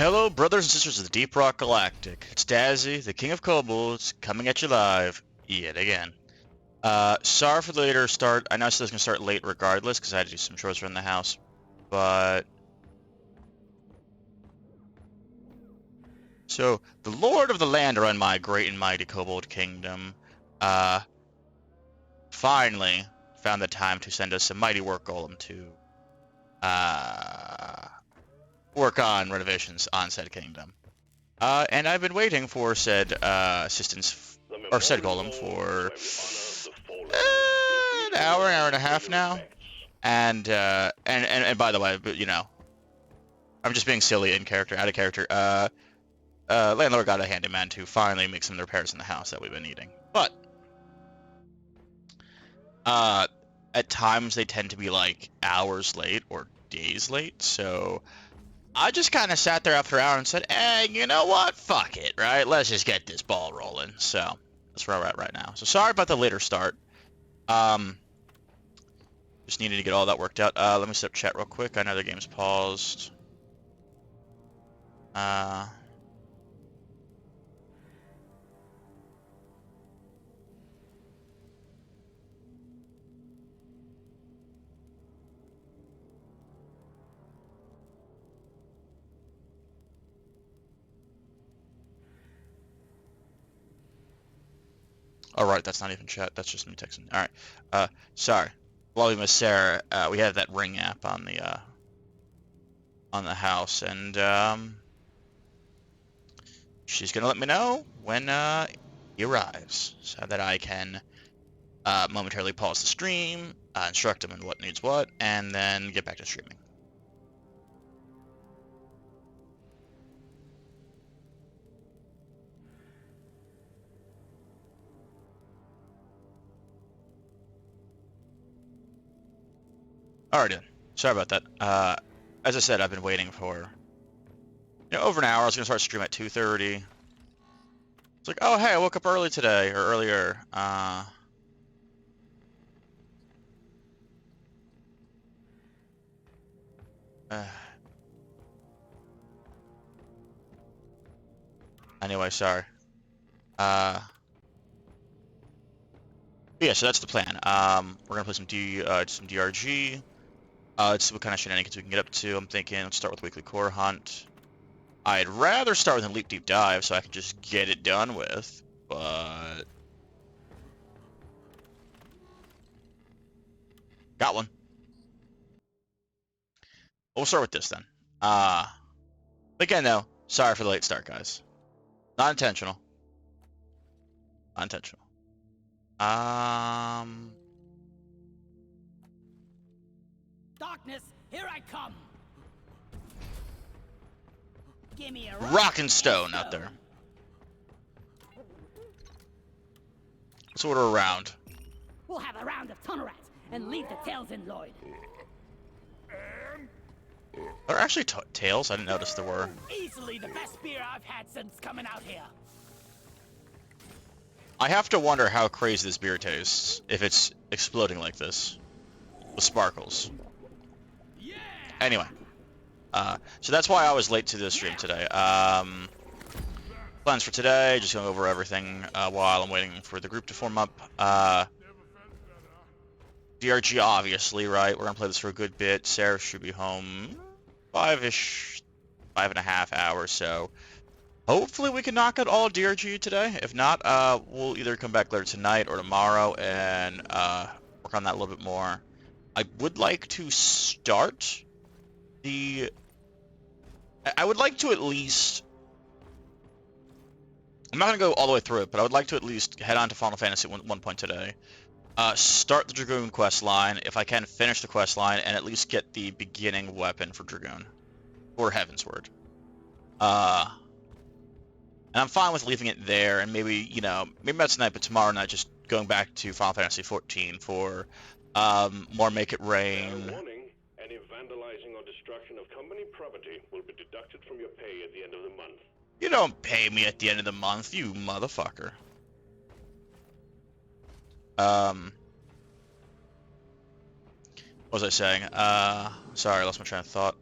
Hello, brothers and sisters of the Deep Rock Galactic. It's Dazzy, the King of Kobolds, coming at you live yet again. Sorry for the later start. I know I said I was going to start late regardless because I had to do some chores around the house, but... So, the Lord of the Land run my great and mighty Kobold Kingdom, finally found the time to send us a mighty work golem to, work on renovations on said kingdom. And I've been waiting for said assistance, or said golem for an hour and a half now. And by the way, you know, I'm just being silly in character, out of character. Landlord got a handyman to finally make some repairs in the house that we've been needing. But at times they tend to be like hours late or days late, so I just kind of sat there after an hour and said, hey, you know what? Fuck it, right? Let's just get this ball rolling. So that's where we're at right now. So sorry about the later start. Just needed to get all that worked out. Let me set up chat real quick. I know the game's paused. All right, that's not even chat. That's just me texting. All right. Sorry. While we miss Sarah, we have that Ring app on the house, and she's gonna let me know when he arrives, so that I can momentarily pause the stream, instruct him in what needs what, and then get back to streaming. Alright, sorry about that. As I said, I've been waiting for over an hour. I was gonna start stream at 2:30. It's like, oh hey, I woke up early today or earlier. Anyway, sorry. Yeah, so that's the plan. We're gonna play some DRG. See what kind of shenanigans we can get up to. I'm thinking let's start with weekly core hunt. I'd rather start with a leap deep dive so I can just get it done with, but got one. We'll start with this then. Again though, sorry for the late start, guys. Not intentional. Not intentional. Darkness, here I come. Give me a rock and stone out there. Let's order a round. We'll have a round of tunnel rats and leave the tails in Lloyd. Are there actually tails? I didn't notice there were. Easily the best beer I've had since coming out here. I have to wonder how crazy this beer tastes if it's exploding like this. The sparkles. Yeah. Anyway. So that's why I was late to this stream today. Plans for today, just going over everything while I'm waiting for the group to form up. DRG, obviously, right? We're going to play this for a good bit. Sarah should be home 5.5 hours, so hopefully we can knock out all of DRG today. If not, we'll either come back later tonight or tomorrow and work on that a little bit more. I would like to start I would like to at least... I'm not going to go all the way through it, but I would like to at least head on to Final Fantasy at one point today. Start the Dragoon quest line, if I can finish the quest line, and at least get the beginning weapon for Dragoon. Or Heavensward. And I'm fine with leaving it there, and maybe, maybe not tonight, but tomorrow night, just going back to Final Fantasy 14 for more Make It Rain. Warning, any vandalizing or destruction of company property will be deducted from your pay at the end of the month. You don't pay me at the end of the month, you motherfucker. What was I saying? Sorry, I lost my train of thought.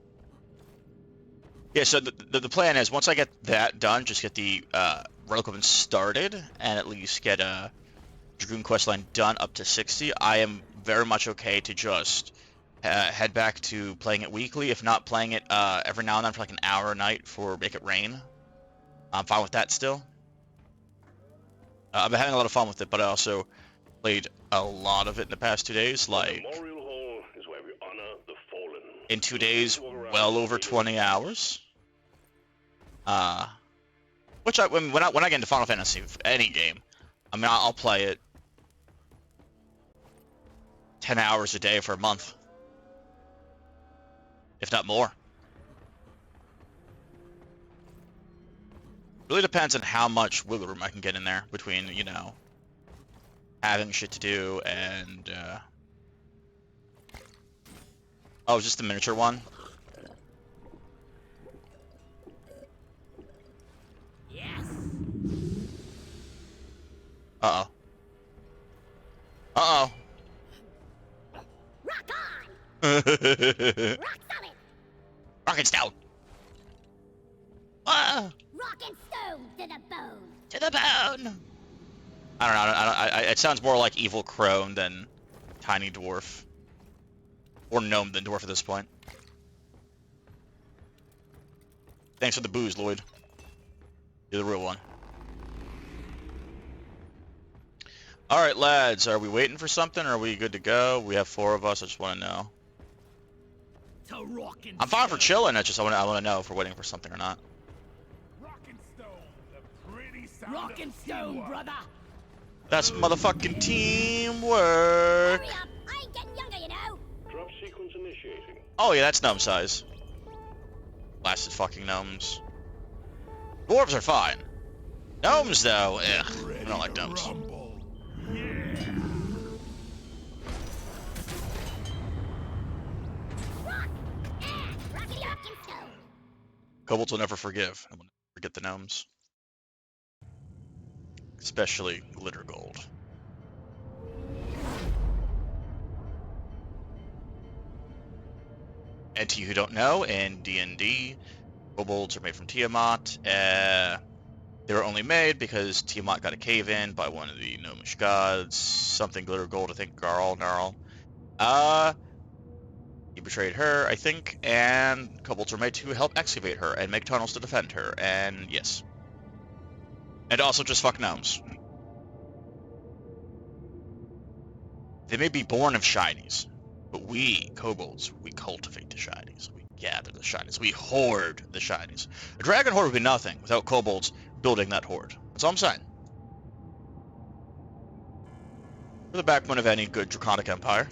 Yeah, so the plan is once I get that done, just get the Relic Weapon started and at least get a Dragoon questline done up to 60. I am very much okay to just head back to playing it weekly, if not playing it every now and then for like an hour a night for Make It Rain. I'm fine with that still. I've been having a lot of fun with it, but I also played a lot of it in the past 2 days, like Memorial Hall is where we honor the fallen. in 2 days, well over 20 hours. Which when I get into Final Fantasy, any game, I mean, I'll play it 10 hours a day for a month, if not more. Really depends on how much wiggle room I can get in there between, you know, having shit to do and, oh, just the miniature one? Yes. Uh-oh. Uh-oh. Rock on. Rock solid. Rocket Stout! Ah! Rock and stone to the bone. To the bone! I don't know, it sounds more like Evil Crone than Tiny Dwarf. Or Gnome than Dwarf at this point. Thanks for the booze, Lloyd. You're the real one. Alright, lads, are we waiting for something, or are we good to go? We have 4 of us, I just want to know. To rock and I'm fine for chilling, I want to know if we're waiting for something or not. Rock and stone, the pretty sound rock of and stone, teamwork. brother. That's motherfucking teamwork! Hurry up. I ain't getting younger, you know. Drop sequence initiating. Oh yeah, that's gnome size. Blasted fucking gnomes. Dwarves are fine. Gnomes, though, ugh. I don't like gnomes. Rumble. Rock. Rockety rock and stone. Kobolds will never forgive. I will never forget the gnomes. Especially glitter gold. And to you who don't know, in D&D, kobolds are made from Tiamat. They were only made because Tiamat got a cave-in by one of the gnomish gods. Something glitter gold, I think, Gnarl. He betrayed her, I think, and kobolds were made to help excavate her and make tunnels to defend her, and yes. And also just fuck gnomes. They may be born of shinies, but we, kobolds, we cultivate the shinies. We gather the shinies. We hoard the shinies. A dragon horde would be nothing without kobolds building that horde. That's all I'm saying. We're the backbone of any good draconic empire.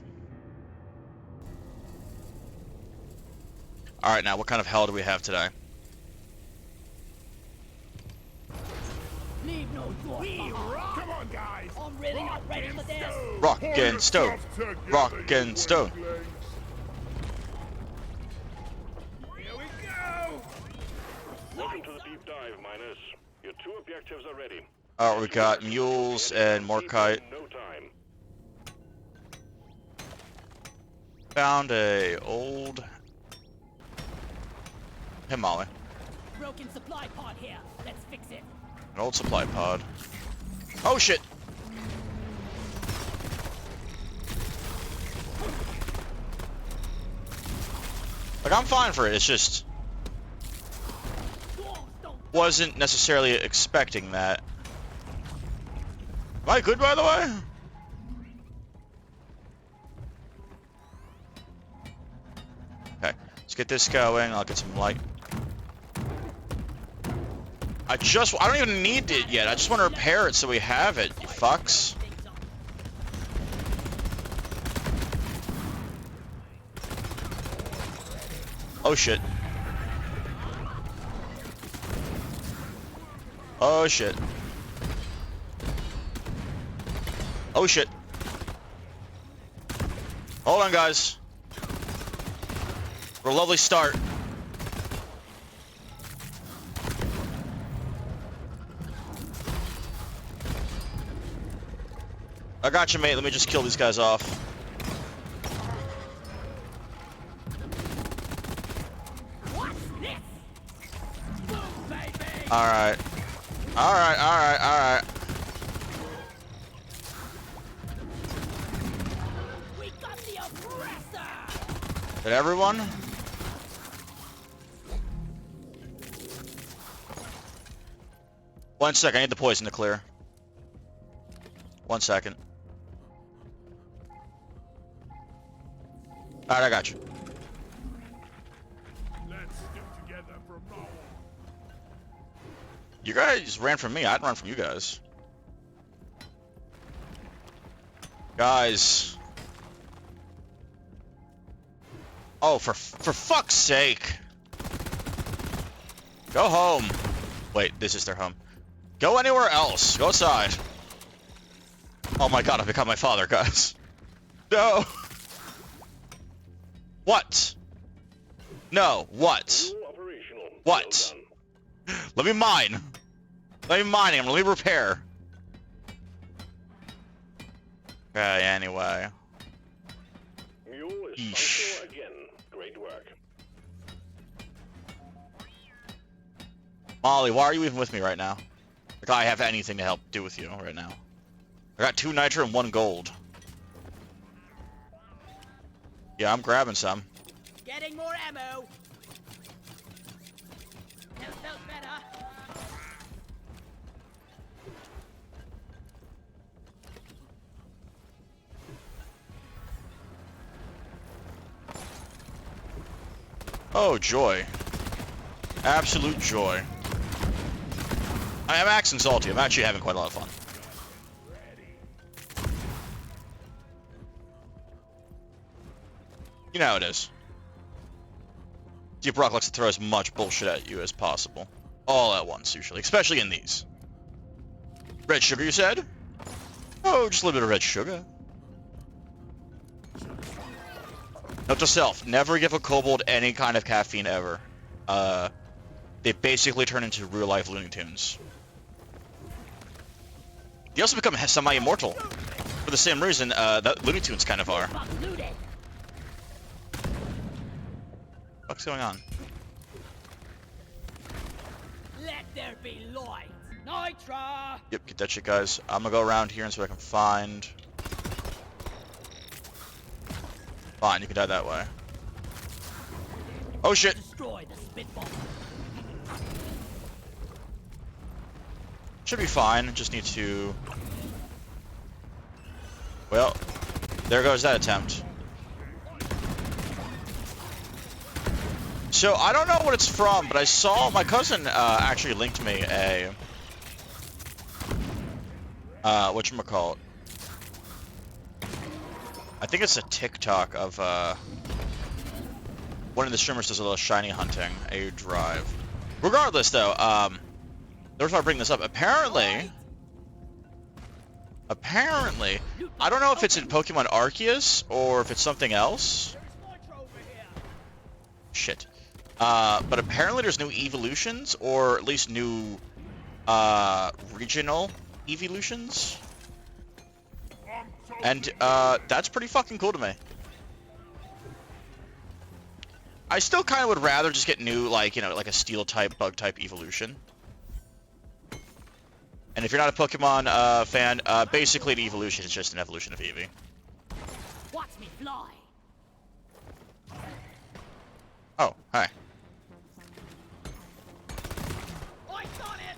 Alright, now what kind of hell do we have today? Leave no dwarf behind. Come on, guys. I'm really not ready for this. Rock and stone. Rock and stone. Here we go. Welcome to the deep dive, miners. Your 2 objectives are ready. Alright, we got mules and Morkite. No time. Found a old... Hey, Molly. Broken supply pod here. Let's fix it. An old supply pod. Oh, shit! Like, I'm fine for it, it's just... Dwarves don't. Wasn't necessarily expecting that. Am I good, by the way? Okay, let's get this going. I'll get some light. I don't even need it yet. I just want to repair it so we have it, you fucks. Oh shit. Oh shit. Oh shit. Hold on, guys. For a lovely start. I got you, mate. Let me just kill these guys off. What's this? Alright. Alright, alright, alright. We got the oppressor! Did everyone? One sec, I need the poison to clear. 1 second. Alright, I got you. Let's stick together from now on. You guys ran from me, I'd run from you guys. Guys. Oh, for fuck's sake. Go home. Wait, this is their home. Go anywhere else. Go outside. Oh my god, I've become my father, guys. No. What? No, what? All operational. What? Well done. Let me mine. Let me mine him. Let me repair. Okay, anyway. Mule is Yeesh. functional again. Great work. Molly, why are you even with me right now? Like I have anything to help do with you right now. I got 2 nitro and 1 gold. Yeah, I'm grabbing some. Getting more ammo! Never felt better! Oh, joy. Absolute joy. I am axing salty. I'm actually having quite a lot of fun. You know how it is. Deep Rock likes to throw as much bullshit at you as possible. All at once, usually. Especially in these. Red sugar, you said? Oh, just a little bit of red sugar. Note to self, never give a kobold any kind of caffeine ever. They basically turn into real-life Looney Tunes. They also become semi-immortal. For the same reason that Looney Tunes kind of are. Fuck looted! What's going on? Let there be light! Nitra! Yep, get that shit, guys. I'm gonna go around here and see what I can find. Fine, you can die that way. Oh shit! Destroy the spitball! Should be fine, just need to... Well, there goes that attempt. So, I don't know what it's from, but I saw my cousin actually linked me a... whatchamacallit. I think it's a TikTok of one of the streamers does a little shiny hunting, a drive. Regardless, though, there's why I bring this up. Apparently, I don't know if it's in Pokemon Arceus or if it's something else. Shit. But apparently there's new evolutions, or at least new regional evolutions. And that's pretty fucking cool to me. I still kind of would rather just get new, like, you know, like a steel type, bug type evolution. And if you're not a Pokemon fan, basically the evolution is just an evolution of Eevee. Watch me fly! Oh, hi. I got it!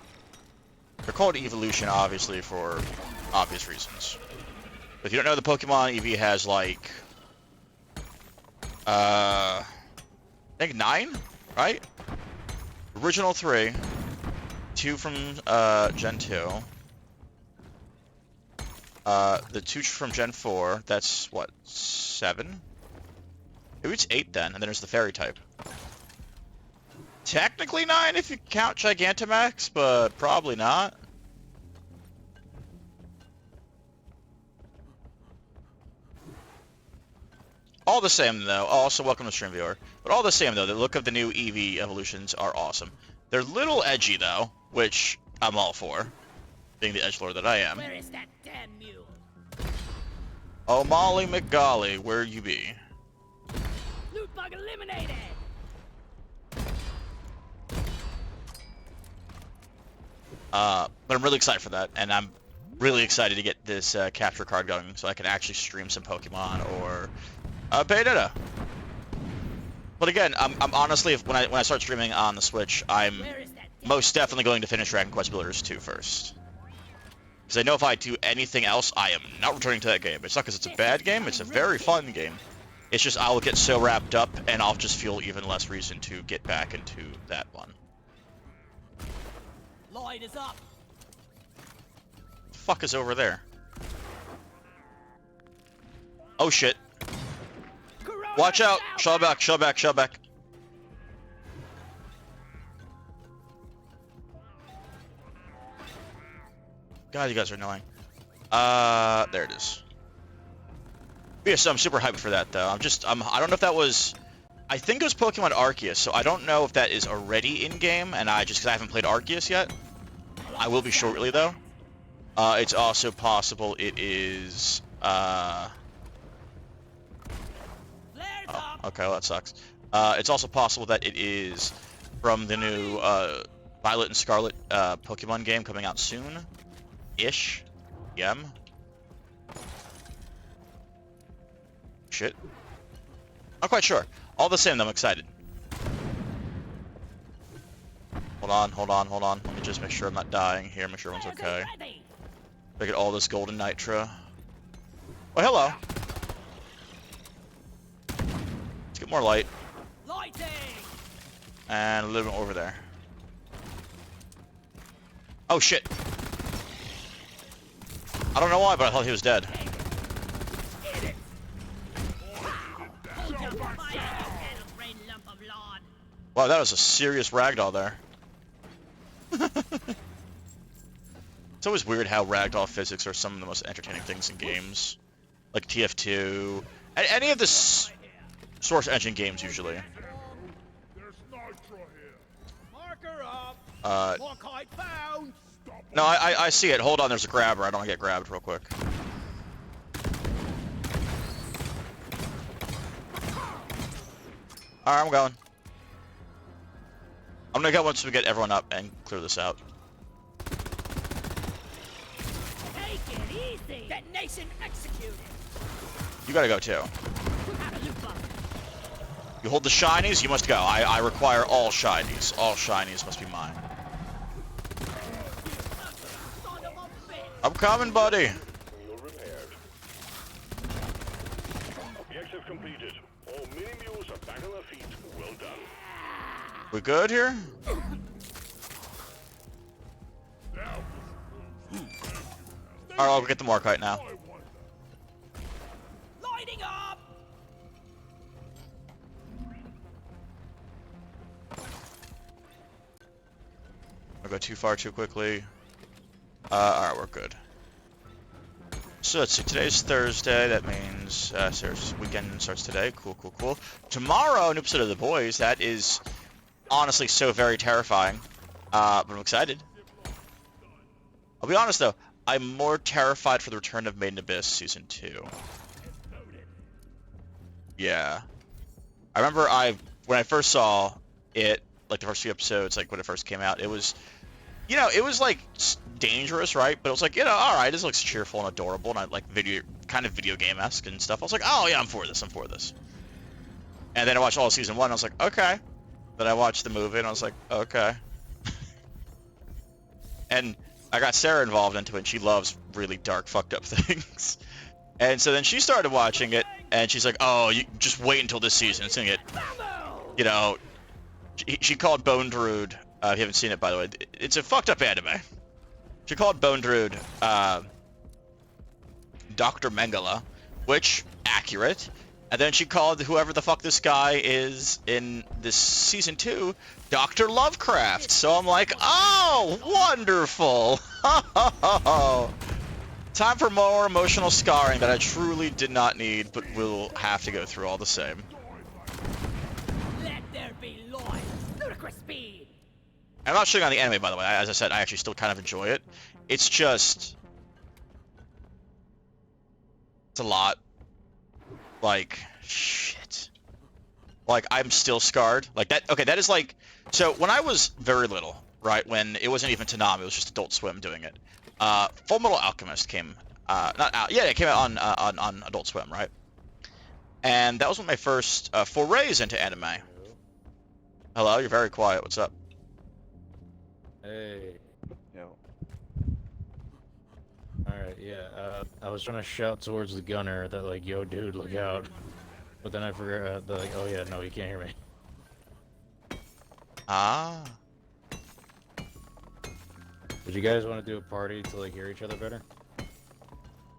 They're called evolution, obviously, for obvious reasons. But if you don't know, the Pokemon Eevee has, like... I think 9, right? Original 3. 2 from Gen 2. The 2 from Gen 4, that's what, 7? Maybe it's 8 then, and then there's the fairy type. Technically 9 if you count Gigantamax, but probably not. All the same though, also welcome to stream viewer, but all the same though, the look of the new Eevee evolutions are awesome. They're a little edgy though, which I'm all for, being the edgelord that I am. Where is that damn mule? Oh Molly McGolly, where you be? Loot bug eliminated! But I'm really excited for that, and I'm really excited to get this capture card going so I can actually stream some Pokemon or Bayonetta. But again, I'm honestly, when I start streaming on the Switch, I'm Where is that most definitely going to finish Dragon Quest Builders 2 first. Because I know if I do anything else, I am not returning to that game. It's not because it's a bad game, it's a very fun game. It's just I will get so wrapped up, and I'll just feel even less reason to get back into that one. Light is up. The fuck is over there? Oh shit. Watch out! Shell back, shell back, shell back. God, you guys are annoying. There it is. Yes, I'm super hyped for that though. I don't know if that was, I think it was Pokemon Arceus, so I don't know if that is already in game, and because I haven't played Arceus yet. I will be shortly though. It's also possible it is, oh, okay, well that sucks. It's also possible that it is from the new, Violet and Scarlet, Pokemon game coming out soon-ish. Yem. Shit. Not quite sure. All the same, I'm excited. Hold on, hold on, hold on. Let me just make sure I'm not dying here, make sure everyone's okay. Look at all this golden nitro. Oh, hello. Let's get more light. Lighting. And a little bit over there. Oh, shit. I don't know why, but I thought he was dead. Wow, that was a serious ragdoll there. It's always weird how ragdoll physics are some of the most entertaining things in games. Like TF2, any of the Source Engine games usually. There's nitro here. Marker up. More kite found. No, I see it. Hold on, there's a grabber. I don't want to get grabbed real quick. Alright, I'm going. I'm gonna go once we get everyone up and clear this out. Take it easy. Detonation executed. You gotta go too. You hold the shinies, you must go. I require all shinies. All shinies must be mine. I'm coming, buddy. You're repaired. Objective completed. All mini-mules are back on their feet. Well done. We good here? Alright, I'll get the Morkite now. Lighting up. I go too far too quickly. Alright, we're good. So let's see, today's Thursday, that means weekend starts today. Cool, cool, cool. Tomorrow, an episode of The Boys, that is honestly so very terrifying. But I'm excited. I'll be honest though, I'm more terrified for the return of Made in Abyss Season 2. Yeah. I remember when I first saw it, like the first few episodes, like when it first came out, it was, you know, it was like dangerous, right? But it was like, you know, alright, this looks cheerful and adorable, and I like video game-esque and stuff. I was like, oh yeah, I'm for this. And then I watched all of Season 1, and I was like, okay. Then I watched the movie, and I was like, okay. And I got Sarah involved into it, and she loves really dark, fucked up things. And so then she started watching it, and she's like, oh, you just wait until this season. It's gonna get, you know, she called Bone Druid, if you haven't seen it, by the way, it's a fucked up anime. She called Bone Druid, Dr. Mengele, which, accurate. And then she called whoever the fuck this guy is in this Season 2, Dr. Lovecraft. So I'm like, oh, wonderful. Time for more emotional scarring that I truly did not need, but will have to go through all the same. Let there be light. Ludicrous speed. I'm not shitting on the anime, by the way. As I said, I actually still kind of enjoy it. It's just, it's a lot. Like, shit. Like, I'm still scarred. Like, that, okay, that is like, so when I was very little, right? When it wasn't even Toonami, it was just Adult Swim doing it. Full Metal Alchemist came, not out, yeah, it came out on Adult Swim, right? And that was one of my first forays into anime. Hello, you're very quiet. What's up? Hey. Yo. Alright, yeah, I was trying to shout towards the gunner that, like, yo, dude, look out. But then I forgot, like, oh yeah, no, he can't hear me. Ah. Would you guys want to do a party to, like, hear each other better?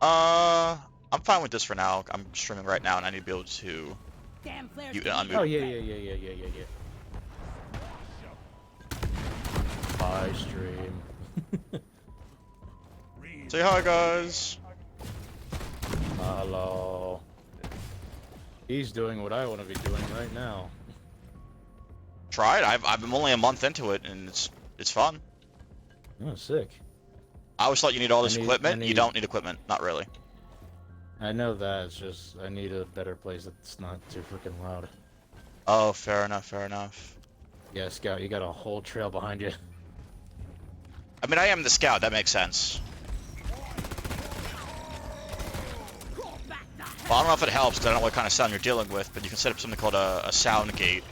I'm fine with this for now. I'm streaming right now, and I need to be able to Damn flares. mute and unmute. Oh, yeah. Bye, stream. Say hi, guys. Hello. He's doing what I want to be doing right now. Try it. I'm only a month into it, and it's fun. Oh, sick. I always thought you need all this I equipment. You need- don't need equipment. Not really. I know that, it's just, I need a better place that's not too freaking loud. Oh, fair enough, fair enough. Yeah, Scout, you got a whole trail behind you. I mean, I am the scout. That makes sense. Well, I don't know if it helps, because I don't know what kind of sound you're dealing with, but you can set up something called a sound gate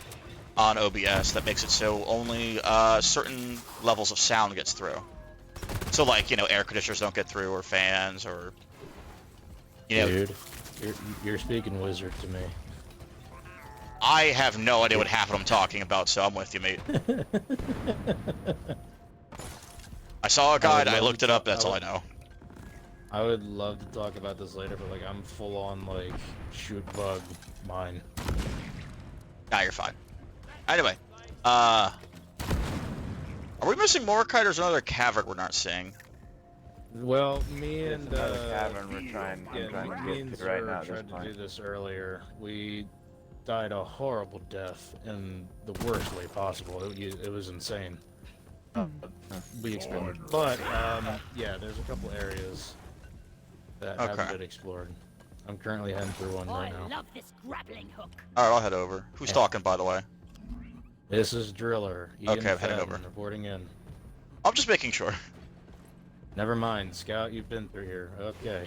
on OBS that makes it so only certain levels of sound gets through. So, like, you know, air conditioners don't get through, or fans, or... You know, Dude, you're speaking wizard to me. I have no idea what half of I'm talking about, so I'm with you, mate. I saw a guide, I looked it up, that's all I know. I would love to talk about this later, but like I'm full on like shoot bug mine. Nah, you're fine. Anyway, are we missing Mordecai, or there's another cavern we're not seeing? Well, me There's and another cavern I'm trying me to and get to right now Zer at this tried to point. do this earlier. We died a horrible death in the worst way possible. It was insane. We expected, but yeah, there's a couple areas that haven't been explored. I'm currently heading through one right I now. love this grappling hook. Alright, I'll head over. Who's talking, by the way? This is Driller. Ian Okay, I'm heading Fenton over. reporting in. I'm just making sure. Never mind, Scout. You've been through here. Okay.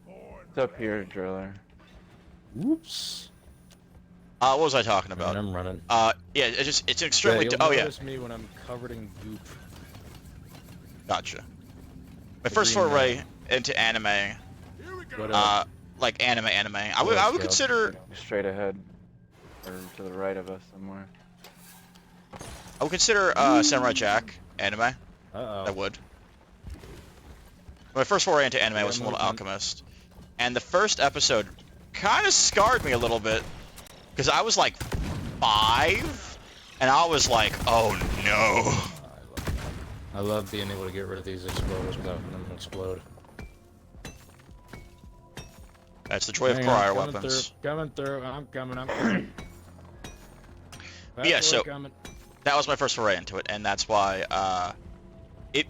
It's up here, Driller. Whoops. What was I talking And about? I'm running. Yeah, it's an extremely... You'll oh, yeah. notice me when I'm covered in goop. Gotcha. My first foray into anime, What up? like anime. I would Scout. consider... Straight ahead. Or to the right of us somewhere. I would consider Samurai Jack anime. Uh-oh. I would. My first foray into anime Yeah, was Full Metal movement. Alchemist, and the first episode kind of scarred me a little bit because I was like 5, and I was like, "Oh no!" I love being able to get rid of these exploders without them explode. That's the joy of Hang on, cryo coming weapons. Through, coming through. I'm coming. Yeah, so- Coming. That was my first foray into it, and that's why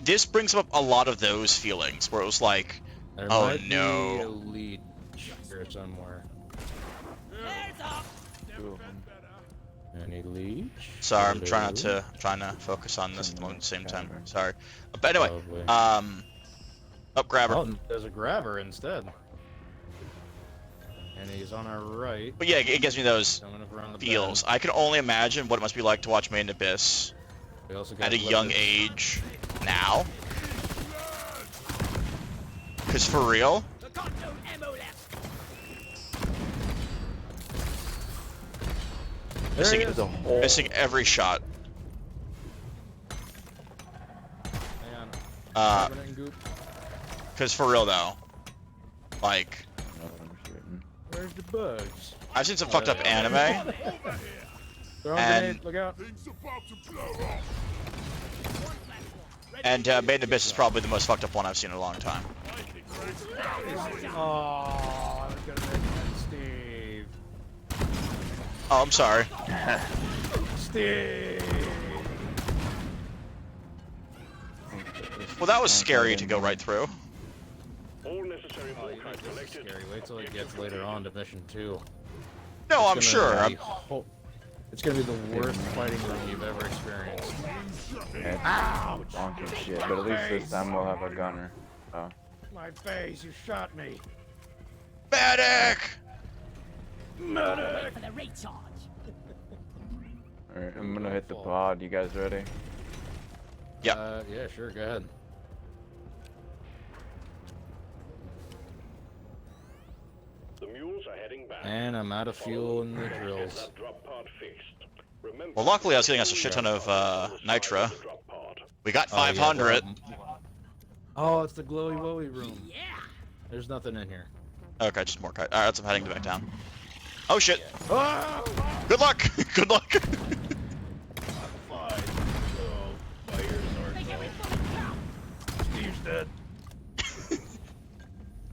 this brings up a lot of those feelings where it was like, There oh, might no. be a lead here somewhere. Flares up. Two of them. Any leech? sorry, I'm trying Hello? to focus on this at the same time. Sorry, but anyway, Probably. up grabber. Oh, there's a grabber instead. And he's on our right. But yeah, it gives me those Coming up around the feels. bend. I can only imagine what it must be like to watch Made in Abyss We also got at a young leopards. age now. Cause for real, The got no ammo left. There missing, he is. There's a hole. missing every shot. Hang on. Uh, Covered in goop. cause for real though, like No, I'm shooting. Where's the bugs? I've seen some fucked up anime, Throw 'em And- grenade, look out. Things about to blow up. and Made in Abyss is probably the most fucked up one I've seen in a long time. Oh, I was gonna mention Steve. Oh, I'm sorry. Steve. Well, that was scary to go right through. All necessary Oh, you know, volcans this is collected. scary. Wait till it gets later on to mission 2. No, I'm It's sure. gonna be it's gonna be the worst fighting room you've ever experienced. It's bonking shit, but at least this time we'll have a gunner. Oh. My face, you shot me. Medic! Wait for the recharge. Alright, I'm gonna hit the pod. You guys ready? Yeah. Yeah, sure, go ahead. The mules are heading back. And I'm out of fuel in the drills. That drop pod fixed. Remember, Well, luckily I was getting us a shit ton of nitro. We got 500. Oh, it's the glowy wowy room. Yeah. There's nothing in here. Okay, just more cut. Alright, so I'm heading back down. Oh shit! Oh! Good luck! Good luck! Fine. Oh, my ears Make are everybody count. Steve's dead. He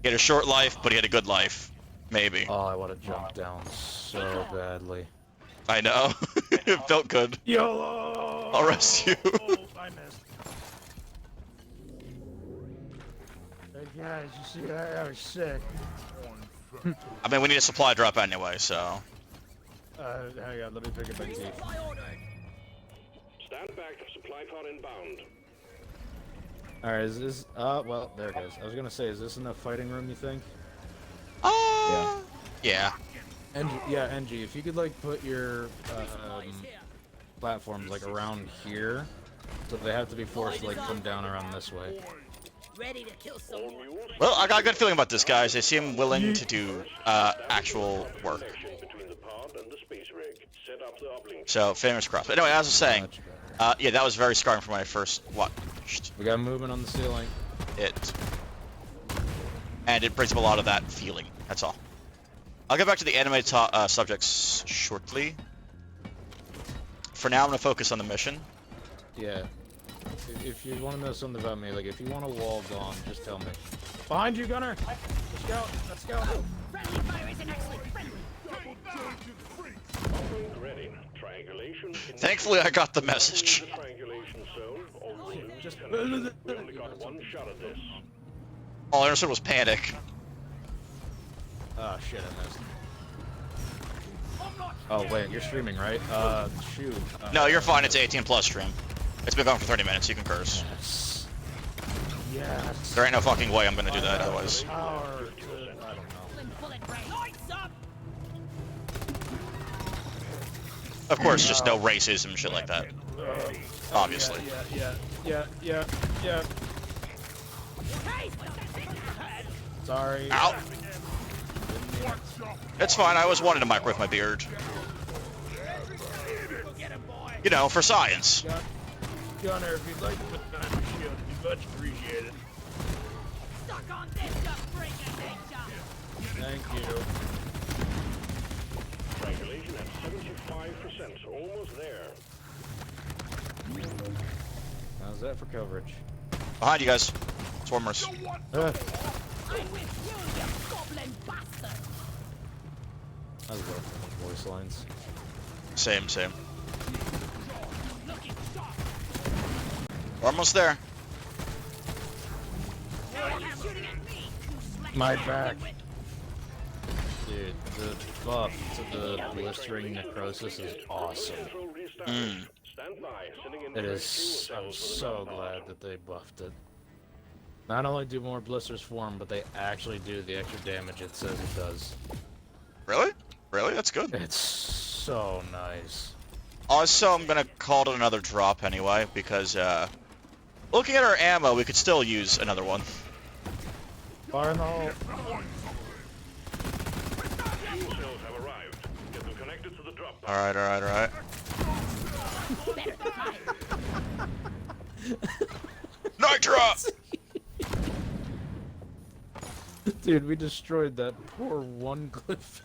had a short life, but he had a good life. Maybe. Oh, I want to jump down so badly. I know. It felt good. YOLO! I'll rescue. Oh, I missed. Hey guys, you see that? I was sick. I mean, we need a supply drop anyway, so... Hang on, let me pick up my teeth. Stand back. Supply pod inbound. Alright, is this... well, there it goes. I was gonna say, is this enough fighting room, you think? Yeah. NG, if you could, like, put your, platforms, like, around here, so they have to be forced to, like, come down around this way. Ready to kill someone. Well, I got a good feeling about this, guys. They seem willing to do, actual work. Between the pod and the space rig. Set up the uplink. So, fingers crossed. But anyway, as I was saying, yeah, that was very scarring for when I first watched We got movement on the ceiling. it. And it brings up a lot of that feeling. That's all. I'll get back to the anime subjects shortly. For now, I'm going to focus on the mission. Yeah. If you want to know something about me, like, if you want a wall gone, just tell me. Behind you, Gunner! Let's go! Let's go! Friendly fire isn't actually friendly. Uplink ready. Triangulation. Thankfully, I got the message. The triangulation zone. Or we'll lose Just... contact. We only got one shot at this. All I understood was panic. Oh, shit, I missed. Oh, wait, you're streaming, right? Shoot. No, you're fine. It's 18 plus stream. It's been going for 30 minutes. You can curse. Yes. Yes. There ain't no fucking way I'm gonna do that otherwise. Power to... I don't know. Bullet brain. Lights up. Of course, just no racism, shit like that. Obviously. Yeah. Hey, Sorry. Ow! It's fine. I always wanted to microwave my beard. You know, for science. Gunner, if you'd like to put down your shield, it'd be much appreciated. stuck on this just bring a nature. Thank you. Triangulation at 75%. Almost there. How's that for coverage? Behind you guys. Swarmers. I'm with you, you goblin bastard. I love those voice lines. Same. Looking sharp. We're almost there. Now you're shooting at me. You slack My bastard. back. Dude, the buff to the blistering necrosis is awesome. Control restart. Mm. Stand by. Sending in It fresh is. fuel I'm cells for the so drop glad pod. that they buffed it. Not only do more blisters form, but they actually do the extra damage it says it does. Really? Really? That's good. It's so nice. Also, I'm gonna call it another drop anyway, because, looking at our ammo, we could still use another one. Fire in the hole. Fuel cells have arrived. Get them connected to the drop pod. Alright. Better than mine. Nitra! Dude, we destroyed that poor one cliff.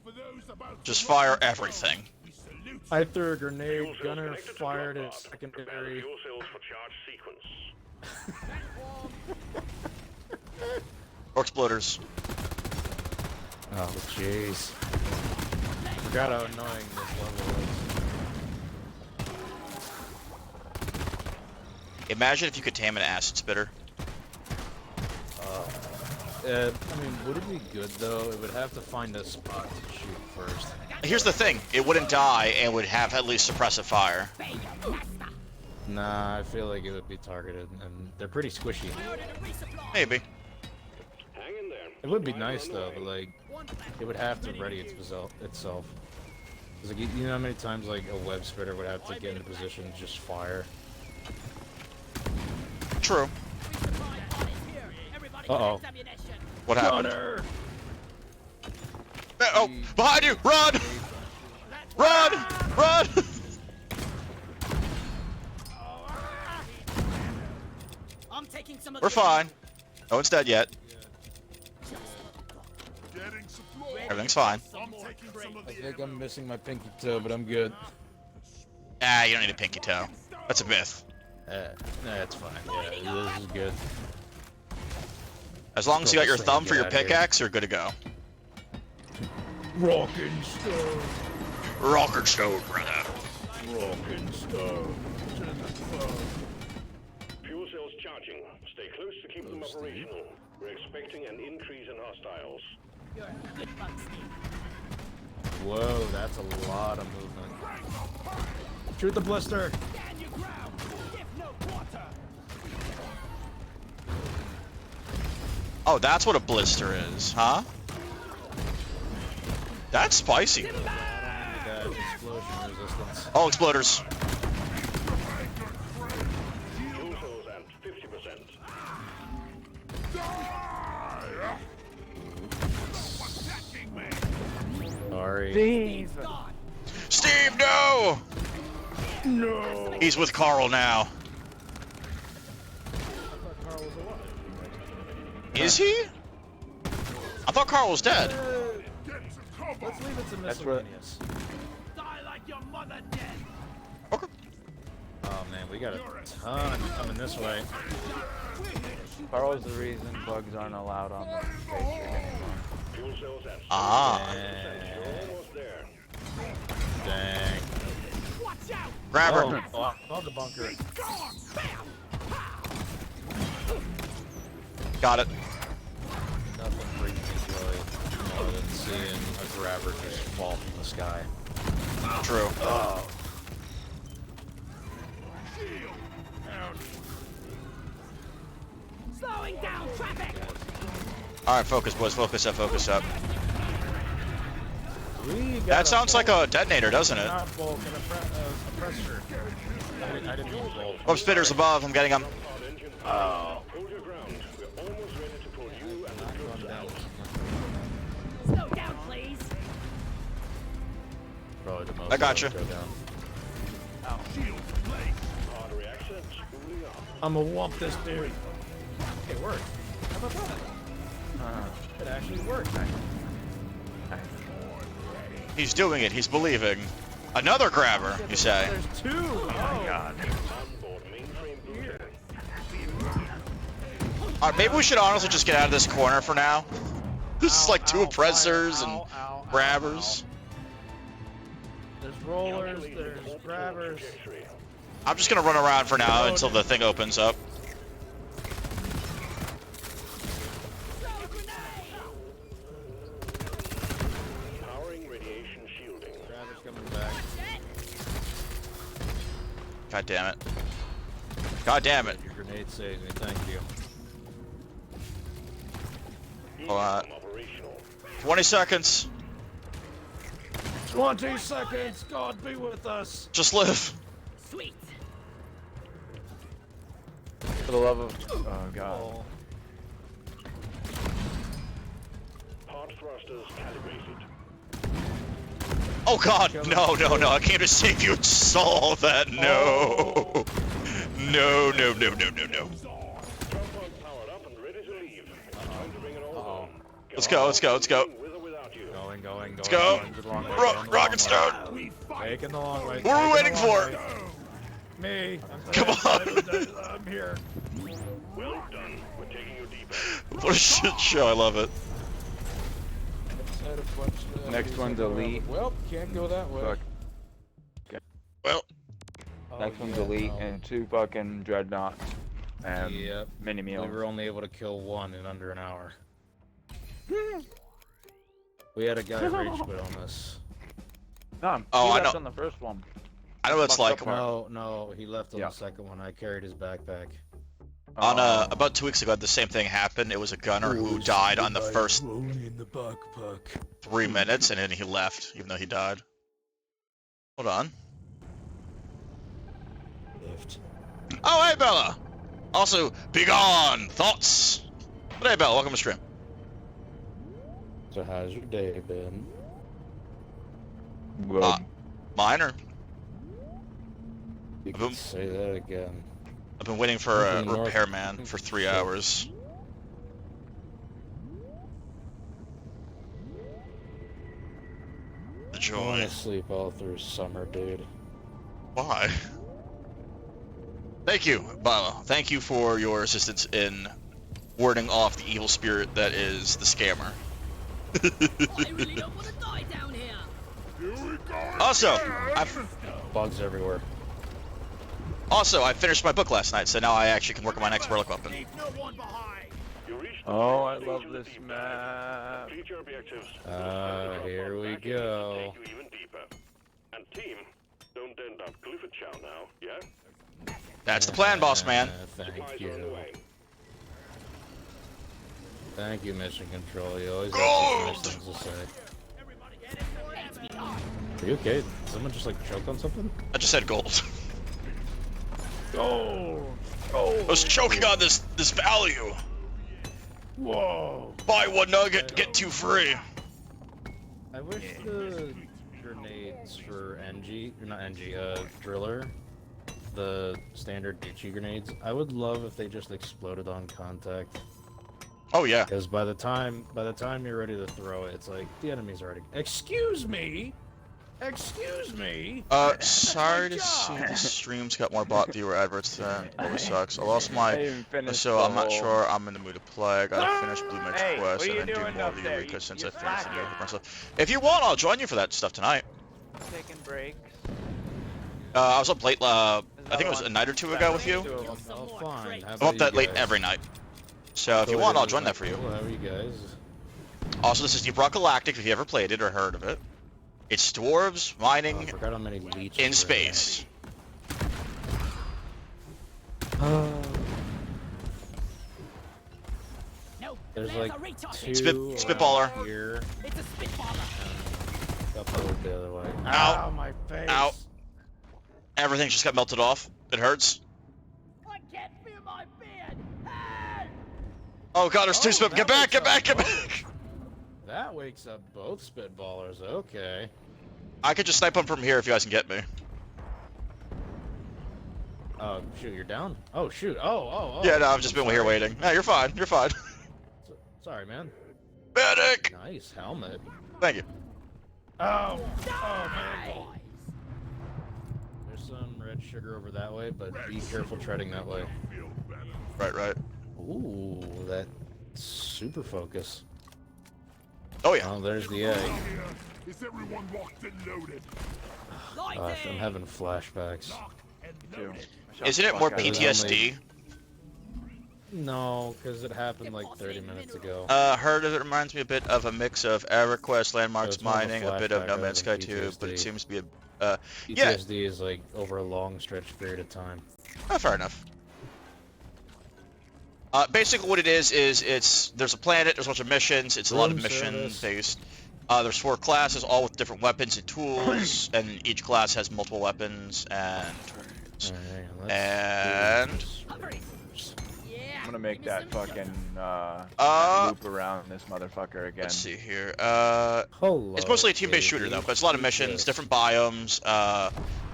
For those about Just fire everything. we salute I threw a grenade, Fuel cells Gunner connected to the fired drop it pod. Prepare the secondary. fuel cells for charge sequence. Or exploders. Oh, jeez. Forgot how annoying this level is. Imagine if you could tame an acid spitter. I mean, would it be good though? It would have to find a spot to shoot first. Here's the thing, it wouldn't die and would have at least suppressive fire. Bait, nasty Nah, I feel like it would be targeted, and they're pretty squishy. I ordered a resupply. Maybe. Hang in there. It would be Supplies are nice on the though, way. but like, One back. it would have to ready itself. Cause like, you know how many times like a web spreader would have to get into position and just fire. True. Resupply pod is here. Everybody Uh-oh. collect ammunition. What happened? Oh, behind you! Run! Run! Run! I'm taking some of We're the fine. No one's dead yet. Getting supplies. Everything's fine. I'm taking some of I the think I'm missing my pinky toe, but I'm good. Ah, you don't need a pinky toe. That's a myth. That's fine. Yeah, this is good. As long as you got your Get thumb for your out of here. pickaxe, you're good to go. Rockin' stone. Rocker stone, brother. Rockin' stone. Fuel cells charging. Stay close to keep them operational. We're expecting an increase in hostiles. You're a good bug, Steve. Whoa, that's a lot of movement. Shoot the blister. Stand your ground. Give no quarter. Oh, that's what a blister is, huh? That's spicy. That explosion resistance. Oh, exploders. Fuel cells at 50%. Sorry. Steve! God. Steve, no! No. He's with Carl now. Carl was alive. Is he? I thought Carl was dead. get to cover. Let's leave it to That's what- miscellaneous. Die like your mother dead. Okay. Oh man, we got a ton coming this way. Carl's the reason bugs aren't allowed on the space rig anymore. Fuel cells at Ah. You're almost there. Dang. Watch out. Grab her. Oh, the bunker. Got it. Nothing brings me joy more than seeing a grabber just fall from the sky. True. Slowing down traffic. Alright, focus, boys. Focus up, focus up. We got That sounds like a detonator, doesn't it? not bulk and a pressure. I didn't mean bulk. Oh, spitters above. I'm getting them. Hold your ground. We're almost ready to pull you and the troops out. Slow down, please. Probably the most I got you. go down. Artery access spooling up. I'm gonna whomp this dude. It worked. How about that? It actually worked. He's doing it. He's believing. Another grabber, you say? There's two. Oh my god. Onboard mainframe booting. Alright, maybe we should honestly just get out of this corner for now. This is like two oppressors and grabbers. There's rollers, there's grabbers. Trajectory. I'm just gonna run around for now until the thing opens up. Powering radiation shielding. Grabbers coming back. God damn it. God damn it. Your grenade saves me, thank you. EM operational. 20 seconds. 20 seconds, God be with us. Just live. Sweet. For the love of... Oh god. Oh. Pod thrusters calibrated. Oh god, no, no, no. I came to save your soul. That no. No, no, no, no, no, no. Drop pod powered up and ready to leave. It's time to bring it all home. Let's go, let's go, let's go. With or without you. Going. Let's go. Going to the long way, Ro going the long rocket way. stone. Taking the long way. What are we taking waiting the long for? way. Me. Come on. I'm here. Well done. We're taking you deeper. What a shit show. I love it. Next one's elite. Well, can't go that way. Fuck. Well, Next one's elite and two fucking dreadnoughts. And Yep. mini We meals. were only able to kill one in under an hour. We had a guy rage quit on this. No, Oh, he I left know. on the first one. I know what it's Bucked like. up. No, he left on Yeah. the second one. I carried his backpack. On Oh. about 2 weeks ago, the same thing happened. It was a gunner who Always died put on the my first phone in the backpack. 3 minutes, and then he left, even though he died. Hold on. Left. Oh, hey, Bella! Also, be gone! Thoughts? But hey, Bella, welcome to stream. So how's your day been? Good. Minor. You Boom. can say that again. I've been waiting for a Something north- repairman for 3 hours. The I want joy. to sleep all through summer, dude. Why? Thank you, Bella. Thank you for your assistance in warding off the evil spirit that is the scammer. I really don't want to die down here. Also, Bugs everywhere. I finished my book last night, so now I actually can work on my next relic weapon. Leave no one behind. You reached the Oh, I final love stage of the this deep dive. map. Complete your objectives. Here we Back in go. to take you even deeper. And team, don't end up Clifford Chow now, yeah? That's the plan, boss man. Thank Supplies are on the you. way. Thank you, Mission Control. You always Gold! have such nice things to say. Are you okay? Did someone just like choke on something? I just said gold. Gold! I was choking on this value. Whoa! Buy one nugget, get 2 free. I wish the grenades for NG, or not NG, Driller, the standard DG grenades, I would love if they just exploded on contact. Oh yeah. Because by the time you're ready to throw it, it's like the enemy's already. Excuse me. Sorry to see the stream's got more bot viewer adverts than always sucks. I lost I my, even finished so the I'm not whole- sure I'm in the mood to play. I gotta finish Blue Mage Hey, Quest what are and you then do doing more up of the there? Eureka since I You're finished the slacking. Eureka myself. If you want, I'll join you for that stuff tonight. Taking breaks. I was up late, I think it was a night or 2 ago with you. Two of them. Oh, fine. How I'm about up that you late guys? every night. So if you want, I'll join that for you. Cool, how are you guys? Also, this is Deep Rock Galactic, if you ever played it or heard of it. It's dwarves Oh, I mining forgot how many leeches in were space. there. No, There's there's like a retard. two Spitballer. here, It's a spitballer. a couple the other way. Ow. Ow, my face. Ow. Everything just got melted off. It hurts. I can't feel my beard. Help! Oh god, there's 2 Oh, spit. Get that back, get wakes back, up get both. back! That wakes up both spitballers. Okay. I could just snipe them from here if you guys can get me. Oh shoot, you're down. Oh shoot. Oh. Yeah, no, I've just been here Sorry. waiting. No, you're fine, you're fine. Sorry, man. Medic! Nice helmet. Thank you. Oh man. There's some red sugar over that way, but be careful treading that way. Right. Ooh, that super focus. Oh yeah. Oh, there's the egg. Is everyone locked and loaded? Gosh, I'm having flashbacks. Locked and Two. loaded. I shot Isn't the it more fuck out of them. PTSD? No, because it happened like 30 minutes ago. Heard of it reminds me a bit of a mix of EverQuest, Landmarks it's more of a Mining, a bit of flashback No rather Man's than Sky 2, but it PTSD. seems to be a, yeah, PTSD is like over a long stretch period of time. fair enough. Basically what it is there's a planet, there's a bunch of missions, it's a lot of Room mission service. based. There's 4 classes, all with different weapons and tools, and each class has multiple weapons and turrets. Alright, And- let's do Hurry. this. Yeah. I'm gonna make give me that some fucking Uh, loop around this motherfucker again. Let's see here. Hello, It's mostly a team-based shooter though, but it's a lot of missions, Yes. different biomes,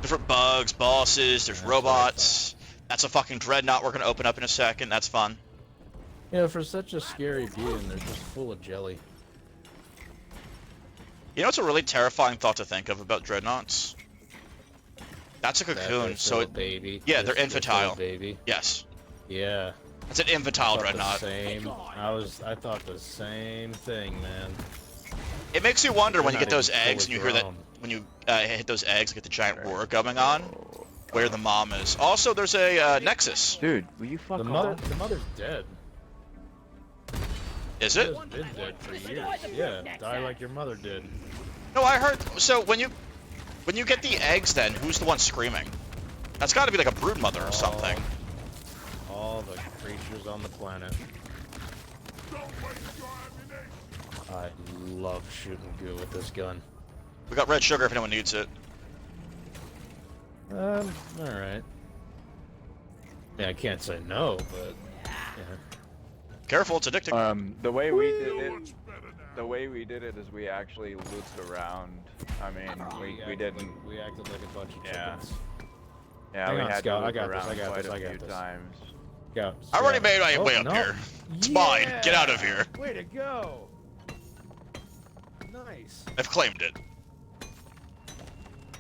different bugs, bosses, there's That's what I robots. That's a fucking dreadnought we're gonna open up in a second, that's fun. You know, for such a scary being, they're just full of jelly. You know what's a really terrifying thought to think of about dreadnoughts? That's a That cocoon, they're so still a it, baby. yeah, they're still a infantile. baby. yes. Yeah. It's an infantile Thought the dreadnought. same. I thought the same thing, man. It makes you wonder when you They're get not those even eggs and you fully hear that, grown. when you hit those eggs, get the giant roar coming on, where the mom is. Also, there's a Nexus. Dude, will you fuck The off? mother's dead. Is She it? has been dead for years. Yeah, die like your mother did. No, I heard, so when you, When you get the eggs, then who's the one screaming? That's got to be like a brood mother or something. All the creatures on the planet. I love shooting goo with this gun. We got red sugar if anyone needs it. Alright. Yeah, I can't say no, but yeah. Careful, it's addicting. The way we did it, is we actually looped around. I mean, we didn't. We acted like a bunch of Yeah. chickens. Yeah, Hang we on, had Scout, to I loop got this, around I got quite this, a I got few this. times. Yeah. I already made my way up no. here. It's mine. Get out of here. Way to go. Nice. I've claimed it.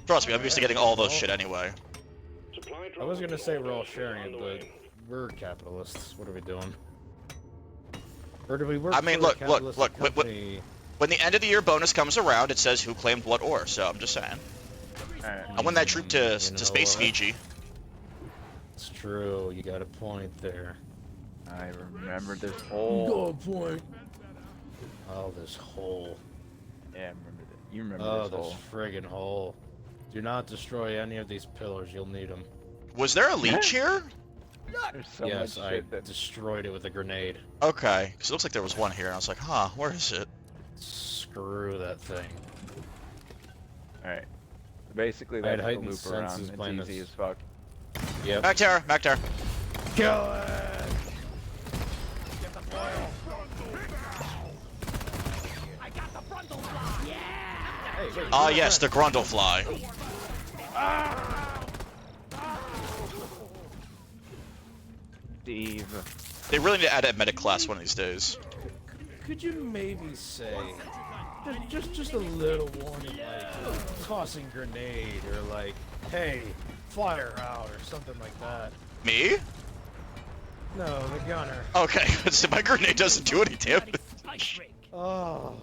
Trust me, I'm used to getting all those shit anyway. Supply I was gonna say we're all drops sharing on it, the but way. we're capitalists. What are we doing? Or do we work I mean, for a look, capitalist look, company? When the end of the year bonus comes around, it says who claimed what ore, so I'm just saying. Alright. I won that troop to You know Space what? Fiji. It's true. You got a point there. I remember this hole. point. Oh, this hole. Yeah, I remember that. You remember Oh, this this hole. friggin' hole. Do not destroy any of these pillars. You'll need them. Was there a leech here? There's so Yes, much I shit that. destroyed it with a grenade. Okay, because it looks like there was one here, and I was like, huh, where is it? Screw that thing. Alright. Basically, I had that's the heightened loop around. senses It's playing easy this. as fuck. Yep. Back Terra, back Terra. Kill it! Get the foil! I got the frontal fly. Yeah. Hey, wait, Ah, where's yes, the that? Grundlefly. Steve. They really need to add a medic class one of these days. Could you maybe say, just a little warning, like tossing grenade or like, hey, fire out or something like that? Me? No, the gunner. Okay, so my grenade doesn't do any damage. Spike rig. Oh,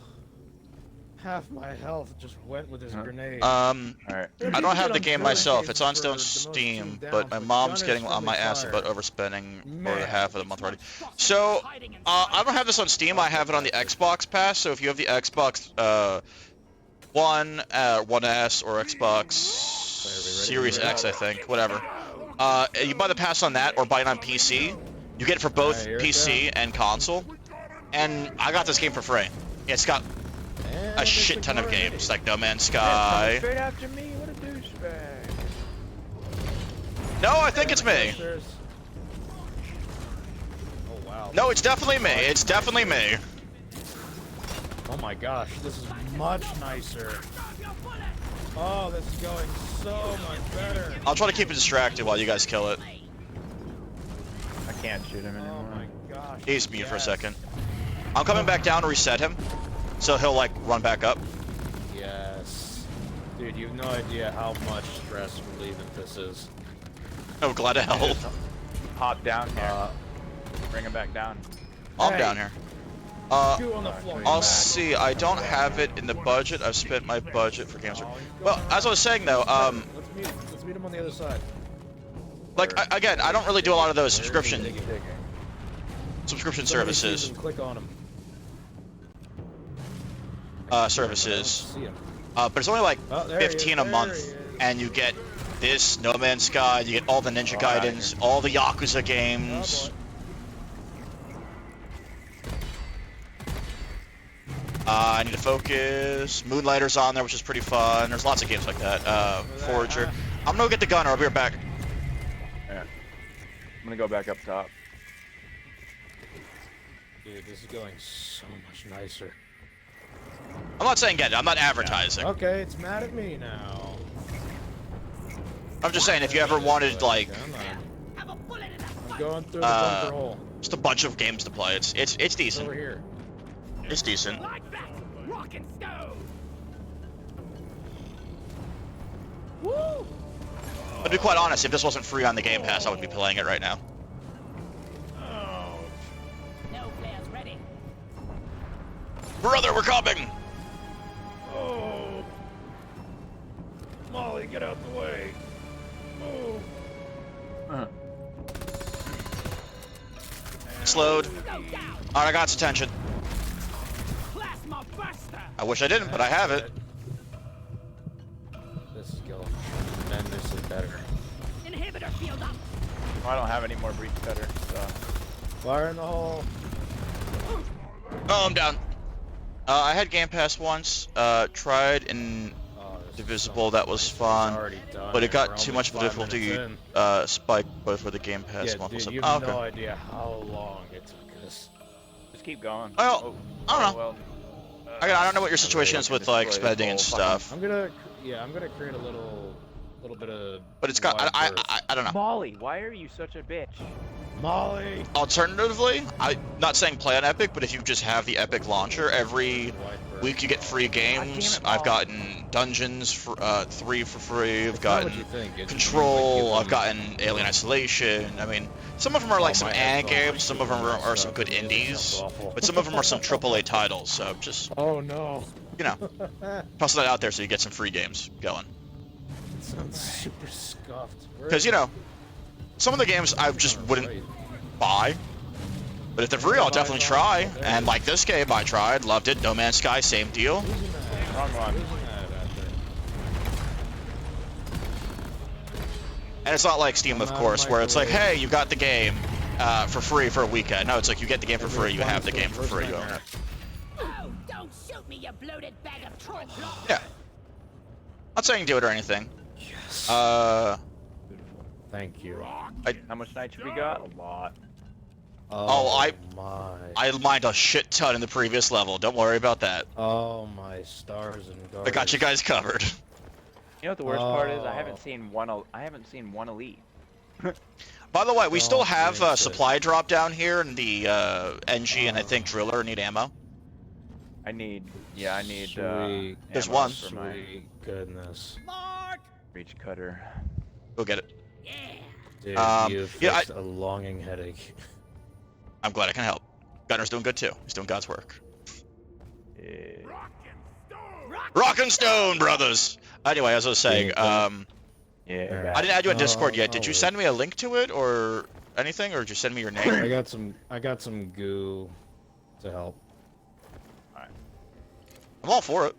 half my health just went with his grenade. Alright. I don't have the game myself. It's on still on Steam, but my mom's getting on my ass about overspending for half of the month already. So, I don't have this on Steam. I have it on the Xbox Pass. So if you have the Xbox One, 1S, or Xbox Series X, I think, whatever. You buy the pass on that, or buy it on PC. You get it for both Alright, here it PC and console. And I got this game for free. It's got a shit ton of games, like No Man's Sky. Straight after me, what a douchebag. No, I think it's me. Oh wow. No, it's definitely me. It's definitely me. Oh my gosh, this is much nicer. Oh, this is going so much better. I'll try to keep it distracted while you guys kill it. I can't shoot him Oh anymore. my gosh. He's mute for a yes. second. I'm coming back down to reset him, so he'll like run back up. Yes. Dude, you have no idea how much stress relieving this is. Oh, glad to help. Hop down here. Bring him back down. I'm Hey. down here. Chew on the floor. I'll see. I don't have it in the budget. I've spent my budget for games. Well, as I was saying though, Let's meet him on the other side. like again, I don't really do a lot of those subscription Digging. subscription Somebody sees services. him, click on him. Services. See him. But it's only like Oh, there he is, 15 a there month, he is. and you get this No Man's Sky, you get all the Ninja Oh, out of Gaidens, here. all the Yakuza Oh, games. boy. I need to focus. Moonlighter's on there, which is pretty fun. There's lots of games like that. Forager. I'm gonna go get the gunner. I'll be right back. Yeah. I'm gonna go back up top. Dude, this is going so much nicer. I'm not saying get it. I'm not advertising. Okay, it's mad at me now. I'm just saying if you ever wanted like Come on. Have a bullet in the I'm foot. going through the bunker hole. just a bunch of games to play, it's It's over decent. here. It's decent. Like that. Rock and stone. Woo! But to be quite honest, if this wasn't free on the Game Pass, I would be playing it right now. No flares ready. Brother, we're coming! Oh! Molly, get out the way! Oh! Uh, Slowed. Go down. Alright, I got its attention. Plasma buster. I wish I didn't, but I have it. This is Shield up. I don't have any more breach cutter, so. Fire in the hole. Oh, I'm down. I had Game Pass once. Tried in Oh, this is Divisible. so That was nice. It's fun. already done, But it and got we're too only much of a 5 difficulty minutes in. spike both for the Game Pass Yeah, and also. dude, you Oh, have okay. no idea how long it took us. Just keep going. Well, I don't know. Well, I don't know what your I situation really is can with like destroy this spending and whole fucking- stuff. I'm gonna create a little bit of. But it's got. wide berth. I don't know. Molly, why are you such a bitch? Molly. Alternatively, I'm not saying play on Epic, but if you just have the Epic launcher, every Wide berth. week you get free games. it, I've Paul. gotten Dungeons for 3 for free. I've It's not what gotten you think. It's Control. like I've gotten Alien Isolation. I mean, some of them are like some my ag headphones games. Some of them are some good It indies. sounds awful. But some of them are some AAA titles. So just Oh no. you know, toss that out there so you get some free games going. It sounds super scuffed. Because you know, some of the games I just wouldn't buy. But if they're free, I'll definitely try. And like this game, I tried, loved it. No Man's Sky, same deal. Wrong one. And it's not like Steam, of course, where it's like, hey, you got the game for free for a weekend. No, it's like you get the game for free, you have the game for free. You own it. Oh, don't shoot me, you bloated bag of troll blood. Yeah. Not saying do it or anything. Yes. Thank you. How much nitro we got? A lot. Oh, my. I mined a shit ton in the previous level. Don't worry about that. Oh my stars and garters. I got you guys covered. You know what the worst part is? I Oh. haven't seen one elite. By the way, we still Don't have jinx it. supply drop down here, and the NG and I think Driller need ammo. I need Sweet. There's ammo one. for my Sweet goodness. Mark! breach cutter. Go get it. Yeah. Dude, you yeah, fixed a longing headache. I'm glad I can help. Gunner's doing good too. He's doing God's work. Yeah. Rock and Stone, brothers! Anyway, as I was saying, Yeah. Alright. I didn't add you on Discord yet. Oh, Did you wait. send me a link to it or anything, or did you send me your name? I got some goo to help. I'm all for it.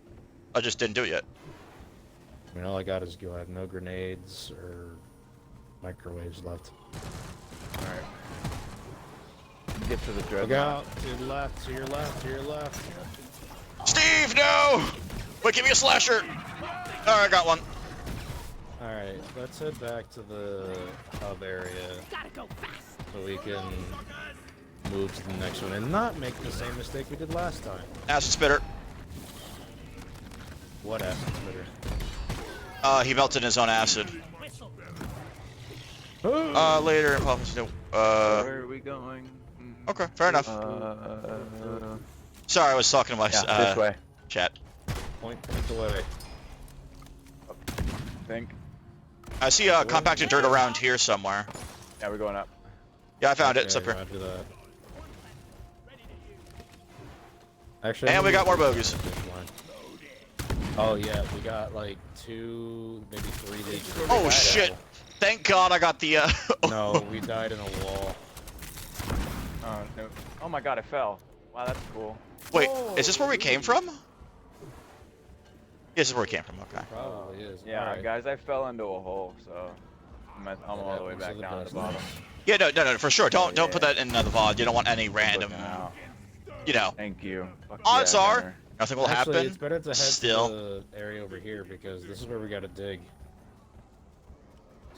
I just didn't do it yet. I mean, all I got is goo. I have no grenades or microwaves left. Alright. Get to the Look dreadnought. out! To your left, to your left, to your left. Steve, no! Wait, give me a slasher! Alright, I got one. Alright, let's head back to the hub area Gotta go fast. so we can move to the next one and not make the same mistake we did last time. Acid Spitter. What acid spitter? He melted his own acid. Later in Papa Where are we going? okay, fair enough. Sorry, I was talking to my Yeah, this way. chat. Point away. I think. I see compacted dirt around here somewhere. Yeah, we're going up. Yeah, I found it. It's up Okay, here. roger that. Actually, And we got more bogeys. Oh yeah, we got like 2, maybe 3 leads. Oh shit! Thank God I got the. No, we died in a wall. Oh no! Oh my God, I fell. Wow, that's cool. Wait, is this where we came from? Yeah, this is where we came from. Okay. Probably is. Yeah, Alright. guys, I fell into a hole, so I'm all the way back down at the bottom. Yeah, no, for sure. Don't put that in the VOD. You don't want any random, Looking out. you know. Thank you. Fuck Odds yeah, are Gunner. nothing will Actually, happen. it's better to head Still. to the area over here because this is where we gotta dig.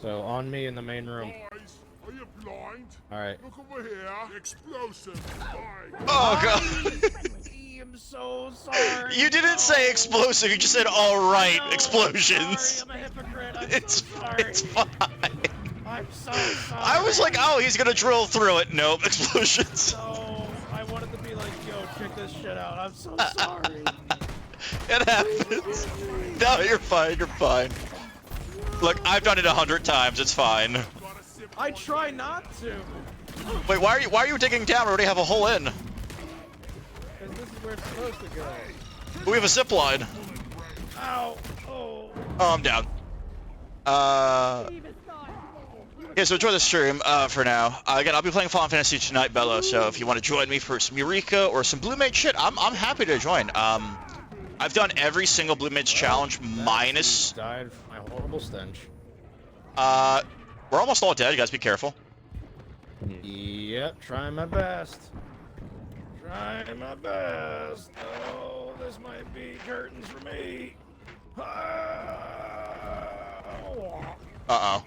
So on me in the main room. Boys, are you blind? Alright. Look over here. Explosive. Oh God! I'm so sorry. You didn't say explosive. You just said all right explosions. I'm a hypocrite. It's fine. I'm so sorry. I was like, oh, he's gonna drill through it. Nope, explosions. No, I wanted to be like, yo, check this shit out. I'm so sorry. It happens. No, you're fine. You're fine. Look, I've done it 100 times. It's fine. I try not to. Wait, why are you digging down? We already have a hole in. Because this is where it's supposed to go. We have a zip line. Ow. Oh. Oh, I'm down. Yeah, so enjoy the stream for now. Again, I'll be playing Final Fantasy tonight, Bello. So if you want to join me for some Eureka or some Blue Mage shit, I'm happy to join. I've done every single Blue Mage challenge minus. Died from my horrible stench. We're We're almost all dead. You guys be careful. Yep, trying my best. Trying my best. Oh, this might be curtains for me. Uh-oh. Alright,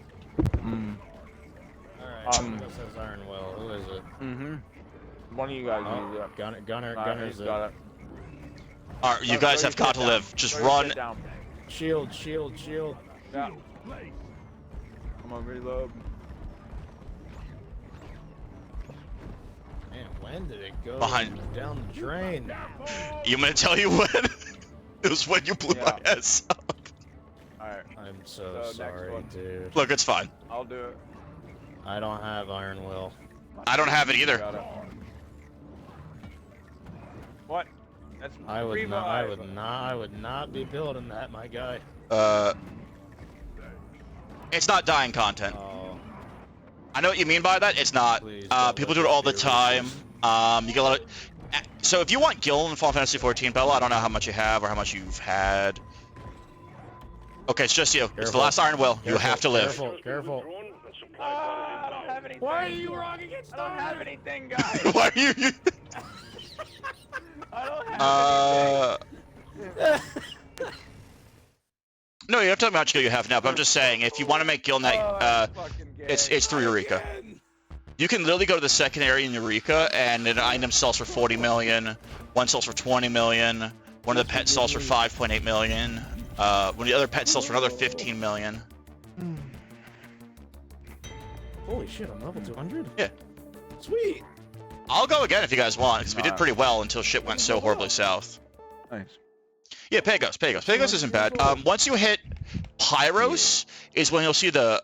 somebody else has iron well. Who is it? One of you guys Oh, use it. Gunner's he's got it. Alright, you guys have got to live. Just run. Shield. Yeah. I'm gonna reload. Man, when did it go Behind. down the drain? You want me to tell you when? It was when you blew my ass up. Alright. I'm so sorry, dude. Look, it's fine. I'll do it. I don't have iron will. I don't have it either. Got it. What? That's I would not be building that, my guy. It's not dying content. Oh, I know what you mean by that. It's not. please People do it all the time. You get a lot of... So if you want Gil in Final Fantasy 14, Bella, I don't know how much you have or how much you've had. Okay, it's just you. It's the last Iron Will. You have to live. Careful. I don't have anything. Why are you wrong against I don't have anything, guys. Why are you... I don't have No, you have to tell me how much Gil you have now, but I'm just saying, if you want to make Gil Knight, it's through Eureka. You can literally go to the second area in Eureka, and an item sells for 40 million, one sells for 20 million, one of the pets sells for 5.8 million, one of the other pets sells for another 15 million. Holy shit, I'm level 200? Yeah. Sweet! I'll go again if you guys want, because we did pretty well until shit went so horribly south. Nice. Yeah, Pagos. Pagos isn't bad. Once you hit Pyros, is when you'll see the,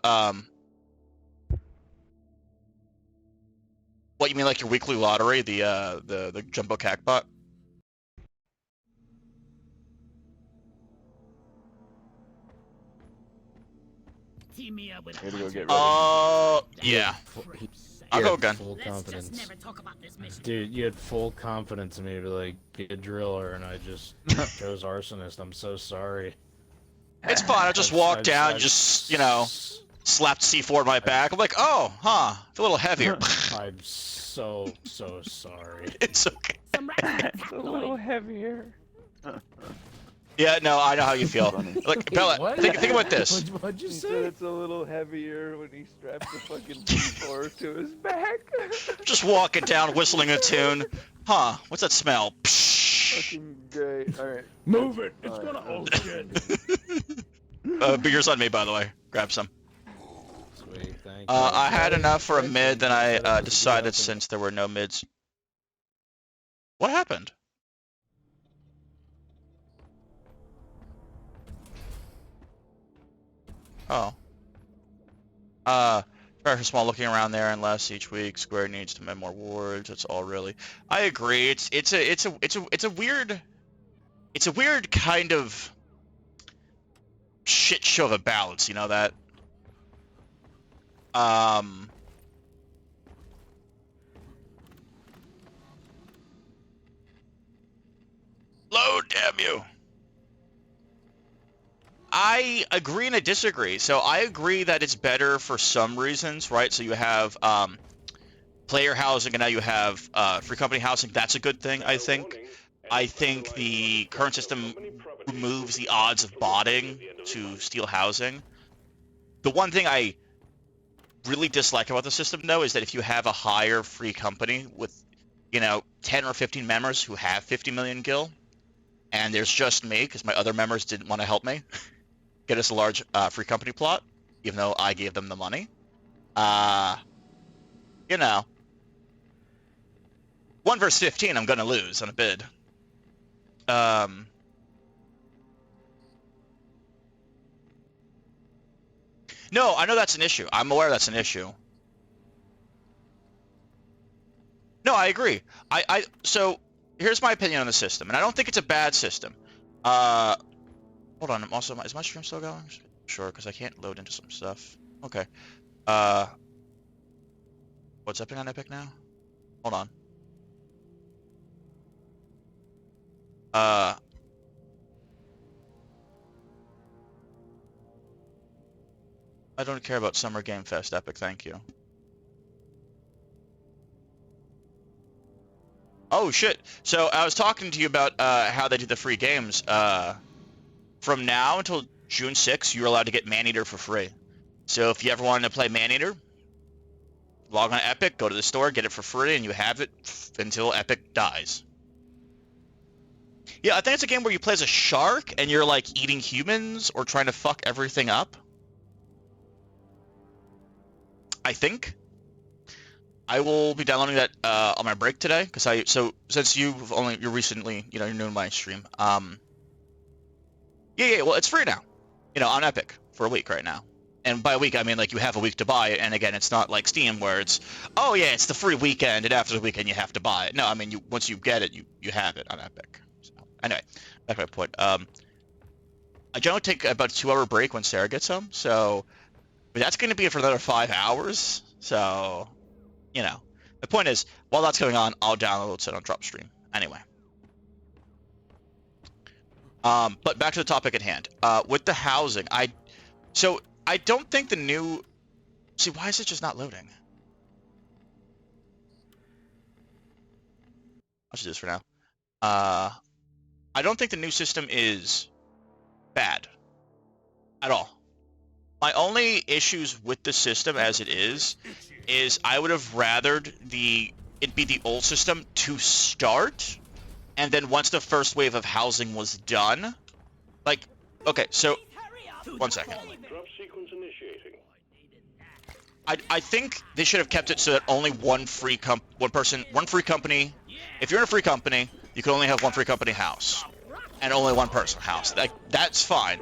what, you mean like your weekly lottery, the Jumbo Cackbot? Team me up with Here to go get ready. Yeah. I'll go again. Full Let's just confidence. never talk about this mission. Dude, you had full confidence in me to, like, be a driller, and I just chose arsonist. I'm so sorry. It's fine. I just walked down, just, you know, slapped C4 on my back. I'm like, oh, huh, it's a little heavier. I'm so sorry. It's okay. Some rats It's a little heavier. Yeah, no, I know how you feel. Like, Bella, What? think about this. What'd you He said say? it's a little heavier when he straps the fucking D4 to his back. Just walking down, whistling a tune. Huh, what's that smell? Fucking great. Alright. Move it. It's gonna. Oh shit. Beer's on me, by the way. Grab some. Sweet, thank you. I had enough for a mid, then I decided since there were no mids. What happened? Oh. Try for small looking around there and less each week. Square needs to mend more wards. That's all really. I agree. It's a weird kind of shit show of a balance. You know that. Load, damn you. I agree and I disagree. So I agree that it's better for some reasons, right? So you have player housing and now you have free company housing. That's a good thing, I think. I think the current system removes the odds of botting to steal housing. The one thing I really dislike about the system, though, is that if you have a higher free company with, you know, 10 or 15 members who have 50 million gil, and there's just me because my other members didn't want to help me get us a large free company plot, even though I gave them the money. You know, 1 versus 15, I'm gonna lose on a bid. No, I know that's an issue. I'm aware that's an issue. No, I agree. So here's my opinion on the system, and I don't think it's a bad system. Hold on. Is my stream still going? Sure, because I can't load into some stuff. Okay. What's happening on Epic now? Hold on. I don't care about Summer Game Fest, Epic, thank you. Oh shit! So I was talking to you about how they do the free games. From now until June 6th, you're allowed to get Maneater for free. So if you ever wanted to play Maneater, log on to Epic, go to the store, get it for free, and you have it until Epic dies. Yeah, I think it's a game where you play as a shark and you're like eating humans or trying to fuck everything up. I think. I will be downloading that on my break today because since you're recently you're new to my stream. Yeah, well it's free now, on Epic for a week right now. And by a week, I mean, like, you have a week to buy it. And again, it's not like Steam where it's, oh, yeah, it's the free weekend, and after the weekend, you have to buy it. No, I mean, once you get it, you have it on Epic. So, anyway, back to my point. I generally take about a 2-hour break when Sarah gets home. So that's going to be for another 5 hours. So, the point is, while that's going on, I'll download it on Drop Stream. Anyway. But back to the topic at hand. With the housing, I don't think the new... See, why is it just not loading? I'll just do this for now. I don't think the new system is bad. At all. My only issues with the system as it is I would have rathered it be the old system to start, and then once the first wave of housing was done... Like, okay, so... One second. Drop sequence initiating. I think they should have kept it so that only one free company. If you're in a free company, you can only have one free company house, and only one person house. That's fine.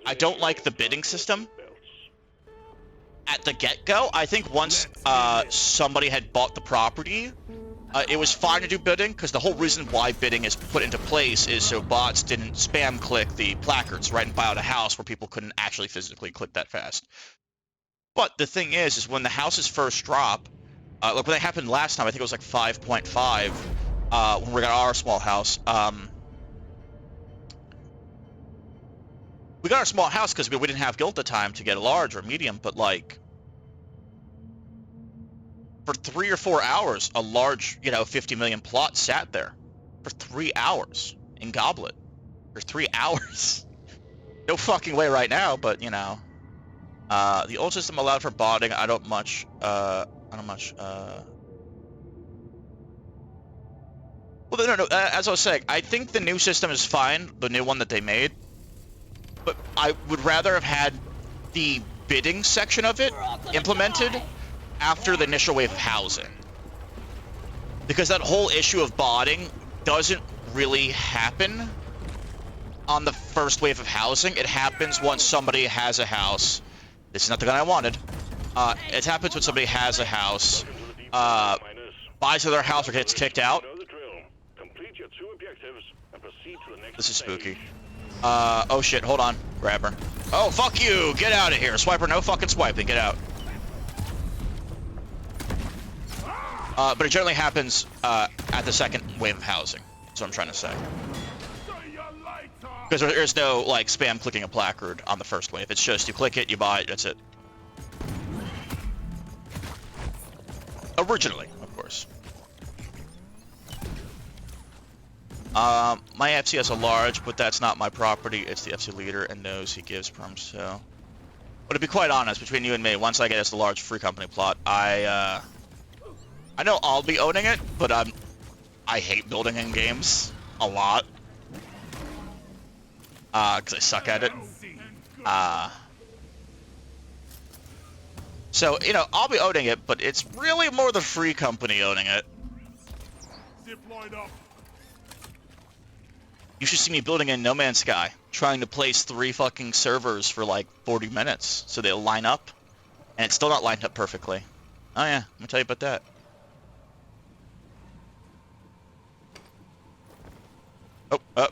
I don't like the bidding system. At the get-go, I think once somebody had bought the property, it was fine to do bidding, because the whole reason why bidding is put into place is so bots didn't spam click the placards, right, and buy out a house where people couldn't actually physically click that fast. But the thing is when the houses first drop, like when that happened last time, I think it was like 5.5, when we got our small house. We got our small house because we didn't have guild at the time to get a large or medium, but like, for 3 or 4 hours, a large, 50 million plot sat there for 3 hours in Goblet. For 3 hours. No fucking way right now, but, the old system allowed for botting. I don't much, well, no, as I was saying, I think the new system is fine, the new one that they made, but I would rather have had the bidding section of it implemented after the initial wave of housing. Because that whole issue of botting doesn't really happen on the first wave of housing. It happens once somebody has a house. This is not the gun I wanted. It happens when somebody has a house, buys their house or gets kicked out. This is spooky. Oh shit, hold on. Grab her. Oh, fuck you! Get out of here! Swiper, no fucking swiping, get out. But it generally happens at the second wave of housing. That's what I'm trying to say. Because there's no, like, spam clicking a placard on the first wave. It's just you click it, you buy it, that's it. Originally, of course. My FC has a large, but that's not my property. It's the FC leader and knows he gives perms, so... But to be quite honest, between you and me, once I get us the large free company plot, I know I'll be owning it, but I hate building in games a lot. Because I suck at it. So, I'll be owning it, but it's really more the free company owning it. You should see me building in No Man's Sky, trying to place 3 fucking servers for like 40 minutes, so they'll line up, and it's still not lined up perfectly. Oh yeah, let me tell you about that. Oh,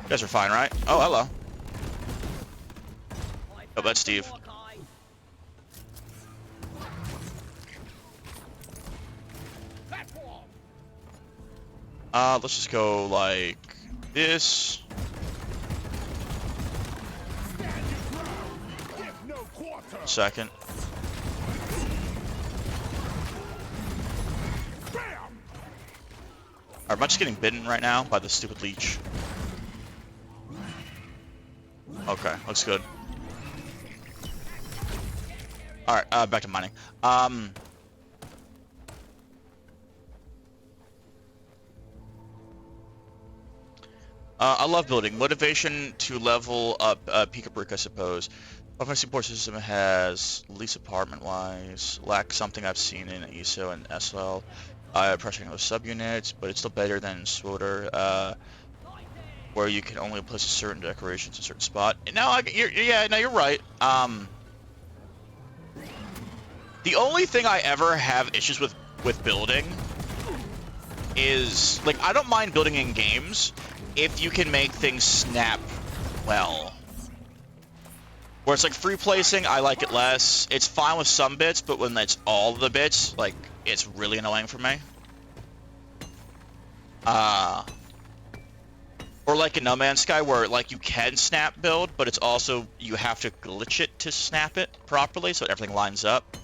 You guys are fine, right? Oh, hello. Oh, that's Steve. Let's just go like this. Second. Alright, am I just getting bitten right now by the stupid leech? Okay, looks good. Alright, back to mining. I love building. Motivation to level up Pika Brick, I suppose. My support system has, least apartment-wise, lacks something I've seen in ESO and SL. Pressuring those subunits, but it's still better than Swoter, where you can only place certain decorations in a certain spot. No, you're right. The only thing I ever have issues with building is, like, I don't mind building in games if you can make things snap well. Where it's like free placing, I like it less. It's fine with some bits, but when it's all the bits, like, it's really annoying for me. Or like in No Man's Sky, where like you can snap build, but it's also you have to glitch it to snap it properly, so everything lines up.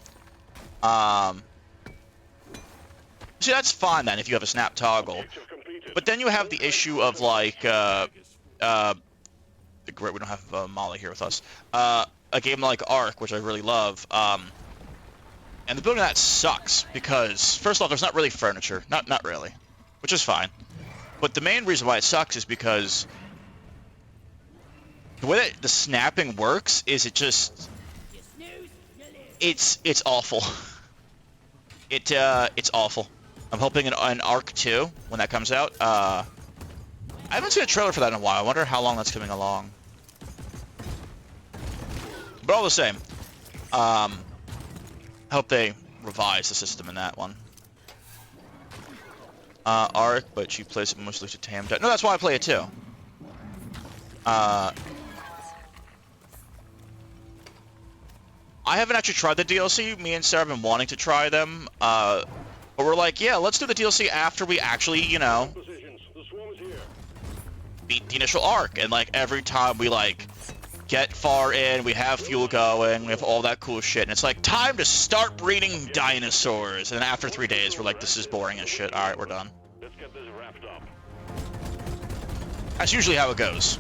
See, that's fine then if you have a snap toggle. But then you have the issue of like the great, we don't have Molly here with us. A game like Ark, which I really love. And the building of that sucks because first off, there's not really furniture, not really, which is fine. But the main reason why it sucks is because the way that the snapping works is it just it's awful. It's awful. I'm hoping an Ark 2 when that comes out. I haven't seen a trailer for that in a while. I wonder how long that's coming along. But all the same, I hope they revise the system in that one. Ark, but you place it mostly to tame down. No, that's why I play it too. I haven't actually tried the DLC. Me and Sarah have been wanting to try them. But we're like, yeah, let's do the DLC after we actually, you know, beat the initial Ark. And like every time we like get far in, we have fuel going, we have all that cool shit, and it's like time to start breeding dinosaurs. And after 3 days, we're like, this is boring as shit. All right, we're done. Let's get this wrapped up. That's usually how it goes.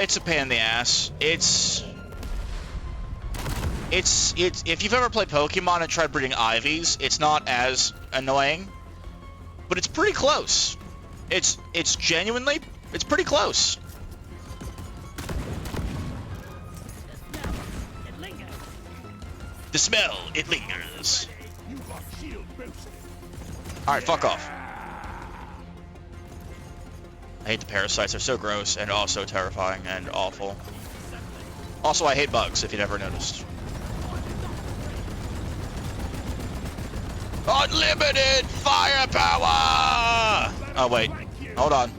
It's a pain in the ass. It's if you've ever played Pokemon and tried breeding Ivies, it's not as annoying, but it's pretty close. It's genuinely, it's pretty close. The smell, it lingers. Alright, fuck off. I hate the parasites, they're so gross and also terrifying and awful. Also, I hate bugs, if you never noticed. Unlimited firepower! Oh, wait. Hold on.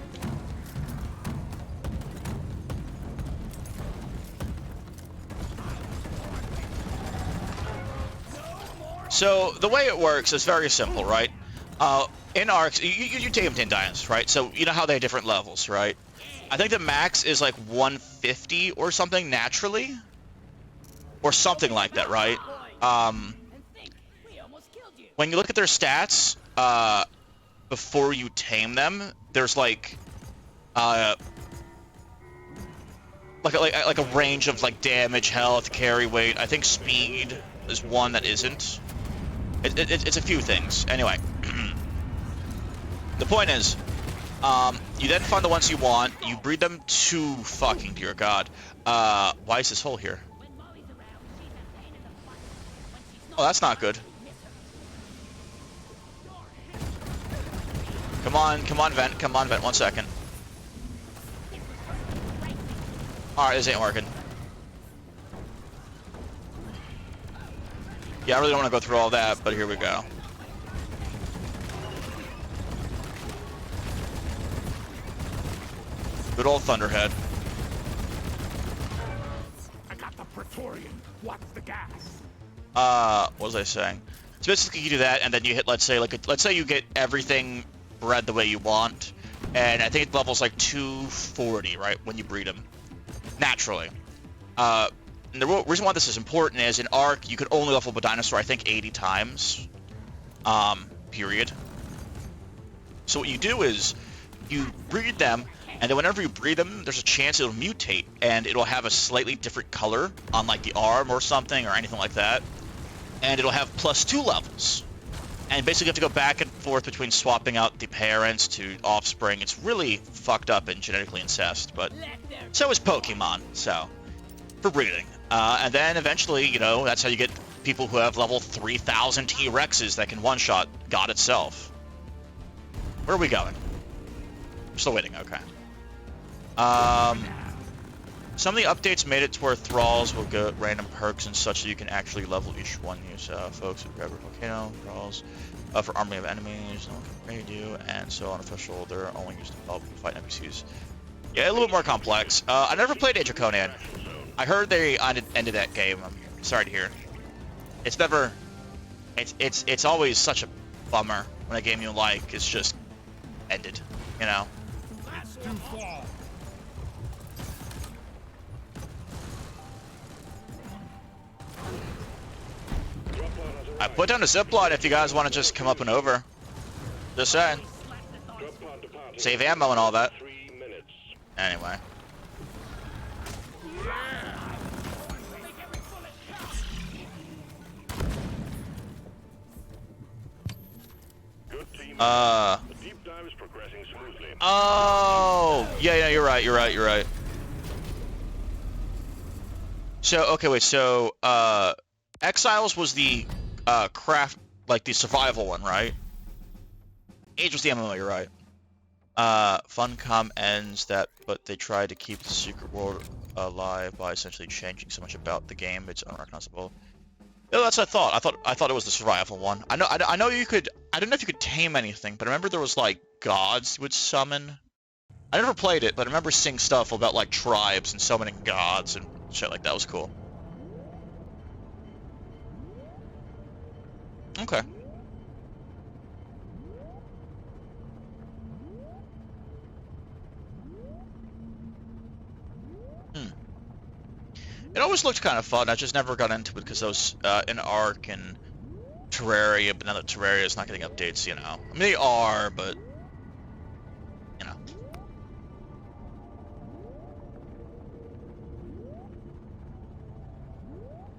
So, the way it works is very simple, right? In Arcs, you tame 10 dinos, right? So, you know how they have different levels, right? I think the max is like 150 or something naturally. Or something like that, right? When you look at their stats, before you tame them, there's like a range of like damage, health, carry weight. I think speed is one that isn't. It's a few things. Anyway, the point is, you then find the ones you want. You breed them to fucking dear God. Why is this hole here? Oh, that's not good. Come on, vent. Come on, vent. 1 second. Alright, this ain't working. Yeah, I really don't want to go through all that, but here we go. Good old Thunderhead. I got the Praetorian. What's the gas? What was I saying? So basically you do that, and then you hit, let's say you get everything bred the way you want, and I think it levels like 240, right, when you breed them. Naturally. And the reason why this is important is in Ark, you could only level up a dinosaur, I think, 80 times. Period. So what you do is, you breed them, and then whenever you breed them, there's a chance it'll mutate, and it'll have a slightly different color on, like, the arm or something, or anything like that. And it'll have +2 levels. And basically you have to go back and forth between swapping out the parents to offspring. It's really fucked up and genetically incest, but so is Pokemon, so, for breeding. And then eventually, you know, that's how you get people who have level 3,000 T-Rexes that can one-shot God itself. Where are we going? We're still waiting, okay. Some of the updates made it to where thralls will get random perks and such so you can actually level each one. Use folks with grab volcano thralls for army of enemies, no one can raid you, and so unofficial. They're only used to help fight NPCs. Yeah, a little bit more complex. I never played Age of Conan. I heard they ended that game. I'm sorry to hear. It's never. It's always such a bummer when a game you like is just ended. You know. That's too far. I put down a zipline if you guys want to just come up and over. Just saying. Save ammo and all that. 3 minutes. Anyway. Good team. The deep dive is progressing smoothly. Oh, yeah, you're right. So, okay, wait, so, Exiles was the, craft, like, the survival one, right? Age was the MMO, you're right. Funcom ends that, but they tried to keep the secret world alive by essentially changing so much about the game, it's unrecognizable. Oh, that's what I thought. I thought it was the survival one. I know you could, I don't know if you could tame anything, but I remember there was, like, gods you would summon. I never played it, but I remember seeing stuff about, like, tribes and summoning gods and shit like that. Was cool. Okay. It always looked kind of fun. I just never got into it because those in Ark and Terraria, but now that Terraria is not getting updates, you know. I mean, they are, but you know.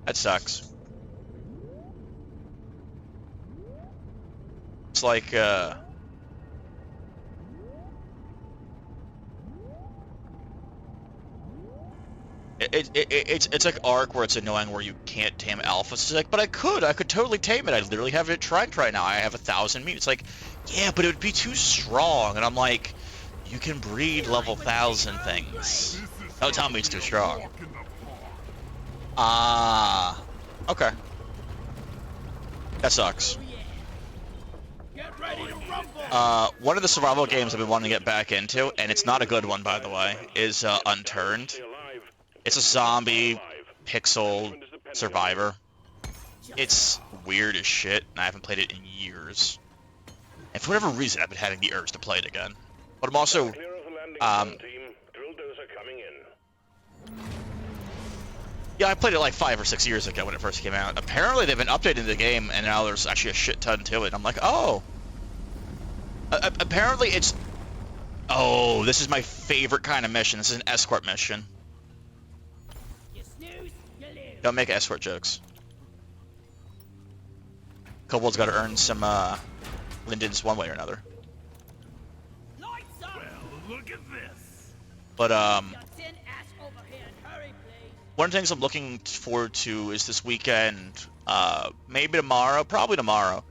That sucks. It's like, it's like Ark where it's annoying where you can't tame alphas. It's like, but I could totally tame it. I literally have it tracked right now. I have 1,000 meat. It's like, yeah, but it would be too strong. And I'm like, you can breed level 1,000 things. Don't tell me it's too strong. Okay. That sucks. One of the survival games I've been wanting to get back into, and it's not a good one, by the way, is Unturned. It's a zombie pixel survivor. It's weird as shit, and I haven't played it in years. And for whatever reason, I've been having the urge to play it again. But I'm also, yeah, I played it like 5 or 6 years ago when it first came out. Apparently, they've been updating the game, and now there's actually a shit ton to it. I'm like, oh. Apparently, it's... Oh, this is my favorite kind of mission. This is an escort mission. Don't make escort jokes. Kobold's got to earn some lindens one way or another. Well, look at this. But one of the things I'm looking forward to is this weekend, maybe tomorrow, probably tomorrow,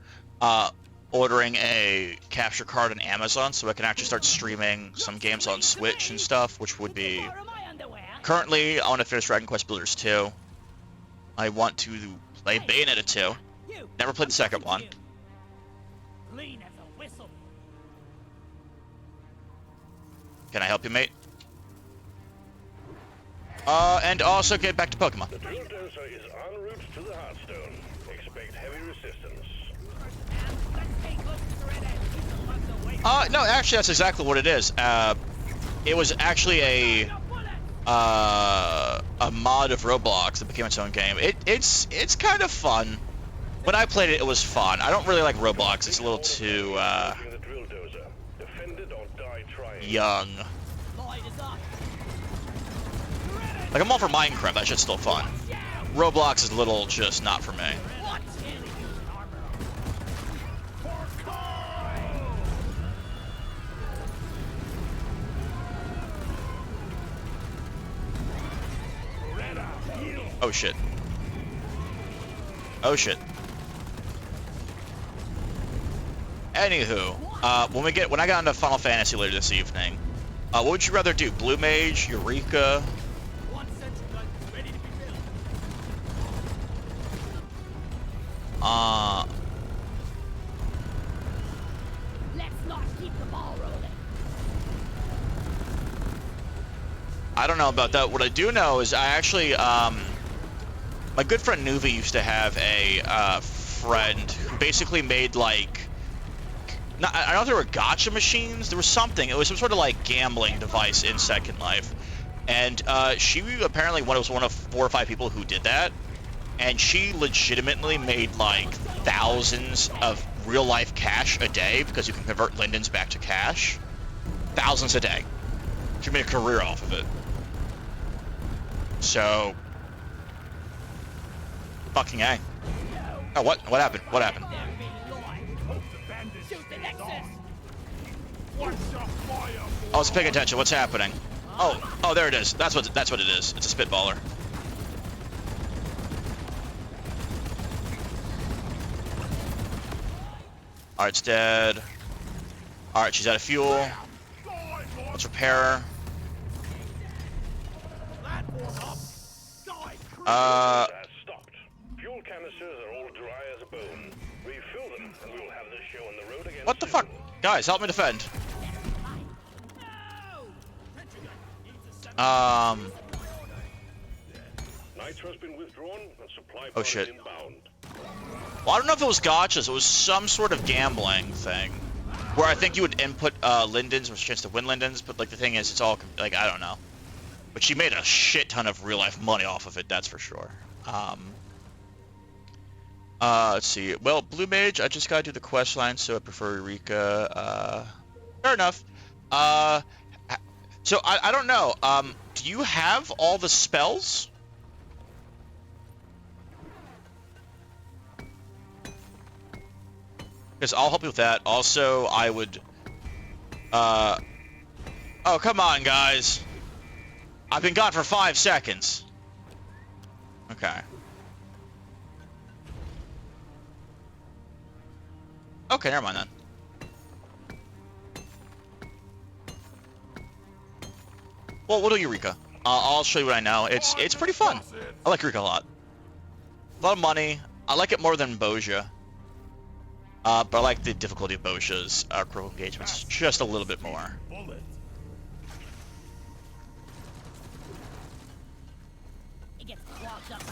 ordering a capture card on Amazon so I can actually start streaming some games on Switch and stuff, which would be... Currently, I want to finish Dragon Quest Builders 2. I want to play Bayonetta 2. You. Never played the second one. Clean as a whistle. Can I help you, mate? And also get back to Pokemon. The drill dozer is en route to the Hearthstone. Expect heavy resistance. Let's stay close to the red edge. Keep the bugs away. No, actually, that's exactly what it is. It was actually a mod of Roblox that became its own game. It's kind of fun. When I played it, it was fun. I don't really like Roblox. It's a little too The drill dozer. Defend it or die trying. young. Light is up. Like, I'm all for Minecraft. That shit's still fun. Roblox is a little just not for me. What? Armor. Oh shit. Oh shit. Anywho, when I got into Final Fantasy later this evening, what would you rather do? Blue Mage, Eureka? One sentry gun ready to be filled. Let's not keep the ball rolling. I don't know about that. What I do know is I actually, my good friend Nuvi used to have a friend who basically made like, I don't know if there were gacha machines. There was something. It was some sort of like gambling device in Second Life, and she apparently was one of 4 or 5 people who did that, and she legitimately made like thousands of real life cash a day because you can convert lindens back to cash. Thousands a day. She made a career off of it. So, fucking A. Oh, what happened? What happened? Shoot the Nexus. I was paying attention. What's happening? Oh, there it is. That's what it is. It's a spitballer. All right, it's dead. All right, she's out of fuel. Let's repair her. Has stopped. Fuel canisters are all dry as a bone. Refill them, and we'll have this show on the road again. What the fuck? Guys, help me defend. Nitro's been withdrawn and supply Oh pod shit. is inbound. Well, I don't know if it was gotchas. It was some sort of gambling thing, where I think you would input lindens, with a chance to win lindens. But like the thing is, it's all like I don't know. But she made a shit ton of real life money off of it. That's for sure. Let's see. Well, Blue Mage, I just gotta do the quest line, so I prefer Eureka. Fair enough. So I don't know. Do you have all the spells? Because I'll help you with that. Also, I would... Oh, come on, guys. I've been gone for 5 seconds. Okay. Okay, never mind then. Well, we'll do Eureka. I'll show you what I know. It's pretty fun. I like Eureka a lot. A lot of money. I like it more than Boja. But I like the difficulty of Boja's critical engagements just a little bit more. It gets clogged up.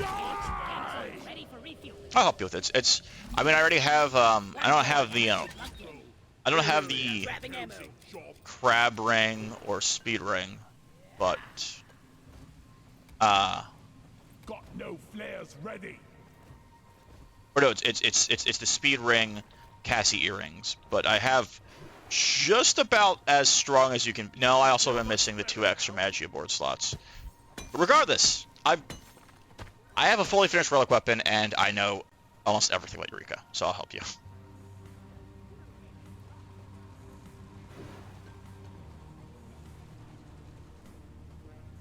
And ready for refuel. I'll help you with it. It's. I mean, I already have. I don't have the. I don't have the Grabbing ammo. crab ring or speed ring, but. Got no flares ready. Or no, it's the speed ring, Cassie earrings. But I have just about as strong as you can. No, I also am missing the 2 extra Magia board slots. But regardless, I have a fully finished relic weapon, and I know almost everything about Eureka, so I'll help you.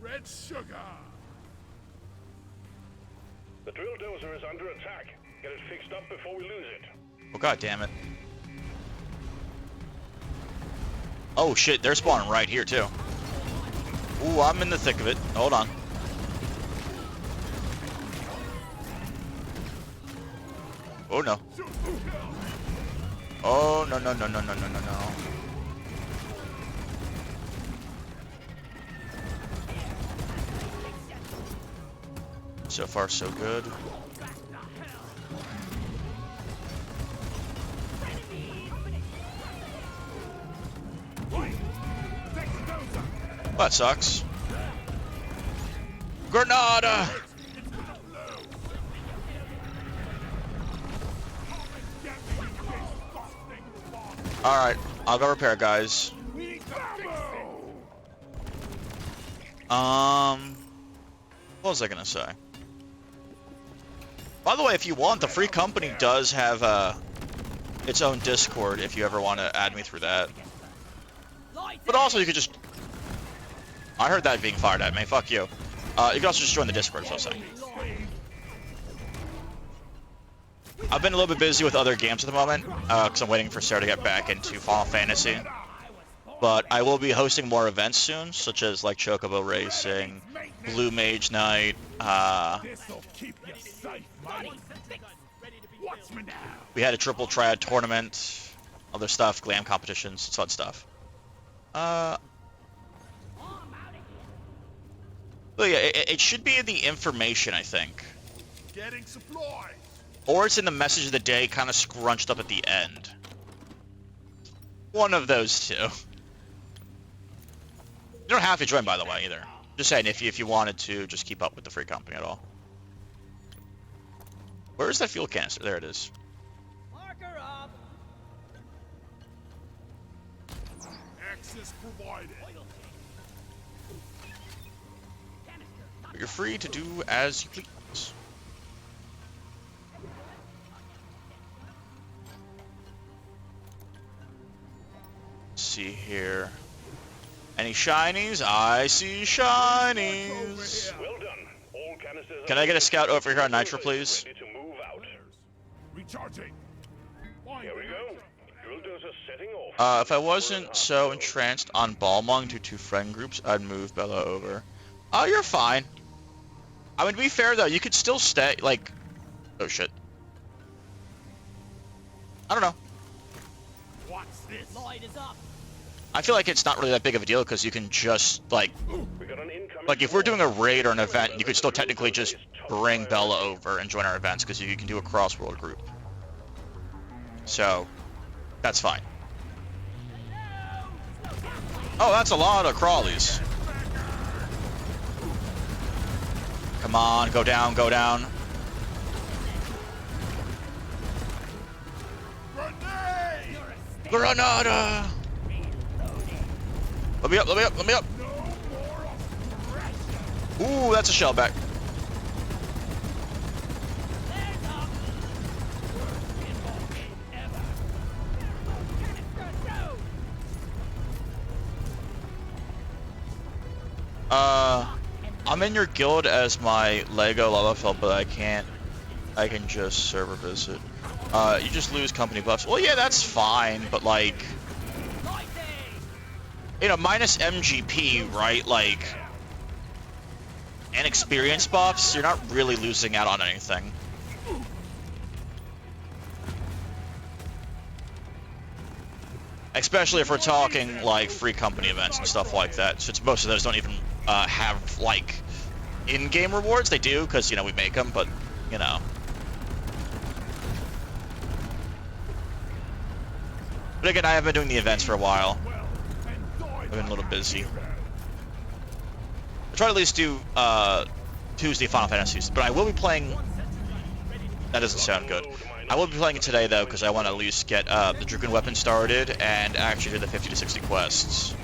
Red sugar. The drill dozer is under attack. Get it fixed up before we lose it. Oh god damn it. Oh shit, they're spawning right here too. Ooh, I'm in the thick of it. Hold on. Oh no. Oh no no no no no no no no. So far so good. Well, that sucks. Granada! Alright, I'll go repair, guys. What was I gonna say? By the way, if you want, the free company does have its own Discord if you ever want to add me through that. But also, you could just... I heard that being fired at me. Fuck you. You can also just join the Discord, is what I'm saying. I've been a little bit busy with other games at the moment, because I'm waiting for Sarah to get back into Final Fantasy. But I will be hosting more events soon, such as like Chocobo Racing, Blue Mage Night, This'll keep you safe, mate. Watch me now. we had a triple triad tournament, other stuff, glam competitions, it's fun stuff. But yeah, it should be in the information, I think. Getting supplies. Or it's in the message of the day, kind of scrunched up at the end. One of those two. You don't have to join, by the way, either. Just saying, if you wanted to, just keep up with the free company at all. Where is that fuel canister? There it is. Marker up. Access provided. But you're free to do as you please. Let's see here. Any shinies? I see shinies. Well done. All canisters Can I get a scout over here on Nitro, please? ready to move out. Recharging. Here we go. Builders are setting off. If I wasn't so entranced on Balmung due to friend groups, I'd move Bella over. Oh, you're fine. I mean, to be fair, though, you could still stay, like... Oh, shit. I don't know. What's this? Light is up. I feel like it's not really that big of a deal, because you can just, like... We got an incoming Like, if we're doing a raid or an event, you could still technically just bring Bella over and join our events, because you can do a cross-world group. So, that's fine. Oh, that's a lot of crawlies. Come on, go down, go down. Grenade! Granada! Let me up, let me up, let me up. Ooh, that's a shell back. I'm in your guild as my Lego lava fill, but I can just server visit. You just lose company buffs. Well, yeah, that's fine, but like, you know, minus MGP, right? Like, and experience buffs, you're not really losing out on anything. Especially if we're talking like free company events and stuff like that, since most of those don't even have like in-game rewards. They do, because, you know, we make them, but, you know. But again, I have been doing the events for a while. I've been a little busy. I try to at least do Tuesday Final Fantasies, but I will be playing... That doesn't sound good. I will be playing it today, though, because I want to at least get the Dragoon weapon started and actually do the 50 to 60 quests.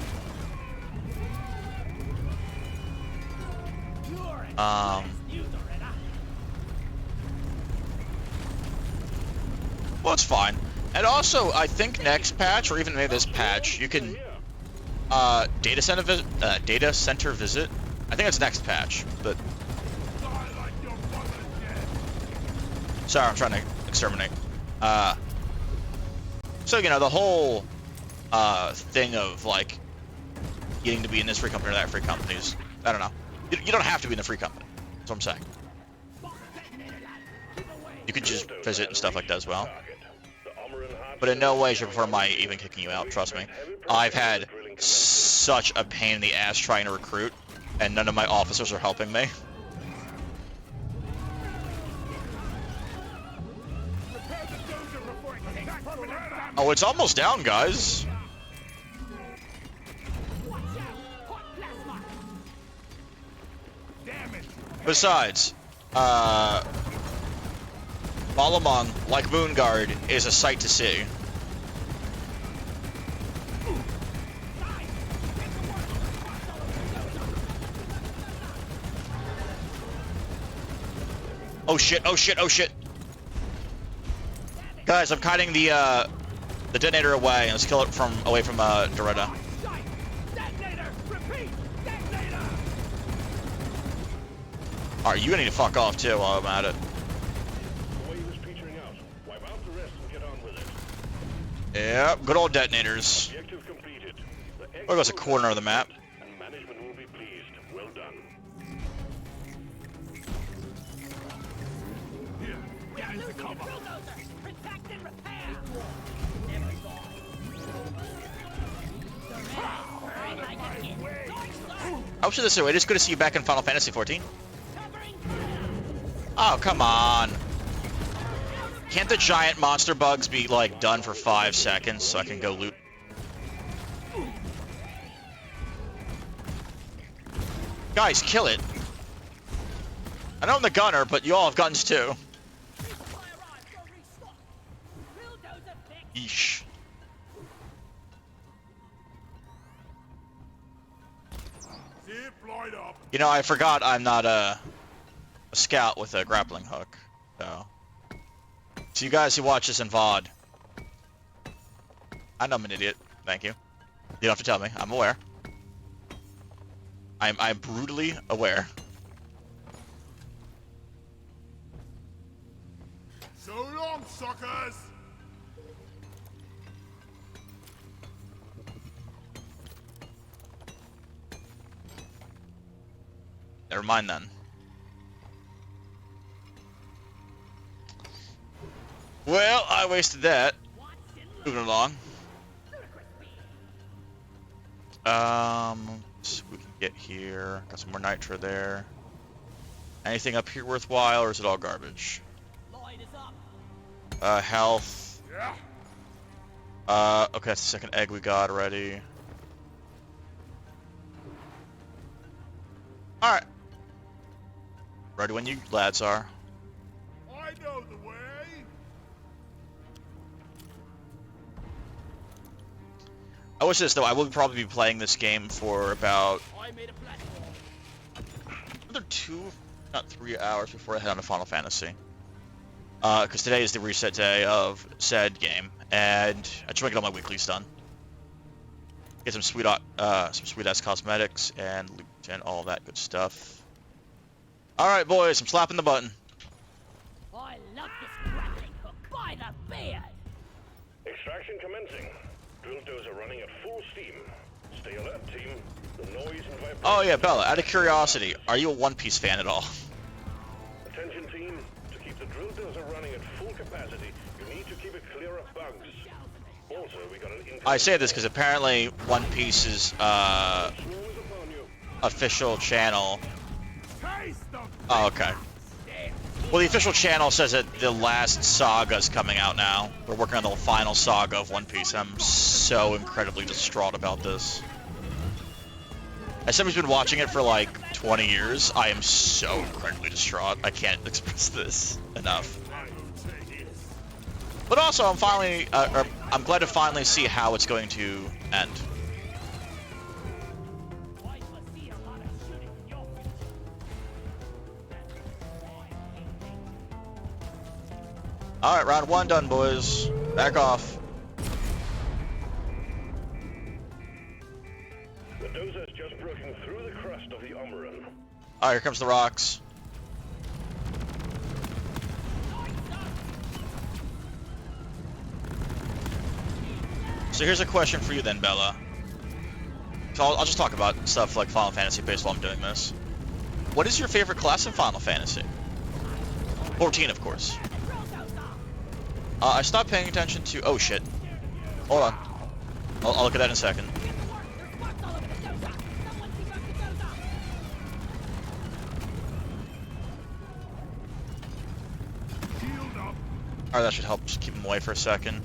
Well, it's fine. And also, I think next patch, or even maybe this patch, you can data center visit. I think it's next patch, but sorry, I'm trying to exterminate. So, you know, the whole thing of like getting to be in this free company or that free company is, I don't know. You don't have to be in the free company. That's what I'm saying. You could just visit and stuff like that as well. The Omeran Heart But in no way, shape, or form am I even kicking you out, trust me. I've had such a pain in the ass trying to recruit, and none of my officers are helping me. Oh, it's almost down, guys. Besides, Malamung, like Moonguard, is a sight to see. Oh shit, oh shit, oh shit. Guys, I'm kiting the detonator away, and let's kill it from away from Doretta. Detonator! Repeat! Detonator! Alright, you need to fuck off too while I'm at it. The way he was petering out. Wipe out the rest and get on with it. Yep, good old detonators. Objective completed. There goes a corner of the map. And management will be pleased. Well done. Losing the bulldozer! Protect and repair! I was just say, it is good to see you back in Final Fantasy 14. Oh, come on. Can't the giant monster bugs be, like, done for 5 seconds so I can go loot? Guys, kill it. I know I'm the gunner, but you all have guns too. Yeesh. Zip right up. You know, I forgot I'm not a scout with a grappling hook. So you guys who watch this in VOD, I know I'm an idiot. Thank you. You don't have to tell me. I'm aware. I'm brutally aware. So long, suckers. Never mind then. Well, I wasted that. Moving along. So we can get here. Got some more nitro there. Anything up here worthwhile, or is it all garbage? Health. Yeah. Okay, that's the second egg we got already. Alright. Ready when you lads are. I know the way. I wish this though, I will probably be playing this game for about another 2, not 3 hours before I head on to Final Fantasy. Because today is the reset day of said game, and I just want to get all my weeklies done. Get some sweet ass cosmetics and loot and all that good stuff. All right, boys, I'm slapping the button. I love this grappling hook by the beard! Extraction commencing. Drill dozer running at full steam. Stay alert, team. The noise and vibration. Oh yeah, Bella. Out of curiosity, are you a One Piece fan at all? Attention, team. To keep the drill dozer running at full capacity, you need to keep it clear of bugs. Also, we got an I say this because apparently One Piece's official channel. Oh, okay. Well, the official channel says that the last saga's coming out now. We're working on the final saga of One Piece. I'm so incredibly distraught about this. As somebody who's been watching it for like 20 years, I am so incredibly distraught. I can't express this enough. But also, I'm glad to finally see how it's going to end. Alright, round 1 done, boys. Back off. The dozer's just broken through the crust of the Omeran. Alright, here comes the rocks. So here's a question for you then, Bella. So I'll just talk about stuff like Final Fantasy based while I'm doing this. What is your favorite class in Final Fantasy? 14, of course. I stopped paying attention to... Oh, shit. Hold on. I'll look at that in a second. Alright, that should help just keep him away for a second.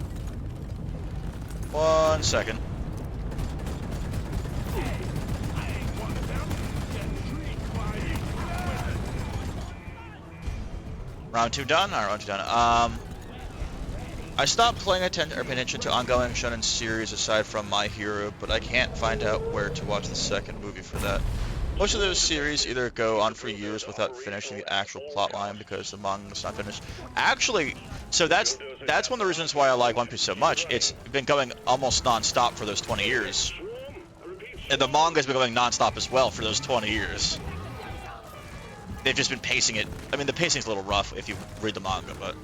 1 second. Round 2 done? Alright, round 2 done. I stopped paying attention to ongoing shonen series aside from My Hero, but I can't find out where to watch the second movie for that. Most of those series either go on for years without finishing the actual plotline because the manga's not finished. Actually, so that's one of the reasons why I like One Piece so much. It's been going almost non-stop for those 20 years. And the manga's been going non-stop as well for those 20 years. They've just been pacing it. I mean, the pacing's a little rough if you read the manga, but...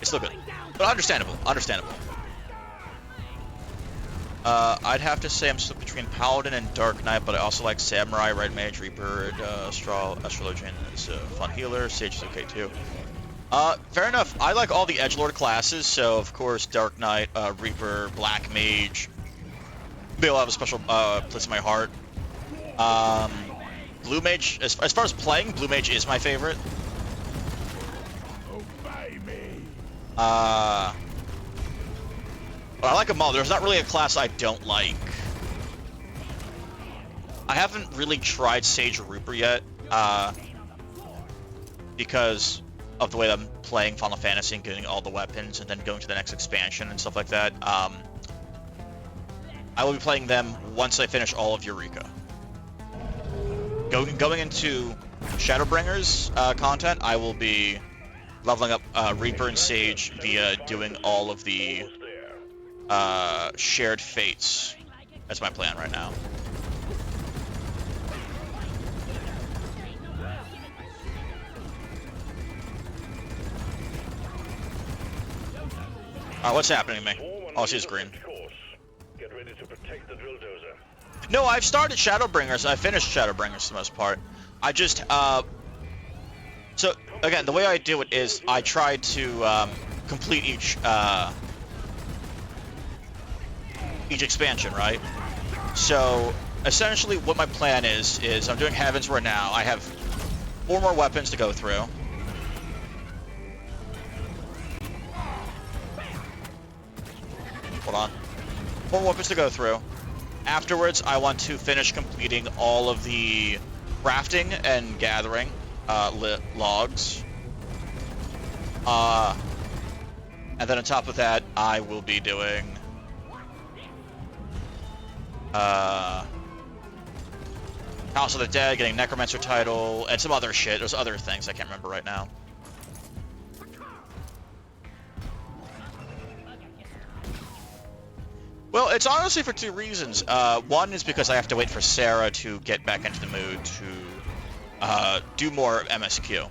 it's still good. But understandable. Understandable. I'd have to say I'm split between Paladin and Dark Knight, but I also like Samurai, Red Mage, Reaper, and Astrologian is a fun healer. Sage is okay too. Fair enough. I like all the edgelord classes, so of course Dark Knight, Reaper, Black Mage. They all have a special place in my heart. Blue Mage, as far as playing, Blue Mage is my favorite. But I like them all. There's not really a class I don't like. I haven't really tried Sage or Reaper yet, because of the way I'm playing Final Fantasy and getting all the weapons and then going to the next expansion and stuff like that. I will be playing them once I finish all of Eureka. Going into Shadowbringers content, I will be leveling up Reaper and Sage via doing all of the shared fates. That's my plan right now. What's happening to me? Oh, I see his green. Get ready to protect the drill dozer. No, I've started Shadowbringers. I finished Shadowbringers for the most part. I just, so, again, the way I do it is I try to, complete each expansion, right? So, essentially what my plan is I'm doing Heavens right now. I have 4 more weapons to go through. Hold on. 4 more weapons to go through. Afterwards, I want to finish completing all of the crafting and gathering logs. And then on top of that, I will be doing House of the Dead, getting Necromancer title, and some other shit. There's other things I can't remember right now. Well, it's honestly for 2 reasons. One is because I have to wait for Sarah to get back into the mood to do more MSQ.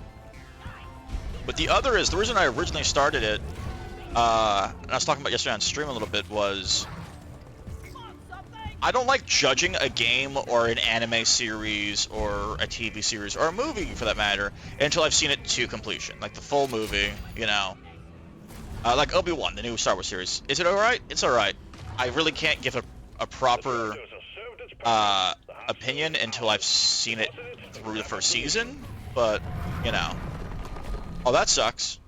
But the other is, the reason I originally started it, and I was talking about yesterday on stream a little bit, was I don't like judging a game or an anime series or a TV series or a movie, for that matter, until I've seen it to completion. Like the full movie, you know. Like Obi-Wan, the new Star Wars series. Is it alright? It's alright. I really can't give a proper opinion until I've seen it through the first season, but, you know. Oh, that sucks.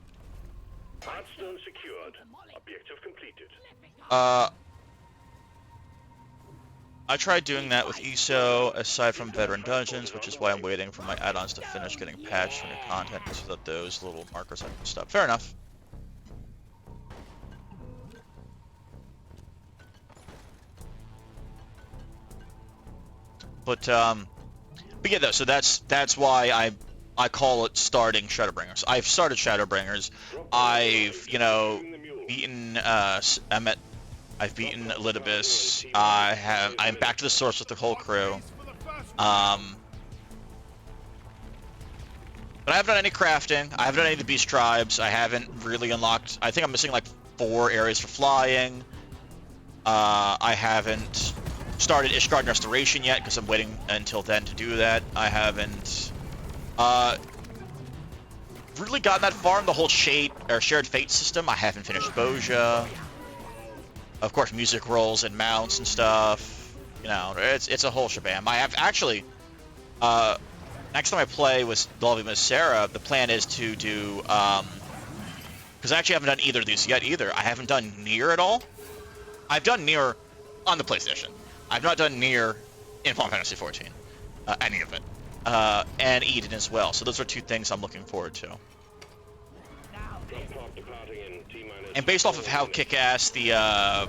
Heartstone secured. Objective completed. I tried doing that with ESO, aside from Veteran Dungeons, which is why I'm waiting for my add-ons to finish getting patched for new content, so that those little markers I can stop. Fair enough. But yeah, though, so that's why I call it starting Shadowbringers. I've started Shadowbringers. I've, you know, beaten Emmet. I've beaten Elidibus. I'm back to the source with the whole crew. But I haven't done any crafting. I haven't done any of the beast tribes. I haven't really unlocked. I think I'm missing like 4 areas for flying. I haven't started Ishgard Restoration yet because I'm waiting until then to do that. I haven't. really gotten that far in the whole shared fate system. I haven't finished Boja. Of course, music rolls and mounts and stuff. You know, it's a whole shabam. I have actually, next time I play with Lovely Miss Sarah, the plan is to do, because I actually haven't done either of these yet either. I haven't done Nier at all. I've done Nier on the PlayStation. I've not done Nier in Final Fantasy XIV, any of it, and Eden as well. So those are two things I'm looking forward to. And based off of how kick-ass the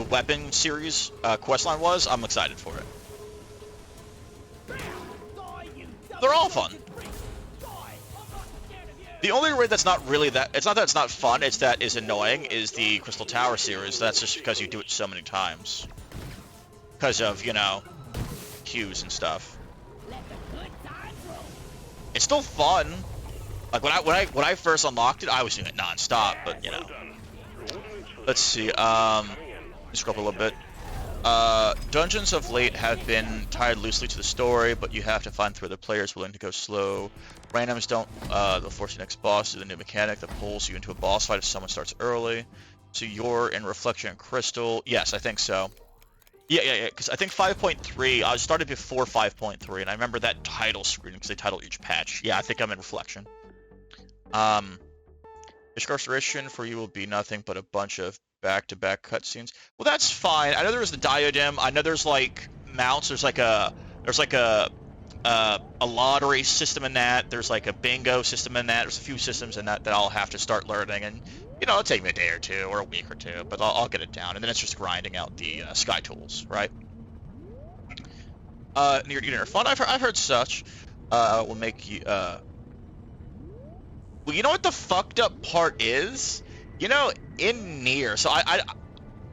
weapon series questline was, I'm excited for it. They're all fun. The only raid that's not really that, it's not that it's not fun, it's that is annoying, is the Crystal Tower series. That's just because you do it so many times. Because of, you know, queues and stuff. It's still fun. Like when I first unlocked it, I was doing it non-stop, but you know. Let's see. Scroll up a little bit. Dungeons of late have been tied loosely to the story, but you have to find through the players willing to go slow. Randoms don't. They'll force the next boss to the new mechanic that pulls you into a boss fight if someone starts early. So you're in Reflection and Crystal. Yes, I think so. Yeah. Because I think 5.3. I started before 5.3, and I remember that title screen because they title each patch. Yeah, I think I'm in Reflection. Incarceration for you will be nothing but a bunch of back-to-back cutscenes. Well, that's fine. I know there's the diadem. I know there's like mounts. There's like a lottery system in that. There's like a bingo system in that. There's a few systems in that I'll have to start learning, and you know, it'll take me a day or two or a week or two, but I'll get it down. And then it's just grinding out the sky tools, right? Near fun. I've heard such. Will make you. Well, you know what the fucked up part is? You know, in Nier, so I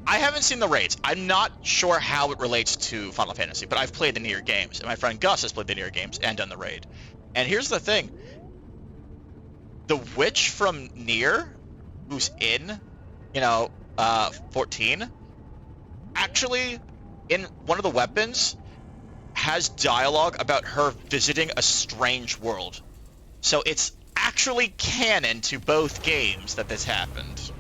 haven't seen the raids. I'm not sure how it relates to Final Fantasy, but I've played the Nier games, and my friend Gus has played the Nier games and done the raid. And here's the thing. The witch from Nier, who's in, you know, 14, actually, in one of the weapons, has dialogue about her visiting a strange world. So it's actually canon to both games that this happened.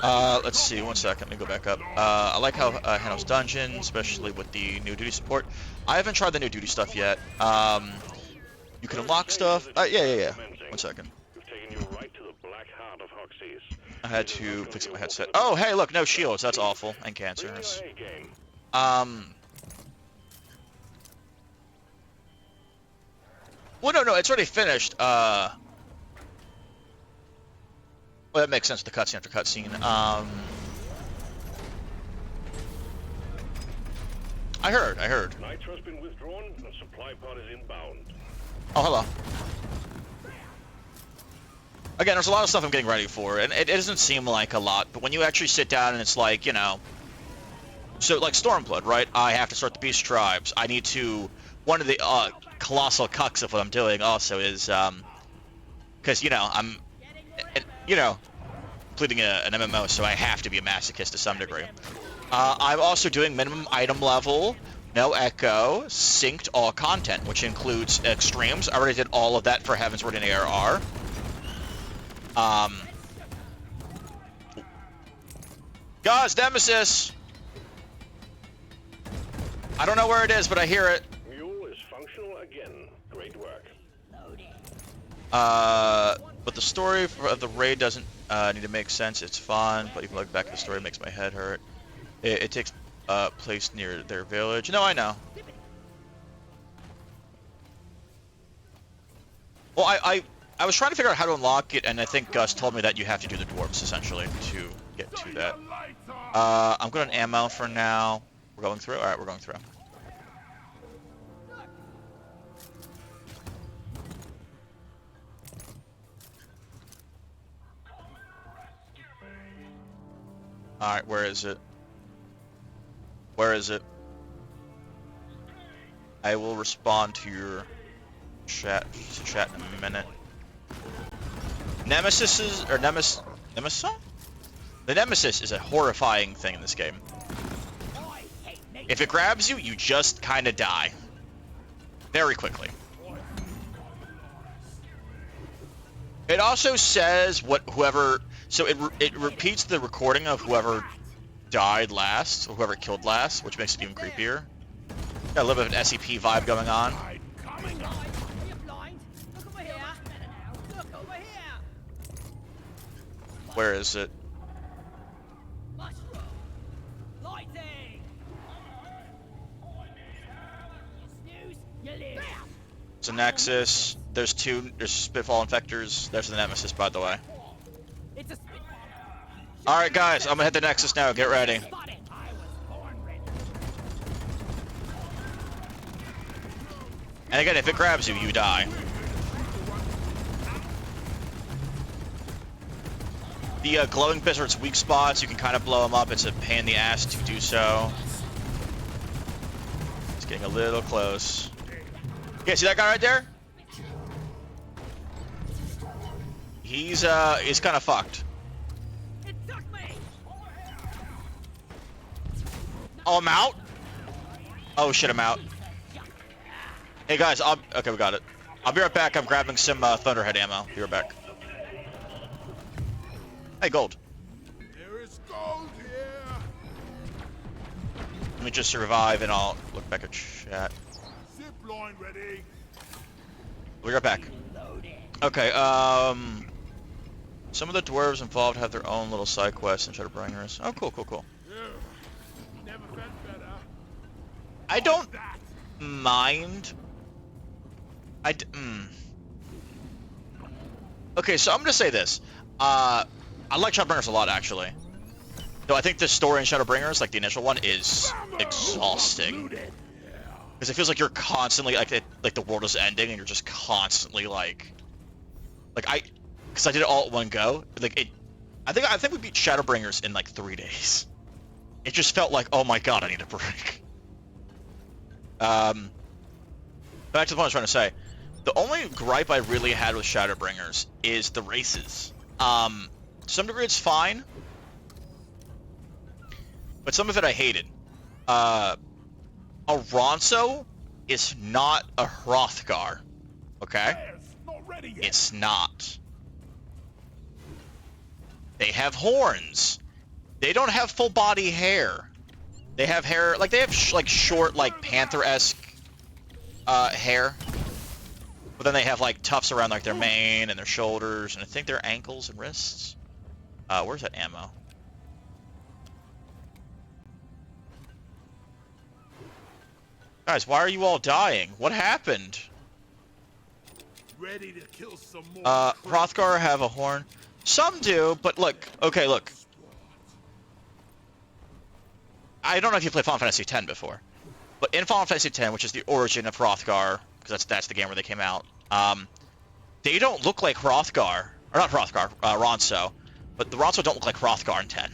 Let's see, one second, let me go back up. I like how it handles dungeons, especially with the new duty support. I haven't tried the new duty stuff yet. You can unlock stuff. Yeah. One second. I had to fix my headset. Oh, hey, look, no shields. That's awful. And cancerous. Well, no, it's already finished. Well, that makes sense, the cutscene after cutscene. I heard. Nitro's been withdrawn and supply pod is inbound. Oh, hello. Again, there's a lot of stuff I'm getting ready for, and it doesn't seem like a lot, but when you actually sit down and it's like, you know... So, like Stormblood, right? I have to start the Beast Tribes. I need to... One of the colossal cucks of what I'm doing also is... Because, you know, I'm... You know, completing an MMO, so I have to be a masochist to some degree. I'm also doing minimum item level, no echo, synced all content, which includes extremes. I already did all of that for Heavensward and ARR. Guys, Nemesis! I don't know where it is, but I hear it. Mule is functional again. Great work. But the story of the raid doesn't need to make sense. It's fun, but even look back at the story makes my head hurt. It takes place near their village. No, I know. Well, I was trying to figure out how to unlock it, and I think Gus told me that you have to do the dwarves, essentially, to get to that. I'm going to ammo for now. We're going through? Alright, we're going through. Alright, where is it? Where is it? I will respond to your chat in a minute. Nemesis? Nemesis? The Nemesis is a horrifying thing in this game. If it grabs you, you just kind of die. Very quickly. It also says whoever. So it repeats the recording of whoever died last, or whoever killed last, which makes it even creepier. Got a little bit of an SCP vibe going on. Are you blind? Look over here. Look over here. Where is it? Mushroom. Lighting. You snooze, you lose. It's a Nexus. There's Spitfall Infectors. There's the Nemesis, by the way. It's a spit. Alright, guys, I'm gonna hit the Nexus now. Get ready. Spot it. I was born ready. And again, if it grabs you, you die. The glowing bits are its weak spots. You can kind of blow them up. It's a pain in the ass to do so. It's getting a little close. Yeah, see that guy right there? He's kind of fucked. It took me. Oh, I'm out? Oh shit, I'm out. Hey guys, okay, we got it. I'll be right back. I'm grabbing some Thunderhead ammo. Be right back. Hey, gold. There is gold here. Let me just survive and I'll look back at chat. Zip line ready. We'll be right back. Okay, some of the dwarves involved have their own little side quests and Shadowbringers. Oh, cool, cool, cool. Yeah. Never felt better. I don't That. mind. Okay, so I'm gonna say this. I like Shadowbringers a lot, actually. Though I think the story in Shadowbringers, like the initial one, is exhausting. Because it feels like you're constantly like the world is ending and you're just constantly because I did it all at one go. I think we beat Shadowbringers in like 3 days. It just felt like, oh my god, I need a break. Back to the point I was trying to say. The only gripe I really had with Shadowbringers is the races. To some degree it's fine, but some of it I hated. A Ronso is not a Hrothgar, okay? It's not ready yet. It's not. They have horns. They don't have full body hair. They have hair, like they have short, like panther-esque hair. But then they have like tufts around like their mane and their shoulders, and I think their ankles and wrists. Where's that ammo? Guys, why are you all dying? What happened? Ready to kill some more. Hrothgar have a horn. Some do, but look, okay, look. I don't know if you played Final Fantasy X before, but in Final Fantasy X, which is the origin of Hrothgar, because that's the game where they came out, they don't look like Hrothgar, or not Hrothgar, Ronso, but the Ronso don't look like Hrothgar in 10.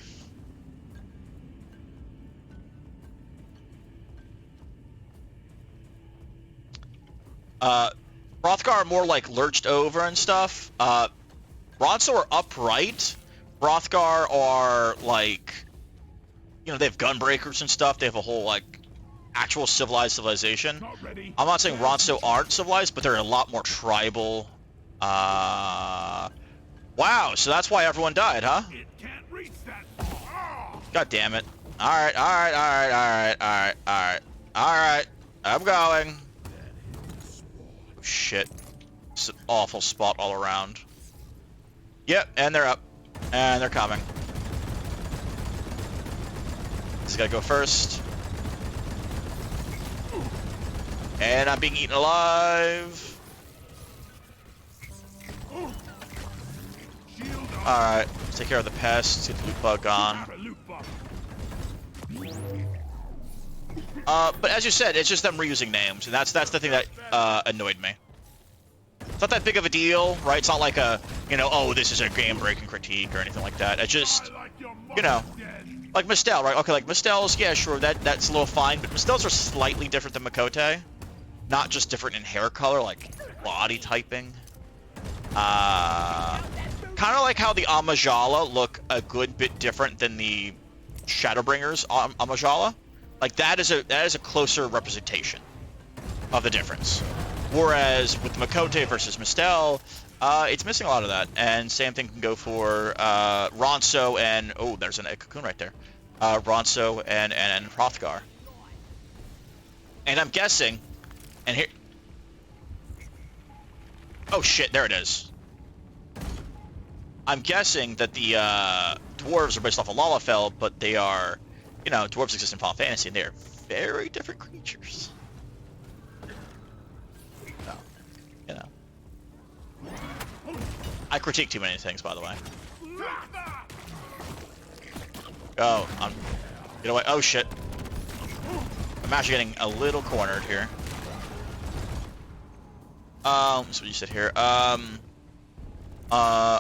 Hrothgar are more like lurched over and stuff. Ronso are upright. Hrothgar are like, you know, they have gunbreakers and stuff. They have a whole like actual civilization. Not ready. I'm not saying Ronso aren't civilized, but they're a lot more tribal. Wow, so that's why everyone died, huh? It can't reach that. Ah! God damn it. Alright. I'm going. Oh, shit. It's an awful spot all around. Yep, and they're up. And they're coming. This gotta go first. And I'm being eaten alive. Alright, let's take care of the pests, get the loot bug gone. But as you said, it's just them reusing names, and that's the thing that annoyed me. It's not that big of a deal, right? It's not like a, you know, oh, this is a game-breaking critique or anything like that. It's just, you know, like Mistel, right? Okay, like Mistel's, yeah, sure, that's a little fine, but Mistels are slightly different than Makote. Not just different in hair color, like body typing. Kind of like how the Amajala look a good bit different than the Shadowbringers Amajala. Like that is a closer representation of the difference. Whereas with Makote versus Mistel, It's missing a lot of that, and same thing can go for Ronso and oh, there's a cocoon right there. Ronso and Hrothgar. And I'm guessing, and here, oh shit, there it is. I'm guessing that the dwarves are based off of Lalafell, but they are, you know, dwarves exist in Final Fantasy, and they are very different creatures. So, you know. I critique too many things, by the way. Oh, get away. Oh shit. I'm actually getting a little cornered here. So what you said here. I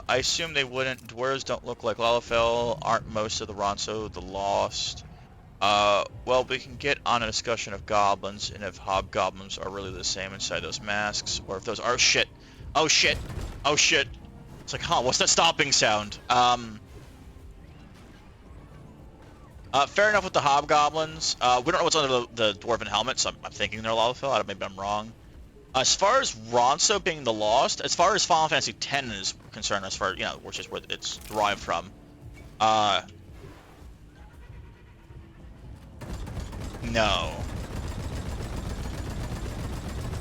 assume they wouldn't. Dwarves don't look like Lalafell. Aren't most of the Ronso the Lost? Well, we can get on a discussion of goblins and if hobgoblins are really the same inside those masks, or if those are shit. Oh shit. Oh shit. It's like, huh? What's that stopping sound? Fair enough with the hobgoblins. We don't know what's under the dwarven helmet, so I'm thinking they're Lalafell. Maybe I'm wrong. As far as Ronso being the Lost, as far as Final Fantasy X is concerned, as far, you know, which is where it's derived from, no.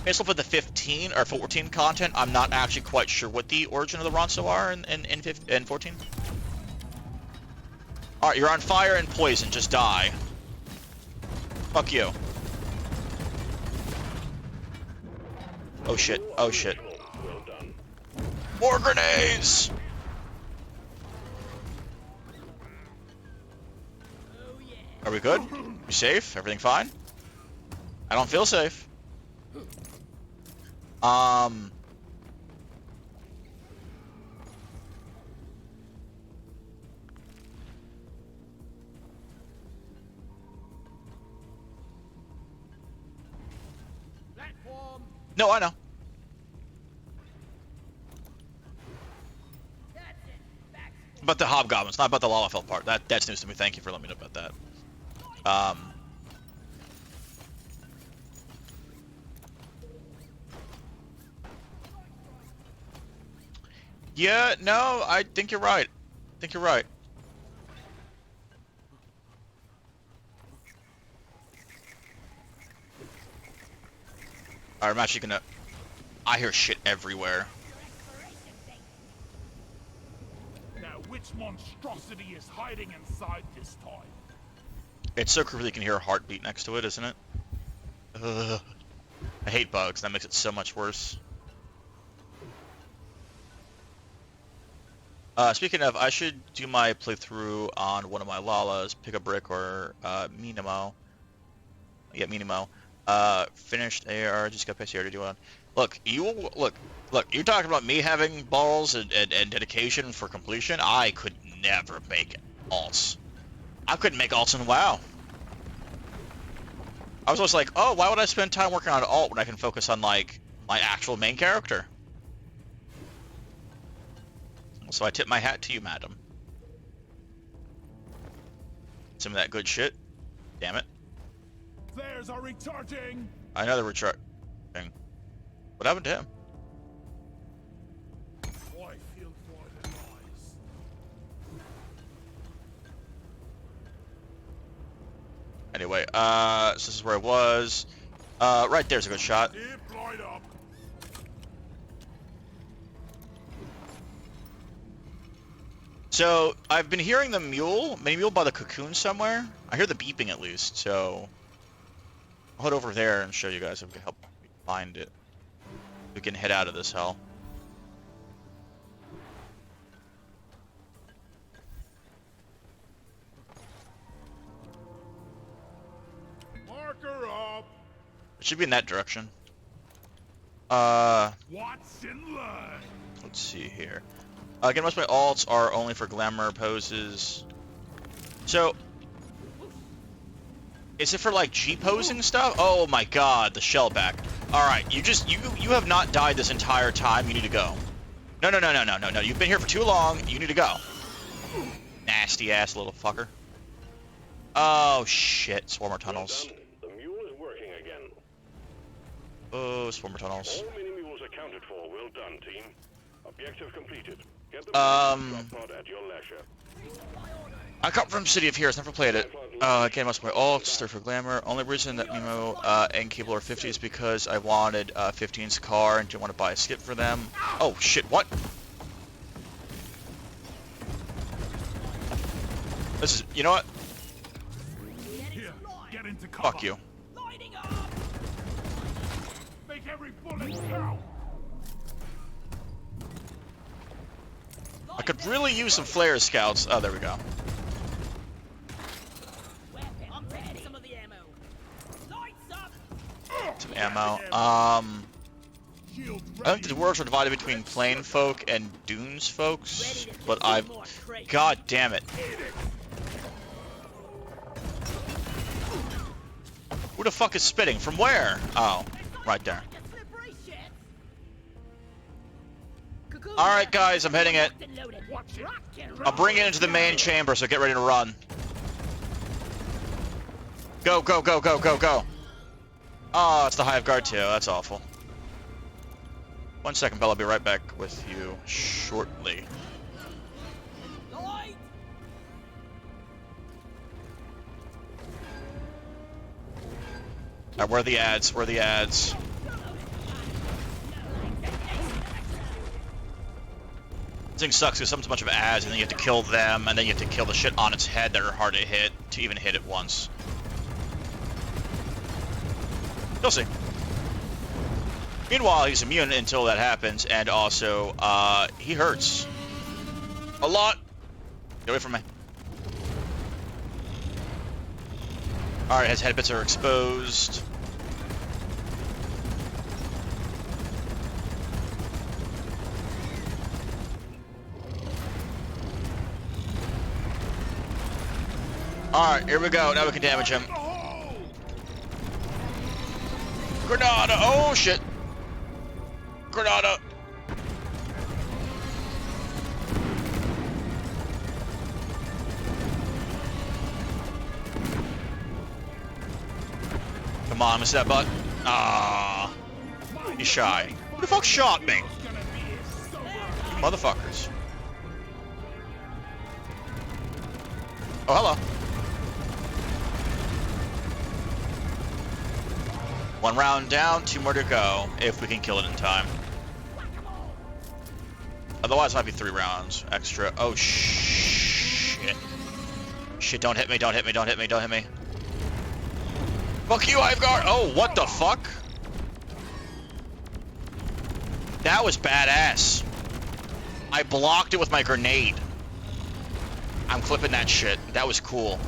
Based off of the 15 or 14 content, I'm not actually quite sure what the origin of the Ronso are in 14. Alright, you're on fire and poison, just die. Fuck you. Oh shit, oh shit. Well done. More grenades! Are we good? We safe? Everything fine? I don't feel safe. Platform. No, I know. That's it. Back. About the hobgoblins, not about the Lalafell part. That's news to me. Thank you for letting me know about that. Yeah, no, I think you're right. I think you're right. Alright, I'm actually gonna... I hear shit everywhere. Now, which monstrosity is hiding inside this time? It's so creepy you can hear a heartbeat next to it, isn't it? Ugh. I hate bugs. That makes it so much worse. Speaking of, I should do my playthrough on one of my Lalas, Pick a Brick or Minimo. Yeah, Minimo. Finished AR, just got past here to do one. Look, look, you're talking about me having balls and dedication for completion. I could never make alts. I couldn't make alts in WoW. I was always like, oh, why would I spend time working on alt when I can focus on, like, my actual main character? So I tip my hat to you, madam. Some of that good shit. Damn it. Flares are recharging! I know they're recharging. What happened to him? I feel for the noise. Anyway, so this is where I was. Right there's a good shot. Keep light up. So, I've been hearing the mule, mini mule by the cocoon somewhere. I hear the beeping at least, so... I'll head over there and show you guys if we can help find it. We can head out of this hell. Marker up. It should be in that direction. Watch and learn. Let's see here. Again, most of my alts are only for glamour poses. So, is it for like G-posing stuff? Oh my god, the shellback. Alright, you have not died this entire time, you need to go. No, you've been here for too long, you need to go. Nasty ass little fucker. Oh shit, Swarmer tunnels. Well done. The mule is working again. Oh, Swarmer tunnels. All mini mules accounted for. Well done, team. Objective completed. Get the drop pod at your leisure. I come from City of Heroes, never played it. Again, most of my alts, they're for glamour. Only reason that Nemo and Cable are 50 is because I wanted 15's car and didn't want to buy a skip for them. Oh shit, what? This is, you know what? Here, get into cover. Fuck you. Lining up! Make every bullet count. I could really use some flare scouts. Oh, there we go. I'm taking some of the ammo. Lights up! Some ammo. Shield I think the worlds are divided between plain folk and dunes folks, but I've... God damn it. Who the fuck is spitting? From where? Oh, right there. Alright guys, I'm hitting it. I'll bring it into the main chamber, so get ready to run. Go, go, go, go, go, go. Oh, it's the Hive Guard too. That's awful. 1 second, Bella. I'll be right back with you shortly. Alright, where are the ads? Where are the ads? This thing sucks because sometimes a bunch of ads, and then you have to kill them, and then you have to kill the shit on its head that are hard to hit to even hit it once. You'll see. Meanwhile, he's immune until that happens, and also, he hurts. A lot! Get away from me. Alright, his head bits are exposed. Alright, here we go. Now we can damage him. Granada! Oh shit! Granada! Come on, miss that butt. Ah, he's shy. Who the fuck shot me? Motherfuckers. Oh, hello. One round down, 2 more to go, if we can kill it in time. Otherwise, it might be 3 rounds extra. Oh, shit. Shit, don't hit me, don't hit me, don't hit me, don't hit me. Fuck you, Hive Guard! Oh, what the fuck? That was badass. I blocked it with my grenade. I'm clipping that shit. That was cool.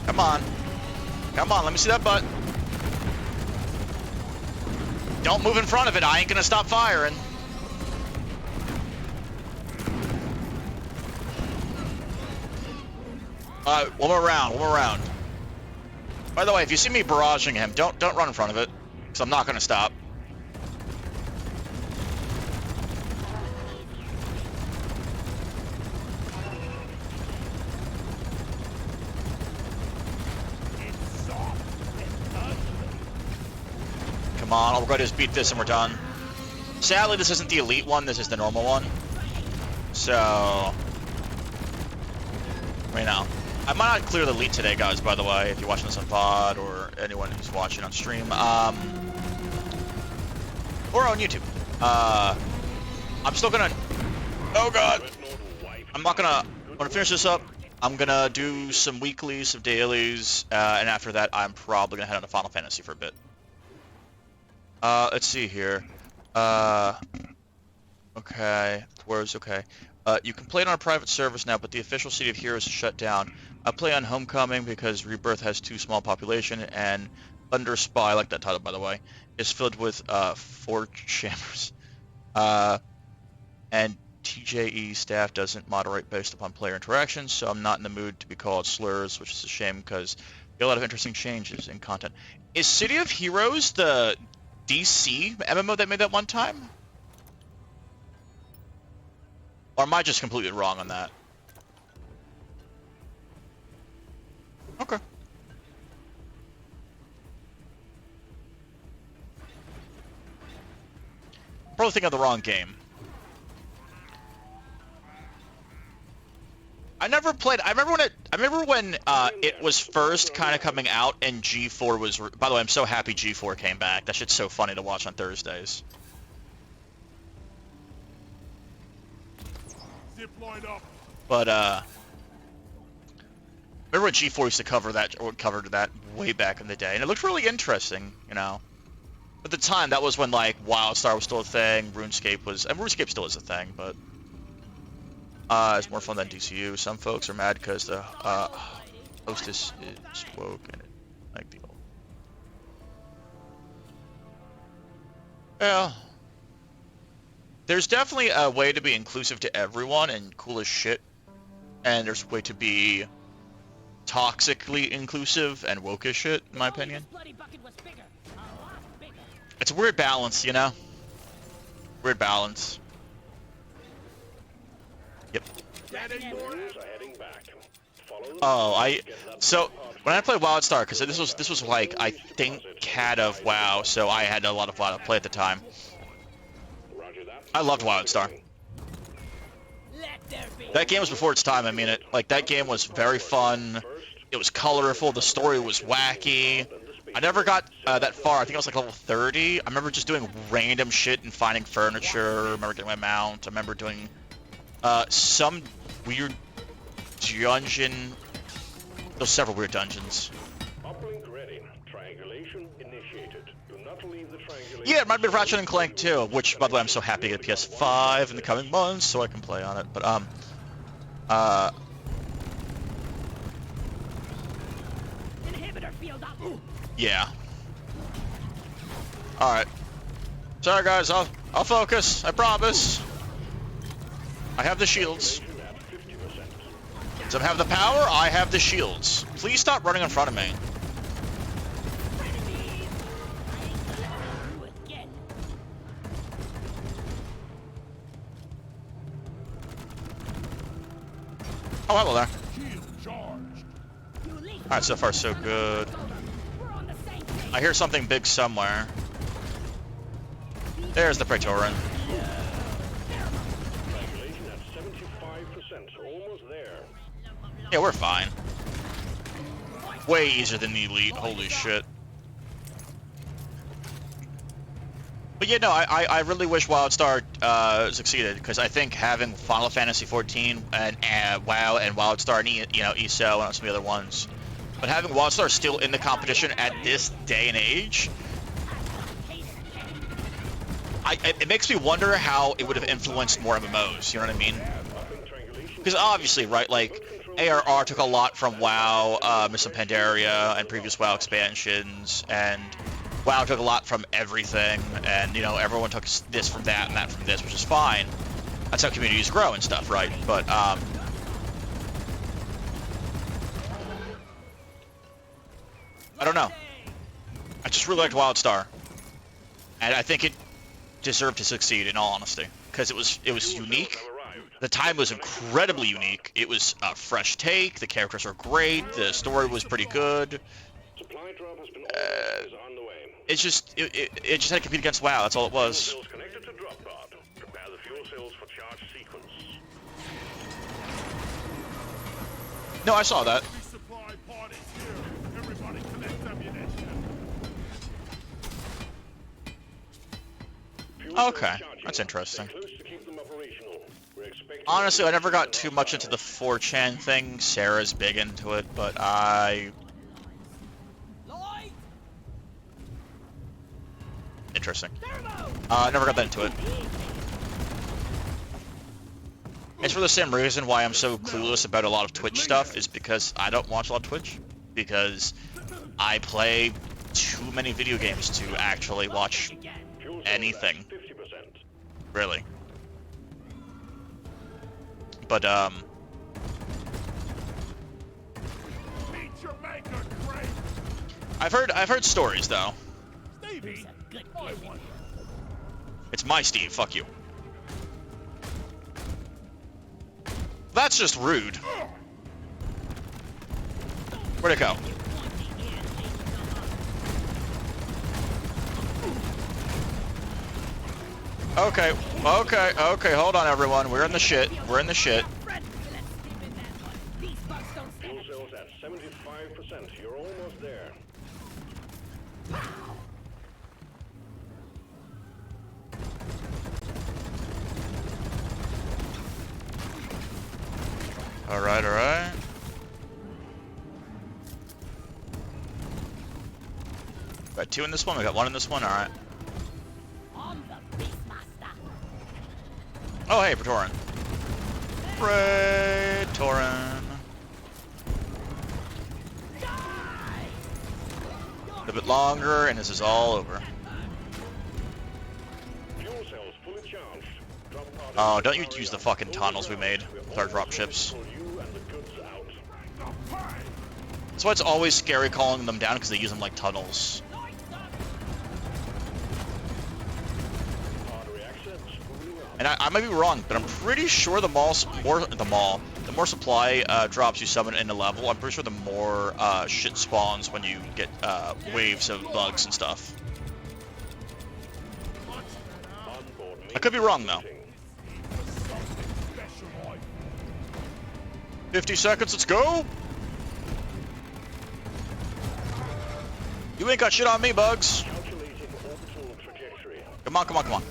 Come on. Come on, let me see that butt. Don't move in front of it. I ain't gonna stop firing. One more round, one more round. By the way, if you see me barraging him, don't run in front of it, because I'm not gonna stop. Come on, all we're gonna do is beat this and we're done. Sadly, this isn't the elite one, this is the normal one. So... right now. I might not clear the elite today, guys, by the way, if you're watching this on VOD, or anyone who's watching on stream. Or on YouTube. I'm still gonna... oh god! I'm not gonna... when I finish this up, I'm gonna do some weeklies, some dailies, and after that, I'm probably gonna head on to Final Fantasy for a bit. Let's see here. Okay. Where's okay? You can play it on a private service now, but the official City of Heroes is shut down. I play on Homecoming because Rebirth has too small population, and Thunder Spy, I like that title by the way, is filled with 4 chambers. And TJE staff doesn't moderate based upon player interactions, so I'm not in the mood to be called slurs, which is a shame because there are a lot of interesting changes in content. Is City of Heroes the DC MMO that made that one time? Or am I just completely wrong on that? Okay. probably thinking of the wrong game. I never played. I remember when it was first kind of coming out, and G4 was. By the way, I'm so happy G4 came back. That shit's so funny to watch on Thursdays. Zip line up. But remember when G4 used to cover that, or covered that way back in the day, and it looked really interesting, you know. At the time, that was when like WildStar was still a thing, RuneScape was, and RuneScape still is a thing, but it's more fun than DCU. Some folks are mad because the hostess is woke and it like the old. Yeah. There's definitely a way to be inclusive to everyone and cool as shit, and there's a way to be toxically inclusive and woke as shit, in my opinion. It's a weird balance, you know? Weird balance. Yep. Oh, so when I played WildStar, because this was like I think CAD of WoW, so I had a lot of WoW to play at the time. I loved WildStar. That game was before its time. I mean, that game was very fun. It was colorful. The story was wacky. I never got that far. I think I was like level 30. I remember just doing random shit and finding furniture. I remember getting my mount. I remember doing some weird dungeon. There's several weird dungeons. Uplink ready. Triangulation initiated. Do not leave the triangulation. Yeah, it might be Ratchet and Clank too, which, by the way, I'm so happy to get a PS5 in the coming months so I can play on it. But Inhibitor field up. yeah. All right. Sorry, guys. I'll focus. I promise. I have the shields. Some have the power. I have the shields. Please stop running in front of me. Oh, hello there. Alright, so far so good. I hear something big somewhere. There's the Praetorian. Yeah, we're fine. Way easier than the Elite, holy shit. But yeah, no, I really wish WildStar succeeded, because I think having Final Fantasy 14 and WoW and WildStar and ESO and some of the other ones, but having WildStar still in the competition at this day and age, it makes me wonder how it would have influenced more MMOs. You know what I mean? Because obviously, right, like ARR took a lot from WoW, Mists of Pandaria, and previous WoW expansions, and WoW took a lot from everything, and, you know, everyone took this from that and that from this, which is fine. That's how communities grow and stuff, right? But, I don't know. I just really liked WildStar. And I think it deserved to succeed, in all honesty. Because it was unique. The time was incredibly unique. It was a fresh take, the characters were great, the story was pretty good. It's just, it just had to compete against WoW, that's all it was. No, I saw that. Okay, that's interesting. Honestly, I never got too much into the 4chan thing. Sarah's big into it, but interesting. I never got that into it. It's for the same reason why I'm so clueless about a lot of Twitch stuff, is because I don't watch a lot of Twitch. Because I play too many video games to actually watch anything. Really. But, I've heard stories, though. It's my Steve, fuck you. That's just rude. Where'd it go? Okay, okay, hold on everyone. We're in the shit. We're in the shit. Fuel cells at 75%. You're almost there. Alright, alright. Got 2 in this one, we got 1 in this one, alright. Oh hey, Praetorin. Praetorin. A bit longer, and this is all over. Fuel cells fully charged. Drop pod Oh, don't you use the fucking tunnels we made with our dropships. pull you and the goods out. That's why it's always scary calling them down, because they use them like tunnels. Pod reactor spooling up. And I might be wrong, but I'm pretty sure the more supply drops you summon in a level, I'm pretty sure the more shit spawns when you get waves of bugs and stuff. Onboard I could be wrong though. meeting. 50 seconds, let's go! You ain't got shit on me, bugs. Calculating orbital trajectory. Come on, come on, come on.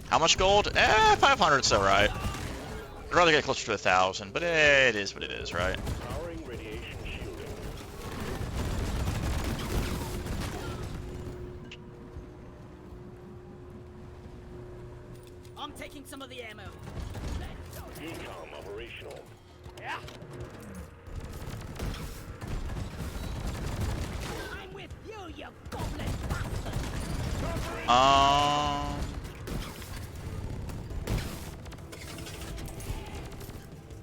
How much gold? 500's alright. I'd rather get closer to 1,000, but it is what it is, right? Powering radiation shielding. I'm taking some of the ammo. Decom operational. I'm with you, you goblin bastard!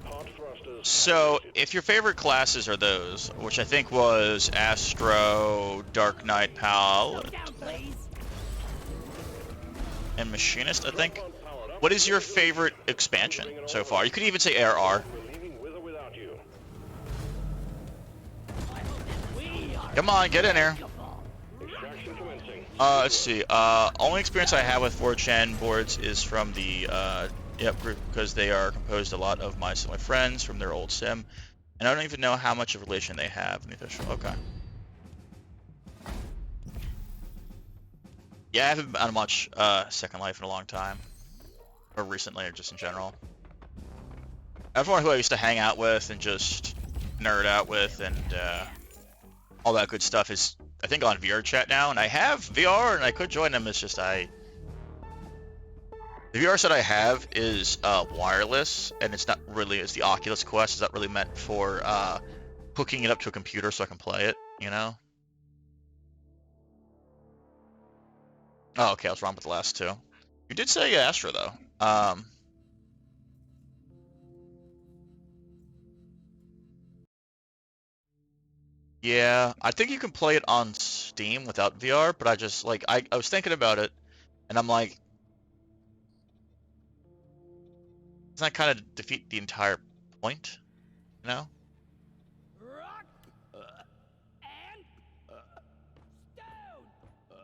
Pod thrusters. So, activated. if your favorite classes are those, which I think was Astro, Dark Knight Pal, Slow down, please! and Machinist, I think. Pod powered up. What is your favorite expansion so far? You could even say ARR. We're leaving with or without you. We are Come on, get in here. Extraction commencing. Let's see. Only experience I have with 4chan boards is from the group, because they are composed a lot of my similar friends from their old sim, and I don't even know how much of a relation they have in the official. Okay. Yeah, I haven't been on much Second Life in a long time, or recently, or just in general. Everyone who I used to hang out with and just nerd out with and all that good stuff is, I think, on VR chat now, and I have VR and I could join them. It's just the VR set I have is wireless, and it's not really, it's the Oculus Quest. It's not really meant for hooking it up to a computer so I can play it, you know? Oh, okay, I was wrong with the last two. You did say Astra, though. Yeah, I think you can play it on Steam without VR, but I just, like, I was thinking about it, and I'm like, doesn't that kind of defeat the entire point, you know? rock and stone!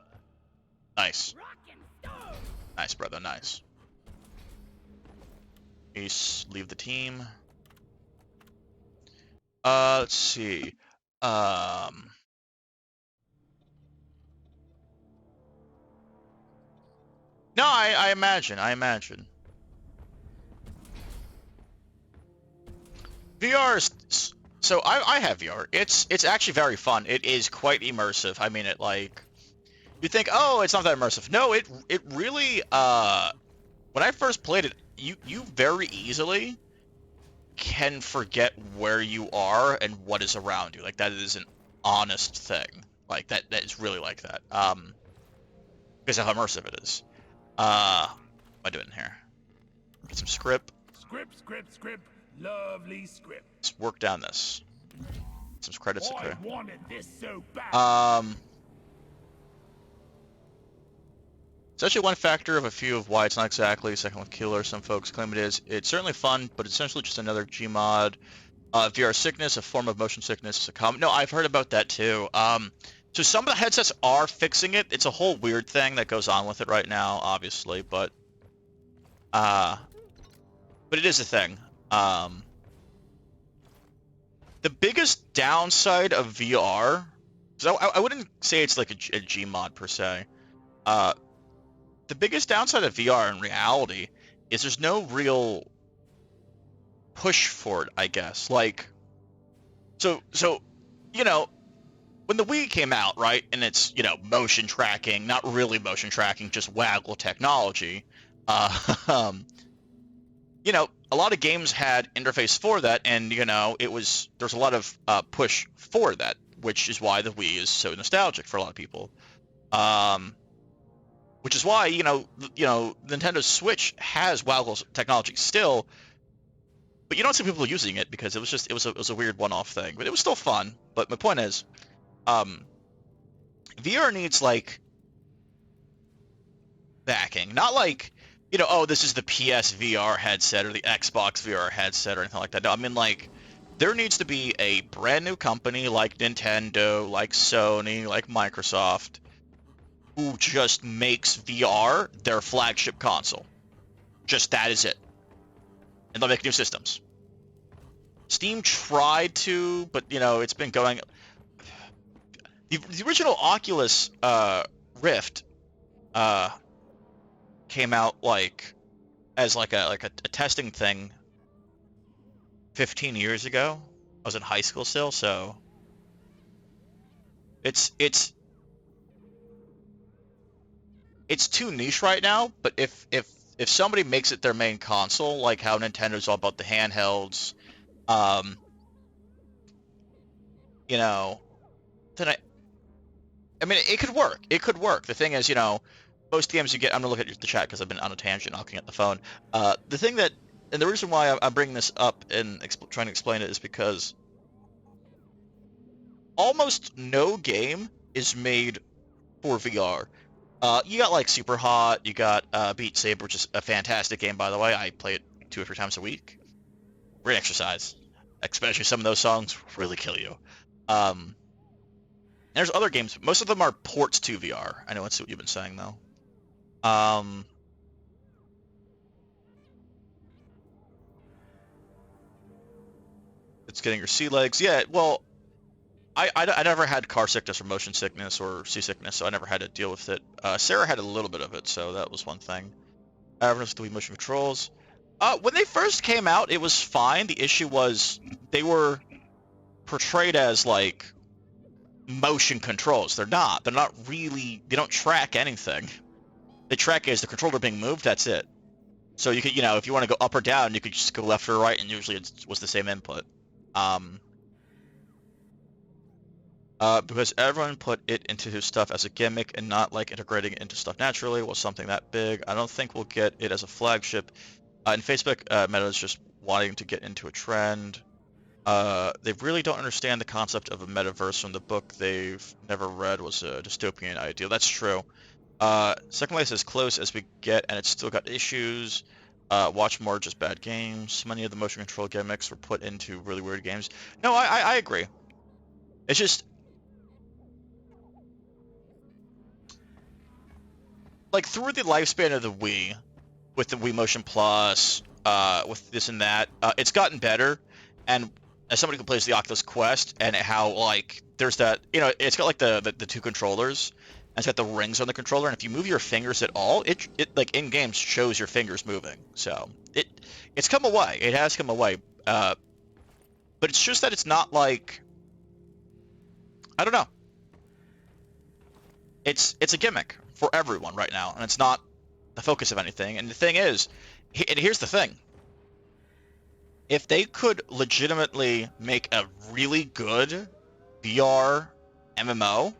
Nice. Rock and stone! Nice, brother, nice. Ace, leave the team. Let's see. No, I imagine. VR is, so I have VR. It's actually very fun. It is quite immersive. I mean, it, like, you think, oh, it's not that immersive. No, it really, when I first played it, you very easily can forget where you are and what is around you. Like, that is an honest thing. Like, that is really like that. Because of how immersive it is. What am I doing here? Get some script. Script. Lovely script. Let's work down this. Some credits. I Okay. wanted this so bad. It's actually one factor of a few of why it's not exactly Second Life killer. Some folks claim it is. It's certainly fun, but it's essentially just another Gmod. VR sickness, a form of motion sickness. No, I've heard about that too. So some of the headsets are fixing it. It's a whole weird thing that goes on with it right now, obviously, but it is a thing. The biggest downside of VR, so I wouldn't say it's like a Gmod per se. The biggest downside of VR in reality is there's no real push for it, I guess. Like, so you know, when the Wii came out, right, and it's, you know, motion tracking, not really motion tracking, just waggle technology, you know, a lot of games had interface for that, and, you know, there's a lot of push for that, which is why the Wii is so nostalgic for a lot of people. Which is why, you know, Nintendo Switch has waggle technology still, but you don't see people using it because it was a weird one-off thing. But it was still fun. But my point is, VR needs like backing, not like, you know, oh, this is the PS VR headset or the Xbox VR headset or anything like that. No, I mean, like, there needs to be a brand new company like Nintendo, like Sony, like Microsoft, who just makes VR their flagship console. Just that is it. And they'll make new systems. Steam tried to, but, you know, it's been going... The original Oculus Rift came out like as like a testing thing 15 years ago. I was in high school still, so it's too niche right now. But if somebody makes it their main console, like how Nintendo's all about the handhelds, you know, then I mean, it could work. It could work. The thing is, you know, most games you get... I'm going to look at the chat because I've been on a tangent looking at the phone. The thing that... And the reason why I'm bringing this up and trying to explain it is because almost no game is made for VR. You got, like, Super Hot. You got Beat Saber, which is a fantastic game, by the way. I play it 2 or 3 times a week. Great exercise. Especially some of those songs really kill you. There's other games. Most of them are ports to VR. I know that's what you've been saying, though. It's getting your sea legs. Yeah, well, I never had car sickness or motion sickness or seasickness, so I never had to deal with it. Sarah had a little bit of it, so that was one thing. Everyone's doing motion controls. When they first came out, it was fine. The issue was they were portrayed as, like, motion controls. They're not. They're not really... They don't track anything. They track as the controller being moved, that's it. So you could, you know, if you want to go up or down, you could just go left or right, and usually it was the same input. Because everyone put it into his stuff as a gimmick and not like integrating it into stuff naturally was something that big. I don't think we'll get it as a flagship. And Facebook Meta is just wanting to get into a trend. They really don't understand the concept of a metaverse when the book they've never read was a dystopian ideal. That's true. Second place is close as we get, and it's still got issues. Watch more just bad games. Many of the motion control gimmicks were put into really weird games. No, I agree. It's just... Like, through the lifespan of the Wii, with the Wii Motion Plus, with this and that, it's gotten better. And as somebody who plays the Oculus Quest, and how, like, there's that, you know, it's got, like, the 2 controllers, and it's got the rings on the controller, and if you move your fingers at all, it like, in-game shows your fingers moving. So, it's come away. It has come away. But it's just that it's not, like... I don't know. It's a gimmick for everyone right now, and it's not the focus of anything. And the thing is, and here's the thing. If they could legitimately make a really good VR MMO,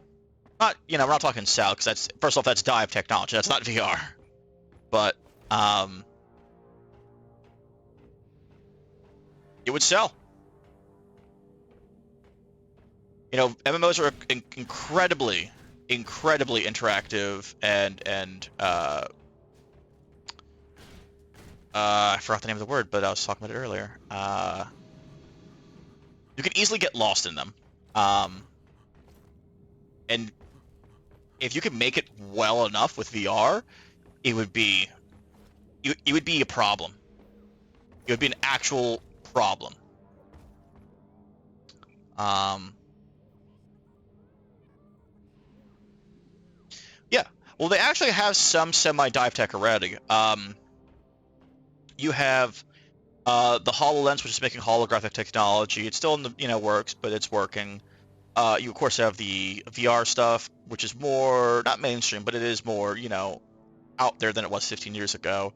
not, you know, we're not talking Sal, because that's, first off, that's dive technology. That's not VR. But, it would sell. You know, MMOs are incredibly interactive, and I forgot the name of the word, but I was talking about it earlier. You can easily get lost in them. And if you can make it well enough with VR, it would be a problem. It would be an actual problem. Yeah. Well, they actually have some semi-dive tech already. You have the HoloLens, which is making holographic technology. It's still in the works, but it's working. You of course have the VR stuff, which is more not mainstream, but it is more out there than it was 15 years ago.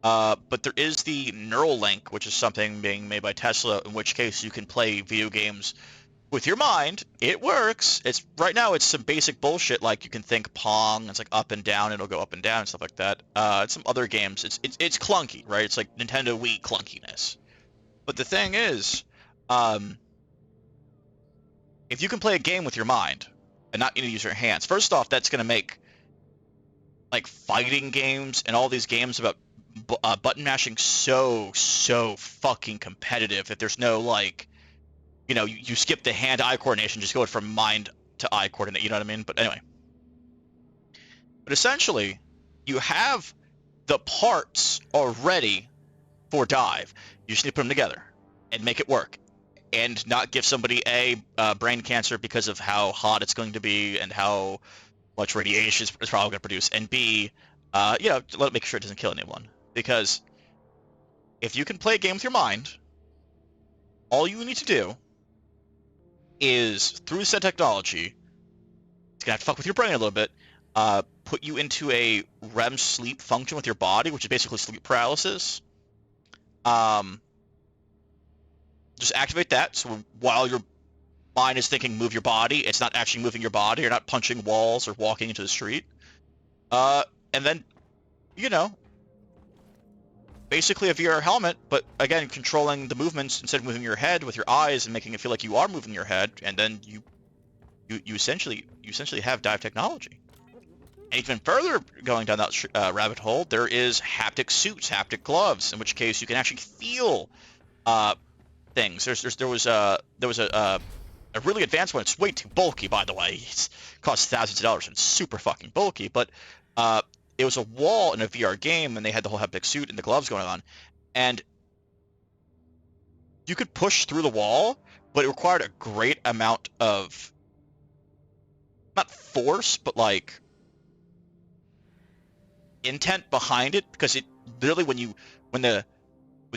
But there is the Neuralink, which is something being made by Tesla, in which case you can play video games with your mind. It works. It's right now it's some basic bullshit like you can think Pong. It's like up and down. It'll go up and down and stuff like that. It's some other games. It's clunky, right? It's like Nintendo Wii clunkiness. But the thing is, if you can play a game with your mind and not need to use your hands, first off, that's going to make like fighting games and all these games about button mashing so fucking competitive. If there's no you skip the hand-eye coordination, just go from mind to eye coordinate, you know what I mean? But anyway. But essentially, you have the parts already for dive. You just need to put them together and make it work. And not give somebody A, brain cancer because of how hot it's going to be and how much radiation it's probably going to produce. And B, make sure it doesn't kill anyone. Because if you can play a game with your mind, all you need to do is, through said technology, it's gonna have to fuck with your brain a little bit, put you into a REM sleep function with your body, which is basically sleep paralysis. Just activate that, so while your mind is thinking move your body, it's not actually moving your body. You're not punching walls or walking into the street. And then, basically a VR helmet, but again, controlling the movements instead of moving your head with your eyes and making it feel like you are moving your head, and then you essentially have dive technology. And even further going down that rabbit hole, there is haptic suits, haptic gloves, in which case you can actually feel things. There was a really advanced one. It's way too bulky, by the way. It costs thousands of dollars and it's super fucking bulky, but it was a wall in a VR game, and they had the whole haptic suit and the gloves going on, and you could push through the wall, but it required a great amount of not force, but like intent behind it, because it literally when you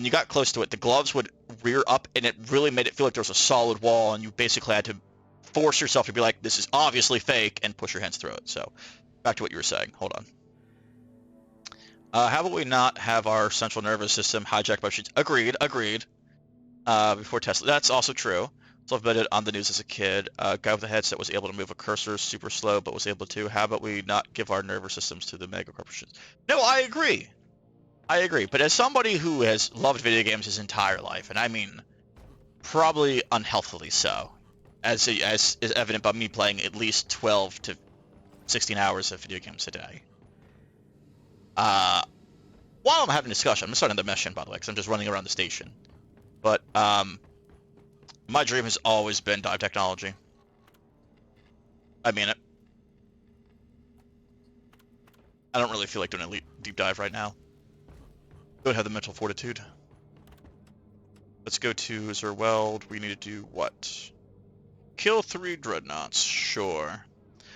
got close to it, the gloves would rear up, and it really made it feel like there was a solid wall, and you basically had to force yourself to be like, this is obviously fake, and push your hands through it. So back to what you were saying. Hold on. How about we not have our central nervous system hijacked by machines? Agreed. Before Tesla. That's also true. So I've been on the news as a kid. A guy with a headset was able to move a cursor super slow, but was able to. How about we not give our nervous systems to the mega corporations? No, I agree. But as somebody who has loved video games his entire life, and I mean probably unhealthily so, as is evident by me playing at least 12 to 16 hours of video games a day. While I'm having a discussion, I'm starting the mission, by the way, because I'm just running around the station. But my dream has always been dive technology. I mean it. I don't really feel like doing a deep dive right now. Don't have the mental fortitude. Let's go to Zerweld. We need to do what? Kill 3 dreadnoughts. Sure.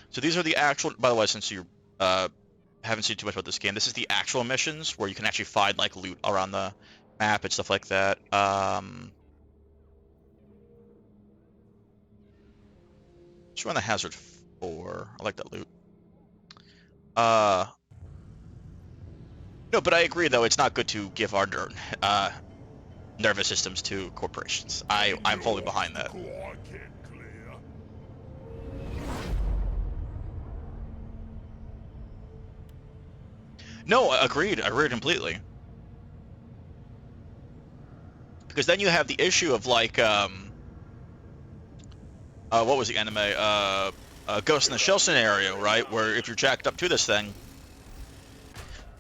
So these are the actual... By the way, since you haven't seen too much about this game, this is the actual missions where you can actually find like loot around the map and stuff like that. Let's run the Hazard 4. I like that loot. No, but I agree though, it's not good to give our nervous systems to corporations. I'm fully behind that. No, agreed completely. Because then you have the issue of like, what was the anime? Ghost in the Shell scenario, right? Where if you're jacked up to this thing,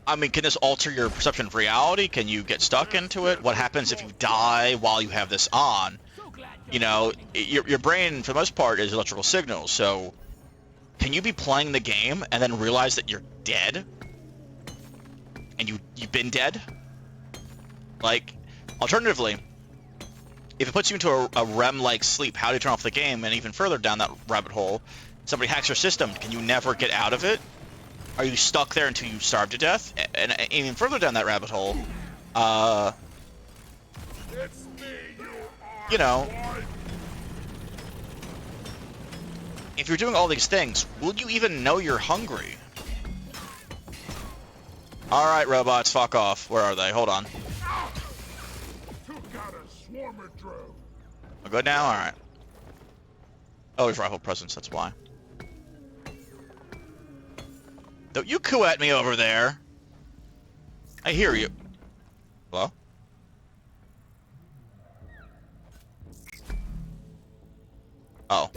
I mean, can this alter your perception of reality? Can you get stuck into it? What happens if you die while you have this on? You know, your brain, for the most part, is electrical signals, so can you be playing the game and then realize that you're dead? And you've been dead? Like, alternatively, if it puts you into a REM-like sleep, how do you turn off the game? And even further down that rabbit hole, somebody hacks your system. Can you never get out of it? Are you stuck there until you starve to death? And even further down that rabbit hole, you know, if you're doing all these things, will you even know you're hungry? Alright, robots, fuck off. Where are they? Hold on. We're good now? Alright. Oh, he's rifle presence, that's why. Don't you coo at me over there. I hear you. Hello? Oh.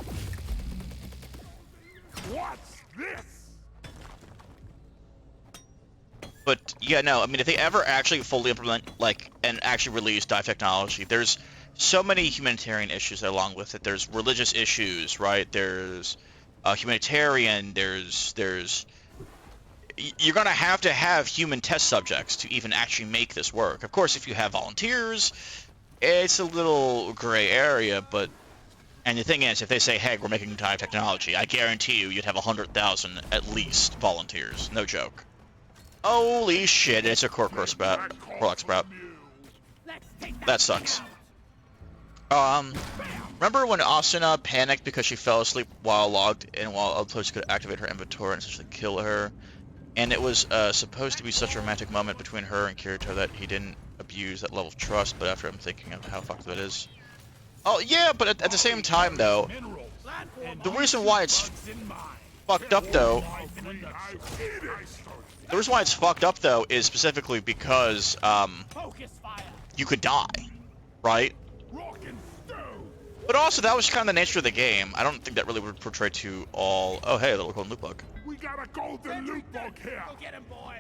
What's this? But yeah, no, I mean, if they ever actually fully implement, like, and actually release dive technology, there's so many humanitarian issues along with it. There's religious issues, right? There's humanitarian, you're gonna have to have human test subjects to even actually make this work. Of course, if you have volunteers, it's a little gray area, but, and the thing is, if they say, hey, we're making dive technology, I guarantee you'd have 100,000 at least volunteers. No joke. Holy shit, it's a Corlock Sprout. That sucks. Remember when Asuna panicked because she fell asleep while logged in while other players could activate her inventory and essentially kill her? And it was supposed to be such a romantic moment between her and Kirito that he didn't abuse that level of trust, but after I'm thinking of how fucked that is. Oh, yeah, but at the same time, though, the reason why it's fucked up, though, is specifically because, you could die, right? But also, that was kind of the nature of the game. I don't think that really would portray to all... Oh, hey, a little golden loot bug. We got a golden loot bug here. Go get him, boy.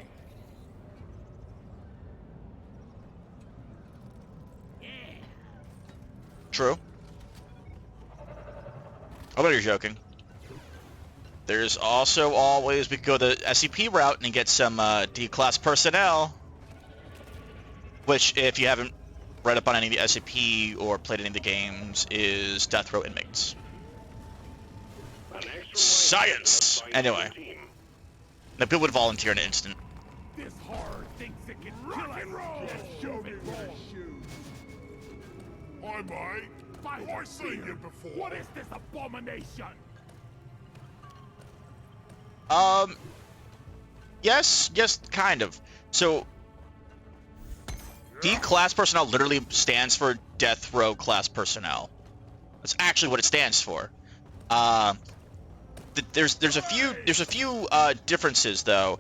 Yeah. True. I bet you're joking. There's also always, we could go the SCP route and get some D-class personnel. Which, if you haven't read up on any of the SCP or played any of the games, is death row inmates. Science! Anyway. The people would volunteer in an instant. This horror thinks it can rock and roll. Show me your shoes. I might. I've seen you before. What is this abomination? Yes, kind of. So, D-class personnel literally stands for death row class personnel. That's actually what it stands for. There's a few differences though.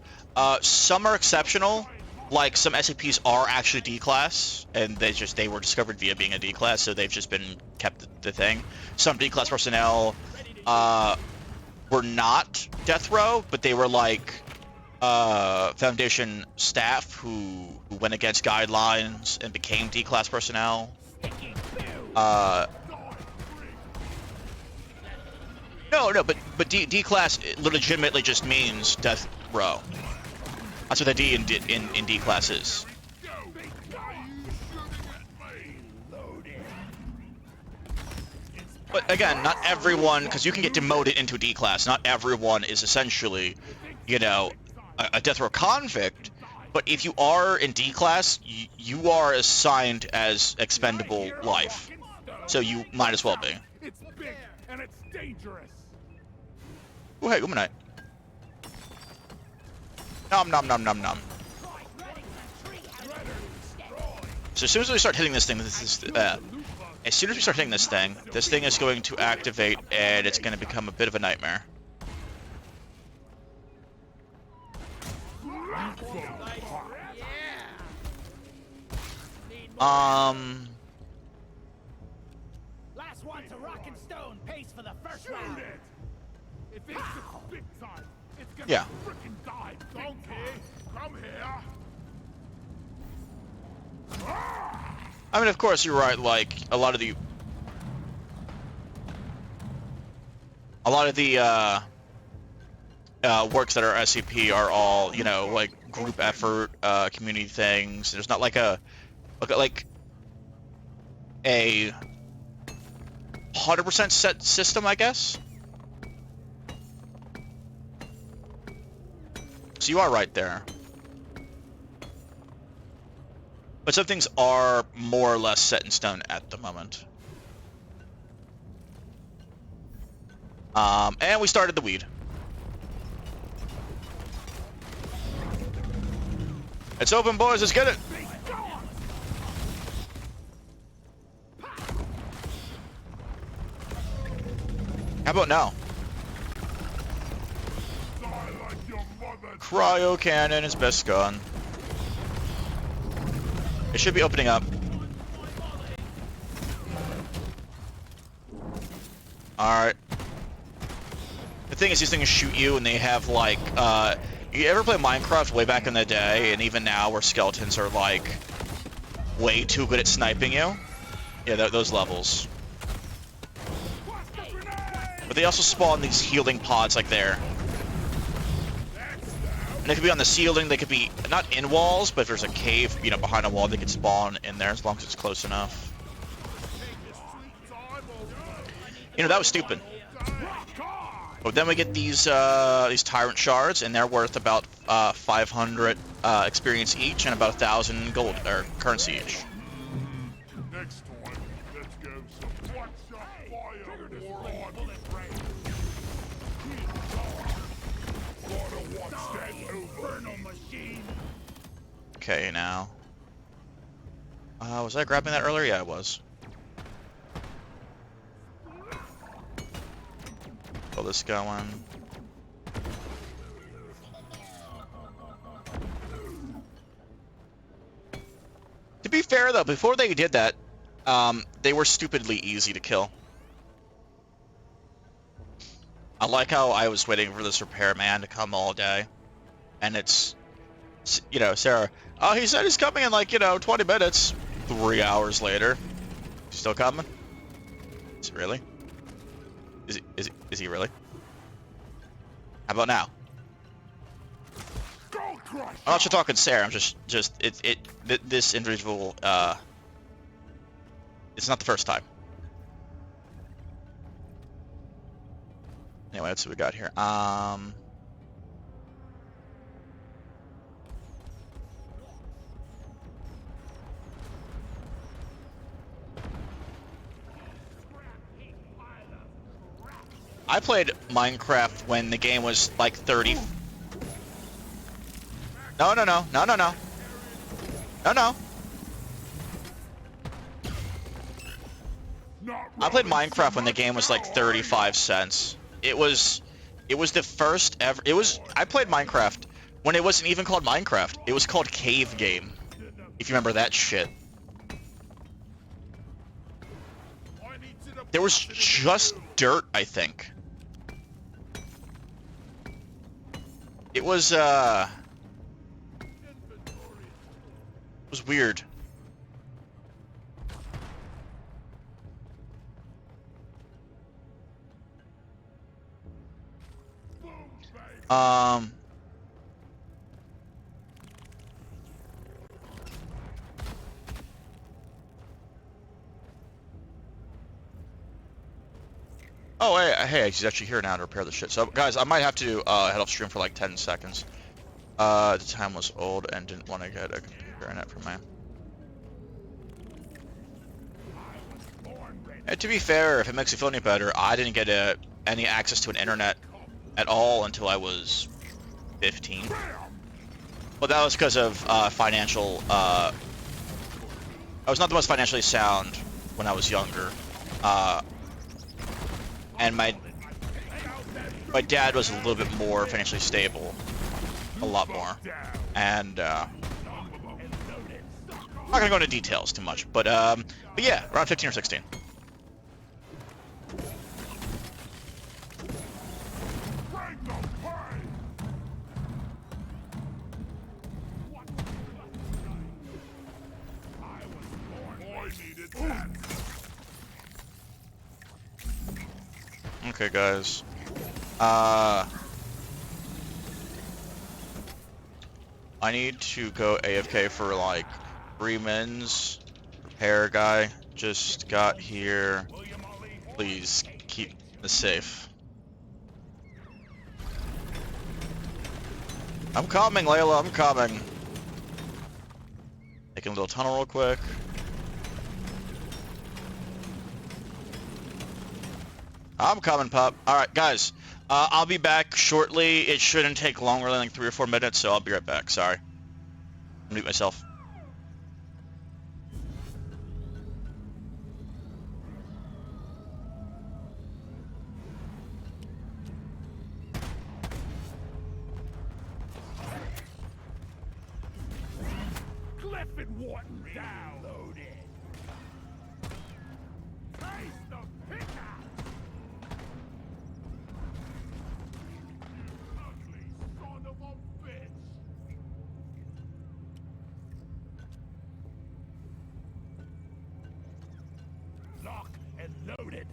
Some are exceptional, like some SCPs are actually D-class, and they were discovered via being a D-class, so they've just been kept the thing. Some D-class personnel were not death row, but they were like Foundation staff who went against guidelines and became D-class personnel. No, but D-class legitimately just means death row. That's what the D in D-class is. But again, not everyone, because you can get demoted into D-class, not everyone is essentially, you know, a death row convict. But if you are in D-class, you are assigned as expendable life. So you might as well be. It's big and it's dangerous. Oh, hey, Umanite. Nom nom nom nom nom. So as soon as we start hitting this thing, as soon as we start hitting this thing is going to activate, and it's going to become a bit of a nightmare. Last one to rock and stone pays for the first round. If it's a big time, it's gonna Yeah. frickin' die. Donkey, come here. I mean, of course, you're right. Like a lot of the works that are SCP are all, you know, like group effort, community things. There's not like a 100% set system, I guess. So you are right there. But some things are more or less set in stone at the moment. And we started the weed. It's open, boys. Let's get it. How about now? Cryo cannon is best gun. It should be opening up. Alright. The thing is, these things shoot you and they have like, you ever play Minecraft way back in the day, and even now where skeletons are like, way too good at sniping you? Yeah, those levels. But they also spawn these healing pods like there. And they could be on the ceiling, they could be, not in walls, but if there's a cave, you know, behind a wall, they could spawn in there as long as it's close enough. You know, that was stupid. But then we get these tyrant shards, and they're worth about 500 experience each, and about 1,000 gold or currency each. Next time, let's go some watch your fire Gotta watch that infernal machine. Okay, now. Was I grabbing that earlier? Yeah, I was. Pull this going. To be fair, though, before they did that, they were stupidly easy to kill. I like how I was waiting for this repairman to come all day, and it's, you know, Sarah, oh, he said he's coming in like, you know, 20 minutes. 3 hours later. Still coming? Is it really? Is he really? How about now? I'm not just talking Sarah, I'm just this individual, it's not the first time. Anyway, let's see what we got here. I played Minecraft when the game was like 30. No. I played Minecraft when the game was like 35 cents. It was the first ever. I played Minecraft when it wasn't even called Minecraft. It was called Cave Game. If you remember that shit. There was just dirt, I think. It was weird. Oh, hey, he's actually here now to repair the shit. So, guys, I might have to head off stream for like 10 seconds. The time was old and didn't want to get a computer in it for me. And to be fair, if it makes you feel any better, I didn't get any access to an internet at all until I was 15. But that was because of financial. I was not the most financially sound when I was younger. And my dad was a little bit more financially stable, a lot more, and I'm not gonna go into details too much, but yeah, around 15 or 16. Okay, guys. I need to go AFK for like 3 mins. Repair guy just got here. Please keep this safe. I'm coming, Layla, I'm coming. Taking a little tunnel real quick. I'm coming, pup. Alright, guys. I'll be back shortly. It shouldn't take longer than like 3 or 4 minutes, so I'll be right back. Sorry. Mute myself. Cliff and Wharton down. Loaded. Face the pickup. You ugly son of a bitch. Lock and loaded.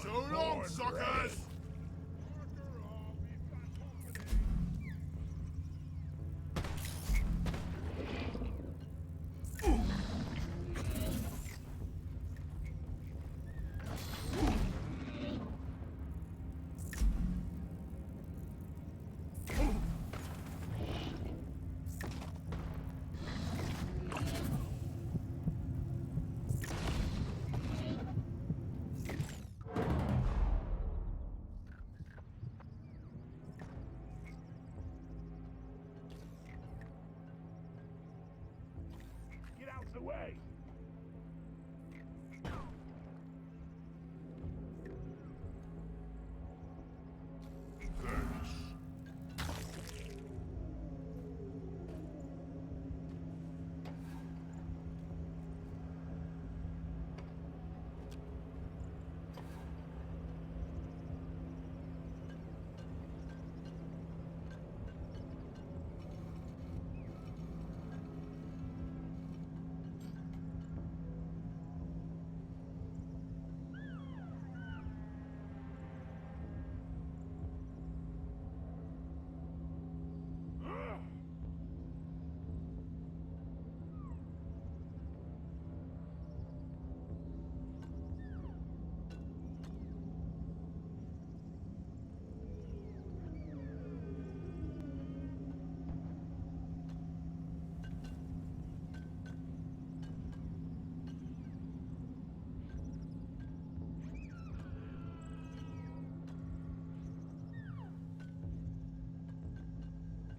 So long, suckers! Get out the way!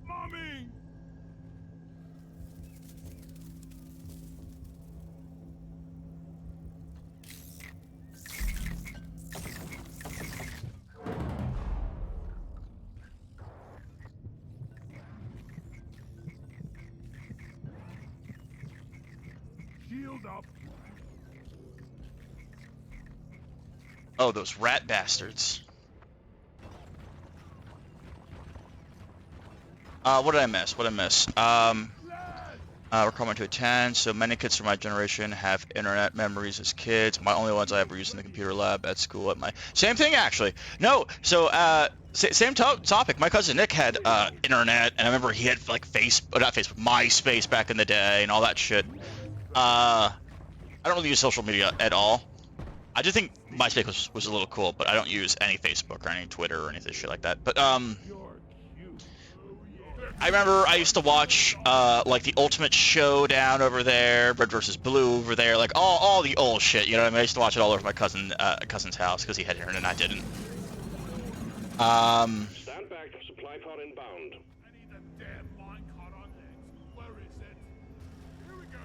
Mommy! Shield up! Oh, those rat bastards. What did I miss? What did I miss? Requirement to attend. So many kids from my generation have internet memories as kids. My only ones I ever used in the computer lab at school at my... Same thing, actually. No, so, same topic. My cousin Nick had, internet, and I remember he had, like, not Facebook, MySpace back in the day and all that shit. I don't really use social media at all. I do think MySpace was a little cool, but I don't use any Facebook or any Twitter or anything shit like that. But, I remember I used to watch, like, the Ultimate Showdown over there, Red vs. Blue over there, like, all the old shit, you know what I mean? I used to watch it all over my cousin's house, because he had internet and I didn't. Stand back. Supply pod inbound. I need a damn minecart on X. Where is it? Here we go.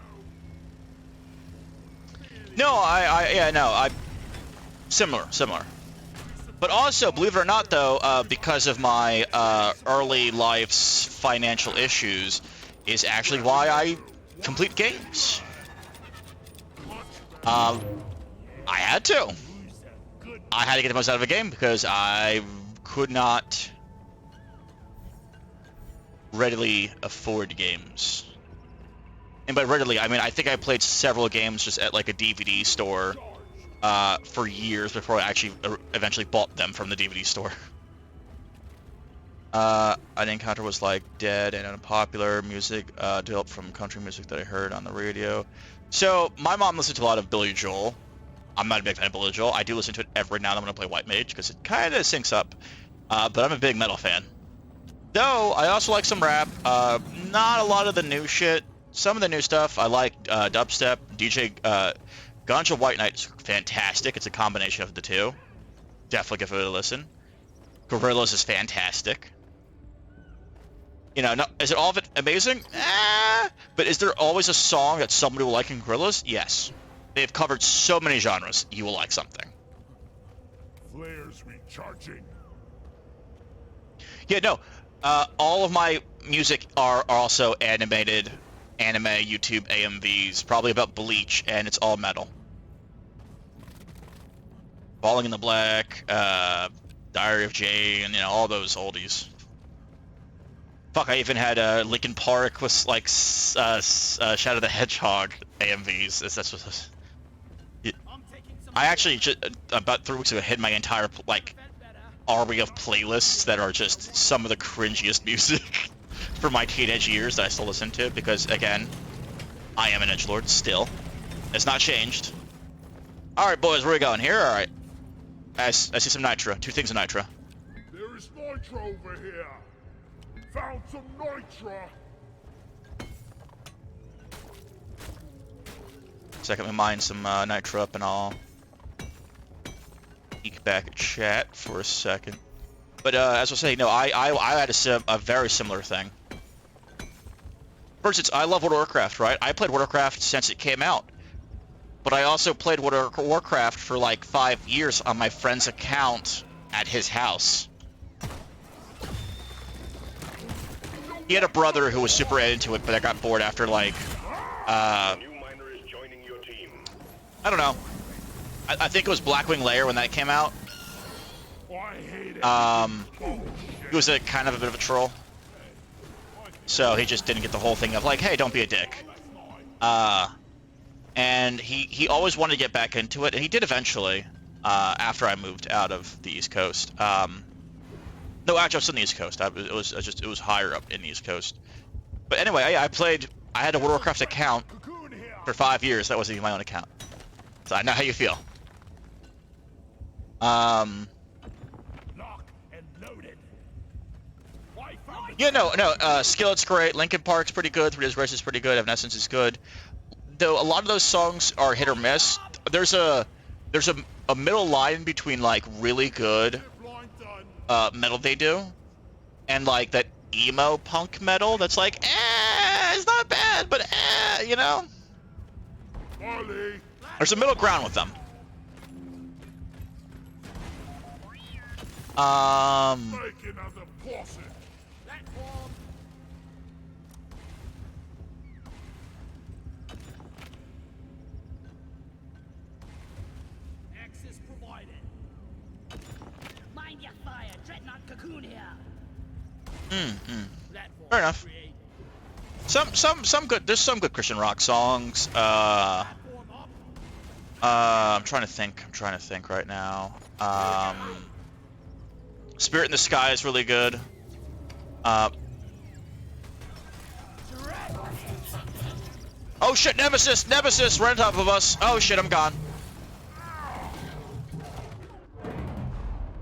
No, similar. But also, believe it or not, though, because of my early life's financial issues, is actually why I complete games. I had to. I had to get the most out of a game because I could not readily afford games. And by readily, I mean I think I played several games just at like a DVD store for years before I actually eventually bought them from the DVD store. An encounter was like dead and unpopular music developed from country music that I heard on the radio. So my mom listened to a lot of Billy Joel. I'm not a big fan of Billy Joel. I do listen to it every now and then when I play White Mage because it kind of syncs up. But I'm a big metal fan. Though I also like some rap. Not a lot of the new shit. Some of the new stuff I like. Dubstep, DJ Ganja White Knight is fantastic. It's a combination of the two. Definitely give it a listen. Gorillaz is fantastic. You know, is it all of it amazing? But is there always a song that somebody will like in Gorillaz? Yes. They've covered so many genres, you will like something. Flares recharging. Yeah, no. All of my music are also animated anime YouTube AMVs, probably about Bleach, and it's all metal. Falling in the Black, Diary of Jane, you know, all those oldies. Fuck, I even had Linkin Park with like Shadow the Hedgehog AMVs. That's what. I actually just about 3 weeks ago hit my entire like army of playlists that are just some of the cringiest music from my teenage years that I still listen to because again, I am an edgelord still. It's not changed. All right, boys, where are we going here? All right. I see some nitro. 2 things of nitro. There is nitro over here. Found some nitro. Second, we mine some nitro up and all. Peek back at chat for a second. But as I was saying, no, I had a very similar thing. For instance, I love World of Warcraft, right? I played World of Warcraft since it came out. But I also played World of Warcraft for like 5 years on my friend's account at his house. He had a brother who was super into it, but I got bored after like, New miner is joining your team. I don't know. I think it was Blackwing Lair when that came out. I hate it. He was a kind of a bit of a troll. So he just didn't get the whole thing of like, hey, don't be a dick. And he always wanted to get back into it, and he did eventually, after I moved out of the East Coast. No, actually, I was in the East Coast. It was higher up in the East Coast. But anyway, I had a World of Warcraft account for 5 years. That wasn't even my own account. So I know how you feel. Lock and loaded. Yeah, no, Skillet's great. Linkin Park's pretty good. 3 Days Grace is pretty good. Evanescence is good. Though a lot of those songs are hit or miss. There's a middle line between like really good metal they do and like that emo punk metal that's like it's not bad, but you know. There's a middle ground with them. Make another posse. Platform. Access provided. Fair enough. Some good. There's some good Christian rock songs. I'm trying to think. I'm trying to think right now. Spirit in the Sky is really good. Oh shit! Nemesis! Nemesis! Right on top of us! Oh shit! I'm gone.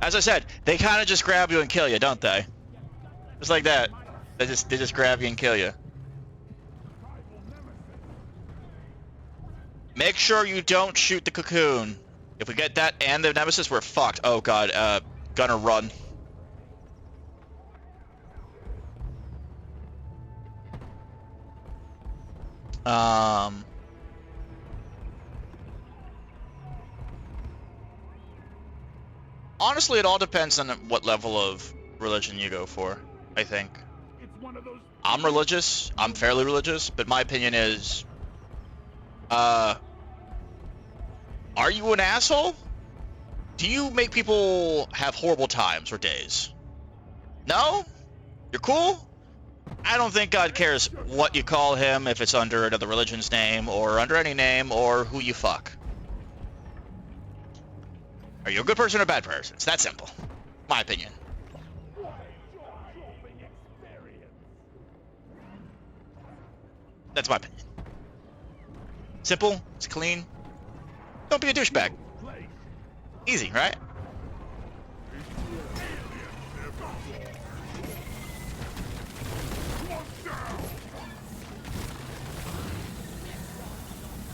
As I said, they kind of just grab you and kill you, don't they? Just like that. They just grab you and kill you. Make sure you don't shoot the cocoon. If we get that and the Nemesis, we're fucked. Oh god, gonna run. Honestly, it all depends on what level of religion you go for, I think. I'm religious. I'm fairly religious, but my opinion is, are you an asshole? Do you make people have horrible times or days? No? You're cool? I don't think God cares what you call him, if it's under another religion's name, or under any name, or who you fuck. Are you a good person or a bad person? It's that simple. My opinion. That's my opinion. Simple, it's clean. Don't be a douchebag. Easy, right?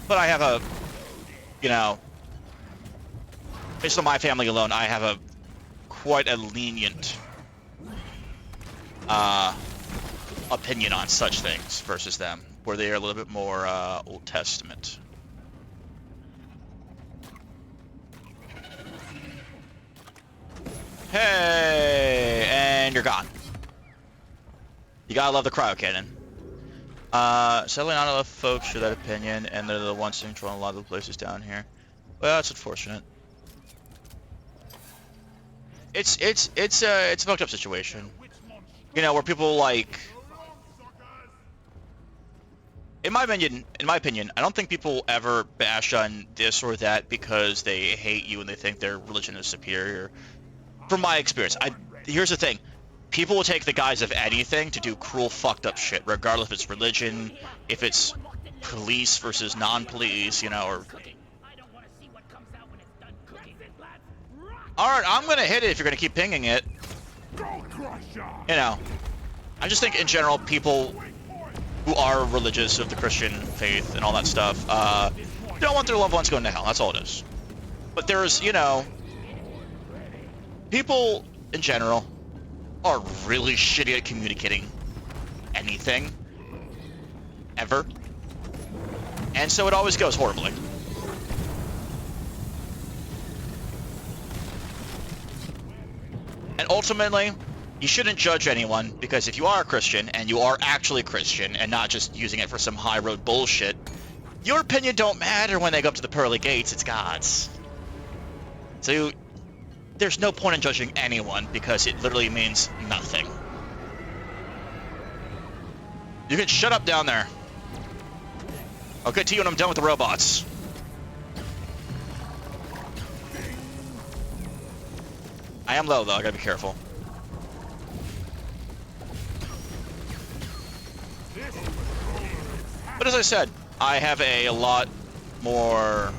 But I have a, you know, based on my family alone, I have a quite a lenient opinion on such things versus them, where they are a little bit more Old Testament. Hey, and you're gone. You gotta love the cryo cannon. Sadly not enough folks share that opinion, and they're the ones controlling a lot of the places down here. Well, that's unfortunate. It's a fucked up situation. You know, where people like, in my opinion, I don't think people ever bash on this or that because they hate you and they think their religion is superior. From my experience, here's the thing. People will take the guise of anything to do cruel, fucked up shit, regardless if it's religion, if it's police versus non-police, you know, or... Alright, I'm gonna hit it if you're gonna keep pinging it. You know, I just think in general, people who are religious of the Christian faith and all that stuff, don't want their loved ones going to hell, that's all it is. But there's, you know, people in general are really shitty at communicating anything, ever. And so it always goes horribly. And ultimately, you shouldn't judge anyone, because if you are a Christian, and you are actually Christian, and not just using it for some high road bullshit, your opinion don't matter when they go up to the pearly gates, it's God's. So, there's no point in judging anyone, because it literally means nothing. You can shut up down there. I'll get to you when I'm done with the robots. I am low, though. I gotta be careful. But as I said, I have a lot more...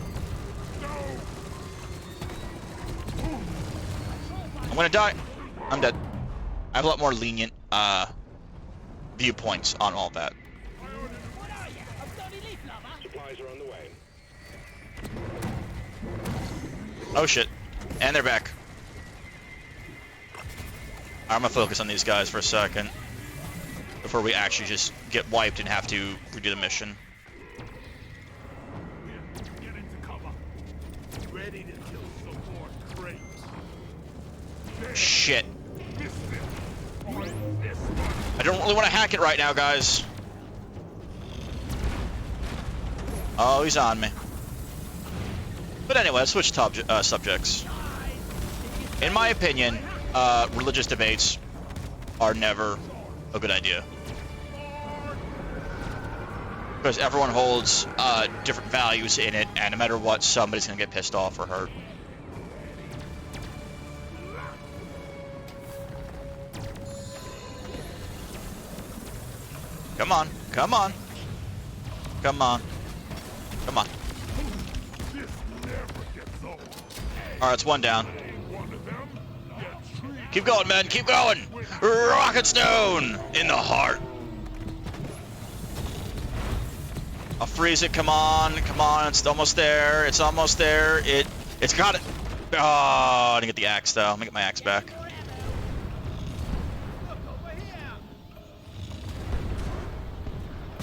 I'm gonna die. I'm dead. I have a lot more lenient viewpoints on all that. Supplies are on the way. Oh shit. And they're back. I'm gonna focus on these guys for a second before we actually just get wiped and have to redo the mission. Get into cover. Ready to kill some more crates. Shit. I don't really want to hack it right now, guys. Oh, he's on me. But anyway, let's switch subjects. In my opinion, religious debates are never a good idea. Because everyone holds different values in it, and no matter what, somebody's gonna get pissed off or hurt. Come on, come on, come on, come on. Alright, it's one down. Keep going, men, keep going! Rocket Stone in the heart. I'll freeze it, come on, it's almost there, it's almost there, it's got it. Oh, I didn't get the axe though, I'm gonna get my axe back.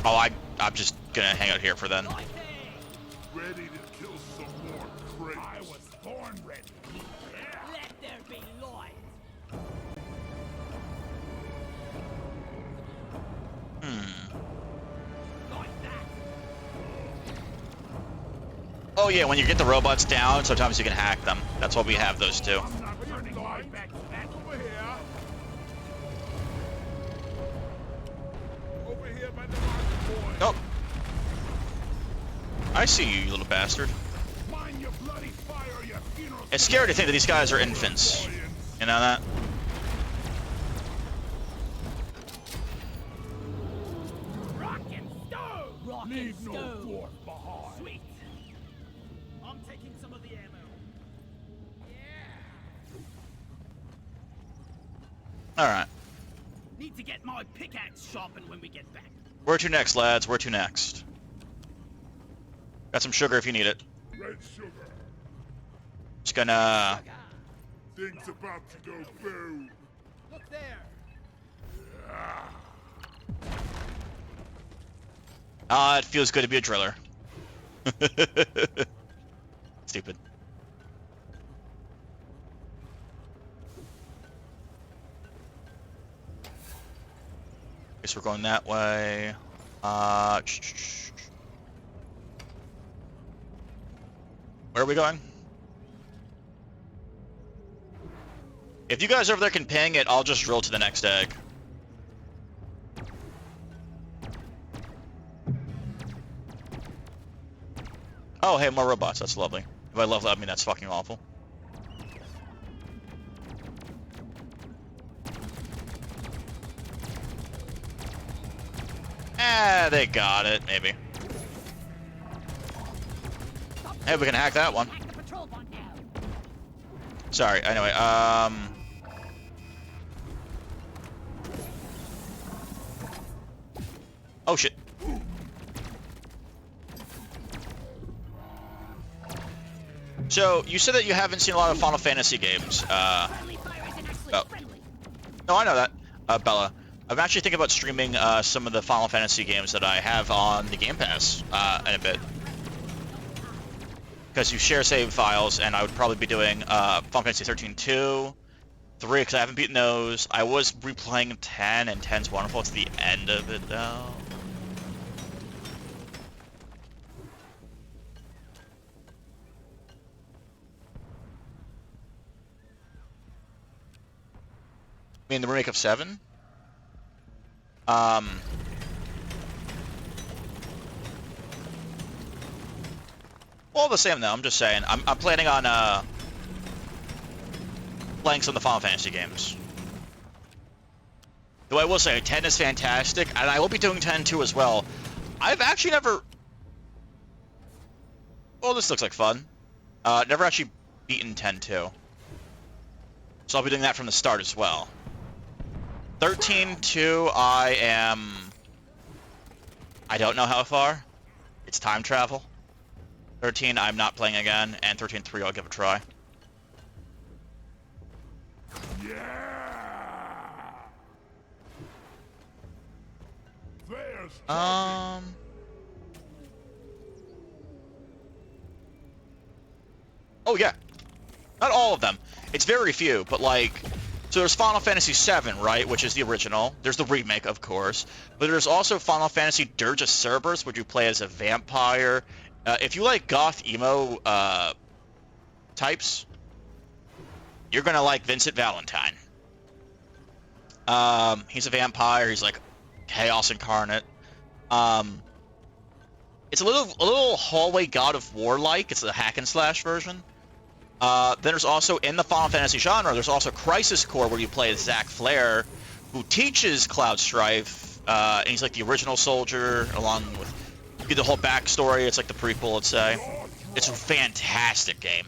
Oh, I'm just gonna hang out here for then. Ready to kill some more crates. I was born ready. Let there be light. Like that. Oh yeah, when you get the robots down, sometimes you can hack them. That's why we have those two. I'm not turning light. Back over here. Over here by the market boy. Oh. I see you, you little bastard. Mind your bloody fire, you funeral. It's scary to think that these guys are infants. You know that? Rocket stove. Rocket Leave no stove. fourth behind. Sweet. I'm taking some of the ammo. Yeah. Alright. Need to get my pickaxe sharpened when we get back. Where to next, lads? Where to next? Got some sugar if you need it. Red sugar. Just gonna... Things about to go boom. Look there. Ah, it feels good to be a driller. Stupid. Guess we're going that way. Where are we going? If you guys over there can ping it, I'll just drill to the next egg. Oh, hey, more robots. That's lovely. If I love that, I mean, that's fucking awful. They got it, maybe. Hey, we can hack that one. Hack the patrol bot now. Sorry, anyway, oh shit. So, you said that you haven't seen a lot of Final Fantasy games, Friendly fire isn't actually Oh. friendly. No, I know that, Bella. I'm actually thinking about streaming, some of the Final Fantasy games that I have on the Game Pass, in a bit. Because you share save files, and I would probably be doing, Final Fantasy 13-2, 3, because I haven't beaten those. I was replaying 10, and 10's wonderful. It's the end of it, though. I mean, the remake of 7? Well, the same though. I'm just saying. I'm planning on playing some of the Final Fantasy games. Though I will say, 10 is fantastic, and I will be doing 10-2 as well. I've actually never... Well, this looks like fun. Never actually beaten 10-2. So I'll be doing that from the start as well. 13-2, I don't know how far. It's time travel. 13, I'm not playing again, and 13-3, I'll give a try. Yeah. There's Oh yeah. Not all of them. It's very few, but like... So there's Final Fantasy VII, right, which is the original. There's the remake, of course. But there's also Final Fantasy Dirge of Cerberus, which you play as a vampire. If you like goth emo types, you're gonna like Vincent Valentine. He's a vampire. He's like chaos incarnate. It's a little hallway God of War like. It's a hack and slash version. Then there's also, in the Final Fantasy genre, there's also Crisis Core, where you play as Zack Flair, who teaches Cloud Strife, and he's like the original soldier, along with the whole backstory. It's like the prequel, let's say. It's a fantastic game.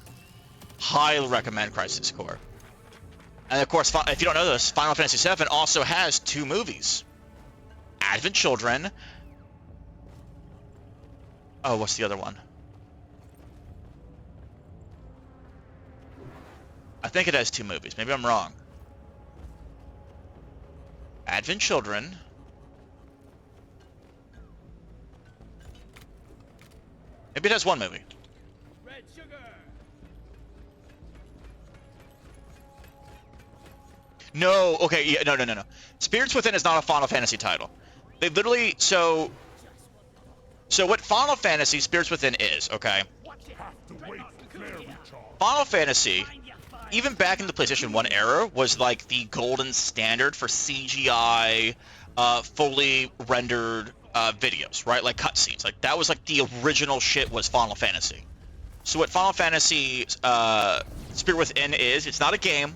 Highly recommend Crisis Core. And of course, if you don't know this, Final Fantasy VII also has 2 movies. Advent Children. Oh, what's the other one? I think it has 2 movies. Maybe I'm wrong. Advent Children. Maybe it has 1 movie. Red sugar. No, okay, yeah, no. Spirits Within is not a Final Fantasy title. They literally, so what Final Fantasy Spirits Within is, okay? Final Fantasy, even back in the PlayStation 1 era, was like the golden standard for CGI, fully rendered videos, right? Like cutscenes. Like that was like the original shit was Final Fantasy. So what Final Fantasy Spirit Within is, it's not a game.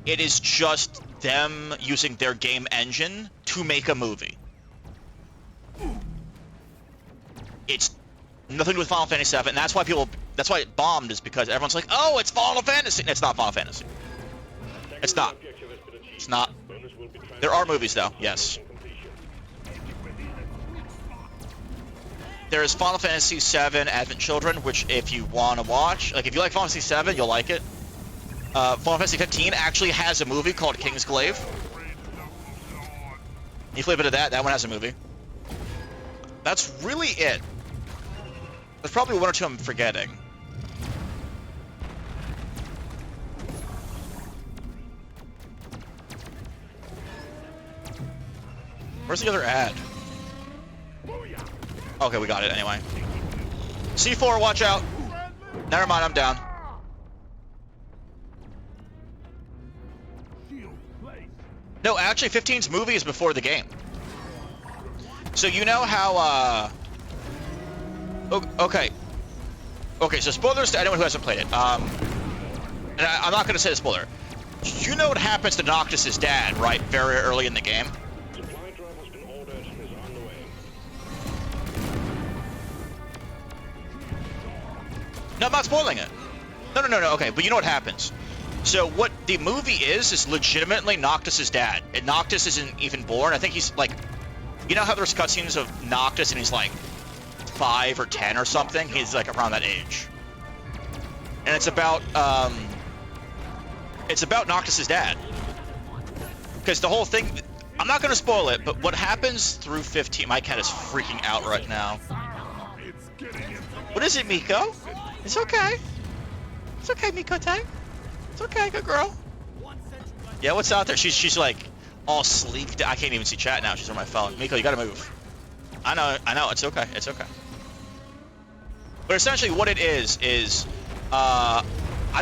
It is just them using their game engine to make a movie. It's nothing to do with Final Fantasy VII, and that's why it bombed, is because everyone's like, oh, it's Final Fantasy. And it's not Final Fantasy. It's not. It's not. There are movies, though, yes. There is Final Fantasy VII Advent Children, which if you want to watch, like if you like Final Fantasy VII, you'll like it. Final Fantasy 15 actually has a movie called King's Glaive. You flip it to that one has a movie. That's really it. There's probably 1 or 2 I'm forgetting. Where's the other ad? Okay, we got it anyway. C4, watch out. Never mind, I'm down. No, actually, 15's movie is before the game. So you know how, okay. Okay, so spoilers to anyone who hasn't played it. And I'm not going to say the spoiler. You know what happens to Noctis' dad, right? Very early in the game. Supply drop has been ordered and is on the way. No, I'm not spoiling it. No, okay, but you know what happens. So what the movie is legitimately Noctis' dad. And Noctis isn't even born. I think he's like, you know how there's cutscenes of Noctis and he's like 5 or 10 or something? He's like around that age. And it's about Noctis' dad. Because the whole thing, I'm not going to spoil it, but what happens through 15, my cat is freaking out right now. What is it, Miko? It's okay. It's okay, Miko-tang. It's okay, good girl. Yeah, what's out there? She's like all sleek. I can't even see chat now. She's on my phone. Miko, you gotta move. I know. It's okay. It's okay. But essentially, what it is I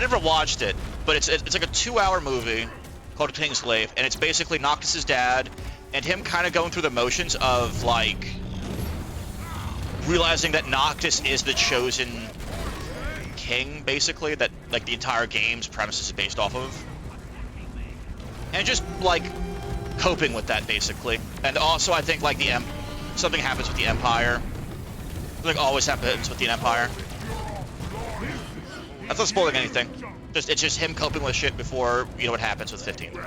never watched it, but it's like a 2-hour movie called King's Glaive, and it's basically Noctis' dad and him kind of going through the motions of like realizing that Noctis is the chosen king, basically, that like the entire game's premise is based off of, and just like coping with that basically. And also I think like something happens with the Empire. Something always happens with the Empire. That's not spoiling anything. It's just him coping with shit before you know what happens with 15.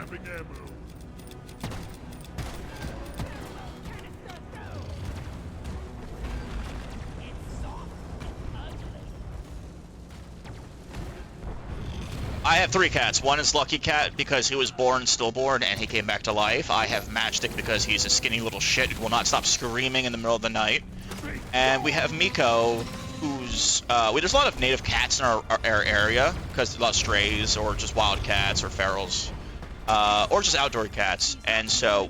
I have 3 cats. One is Lucky Cat because he was born stillborn and he came back to life. I have Matchstick because he's a skinny little shit who will not stop screaming in the middle of the night. And we have Miko, who's there's a lot of native cats in our area because there's a lot of strays or just wild cats or ferals, or just outdoor cats. And so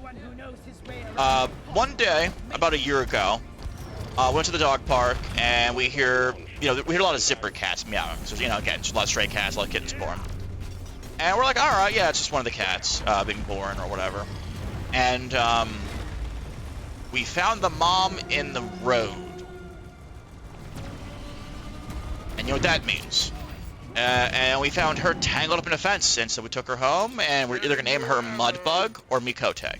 one day, about a year ago, went to the dog park and we hear a lot of zipper cats meowing. So again, just a lot of stray cats, a lot of kittens born. And we're like, all right, yeah, it's just one of the cats being born or whatever. and we found the mom in the road. And you know what that means. And we found her tangled up in a fence, and so we took her home, and we're either going to name her Mudbug or Mikote.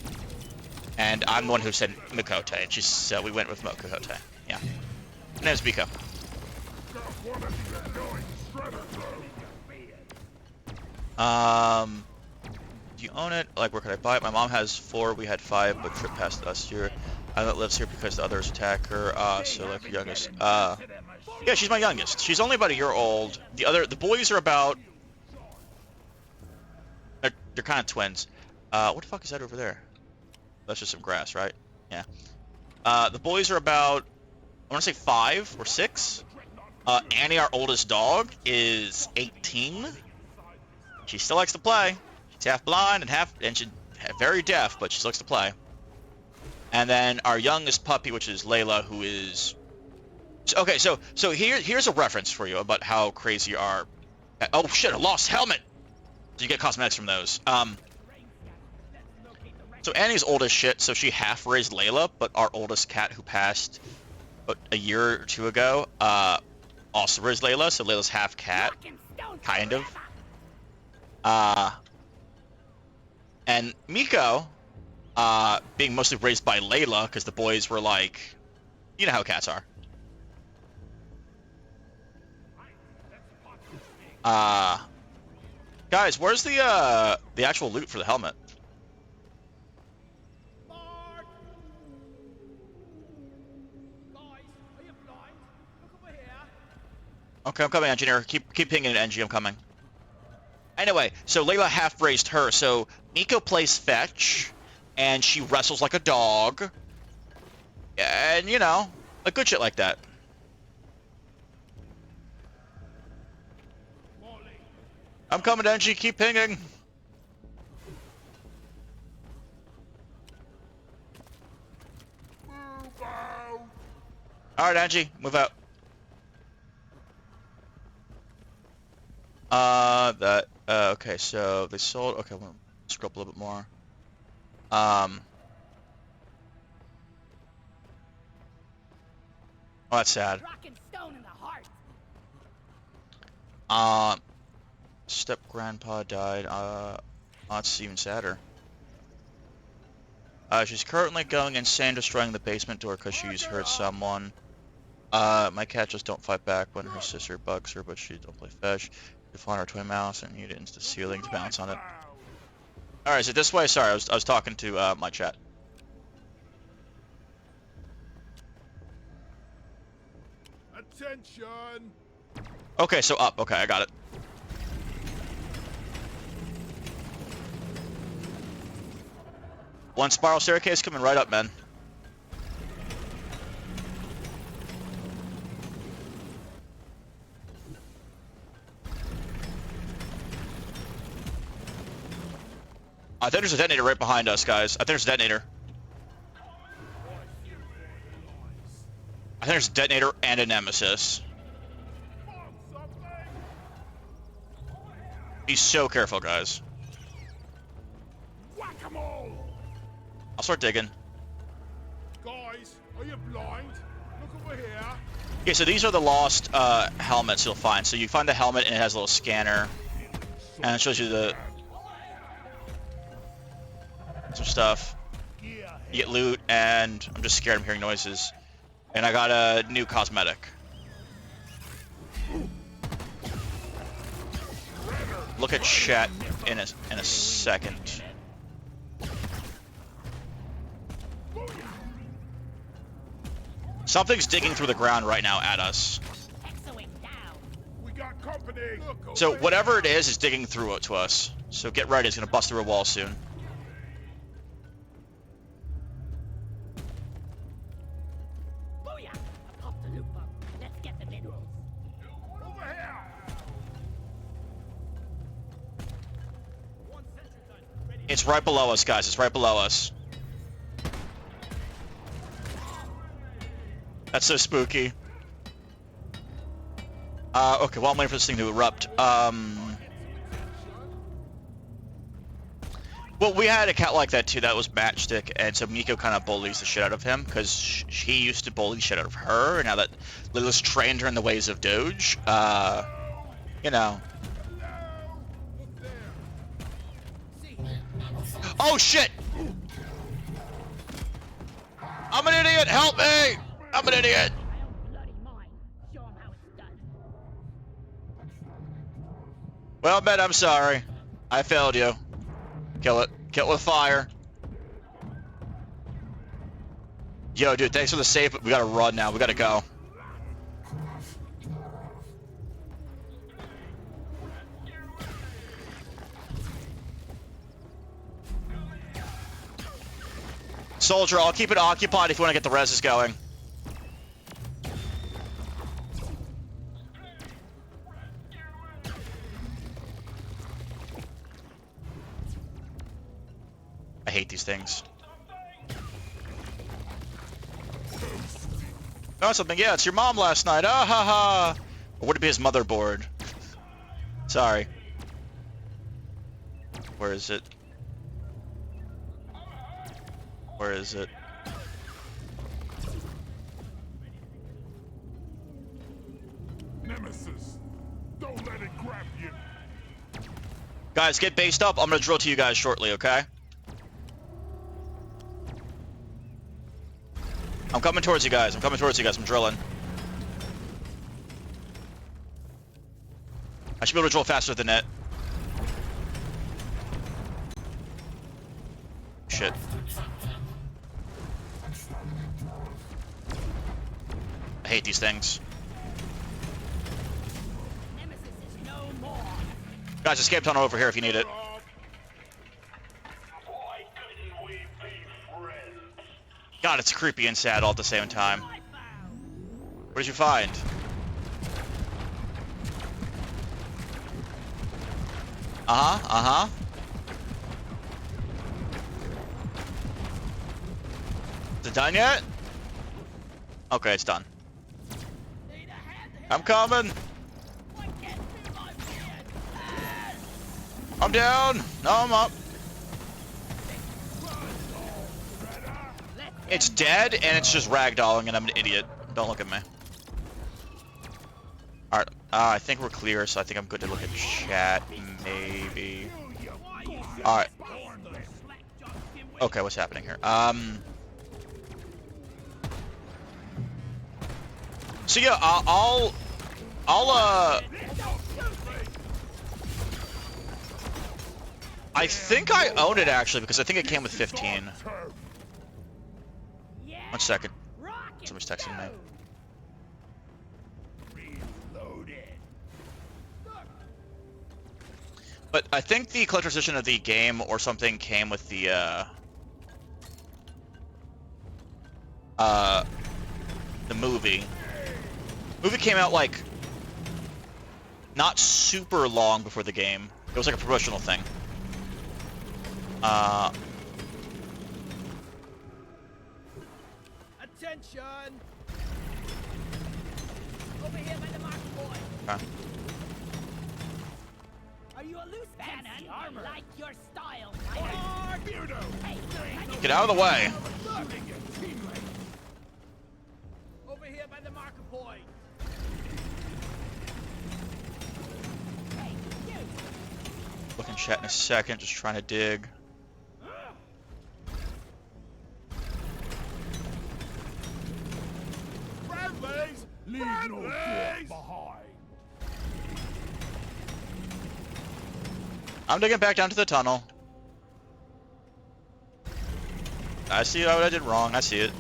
And I'm the one who said Mikote, and so we went with Mikote. Yeah. Her name's Miko. Do you own it? Like, where could I buy it? My mom has 4, we had 5, but Trip passed us here. I that lives here because the others attack her, so like your youngest. Yeah, she's my youngest. She's only about a year old. The boys are about... They're kind of twins. What the fuck is that over there? That's just some grass, right? Yeah. The boys are about, I want to say 5 or 6. Annie, our oldest dog, is 18. She still likes to play. She's half blind and she's very deaf, but she still likes to play. And then our youngest puppy, which is Layla, who is... Okay, so here's a reference for you about how crazy our... Oh shit, a lost helmet! So you get cosmetics from those. So Annie's old as shit, so she half raised Layla, but our oldest cat, who passed a year or 2 ago, also raised Layla, so Layla's half cat, kind of. And Miko, being mostly raised by Layla, because the boys were like, you know how cats are. Guys, where's the actual loot for the helmet? Mark! Guys, are you blind? Look over here. Okay, I'm coming, engineer. Keep pinging it, Engie. I'm coming. Anyway, so Layla half raised her, so Miko plays fetch, and she wrestles like a dog, and you know, like good shit like that. I'm coming, Engie. Keep pinging. All right, Engie, move out. Okay, so they sold, okay, we'll scroll up a little bit more. Oh, that's sad. Rock and stone in the heart. Step grandpa died, that's even sadder. She's currently going insane, destroying the basement door because she's hurt someone. My cat just don't fight back when her sister bugs her, but she don't play fetch. You find her toy mouse and hit it into the ceiling to bounce on it. Alright, is it this way? Sorry, I was talking to my chat. Attention! Okay, so up. Okay, I got it. One spiral staircase coming right up, man. I think there's a detonator right behind us, guys. I think there's a detonator. I think there's a detonator and a nemesis. Be so careful, guys. Whack-a-mole! I'll start digging. Guys, are you blind? Look over here. Okay, so these are the lost helmets you'll find. So you find the helmet and it has a little scanner, and it shows you some stuff. You get loot, and I'm just scared. I'm hearing noises, and I got a new cosmetic. Look at chat in a second. Something's digging through the ground right now at us. We got company. Look So over whatever here. it is digging through it to us. So get ready, it's gonna bust through a wall soon. Booyah! I popped the loot bug. Let's get the minerals. Over here. One sentry gun ready. It's right below us, guys. It's right below us. That's so spooky. Okay, well, I'm waiting for this thing to erupt. Well, we had a cat like that too. That was Matchstick, and so Miko kind of bullies the shit out of him because he used to bully the shit out of her, and now that Lilith's trained her in the ways of Doge, you know. Oh shit! I'm an idiot! Help me! I'm an idiot! My own bloody mind. Show 'em how it's done. Well, Ben, I'm sorry. I failed you. Kill it. Kill it with fire. Yo, dude, thanks for the save, but we gotta run now. We gotta go. Soldier, I'll keep it occupied if you want to get the reses going. I hate these things. Oh, something. Yeah, it's your mom last night. Ah ha ha. Or would it be his motherboard? Sorry. Where is it? Where is it? Nemesis, don't let it grab you. Guys, get based up. I'm gonna drill to you guys shortly, okay? I'm coming towards you guys. I'm coming towards you guys. I'm drilling. I should be able to drill faster than it. Shit. I hate these things. Nemesis is no more. Guys, escape tunnel over here if you need it. Why couldn't we be friends? God, it's creepy and sad all at the same time. I found. What did you find? Uh-huh, uh-huh. Is it done yet? Okay, it's done. Need a hand here. I'm coming. What gets in my beard? I'm down. No, I'm up. It's dead, and it's just ragdolling, and I'm an idiot. Don't look at me. Alright, I think we're clear, so I think I'm good to look at chat, maybe. Alright. Okay, what's happening here? So yeah, I think I own it, actually, because I think it came with 15. Yeah. 1 second. Rock and Somebody's texting me. But I think the collector's edition of the game or something came with the movie. Movie came out like not super long before the game. It was like a promotional thing. Attention! Over here by the mark boy. Okay. Are you a loose cannon? Armor. Like your style. Hey, Get out of the way. over here by the marker point. Hey, you. Look in chat in a second, just trying to dig. Friendlies, leave no death behind. I'm digging back down to the tunnel. I see what I did wrong. I see it.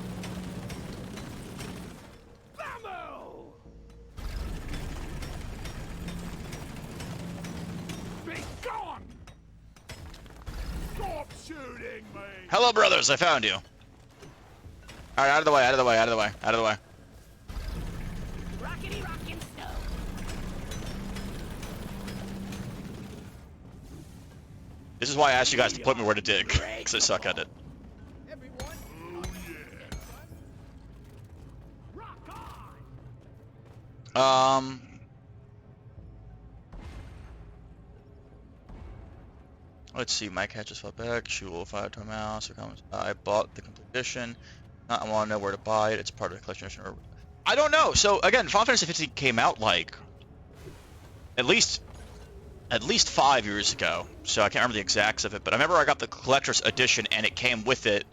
Ammo! Be gone! Stop shooting me! Hello, brothers. I found you. All right, out of the way. Out of the way. Out of the way. Out of the way. Rockety rockin' snow. This is why I asked you guys to put me where to dig, because I suck at it. Everyone. Oh yeah. Rock on. Let's see, my catch is fought back. Shoot will 5-time mouse. I bought the complete edition. I want to know where to buy it. It's part of the collection edition. I don't know. So again, Final Fantasy 15 came out like at least 5 years ago. So I can't remember the exacts of it, but I remember I got the collector's edition and it came with it.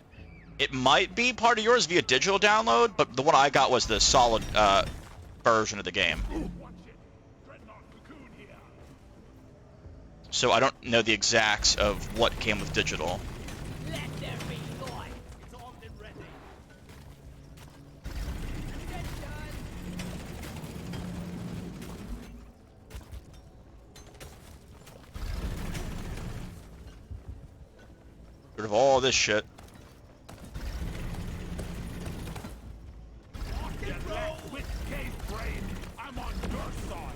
It might be part of yours via digital download, but the one I got was the solid version of the game. So I don't know the exacts of what came with digital. Let there be light. It's armed and ready. Rid of all this shit. I'm on your side.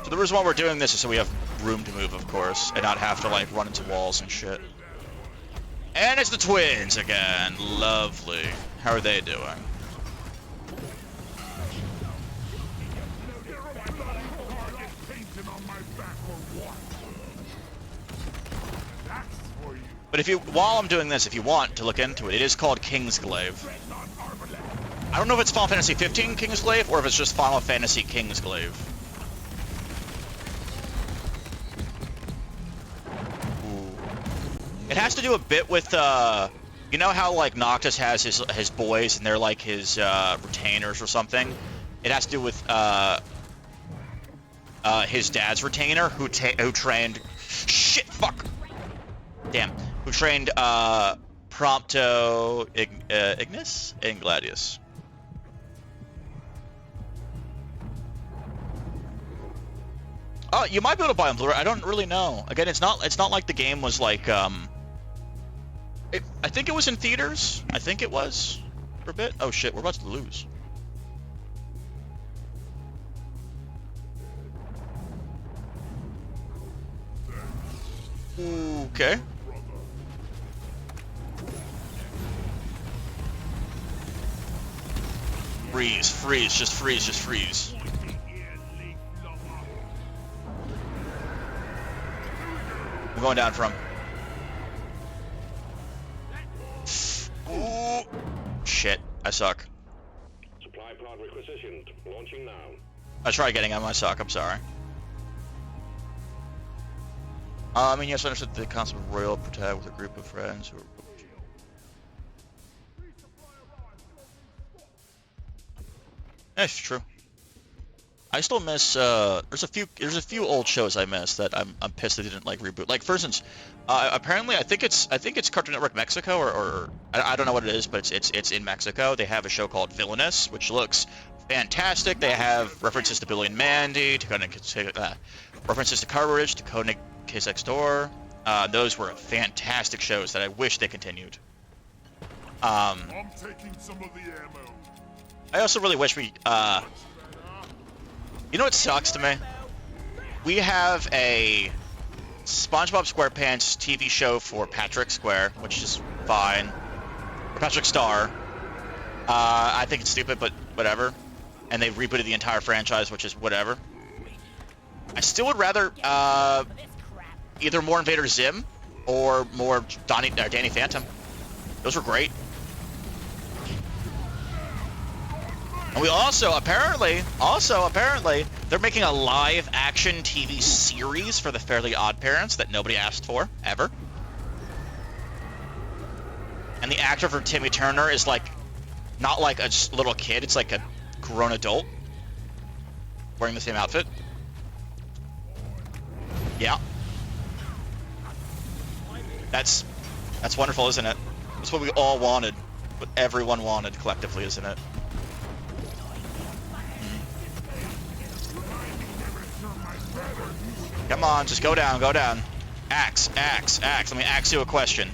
So the reason why we're doing this is so we have room to move, of course, and not have to like run into walls and shit. And it's the twins again. Lovely. How are they doing? But if you, while I'm doing this, if you want to look into it, it is called Kingsglaive. I don't know if it's Final Fantasy 15 Kingsglaive or if it's just Final Fantasy Kingsglaive. It has to do a bit with, you know how like Noctis has his boys and they're like his retainers or something? It has to do with his dad's retainer who trained, shit, fuck, damn, who trained Prompto, Ignis, and Gladius. Oh, you might be able to buy on Blu-ray. I don't really know. Again, it's not like the game was like I think it was in theaters. I think it was for a bit. Oh shit, we're about to lose. Okay. Freeze, just freeze. I'm going down from. Ooh. Shit, I suck. Supply pod requisitioned. Launching now. I tried getting on my suck, I'm sorry. I mean, yes, I understood the concept of royal protect with a group of friends who are... That's true. I still miss, there's a few old shows I miss that I'm pissed they didn't like reboot. Like for instance, apparently I think it's Cartoon Network Mexico or I don't know what it is, but it's in Mexico. They have a show called Villainous, which looks fantastic. They have references to Billy and Mandy, references to Courage, to Codename Case Next Door. Those were fantastic shows that I wish they continued. I'm taking some of the ammo. I also really wish we, you know what sucks to me? We have a SpongeBob SquarePants TV show for Patrick Square, which is fine. Or Patrick Star. I think it's stupid, but whatever. And they rebooted the entire franchise, which is whatever. I still would rather, either more Invader Zim or more Danny Phantom. Those were great. And we also apparently, they're making a live-action TV series for the Fairly Odd Parents that nobody asked for, ever. And the actor for Timmy Turner is like, not like a little kid, it's like a grown adult wearing the same outfit. Yeah. That's wonderful, isn't it? That's what we all wanted. What everyone wanted collectively, isn't it? Come on, just go down, go down. Axe. Let me axe you a question.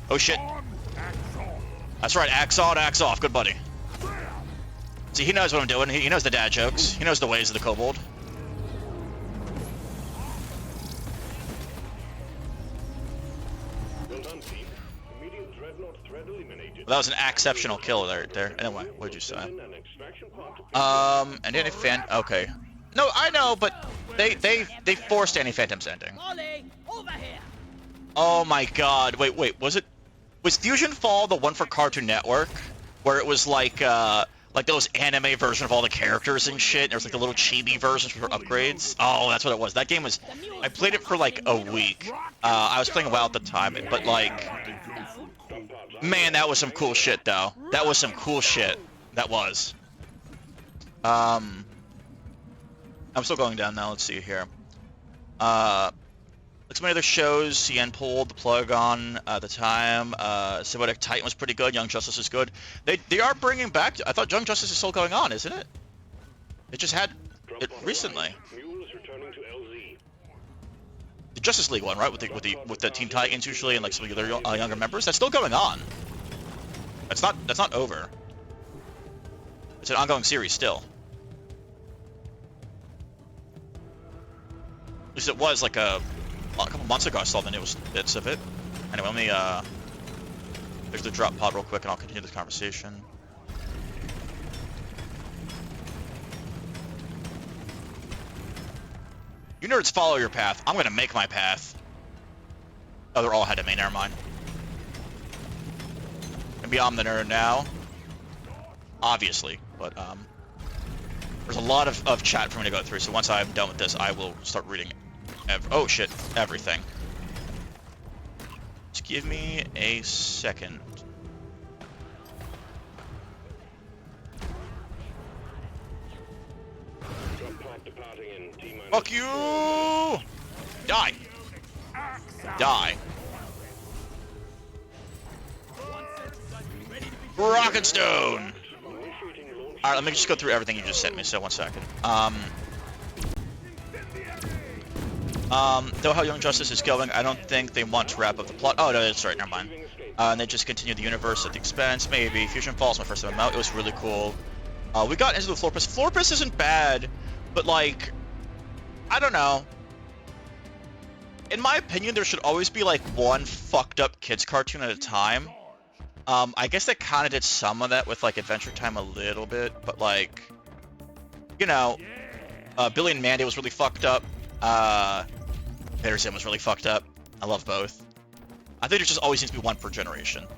Oh shit. That's right, axe on, axe off. Good buddy. See, he knows what I'm doing. He knows the dad jokes. He knows the ways of the kobold. Well done, team. Immediate dreadnought threat eliminated. Well, that was an exceptional kill there. Anyway, what did you say? An extraction pod to And any fan. Okay. No, I know, but they forced Danny Phantom's ending. Ollie, over here. Oh my god. Wait, was Fusion Fall the one for Cartoon Network? Where it was like those anime version of all the characters and shit, and there was like the little chibi versions for upgrades? Oh, that's what it was. That game was... I played it for like a week. I was playing WoW at the time, but like... Man, that was some cool shit, though. That was some cool shit. That was. I'm still going down now. Let's see here. Like some other shows, CN pulled the plug on the time. Symbiotic Titan was pretty good. Young Justice is good. They are bringing back... I thought Young Justice is still going on, isn't it? It just had it recently. Mules returning to LZ. The Justice League one, right? With the Teen Titans usually and like some of the other younger members. That's still going on. That's not over. It's an ongoing series still. At least it was like a couple months ago. I saw the newest bits of it. Anyway, let me there's the drop pod real quick, and I'll continue this conversation. You nerds follow your path. I'm gonna make my path. Oh, they're all ahead of me. Never mind. Maybe I'm the nerd now. Obviously, but there's a lot of chat for me to go through. So once I'm done with this, I will start reading. Oh shit! Everything. Just give me a second. Drop pod departing in T-minus... Fuck you! Die! Die! Rocket Stone! Alright, let me just go through everything you just sent me, so 1 second. Though how Young Justice is going, I don't think they want to wrap up the plot. Oh, no, that's right, never mind. And they just continue the universe at the expense, maybe. Fusion Falls, my first MMO, it was really cool. We got into the Florpus. Florpus isn't bad, but like, I don't know. In my opinion, there should always be like one fucked up kids cartoon at a time. I guess they kind of did some of that with like Adventure Time a little bit, but like, you know, Billy and Mandy was really fucked up. Better Sim was really fucked up. I love both. I think there just always needs to be one per generation.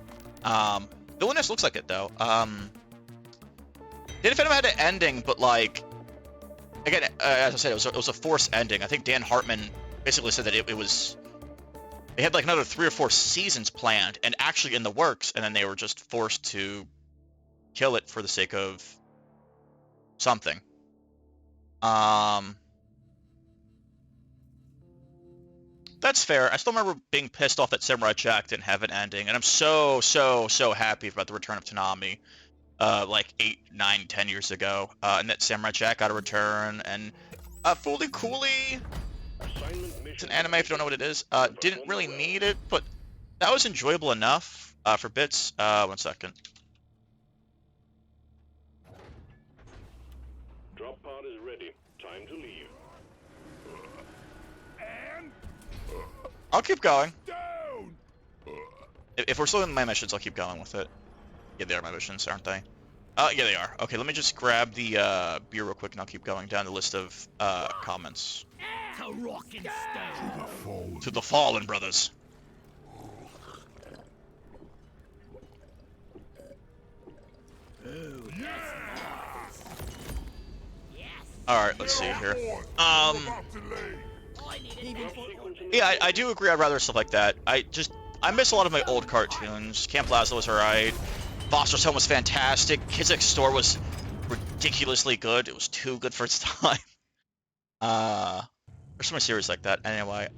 Villainous looks like it though. Danny Phantom had an ending, but like, again, as I said, it was a forced ending. I think Dan Hartman basically said that it was... They had like another 3 or 4 seasons planned and actually in the works, and then they were just forced to kill it for the sake of something. That's fair. I still remember being pissed off that Samurai Jack didn't have an ending, and I'm so happy about the return of Tanami, like 8, 9, 10 years ago, and that Samurai Jack got a return, and Fooly Cooly. It's an anime if you don't know what it is. Didn't really need it, but that was enjoyable enough for bits. 1 second. Drop pod is ready. Time to leave. And I'll keep going. down. If we're still in my missions, I'll keep going with it. Yeah, they are my missions, aren't they? Yeah, they are. Okay, let me just grab the beer real quick, and I'll keep going down the list of comments. To rock and stone. To the Fallen Brothers. Alright, let's see here. About to leave. I need it. Yeah, I do agree. I'd rather stuff like that. I miss a lot of my old cartoons. Camp Plaza was alright. Foster's Home was fantastic. Kids Next Door was ridiculously good. It was too good for its time. There's so many series like that. Anyway,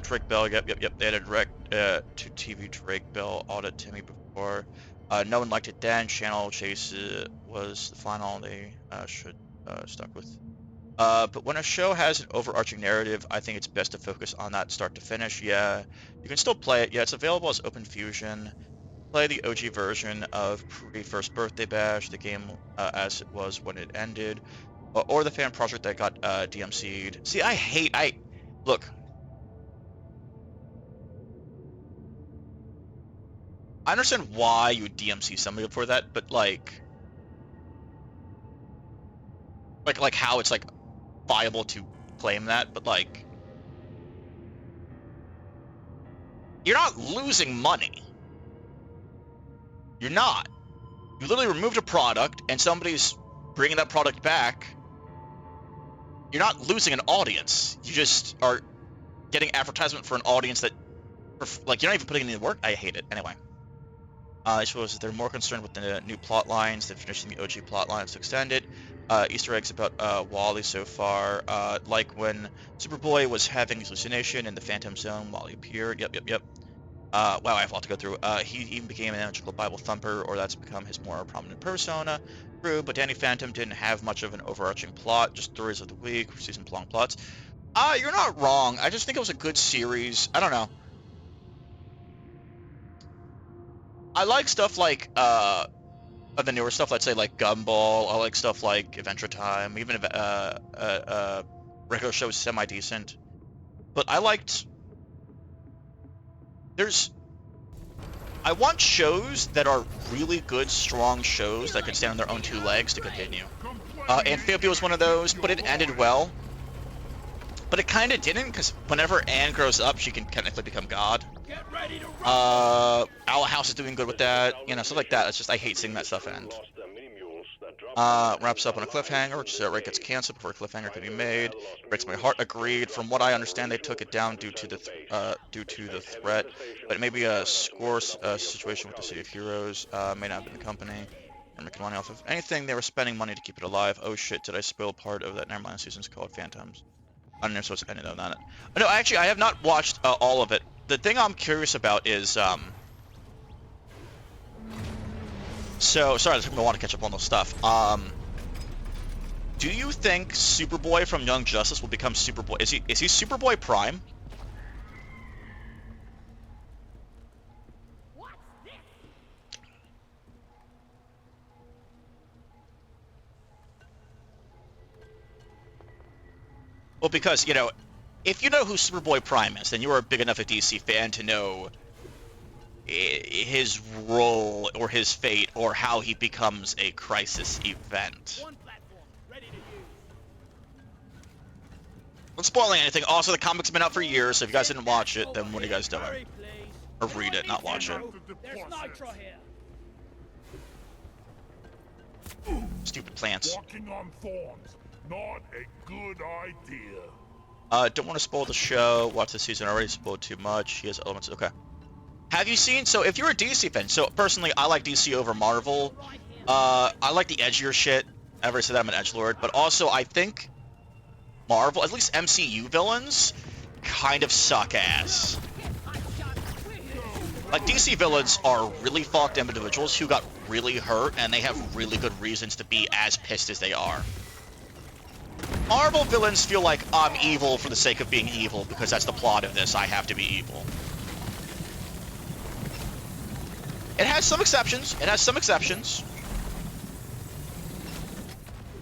Drake Bell. Yep. They had a direct to TV Drake Bell audit Timmy before. No one liked it then. Channel Chase was the final they should stuck with. But when a show has an overarching narrative, I think it's best to focus on that start to finish. Yeah, you can still play it. Yeah, it's available as Open Fusion. Play the OG version of pre-First Birthday Bash, the game as it was when it ended, or the fan project that got DMC'd. See, look. I understand why you would DMC somebody for that, but like, like how it's like viable to claim that, but like you're not losing money. You're not. You literally removed a product and somebody's bringing that product back. You're not losing an audience. You just are getting advertisement for an audience that, like, you're not even putting in the work. I hate it. Anyway. I suppose they're more concerned with the new plot lines than finishing the OG plot lines to extend it. Easter eggs about Wally so far, like when Superboy was having his hallucination in the Phantom Zone, Wally appeared. Yep. Wow, I have a lot to go through. He even became an magical Bible thumper, or that's become his more prominent persona. True, but Danny Phantom didn't have much of an overarching plot, just stories of the week, season-long plots. You're not wrong. I just think it was a good series. I don't know. I like stuff like the newer stuff, let's say like Gumball. I like stuff like Adventure Time. Even if regular show is semi-decent. But I want shows that are really good, strong shows that can stand on their own two legs to continue. Amphibia was one of those, but it ended well. But it kind of didn't, because whenever Anne grows up, she can technically become God. Owl House is doing good with that, you know, stuff like that. It's just, I hate seeing that stuff end. Wraps up on a cliffhanger, which is outright gets canceled before a cliffhanger could be made. Breaks my heart. Agreed. From what I understand, they took it down due to the threat, but it may be a score situation with the City of Heroes. May not have been the company. They're making money off of anything. They were spending money to keep it alive. Oh shit! Did I spoil part of that? Never mind. Season's called Phantoms. I don't know, so it's ended on that. No, actually, I have not watched all of it. The thing I'm curious about is, so, sorry, I want to catch up on this stuff. Do you think Superboy from Young Justice will become Superboy? Is he Superboy Prime? Well, because, you know, if you know who Superboy Prime is, then you're a big enough a DC fan to know his role or his fate or how he becomes a crisis event. Not spoiling anything. Also, the comic's been out for years, so if you guys didn't watch it, then what are you guys doing? Or read it, not watch it. Stupid plants. Walking on thorns, not a good idea. Don't want to spoil the show. Watch the season. Already spoiled too much. He has elements. Okay. Have you seen? So if you're a DC fan, so personally, I like DC over Marvel. I like the edgier shit. I never said that I'm an edgelord, but also I think Marvel, at least MCU villains, kind of suck ass. Like, DC villains are really fucked individuals who got really hurt, and they have really good reasons to be as pissed as they are. Marvel villains feel like, I'm evil for the sake of being evil, because that's the plot of this, I have to be evil. It has some exceptions. And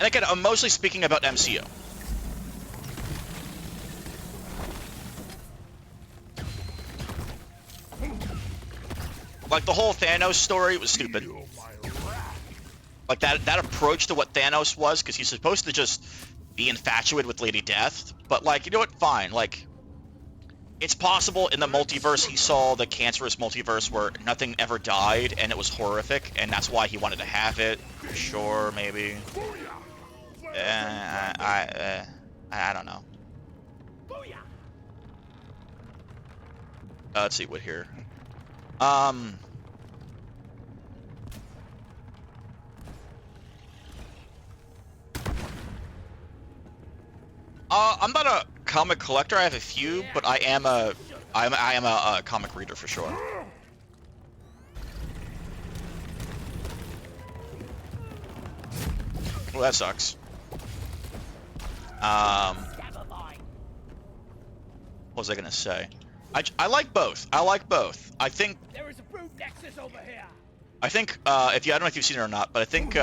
again, I'm mostly speaking about MCU. Like, the whole Thanos story was stupid. Like, that approach to what Thanos was, because he's supposed to just be infatuated with Lady Death. But, like, you know what? Fine. Like, it's possible in the multiverse he saw the cancerous multiverse where nothing ever died, and it was horrific, and that's why he wanted to have it. Sure, maybe. I don't know. Let's see what here. I'm not a comic collector. I have a few, but I am a comic reader for sure. Well, that sucks. What was I gonna say? I like both. I think There is a brute nexus over here. I don't know if you've seen it or not, but I think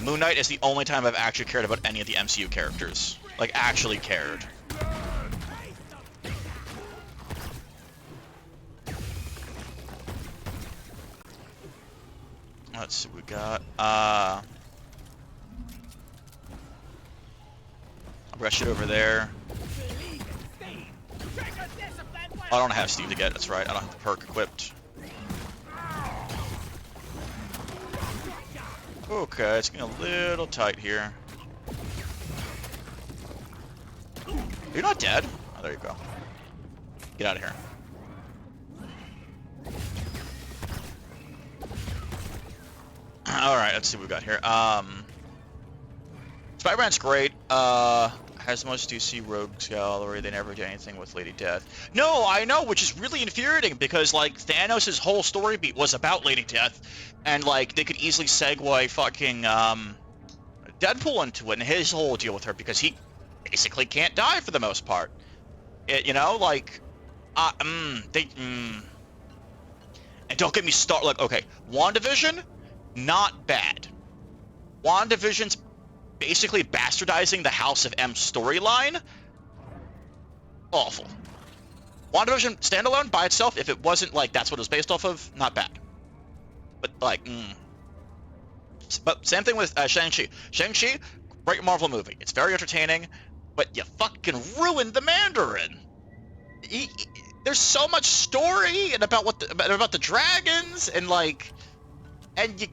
Moon Knight is the only time I've actually cared about any of the MCU characters. Like, actually cared. Let's see what we got. Rush it over there. Oh, I don't have Steve to get. That's right. I don't have the perk equipped. Okay, it's getting a little tight here. You're not dead. Oh, there you go. Get out of here. All right, let's see what we got here. Spider-Man's great. Has the most DC rogues gallery. They never did anything with Lady Death. No, I know, which is really infuriating because like Thanos' whole story beat was about Lady Death, and like they could easily segue fucking Deadpool into it and his whole deal with her because he basically can't die for the most part. You know, like, and don't get me started. Like, okay, WandaVision, not bad. WandaVision's basically bastardizing the House of M storyline. Awful. WandaVision standalone by itself, if it wasn't like that's what it was based off of, not bad. But like, But same thing with Shang-Chi. Shang-Chi, great Marvel movie. It's very entertaining, but you fucking ruined the Mandarin. There's so much story and about about the dragons and like, and you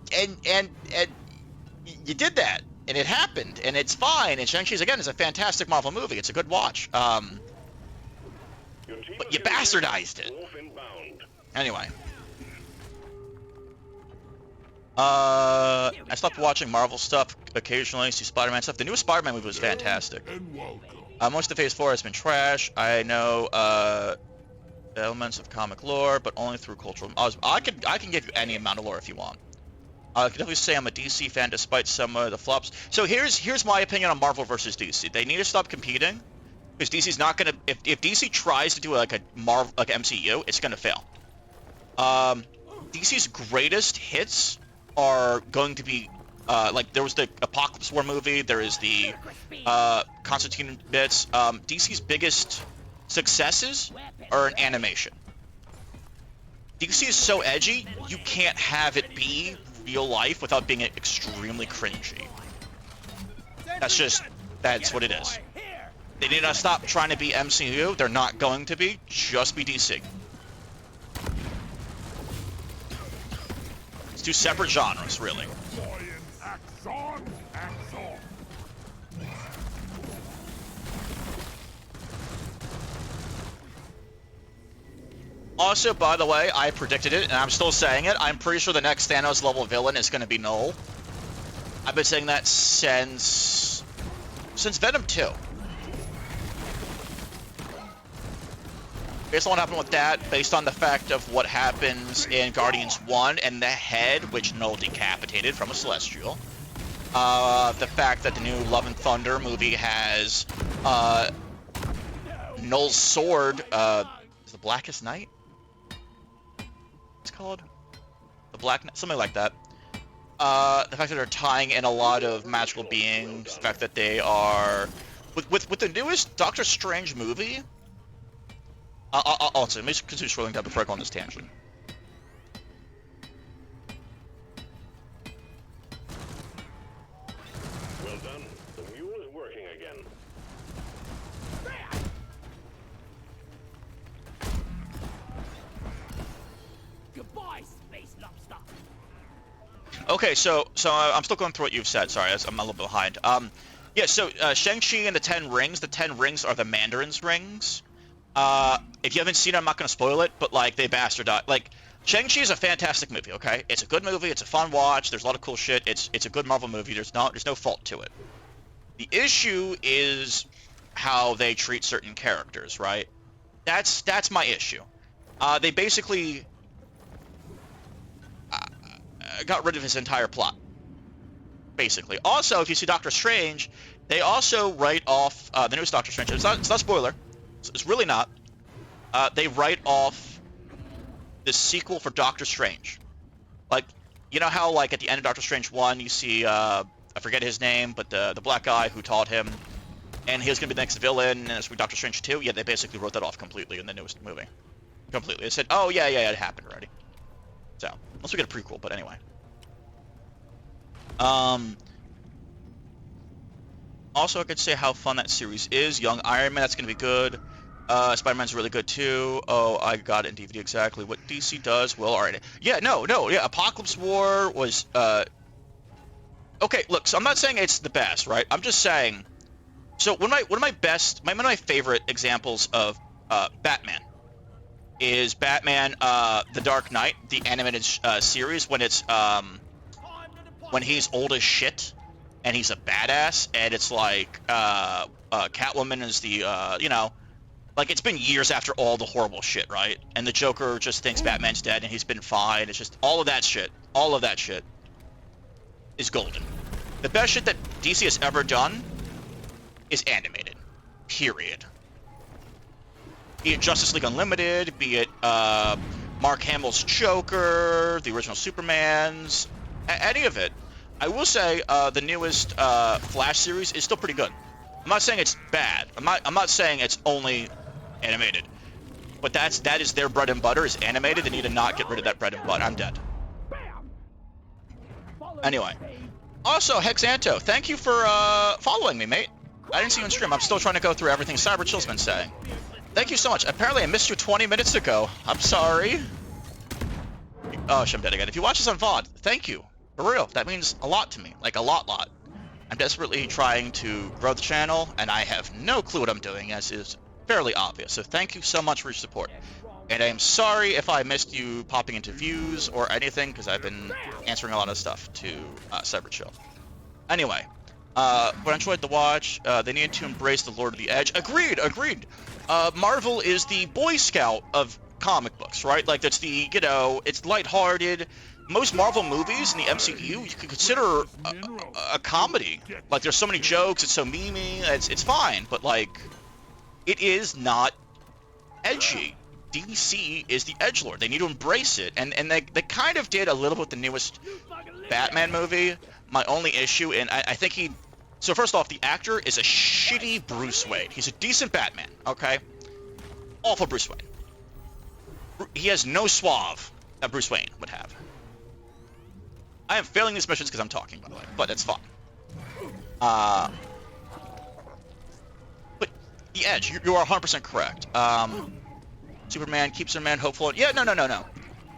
did that. And it happened, and it's fine. And Shang-Chi's, again, is a fantastic Marvel movie. It's a good watch. But you bastardized it. Anyway. I stopped watching Marvel stuff occasionally, see Spider-Man stuff. The newest Spider-Man movie was fantastic. Most of Phase 4 has been trash. I know elements of comic lore, but only through cultural... I can give you any amount of lore if you want. I can definitely say I'm a DC fan despite some of the flops. So here's my opinion on Marvel versus DC. They need to stop competing because DC's not gonna. If DC tries to do like a Marvel like MCU, it's gonna fail. DC's greatest hits are going to be like there was the Apocalypse War movie. There is the Constantine bits. DC's biggest successes are in animation. DC is so edgy, you can't have it be real life without being extremely cringy. That's what it is. They need to stop trying to be MCU. They're not going to be. Just be DC. It's two separate genres, really. Also, by the way, I predicted it, and I'm still saying it. I'm pretty sure the next Thanos level villain is going to be Null. I've been saying that since Venom 2. Based on what happened with that, based on the fact of what happens in Guardians 1 and the head, which Null decapitated from a Celestial. The fact that the new Love and Thunder movie has Null's sword, is the Blackest Night? It's called the Black Knight, something like that. The fact that they're tying in a lot of magical beings, the fact that they are with the newest Doctor Strange movie. Also, let me continue scrolling down before I go on this tangent. Well done. The mule is working again. Goodbye, space lobster. Okay, so I'm still going through what you've said. Sorry, I'm a little behind. Yeah, so Shang-Chi and the 10 Rings. The 10 Rings are the Mandarin's rings. If you haven't seen it, I'm not going to spoil it, but like they bastardized. Like Shang-Chi is a fantastic movie. Okay, it's a good movie. It's a fun watch. There's a lot of cool shit. It's a good Marvel movie. There's no fault to it. The issue is how they treat certain characters, right? That's my issue. They basically got rid of his entire plot. Basically. Also, if you see Doctor Strange, they also write off the newest Doctor Strange. It's not a spoiler. It's really not. They write off the sequel for Doctor Strange. Like, you know how like at the end of Doctor Strange 1, you see I forget his name, but the black guy who taught him, and he was gonna be the next villain, and it's going to be Doctor Strange 2. Yeah, they basically wrote that off completely in the newest movie. Completely. They said, oh yeah, it happened already. So unless we get a prequel, but anyway. Also, I could say how fun that series is. Young Iron Man, that's going to be good. Spider-Man's really good too. Oh, I got it in DVD exactly. What DC does, well, alright. Yeah, no, yeah, Apocalypse War was, okay, look, so I'm not saying it's the best, right? I'm just saying, so one of my favorite examples of, Batman is Batman, The Dark Knight, the animated, series, when it's, when he's old as shit, and he's a badass, and it's like, Catwoman is the, you know, like, it's been years after all the horrible shit, right? And the Joker just thinks Batman's dead and he's been fine. It's just all of that shit is golden. The best shit that DC has ever done is animated. Period. Be it Justice League Unlimited, be it Mark Hamill's Joker, the original Supermans, any of it. I will say the newest Flash series is still pretty good. I'm not saying it's bad. I'm not saying it's only animated. But that is their bread and butter, is animated. They need to not get rid of that bread and butter. I'm dead. Anyway. Also, Hexanto, thank you for following me, mate. I didn't see you on stream. I'm still trying to go through everything Cyberchill's been saying. Thank you so much. Apparently I missed you 20 minutes ago. I'm sorry. Oh, I'm dead again. If you watch this on VOD, thank you. For real. That means a lot to me. Like, a lot. I'm desperately trying to grow the channel, and I have no clue what I'm doing, as is fairly obvious. So thank you so much for your support. And I am sorry if I missed you popping into views or anything, because I've been answering a lot of stuff to Cyberchill. Anyway, but I enjoyed the watch. They needed to embrace the Lord of the Edge. Agreed. Marvel is the Boy Scout of comic books, right? Like, that's the, you know, it's lighthearted. Most Marvel movies in the MCU you could consider a comedy. Like, there's so many jokes, it's so memey, it's fine, but, like, it is not edgy. DC is the edgelord. They need to embrace it, and they kind of did a little bit with the newest Batman movie. My only issue, and I think he... So first off, the actor is a shitty Bruce Wayne. He's a decent Batman, okay? Awful Bruce Wayne. He has no suave that Bruce Wayne would have. I am failing these missions because I'm talking, by the way, but that's fine. But the Edge, you are 100% correct. Superman, keep Superman hopeful. Yeah, no.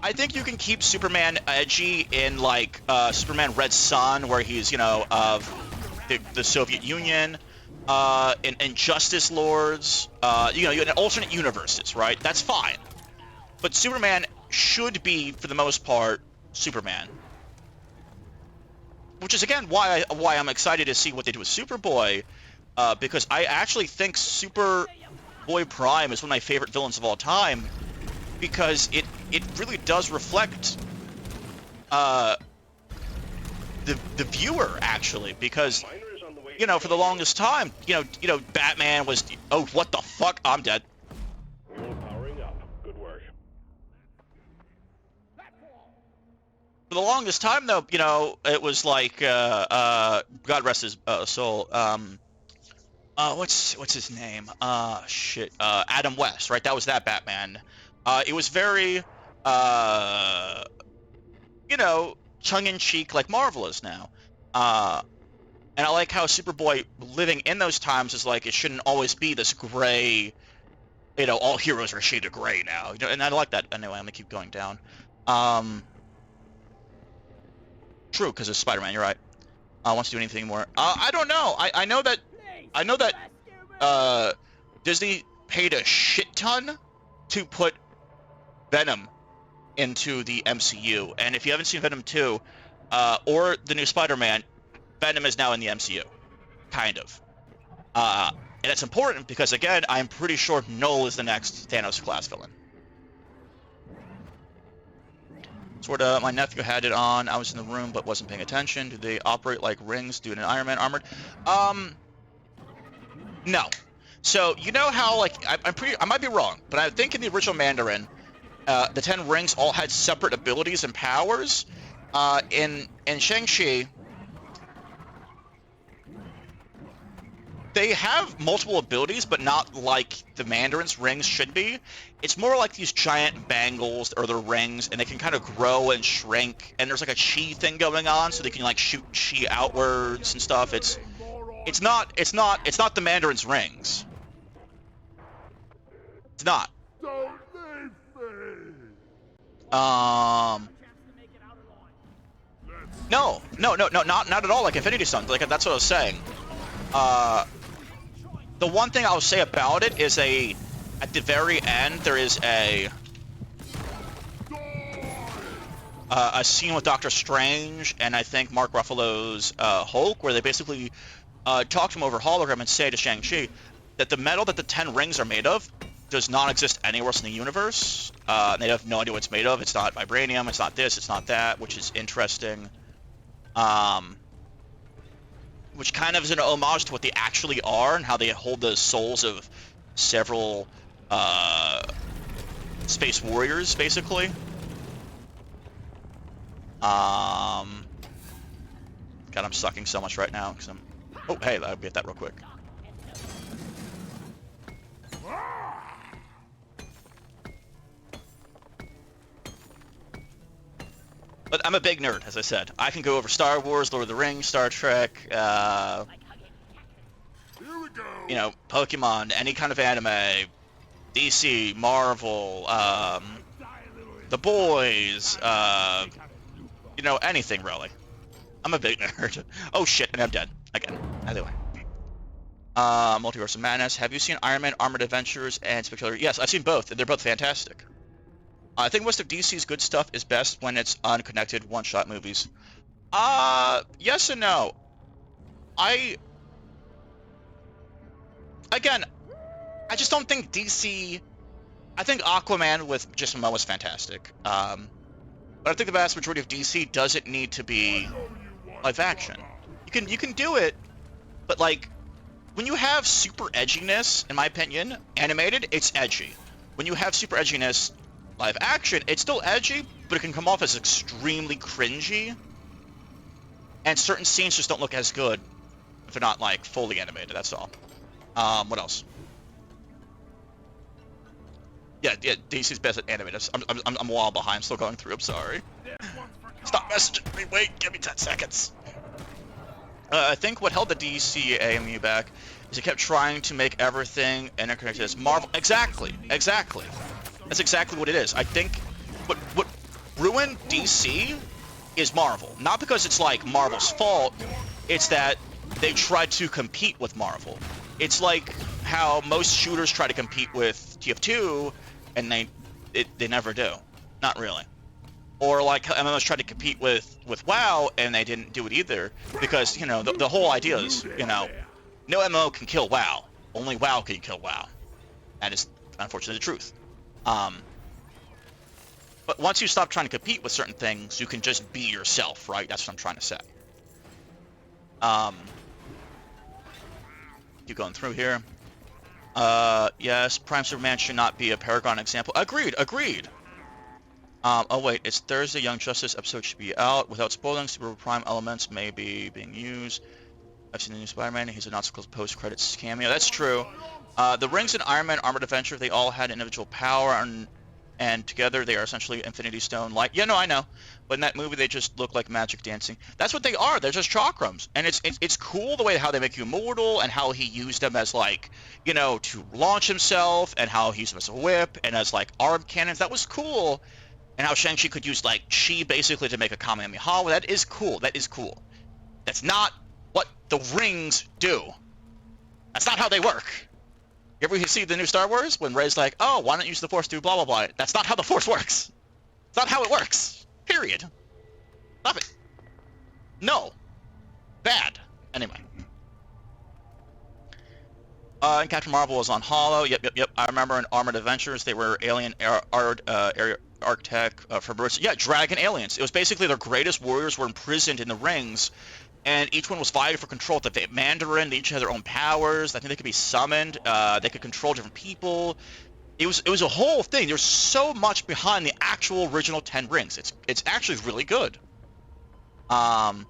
I think you can keep Superman edgy in, like, Superman Red Sun, where he's, you know, of the Soviet Union, in Justice Lords, you know, in alternate universes, right? That's fine. But Superman should be, for the most part, Superman. Which is, again, why I'm excited to see what they do with Superboy, because I actually think Superboy Prime is one of my favorite villains of all time, because it really does reflect the viewer, actually, because, you know, for the longest time, you know, Batman was, oh, what the fuck, I'm dead. You're powering up. Good work. For the longest time, though, you know, it was like, God rest his soul, what's his name? Adam West, right? That was that Batman. It was very, you know, tongue-in-cheek like Marvel is now. And I like how Superboy living in those times is like, it shouldn't always be this gray, you know, all heroes are a shade of gray now. You know, and I like that. Anyway, I'm gonna keep going down. True, because it's Spider-Man, you're right. Wants to do anything more. I don't know. I know that Disney paid a shit ton to put Venom into the MCU, and if you haven't seen Venom 2 or the new Spider-Man, Venom is now in the MCU, kind of. And it's important because, again, I'm pretty sure Null is the next Thanos class villain. Sort of, my nephew had it on. I was in the room but wasn't paying attention. Do they operate like rings? Do an Iron Man armored? No. So, you know how, like, I might be wrong, but I think in the original Mandarin, the 10 rings all had separate abilities and powers. In Shang-Chi, they have multiple abilities, but not like the Mandarin's rings should be. It's more like these giant bangles or the rings, and they can kind of grow and shrink, and there's like a chi thing going on, so they can like shoot chi outwards and stuff. It's It's not the Mandarin's rings. It's not. Don't leave me. No, not at all. Like Infinity Stones. Like that's what I was saying. The one thing I'll say about it is at the very end there is a scene with Doctor Strange and I think Mark Ruffalo's Hulk, where they basically talk to him over hologram and say to Shang-Chi that the metal that the 10 rings are made of does not exist anywhere else in the universe. They have no idea what it's made of. It's not vibranium, it's not this, it's not that, which is interesting. Which kind of is an homage to what they actually are and how they hold the souls of several space warriors, basically. God, I'm sucking so much right now because I'm... Oh, hey, I'll get that real quick. But I'm a big nerd, as I said. I can go over Star Wars, Lord of the Rings, Star Trek, Here we go. you know, Pokemon, any kind of anime, DC, Marvel, The Boys, you know, anything really. I'm a big nerd. Oh shit, and I'm dead. Again. Either way. Multiverse of Madness. Have you seen Iron Man, Armored Adventures, and Spectacular? Yes, I've seen both, and they're both fantastic. I think most of DC's good stuff is best when it's unconnected one-shot movies. Yes and no. Again, I just don't think DC... I think Aquaman with Jason Momoa was fantastic. But I think the vast majority of DC doesn't need to be live action. You can do it, but like, when you have super edginess, in my opinion, animated, it's edgy. When you have super edginess live action, it's still edgy, but it can come off as extremely cringy. And certain scenes just don't look as good if they're not like fully animated, that's all. What else? Yeah, DC's best at animated. I'm a while behind. I'm still going through. I'm sorry. Stop messaging me. Wait, give me 10 seconds. I think what held the DC AMU back is it kept trying to make everything interconnected as Marvel. Exactly. That's exactly what it is. I think what ruined DC is Marvel. Not because it's like Marvel's fault. It's that they tried to compete with Marvel. It's like how most shooters try to compete with TF2, and they never do. Not really. Or like MMOs tried to compete with WoW, and they didn't do it either, because, you know, the whole idea is, you know, no MMO can kill WoW. Only WoW can kill WoW. That is, unfortunately, the truth. But once you stop trying to compete with certain things, you can just be yourself, right? That's what I'm trying to say. Keep going through here. Yes, Prime Superman should not be a Paragon example. Agreed. Oh wait, it's Thursday. Young Justice episode should be out. Without spoiling, Super Prime elements may be being used. I've seen the new Spider-Man. He's a not-so-close post-credits cameo. That's true. The rings in Iron Man Armored Adventure, they all had individual power, and together they are essentially Infinity Stone-like. Yeah, no, I know. But in that movie, they just look like magic dancing. That's what they are. They're just chakrams. And it's cool the way how they make you immortal, and how he used them as, like, you know, to launch himself, and how he used them as a whip, and as, like, arm cannons. That was cool. And how Shang-Chi could use, like, chi basically to make a Kamehameha. That is cool. That's not what the rings do. That's not how they work. You ever see the new Star Wars? When Rey's like, oh, why don't you use the Force to do blah, blah, blah. That's not how the Force works. It's not how it works. Period. Stop it. No. Bad. Anyway. And Captain Marvel was on Holo. Yep. I remember in Armored Adventures, they were alien Arctech from Bruce. Yeah, dragon aliens. It was basically their greatest warriors were imprisoned in the rings, and each one was vying for control. The Mandarin, they each had their own powers. I think they could be summoned. They could control different people. It was a whole thing. There's so much behind the actual original 10 rings. It's actually really good. Island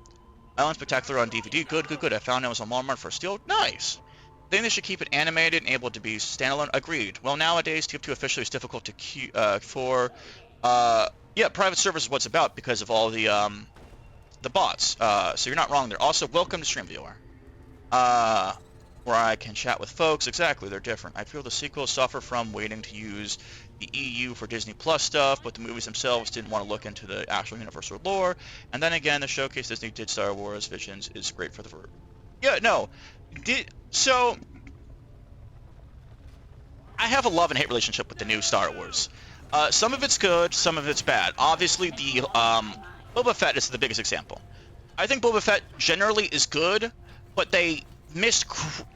Spectacular on DVD. Good. I found it was on Walmart for steal. Nice. I think they should keep it animated and able to be standalone. Agreed. Well, nowadays TF2 officially is difficult to for. Yeah, private servers is what it's about because of all the bots. So you're not wrong there. Also, welcome to Stream Viewer. where I can chat with folks. Exactly, they're different. I feel the sequels suffer from waiting to use the EU for Disney Plus stuff, but the movies themselves didn't want to look into the actual Universal lore. And then again, the showcase Disney did Star Wars Visions is great for the verb. Yeah, no. So I have a love and hate relationship with the new Star Wars. Some of it's good, some of it's bad. Obviously, the Boba Fett is the biggest example. I think Boba Fett generally is good, but they missed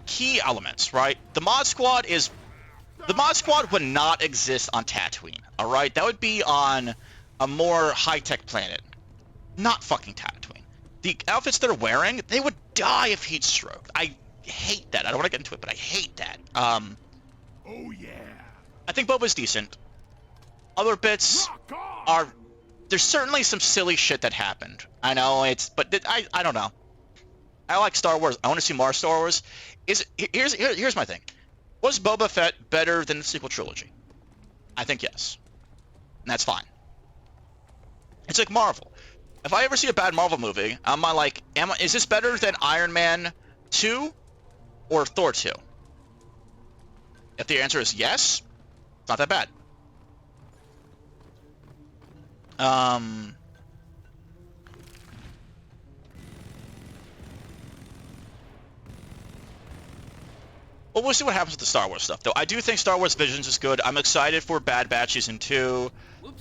key elements, right? The Mod Squad would not exist on Tatooine, all right? That would be on a more high-tech planet, not fucking Tatooine. The outfits they're wearing, they would die of heat stroke. I hate that. I don't want to get into it, but I hate that. Oh yeah. I think Boba's decent. Other bits are... There's certainly some silly shit that happened. I know but I don't know. I like Star Wars. I want to see more Star Wars. Here's my thing. Was Boba Fett better than the sequel trilogy? I think yes. And that's fine. It's like Marvel. If I ever see a bad Marvel movie, is this better than Iron Man 2 or Thor 2? If the answer is yes, it's not that bad. Well, we'll see what happens with the Star Wars stuff, though. I do think Star Wars Visions is good. I'm excited for Bad Batch Season 2.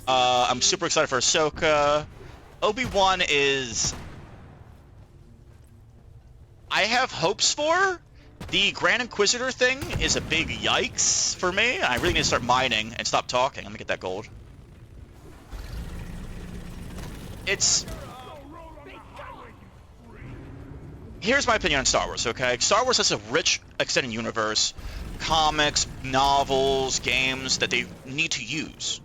I'm super excited for Ahsoka. Obi-Wan is... I have hopes for. The Grand Inquisitor thing is a big yikes for me. I really need to start mining and stop talking. Let me get that gold. Here's my opinion on Star Wars, okay? Star Wars has a rich extended universe, comics, novels, games that they need to use.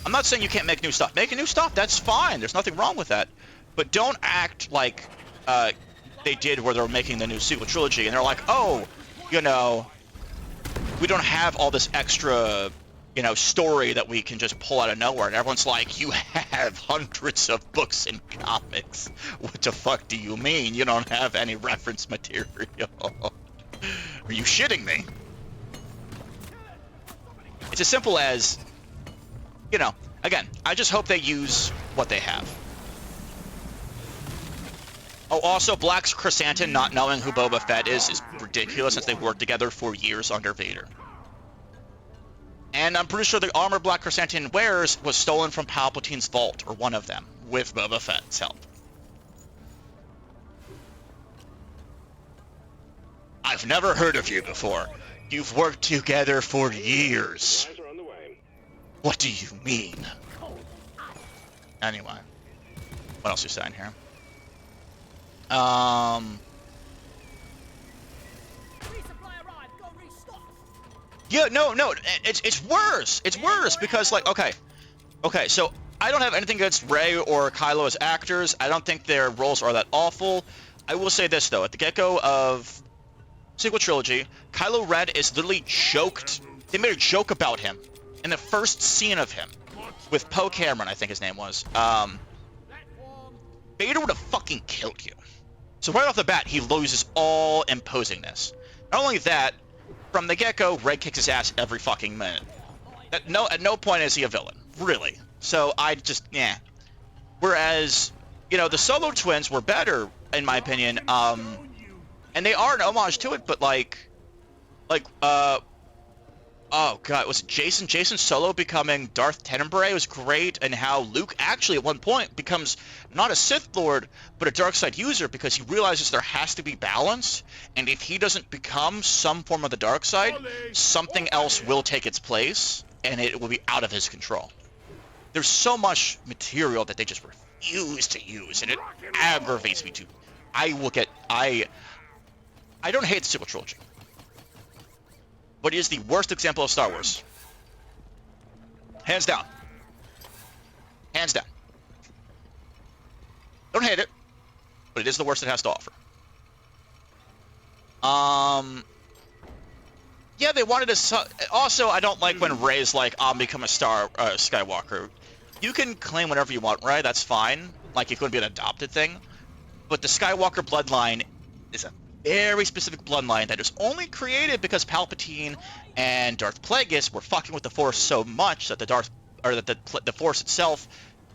I'm not saying you can't make new stuff. Making new stuff, that's fine. There's nothing wrong with that. But don't act like they did where they're making the new sequel trilogy and they're like, oh, we don't have all this extra... story that we can just pull out of nowhere. And everyone's like, you have hundreds of books and comics. What the fuck do you mean? You don't have any reference material. Are you shitting me? It's as simple as, again, I just hope they use what they have. Oh, also, Black Chrysanthemum not knowing who Boba Fett is ridiculous since they've worked together for years under Vader. And I'm pretty sure the armor Black Chrysanthemum wears was stolen from Palpatine's vault, or one of them, with Boba Fett's help. I've never heard of you before. You've worked together for years. Supplies are on the way. What do you mean? Anyway. What else are you saying here? Resupply arrived. Go restock. Yeah, no, it's worse. It's worse because, okay, so I don't have anything against Rey or Kylo as actors. I don't think their roles are that awful. I will say this, though. At the get-go of sequel trilogy, Kylo Ren is literally joked. They made a joke about him in the first scene of him with Poe Cameron, I think his name was. Vader would have fucking killed you. So right off the bat, he loses all imposingness. Not only that, from the get-go, Rey kicks his ass every fucking minute. At no point is he a villain, really. So I just, Whereas, the Solo twins were better, in my opinion, and they are an homage to it, but oh god, was it Jason Solo becoming Darth Tenebrae was great, and how Luke actually at one point becomes not a Sith Lord, but a dark side user because he realizes there has to be balance, and if he doesn't become some form of the dark side, something else will take its place, and it will be out of his control. There's so much material that they just refuse to use, and it aggravates me too. I don't hate the sequel trilogy, but it is the worst example of Star Wars. Hands down. Hands down. Don't hate it, but it is the worst it has to offer. Yeah, they wanted to... Also, I don't like when Rey's like, I'll become a Skywalker. You can claim whatever you want, right? That's fine. Like, it could be an adopted thing. But the Skywalker bloodline is a very specific bloodline that is only created because Palpatine and Darth Plagueis were fucking with the Force so much that the Force itself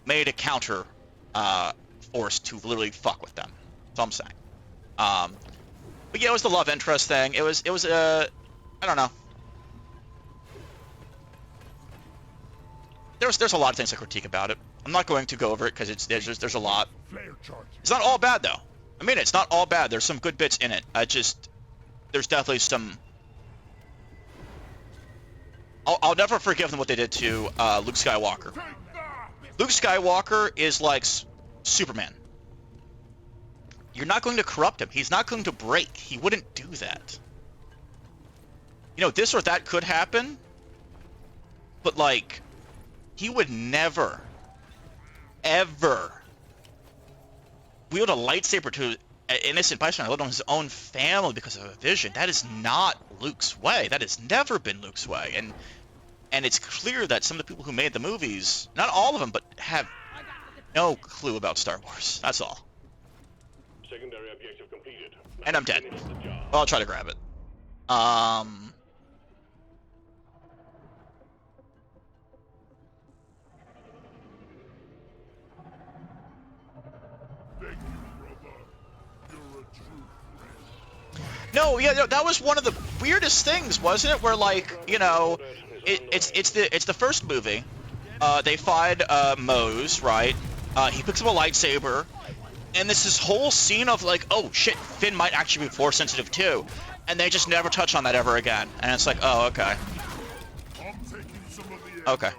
made a counter Force to literally fuck with them. That's all I'm saying. But yeah, it was the love interest thing. It was I don't know. There's a lot of things I critique about it. I'm not going to go over it because there's a lot. It's not all bad though. I mean, it's not all bad. There's some good bits in it. There's definitely some. I'll never forgive them what they did to Luke Skywalker. Luke Skywalker is like Superman. You're not going to corrupt him. He's not going to break. He wouldn't do that. You know, this or that could happen, but like, he would never, ever wield a lightsaber to an innocent bystander, let alone his own family, because of a vision. That is not Luke's way. That has never been Luke's way. And it's clear that some of the people who made the movies, not all of them, but have no clue about Star Wars. That's all. Secondary objective completed. And I'm dead. Finish the job. Well, I'll try to grab it. No, yeah, that was one of the weirdest things, wasn't it? Where like, you know, it's the first movie. They find Mose, right? He picks up a lightsaber, and there's this whole scene of like, oh shit, Finn might actually be Force sensitive too, and they just never touch on that ever again. And it's like, oh, okay, okay.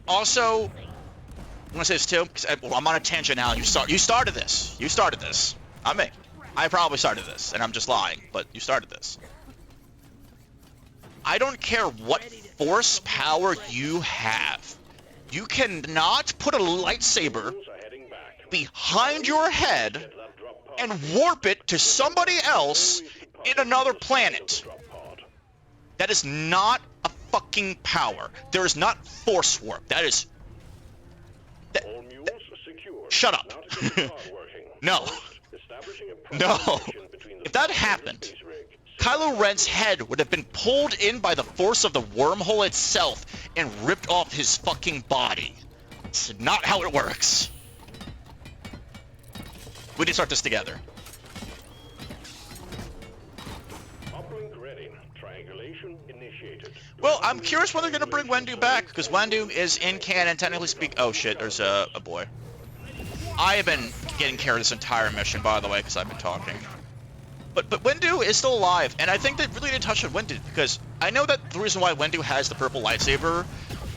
Also, I'm gonna say this too, because I'm on a tangent now. You started this. You started this. Not me. I probably started this, and I'm just lying. But you started this. I don't care what Force power you have. You cannot put a lightsaber behind your head and warp it to somebody else in another planet. That is not a fucking power. There is not Force warp. That is. Shut up. No. No. If that happened, Kylo Ren's head would have been pulled in by the force of the wormhole itself and ripped off his fucking body. It's not how it works. We need to start this together. Uplink ready. Triangulation initiated. Well, I'm curious when they're going to bring Wendu back, because Wendu is in canon, technically speaking. Oh shit, there's a boy. I have been getting care of this entire mission, by the way, because I've been talking. But Wendu is still alive, and I think they really didn't touch on Wendu, because I know that the reason why Wendu has the purple lightsaber,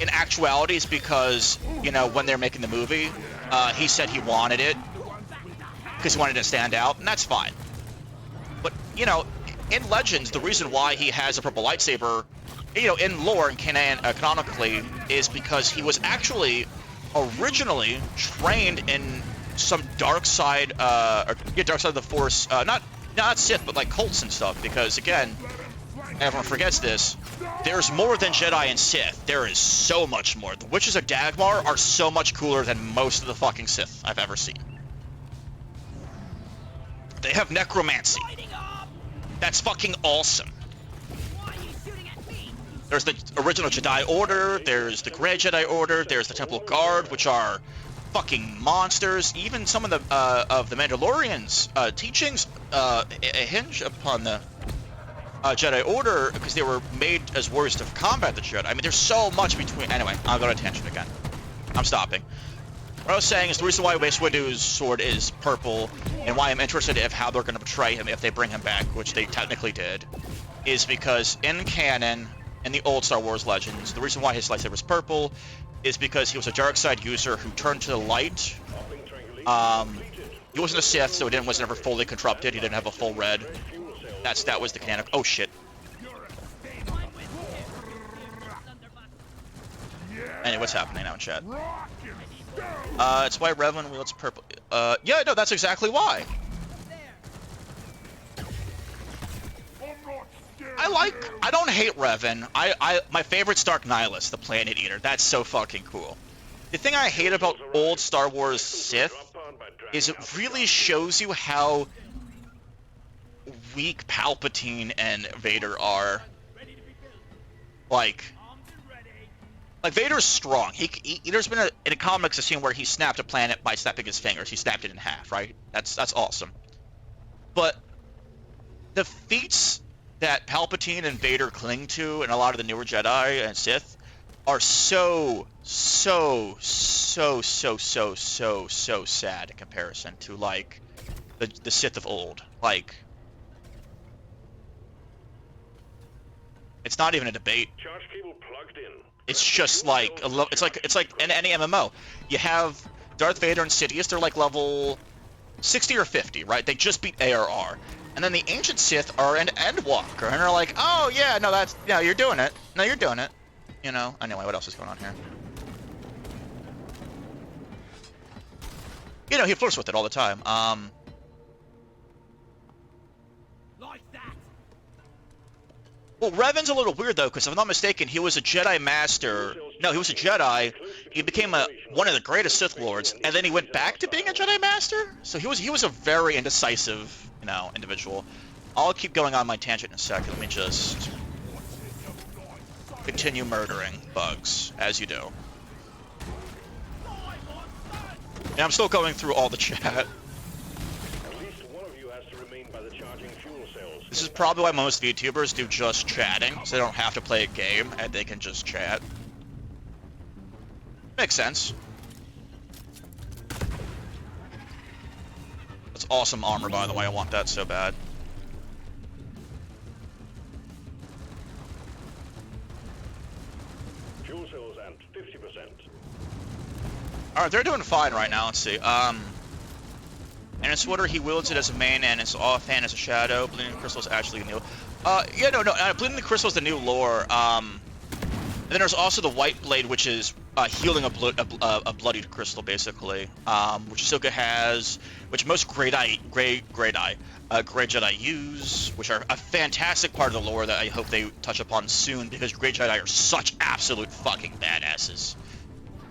in actuality, is because, you know, when they're making the movie, he said he wanted it, because he wanted to stand out, and that's fine. But, you know, in Legends, the reason why he has a purple lightsaber, you know, in lore and canonically, is because he was actually originally trained in some dark side of the Force, not Sith, but like cults and stuff, because again, everyone forgets this, there's more than Jedi and Sith. There is so much more. The Witches of Dagmar are so much cooler than most of the fucking Sith I've ever seen. They have necromancy. That's fucking awesome. There's the original Jedi Order, there's the Grey Jedi Order, there's the Temple Guard, which are fucking monsters. Even some of the Mandalorians' teachings hinge upon the Jedi Order, because they were made as warriors to combat the Jedi. I mean, there's so much between. Anyway, I'll go on a tangent again. I'm stopping. What I was saying is the reason why Mace Windu's sword is purple, and why I'm interested in how they're going to portray him if they bring him back, which they technically did, is because in canon, in the old Star Wars Legends, the reason why his lightsaber is purple is because he was a dark side user who turned to the light. He wasn't a Sith, so he was never fully corrupted. He didn't have a full red. That was the canon. Oh shit. Anyway, what's happening now in chat? It's why Revan wields purple. Yeah, no, that's exactly why. I don't hate Revan. My favorite's Dark Nihilus, the Planet Eater. That's so fucking cool. The thing I hate about old Star Wars Sith is it really shows you how weak Palpatine and Vader are. Like Vader's strong. There's been in the comics a scene where he snapped a planet by snapping his fingers. He snapped it in half, right? That's awesome. But the feats that Palpatine and Vader cling to in a lot of the newer Jedi and Sith are so sad in comparison to like the Sith of old. Like, it's not even a debate. Charge cable plugged in. It's just like it's like in any MMO. You have Darth Vader and Sidious. They're like level 60 or 50, right? They just beat ARR. And then the ancient Sith are an Endwalker, and they're like, oh yeah, no, you're doing it. No, you're doing it. You know. Anyway, what else is going on here? You know, he flirts with it all the time. Like that. Well, Revan's a little weird though, because if I'm not mistaken, he was a Jedi Master. No, he was a Jedi. He became one of the greatest Sith Lords, and then he went back to being a Jedi Master. So he was a very indecisive, individual. I'll keep going on my tangent in a second. Let me just continue murdering bugs as you do. And I'm still going through all the chat. At least one of you has to remain by the charging fuel cells. This is probably why most VTubers do just chatting, so they don't have to play a game and they can just chat. Makes sense. That's awesome armor, by the way. I want that so bad. Fuel cells at 50%. Alright, they're doing fine right now. Let's see. And it's Water, he wields it as a main, and it's offhand as a shadow. Bleeding the Crystal is actually new. Bleeding the Crystal is the new lore. And then there's also the White Blade, which is healing a bloodied crystal, basically. Which Ahsoka has, which most Grey Jedi use, which are a fantastic part of the lore that I hope they touch upon soon, because Grey Jedi are such absolute fucking badasses.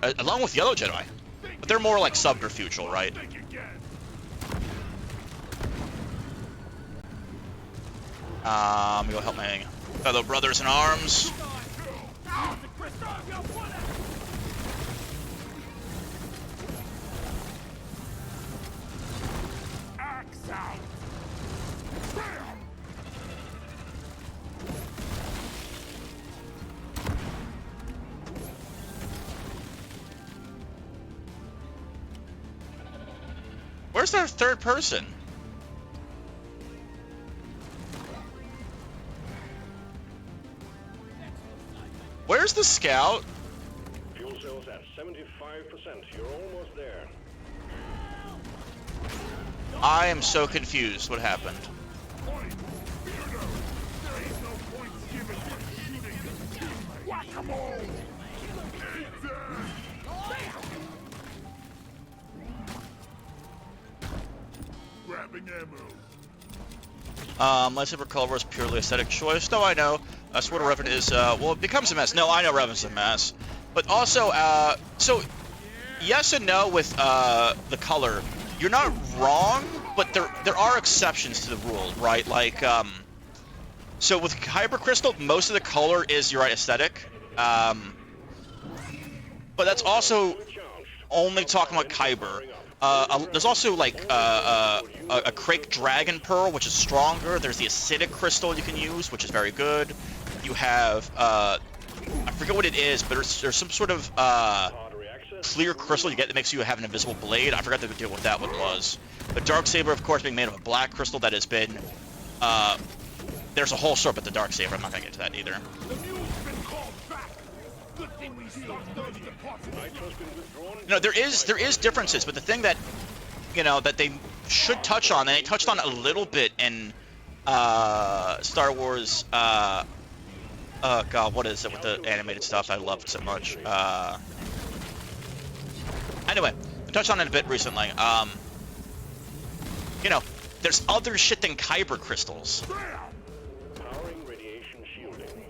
Along with Yellow Jedi. But they're more like subterfugal, right? I'm gonna go help my fellow brothers in arms. Axe out. Where's their third person? Where's the scout? Fuel cells at 75%. You're almost there. I am so confused. What happened? Grabbing ammo. Lightsaber color was purely aesthetic choice. No, I know. Sword of Revan is, well, it becomes a mess. No, I know Revan's a mess. But also, so, yes and no with, the color. You're not wrong, but there are exceptions to the rule, right? Like, so with Kyber Crystal, most of the color is your right aesthetic. But that's also only talking about Kyber. There's also like a Crake Dragon Pearl, which is stronger. There's the acidic crystal you can use, which is very good. You have I forget what it is, but there's some sort of clear crystal you get that makes you have an invisible blade. I forgot to deal with what that one was. The Darksaber, of course, being made of a black crystal that has been there's a whole story about the Darksaber. I'm not gonna get to that either. There is differences, but the thing that that they should touch on, and they touched on a little bit in Star Wars. Oh god, what is it with the animated stuff I loved so much? Anyway, I touched on it a bit recently. There's other shit than Kyber crystals. Powering radiation shielding.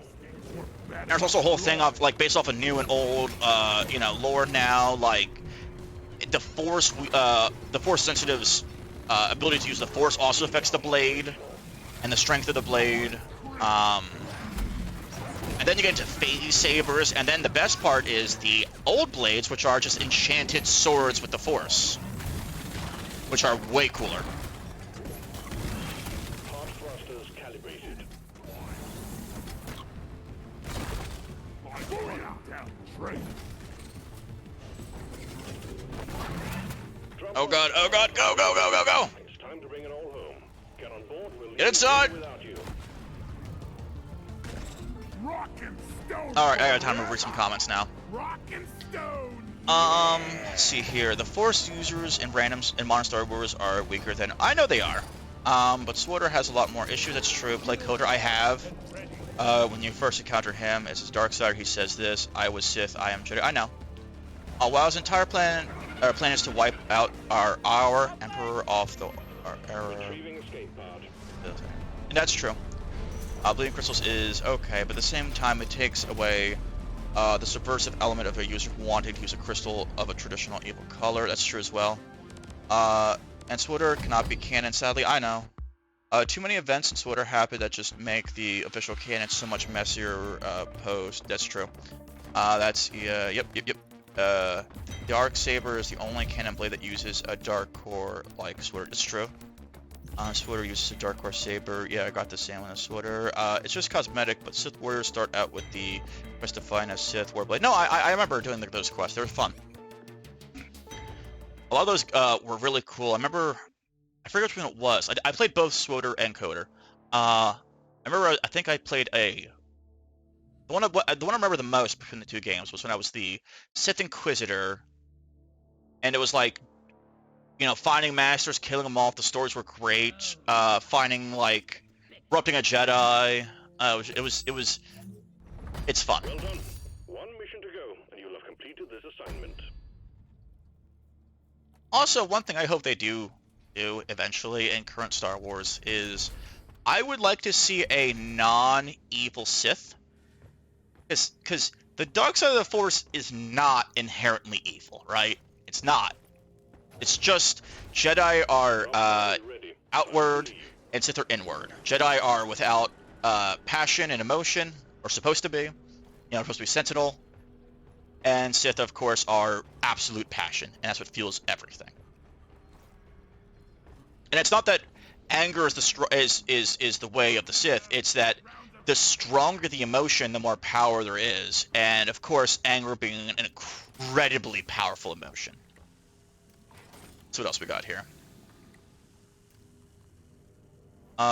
There's also a whole thing of like based off of new and old, you know, lore now. Like the force sensitive's ability to use the force also affects the blade and the strength of the blade. And then you get into phase sabers, and then the best part is the old blades, which are just enchanted swords with the force, which are way cooler. Hard thrusters calibrated. Oh god, oh god, go, go, go, go, go! It's time to bring it all home. Get on board, we'll leave Get inside! without you. Rock and stone. Alright, I got time to read some comments now. Rock and stone. Let's see here. The Force users in randoms in Modern Star Wars are weaker than... I know they are. But Swatter has a lot more issues, that's true. Play Coder, I have. When you first encounter him, it's his dark side, he says this, I was Sith, I am Jedi. I know. While his entire plan is to wipe out our Emperor off the... Retrieving escape pod. And that's true. Bleeding Crystals is okay, but at the same time it takes away the subversive element of a user wanting to use a crystal of a traditional evil color. That's true as well. And Swatter cannot be canon, sadly. I know. Too many events in Swatter happen that just make the official canon so much messier post. That's true. Yep. Dark Saber is the only canon blade that uses a dark core like Swatter. It's true. Swatter uses a dark core saber. Yeah, I got the same one as Swatter. It's just cosmetic, but Sith warriors start out with the quest to find a Sith warblade. No, I remember doing those quests. They were fun. A lot of those were really cool. I forget which one it was. I played both Swatter and Coder. I think I played the one I remember the most between the two games was when I was the Sith Inquisitor, and it was like, you know, finding masters, killing them off. The stories were great. Finding like corrupting a Jedi. It's fun. Well done. One mission to go, and you'll have completed this assignment. Also, one thing I hope they do eventually in current Star Wars is I would like to see a non-evil Sith. Because the dark side of the Force is not inherently evil, right? It's not. It's just Jedi are outward and Sith are inward. Jedi are without passion and emotion, or supposed to be. You know, supposed to be Sentinel. And Sith, of course, are absolute passion, and that's what fuels everything. And it's not that anger is the way of the Sith. It's that the stronger the emotion, the more power there is. And of course, anger being an incredibly powerful emotion. So what else we got here?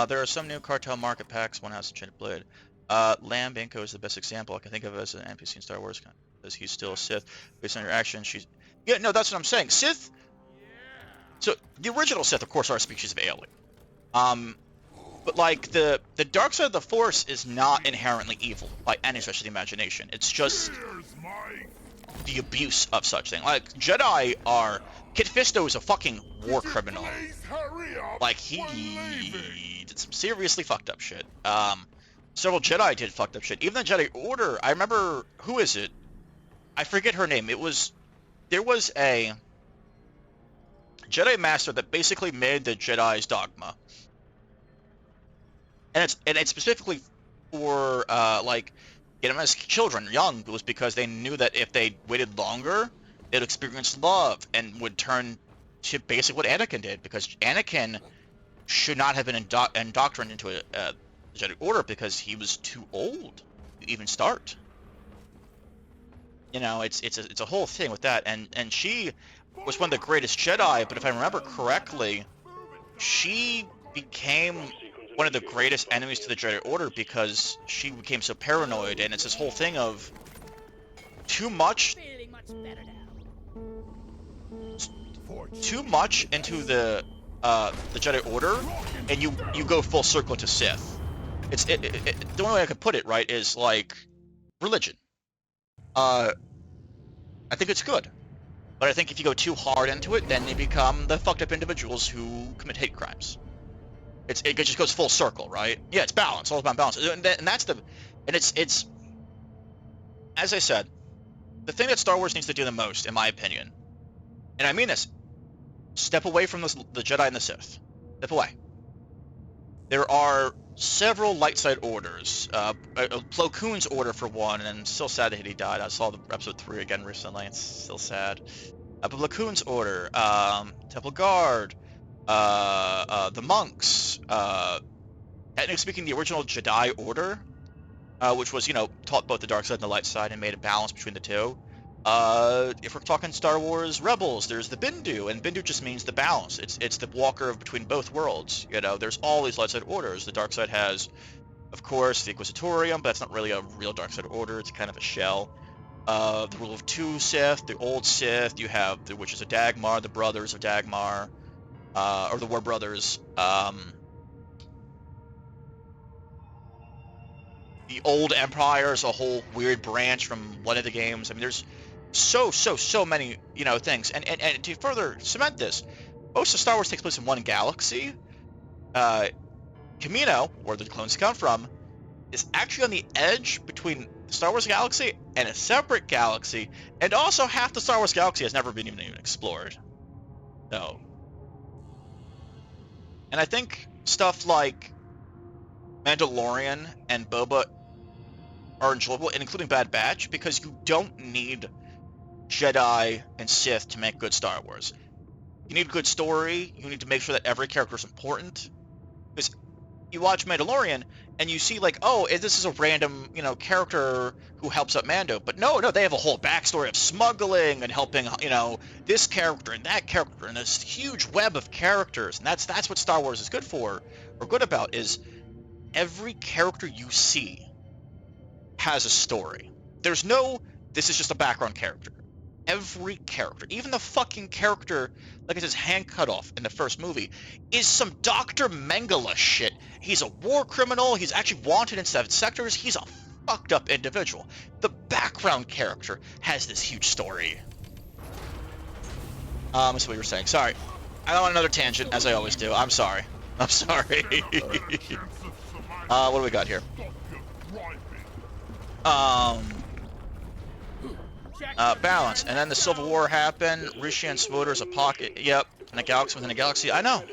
There are some new cartel market packs. One has a enchanted blade. Lam Binko is the best example I can think of as an NPC in Star Wars, because he's still a Sith. Based on your actions, yeah, no, that's what I'm saying. Sith. So the original Sith, of course, are a species of alien. But like the dark side of the Force is not inherently evil by any stretch of the imagination. It's just the abuse of such thing. Like Jedi are. Kit Fisto is a fucking war criminal. Like he did some seriously fucked up shit. Several Jedi did fucked up shit. Even the Jedi Order. I remember, who is it? I forget her name. There was a Jedi Master that basically made the Jedi's dogma. And it's specifically for like get them as children, young. It was because they knew that if they waited longer, they'd experience love and would turn to basically what Anakin did. Because Anakin should not have been indoctrinated into a Jedi Order because he was too old to even start. You know, it's a whole thing with that. And she was one of the greatest Jedi, but if I remember correctly, she became one of the greatest enemies to the Jedi Order because she became so paranoid, and it's this whole thing of too much into the Jedi Order, and you go full circle to Sith. The only way I could put it right is like religion. I think it's good, but I think if you go too hard into it, then they become the fucked up individuals who commit hate crimes. It just goes full circle, right? Yeah, it's balance, all about balance, and that's it's as I said, the thing that Star Wars needs to do the most, in my opinion, and I mean this, step away from the Jedi and the Sith. Step away. There are several light side orders. Plo Koon's order for one, and I'm still sad that he died. I saw the episode 3 again recently. It's still sad. But Plo Koon's order, Temple Guard, the monks, technically speaking, the original Jedi Order, which was, taught both the dark side and the light side and made a balance between the two. If we're talking Star Wars Rebels, there's the Bindu, and Bindu just means the balance. It's the walker between both worlds. There's all these light side orders. The dark side has, of course, the Inquisitorium, but that's not really a real dark side order. It's kind of a shell. The Rule of Two Sith, the old Sith. You have the Witches of Dagmar, the Brothers of Dagmar, or the War Brothers. The Old Empire is a whole weird branch from one of the games. I mean, there's so many, things. And to further cement this, most of Star Wars takes place in one galaxy. Camino, where the clones come from, is actually on the edge between the Star Wars galaxy and a separate galaxy, and also half the Star Wars galaxy has never been even explored. So, and I think stuff like Mandalorian and Boba are enjoyable, including Bad Batch, because you don't need Jedi and Sith to make good Star Wars. You need a good story. You need to make sure that every character is important. Because you watch Mandalorian and you see like, oh, this is a random, character who helps out Mando. But no, they have a whole backstory of smuggling and helping, this character and that character and this huge web of characters. And that's what Star Wars is good for, or good about, is every character you see has a story. There's no, this is just a background character. Every character, even the fucking character like it's his hand cut off in the first movie, is some Dr. Mengele shit. He's a war criminal. He's actually wanted in 7 sectors. He's a fucked up individual. The background character has this huge story. That's what you were saying. Sorry. I don't want another tangent, as I always do. I'm sorry. I'm sorry. What do we got here? Balance. And then the Civil War happened. Rishi and Swoder's a pocket. Yep. And a galaxy within a galaxy. I know.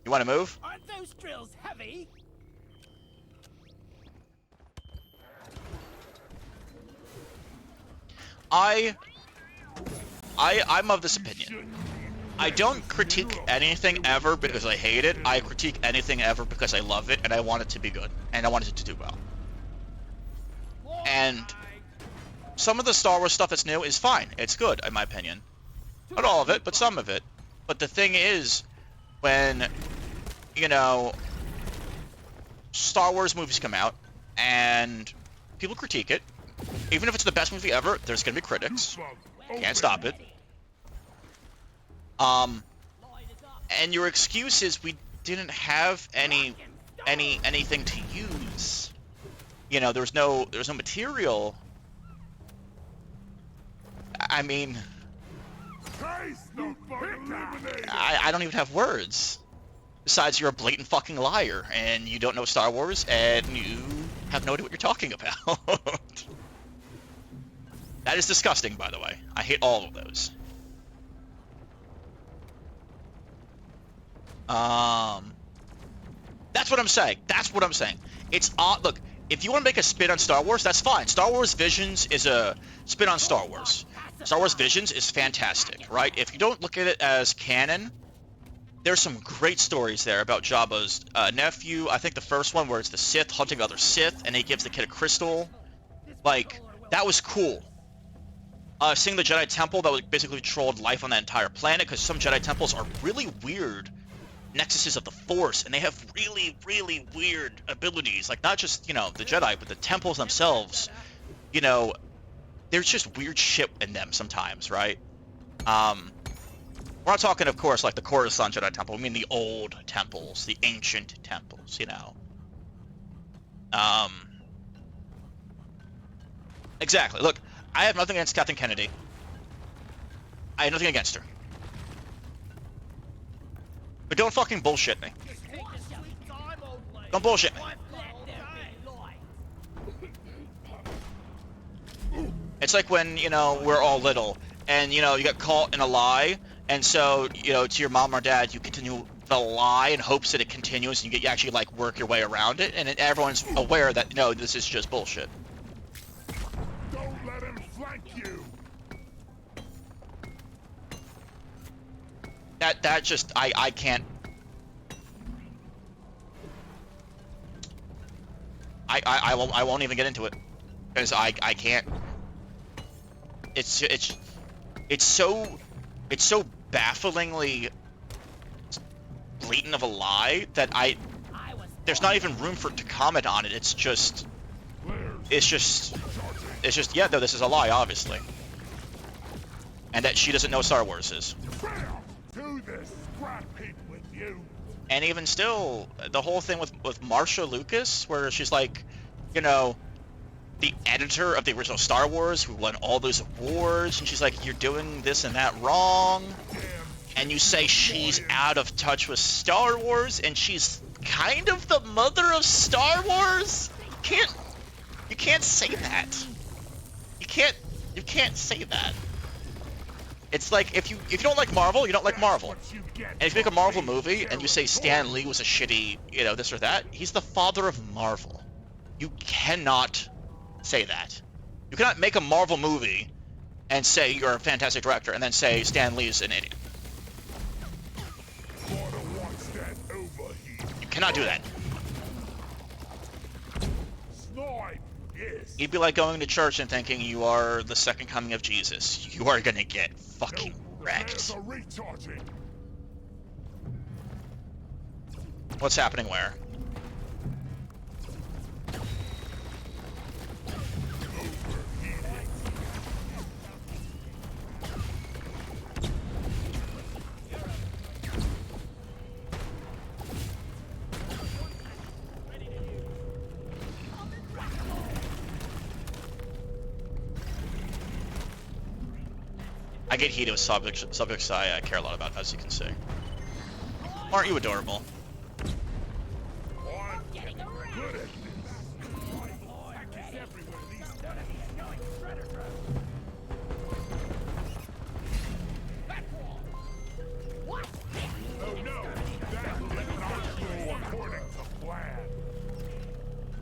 You want to move? Aren't those drills heavy? I'm of this opinion. I don't critique anything ever because I hate it. I critique anything ever because I love it and I want it to be good and I want it to do well. And some of the Star Wars stuff that's new is fine. It's good, in my opinion. Not all of it, but some of it. But the thing is, when, Star Wars movies come out and people critique it, even if it's the best movie ever, there's going to be critics. Can't stop it. And your excuse is we didn't have anything to use. There was no material. I mean, I don't even have words. Besides, you're a blatant fucking liar, and you don't know Star Wars, and you have no idea what you're talking about. That is disgusting, by the way. I hate all of those. That's what I'm saying. That's what I'm saying. It's look, if you want to make a spin on Star Wars, that's fine. Star Wars Visions is a spin on Star Wars. Star Wars Visions is fantastic, right? If you don't look at it as canon, there's some great stories there about Jabba's nephew. I think the first one where it's the Sith hunting other Sith, and he gives the kid a crystal. Like, that was cool. Seeing the Jedi Temple that was basically controlled life on that entire planet, because some Jedi Temples are really weird nexuses of the Force, and they have really, really weird abilities. Like, not just, the Jedi, but the temples themselves. There's just weird shit in them sometimes, right? We're not talking, of course, like the Coruscant Jedi Temple. I mean the old temples, the ancient temples, Exactly. Look, I have nothing against Kathleen Kennedy. I have nothing against her. But don't fucking bullshit me. Don't bullshit me. Let there be light. It's like when, you know, we're all little and, you know, you get caught in a lie. And so, you know, to your mom or dad, you continue the lie in hopes that it continues and you actually, like, work your way around it. And everyone's aware that, no, this is just bullshit. Don't let him flank you. That just, I can't. I won't even get into it. Because I can't. It's so bafflingly blatant of a lie that there's not even room for it to comment on it. It's just yeah, no, this is a lie, obviously. And that she doesn't know Star Wars is. Do this scrap heap with you. And even still, the whole thing with Marsha Lucas, where she's like, you know, the editor of the original Star Wars who won all those awards, and she's like, you're doing this and that wrong. And you say she's out of touch with Star Wars, and she's kind of the mother of Star Wars? You can't say that. You can't say that. It's like, if you don't like Marvel, you don't like Marvel. And if you make a Marvel movie and you say Stan Lee was a shitty, you know, this or that, he's the father of Marvel. You cannot say that. You cannot make a Marvel movie and say you're a fantastic director and then say Stan Lee's an idiot. You cannot do that. You'd be like going to church and thinking you are the second coming of Jesus. You are gonna get fucking wrecked. What's happening where? I get heated with subjects I care a lot about, as you can see. Aren't you adorable?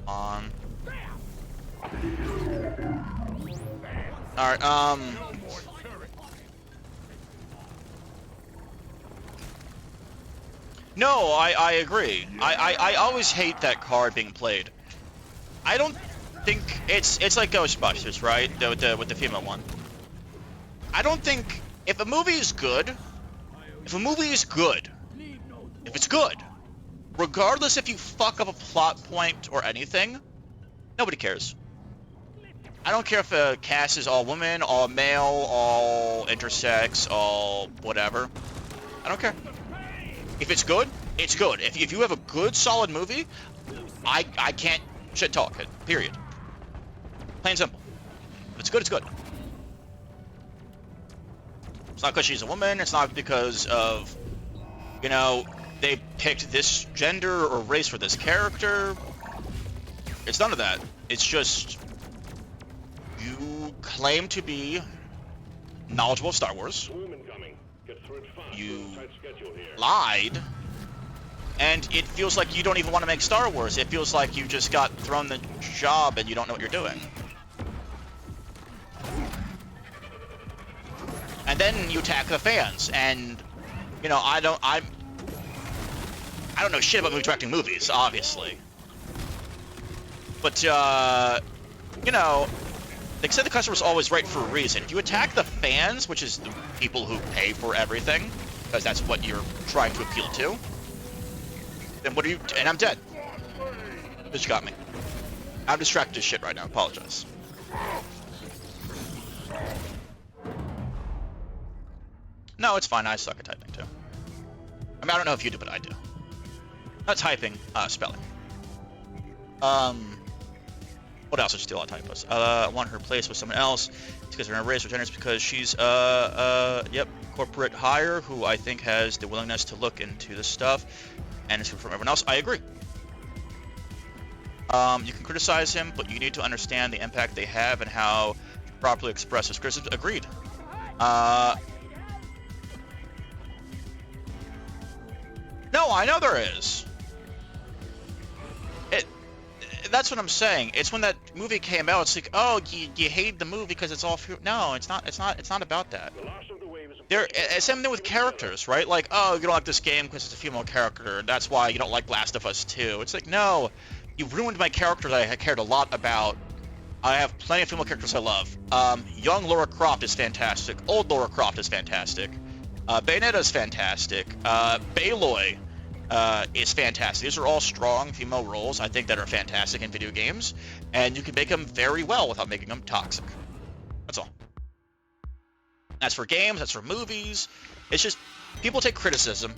On. Alright, no, I agree. I always hate that card being played. I don't think it's like Ghostbusters, right? With the female one. I don't think if a movie is good, if it's good, regardless if you fuck up a plot point or anything, nobody cares. I don't care if a cast is all women, all male, all intersex, all whatever. I don't care. If it's good, it's good. If you have a good, solid movie, I can't shit talk it. Period. Plain and simple. If it's good, it's good. It's not because she's a woman. It's not because of, you know, they picked this gender or race for this character. It's none of that. It's just you claim to be knowledgeable of Star Wars. You lied, and it feels like you don't even want to make Star Wars. It feels like you just got thrown the job and you don't know what you're doing. And then you attack the fans, and you know I don't know shit about directing movies, obviously. But you know, they said the customer's always right for a reason. If you attack the fans, which is the people who pay for everything, because that's what you're trying to appeal to, then what are you? And I'm dead. Bitch got me. I'm distracted as shit right now. Apologize. No, it's fine. I suck at typing too. I mean, I don't know if you do, but I do. Not typing, spelling. What else did she do on typos? I want her placed with someone else because they're gonna raise her genders because she's yep, corporate hire who I think has the willingness to look into this stuff and it's from everyone else. I agree. You can criticize him, but you need to understand the impact they have and how to properly express his criticisms. Agreed. No, I know there is. That's what I'm saying. It's when that movie came out. It's like, oh, you hate the movie because it's all. No, it's not. It's not about that. The last of the wave is There, same thing with characters, right? Like, oh, you don't like this game because it's a female character. That's why you don't like Last of Us 2. It's like, no, you ruined my character that I cared a lot about. I have plenty of female characters I love. Young Lara Croft is fantastic. Old Lara Croft is fantastic. Bayonetta is fantastic. Aloy is fantastic. These are all strong female roles, I think, that are fantastic in video games, and you can make them very well without making them toxic. That's all. That's for games, that's for movies. It's just, people take criticism,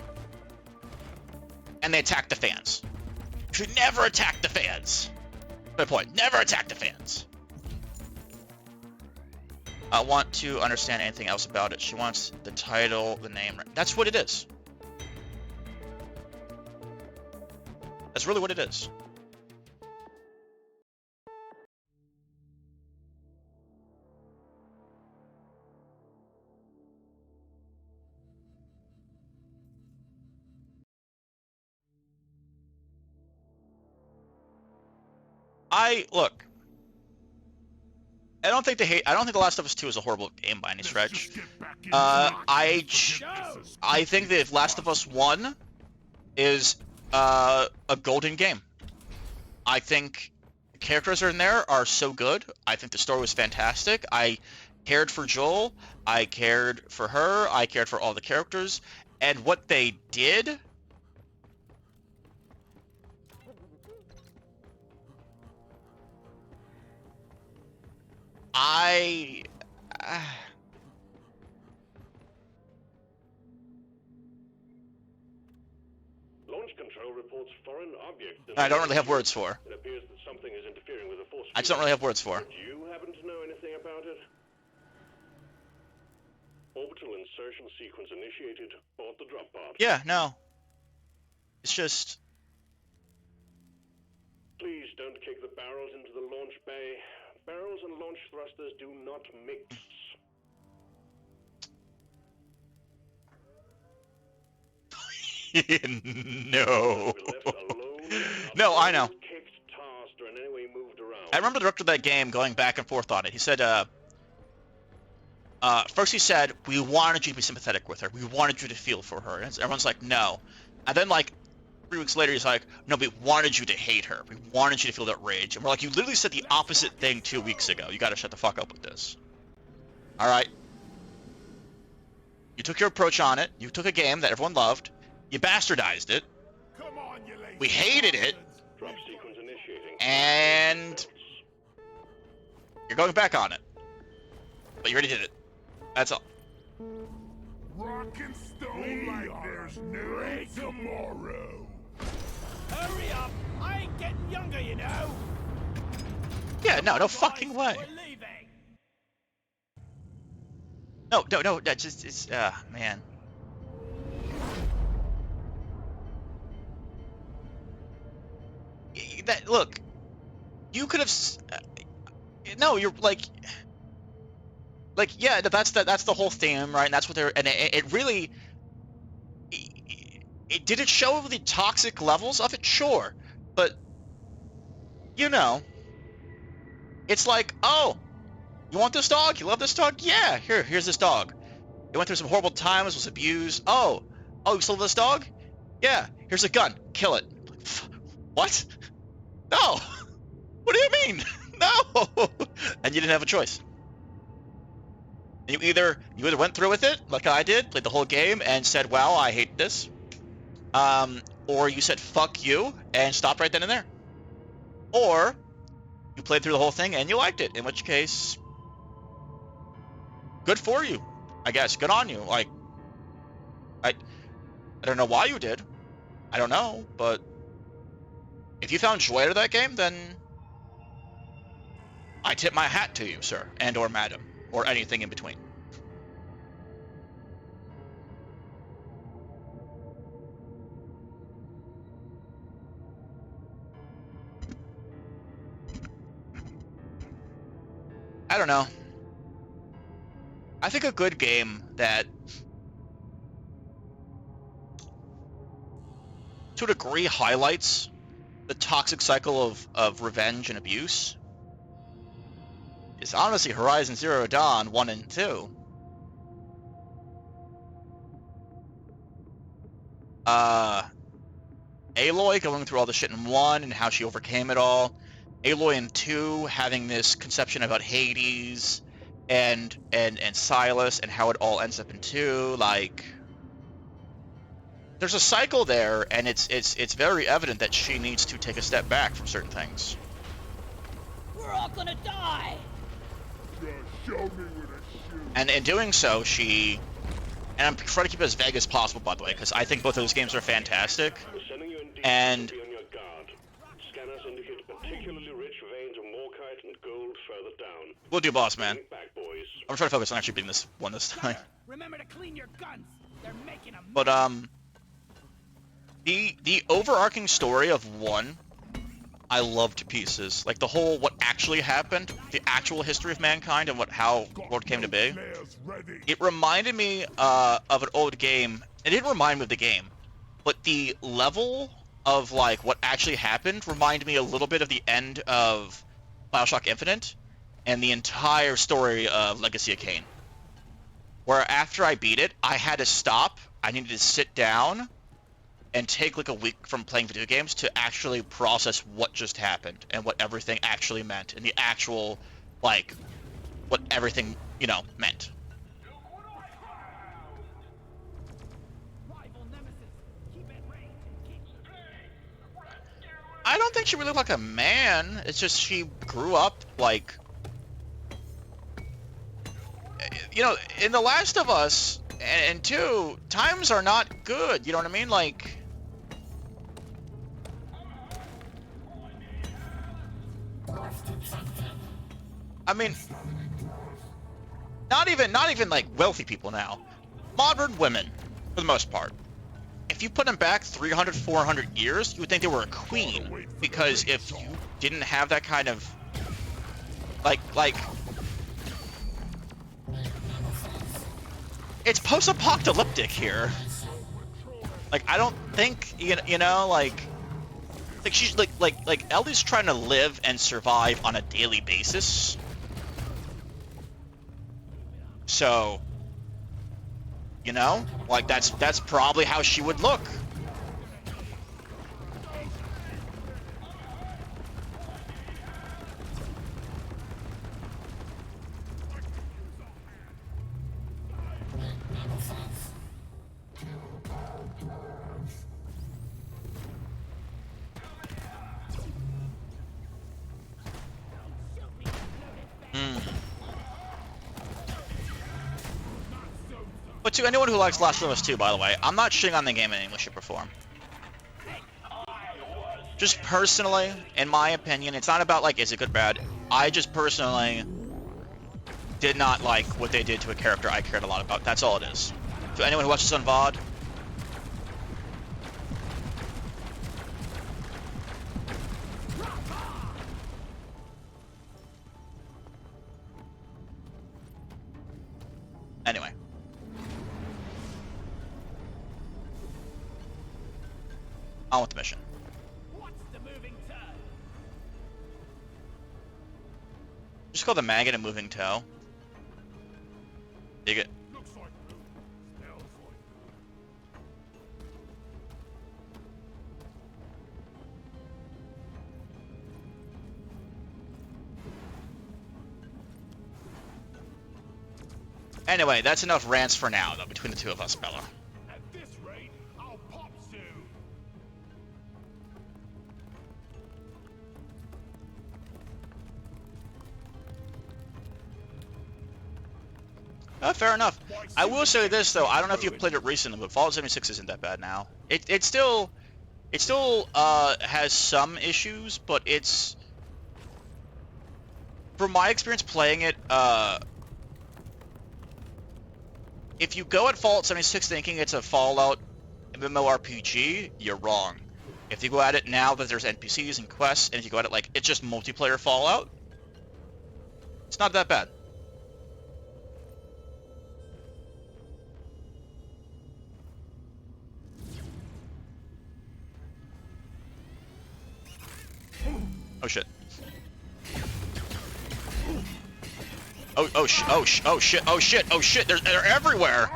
and they attack the fans. You should never attack the fans. My point, never attack the fans. I want to understand anything else about it. She wants the title, the name. That's what it is. That's really what it is. Look. I don't think The Last of Us 2 is a horrible game by any stretch. I think that if Last of Us 1 is a golden game. I think the characters in there are so good. I think the story was fantastic. I cared for Joel. I cared for her. I cared for all the characters. And what they did... Launch control reports foreign objects. I don't really have words for. It appears that something is interfering with the force. I just don't really have words for. Do you happen to know anything about it? Orbital insertion sequence initiated. Board the drop pod. Yeah, no. It's just... Please don't kick the barrels into the launch bay. Barrels and launch thrusters do not mix. No. No, I know. I remember the director of that game going back and forth on it. He said, first he said, we wanted you to be sympathetic with her. We wanted you to feel for her. And everyone's like, no. And then, like, 3 weeks later, he's like, no, we wanted you to hate her. We wanted you to feel that rage. And we're like, you literally said the opposite thing 2 weeks ago. You gotta shut the fuck up with this. Alright? You took your approach on it. You took a game that everyone loved. You bastardized it. We hated it. And you're going back on it. But you already did it. That's all. Rock and stone like there's no tomorrow. Hurry up! I ain't getting younger, you know. Yeah, no fucking way. We're leaving. No, that's just, it's, man. That, look, you could have, no, you're like, yeah, that's the whole theme, right? And that's what they're, and it really, did it show the toxic levels of it? Sure, but, you know, it's like, oh, you want this dog? You love this dog? Yeah, here's this dog. It went through some horrible times, was abused. Oh, you still love this dog? Yeah, here's a gun. Kill it. What? No. What do you mean? No. And you didn't have a choice. And you either went through with it, like I did, played the whole game, and said, wow, I hate this. Or you said, fuck you, and stopped right then and there. Or you played through the whole thing and you liked it, in which case, good for you, I guess. Good on you. Like, I don't know why you did. I don't know, but if you found joy out of that game, then I tip my hat to you, sir, and or madam, or anything in between. I don't know. I think a good game that, to a degree, highlights the toxic cycle of revenge and abuse is honestly Horizon Zero Dawn 1 and 2. Aloy going through all the shit in 1 and how she overcame it all. Aloy in 2 having this conception about Hades and Silas and how it all ends up in 2. Like, there's a cycle there, and it's very evident that she needs to take a step back from certain things. We're all gonna die! Just show me where to shoot. And in doing so, and I'm trying to keep it as vague as possible, by the way, because I think both of those games are fantastic. We're sending you in deep And to be on your guard. Scanners indicate particularly rich veins of morkite and gold further down. we'll do, boss man. Bring it back, boys. I'm trying to focus on actually beating this one this time. Remember to clean your guns! They're making a But mess. the overarching story of 1, I love to pieces. Like the whole what actually happened, the actual history of mankind, and how world came to be. Flares ready. It reminded me of an old game. It didn't remind me of the game, but the level of like what actually happened reminded me a little bit of the end of BioShock Infinite and the entire story of Legacy of Kain. Where after I beat it, I had to stop. I needed to sit down and take like a week from playing video games to actually process what just happened and what everything actually meant and the actual, like, what everything, meant. Rival nemesis! Keep at range and keep... I don't think she really looked like a man. It's just she grew up, like... in The Last of Us and 2, times are not good, you know what I mean? Like... I mean... Not even like wealthy people now. Modern women, for the most part. If you put them back 300, 400 years, you would think they were a queen. Because if you didn't have that kind of... Like... It's post-apocalyptic here. Like, I don't think, like she's, like Ellie's trying to live and survive on a daily basis. So, like, that's probably how she would look. But to anyone who likes Last of Us 2, by the way, I'm not shitting on the game in any way, shape, or form. Just personally, in my opinion, it's not about, like, is it good or bad. I just personally did not like what they did to a character I cared a lot about. That's all it is. To anyone who watches on VOD, anyway. On with the mission. What's the moving turn? Just call the maggot a moving toe. Dig it. Looks like blue. Smells like Anyway, that's enough rants for now, though, between the two of us, Bella. at this rate, I'll pop soon. Fair enough. I will say this, though. I don't know if you've played it recently, but Fallout 76 isn't that bad now. It still has some issues, but it's... From my experience playing it, if you go at Fallout 76 thinking it's a Fallout MMORPG, you're wrong. If you go at it now that there's NPCs and quests, and if you go at it like it's just multiplayer Fallout, It's not that bad. Oh shit. Oh shit, they're everywhere!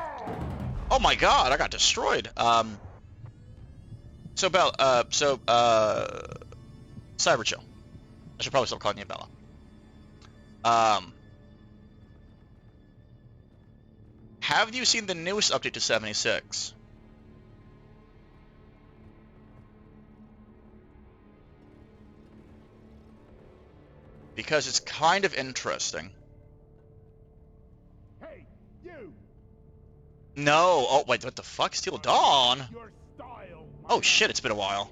Oh my god, I got destroyed. Cyber Chill. I should probably stop calling you Bella. Have you seen the newest update to 76? Because it's kind of interesting. Hey, you! No. Oh, wait, what the fuck? Steel Dawn? Your style, Oh shit, it's been a while.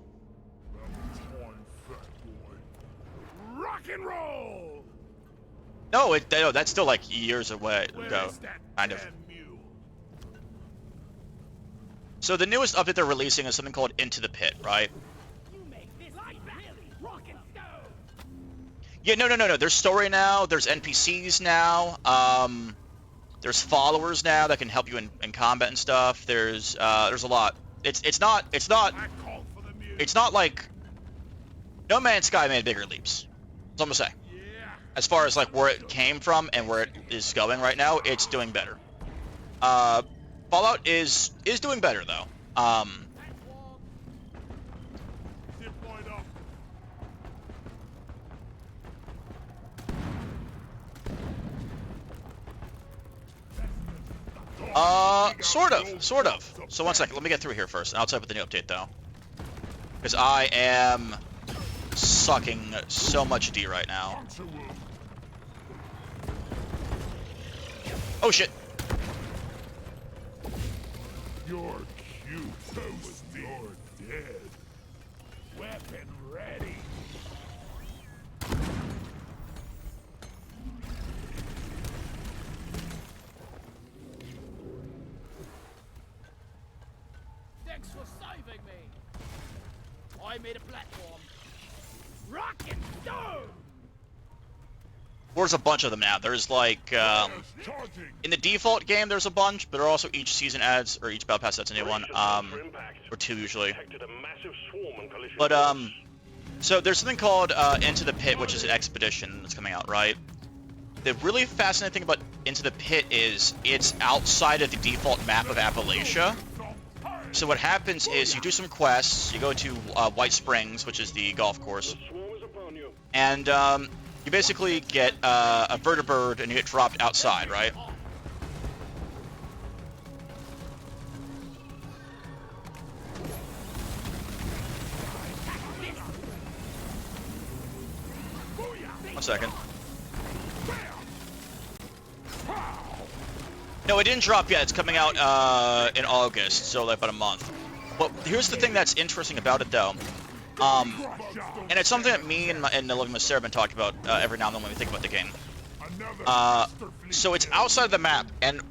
torn fat boy. Rock and roll! No, that's still like years away Where ago. is that Kind of. damn mule? So the newest update they're releasing is something called Into the Pit, right? You make this like really rock and stone. Yeah, no. There's story now. There's NPCs now. There's followers now that can help you in combat and stuff. There's a lot. It's not I called for the mule. it's not like No Man's Sky made bigger leaps. That's all I'm gonna say. Yeah. As far as like where it came from and where it is going right now, it's doing better. Fallout is doing better though. Zip line up. Sort of. So one second, let me get through here first, and I'll type with the new update though. Because I am sucking so much D right now. Puncture wound. Oh shit. You're cute, toast. You're dead. Weapon ready. Thanks for saving me. I made a platform. Rock and stone. There's a bunch of them now. There's like, Charging. in the default game there's a bunch, but there are also each season adds, or each battle pass adds a new one, For impact. or two usually. Detected a massive swarm on collision But, course. so there's something called Into the Pit, which is an expedition that's coming out, right? The really fascinating thing about Into the Pit is it's outside of the default map of Appalachia. So what happens is you do some quests, you go to White Springs, which is the golf course, The swarm is upon you. and you basically get a vertibird and you get dropped outside, right? One second. No, it didn't drop yet. It's coming out in August, so like about a month. But here's the thing that's interesting about it, though. And it's something that me and the Living with Sarah have been talking about every now and then when we think about the game. So it's outside of the map, and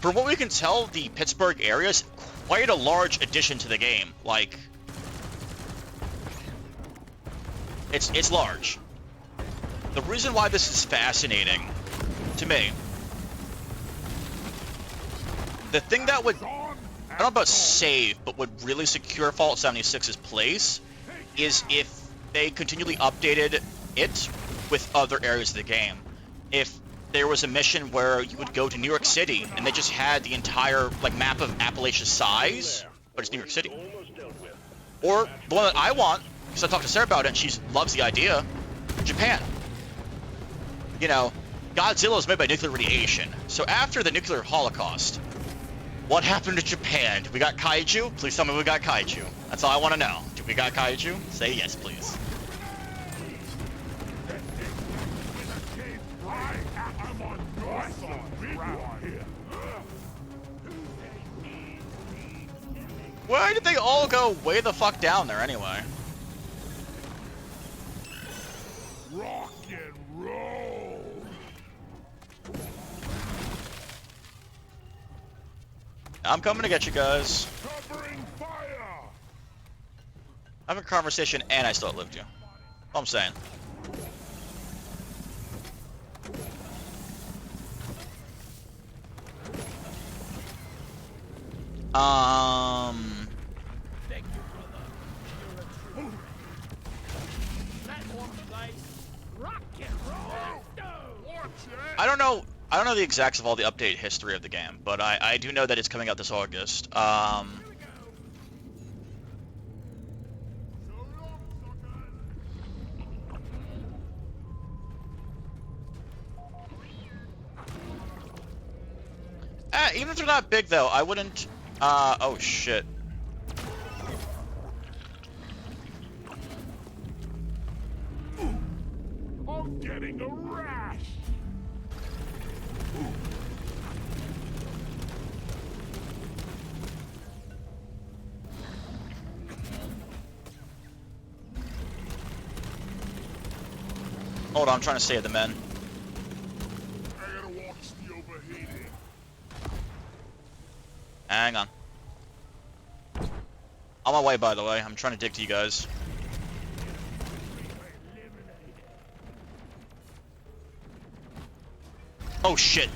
from what we can tell, the Pittsburgh area is quite a large addition to the game. Like, it's large. The reason why this is fascinating to me, the thing that would, I don't know about save, but would really secure Fallout 76's place is if they continually updated it with other areas of the game. If there was a mission where you would go to New York City and they just had the entire like map of Appalachia size, but it's New York City. Almost dealt with. Or the one that I want, because I talked to Sarah about it and she loves the idea, Japan. You know, Godzilla is made by nuclear radiation. So after the nuclear holocaust, what happened to Japan? Did we got kaiju? Please tell me we got kaiju. That's all I want to know. Did we got kaiju? Say yes, please. I'm on your side here. Why did they all go way the fuck down there anyway? Rock and roll. I'm coming to get you guys. Covering fire. I'm having a conversation and I still outlived you. All I'm saying. Thank you, brother. You're a true friend. Platform place. Rock and roll. I don't know. I don't know the exacts of all the update history of the game, but I do know that it's coming out this August. Even if they're not big though, I wouldn't. Oh shit. I'm getting a rash. Hold on, I'm trying to save the men. I gotta watch the overheating. Hang on. On my way, by the way. I'm trying to dig to you guys. Oh shit.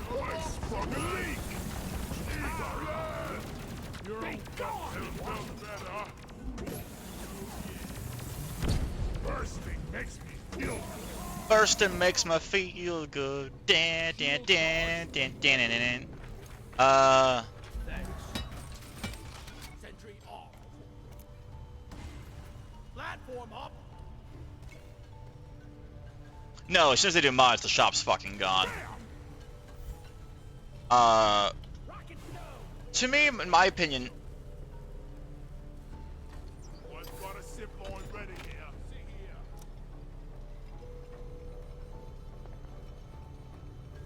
I sprung a leak. You're better. Bursting makes me feel good. Bursting makes me feel good. Dan, dan, dan, dan, dan, dan, dan. Thanks. Sentry off. Platform up. No, as soon as they do mods, the shop's fucking gone. Rock and go. To me, in my opinion, One's got a zip line ready here. See here.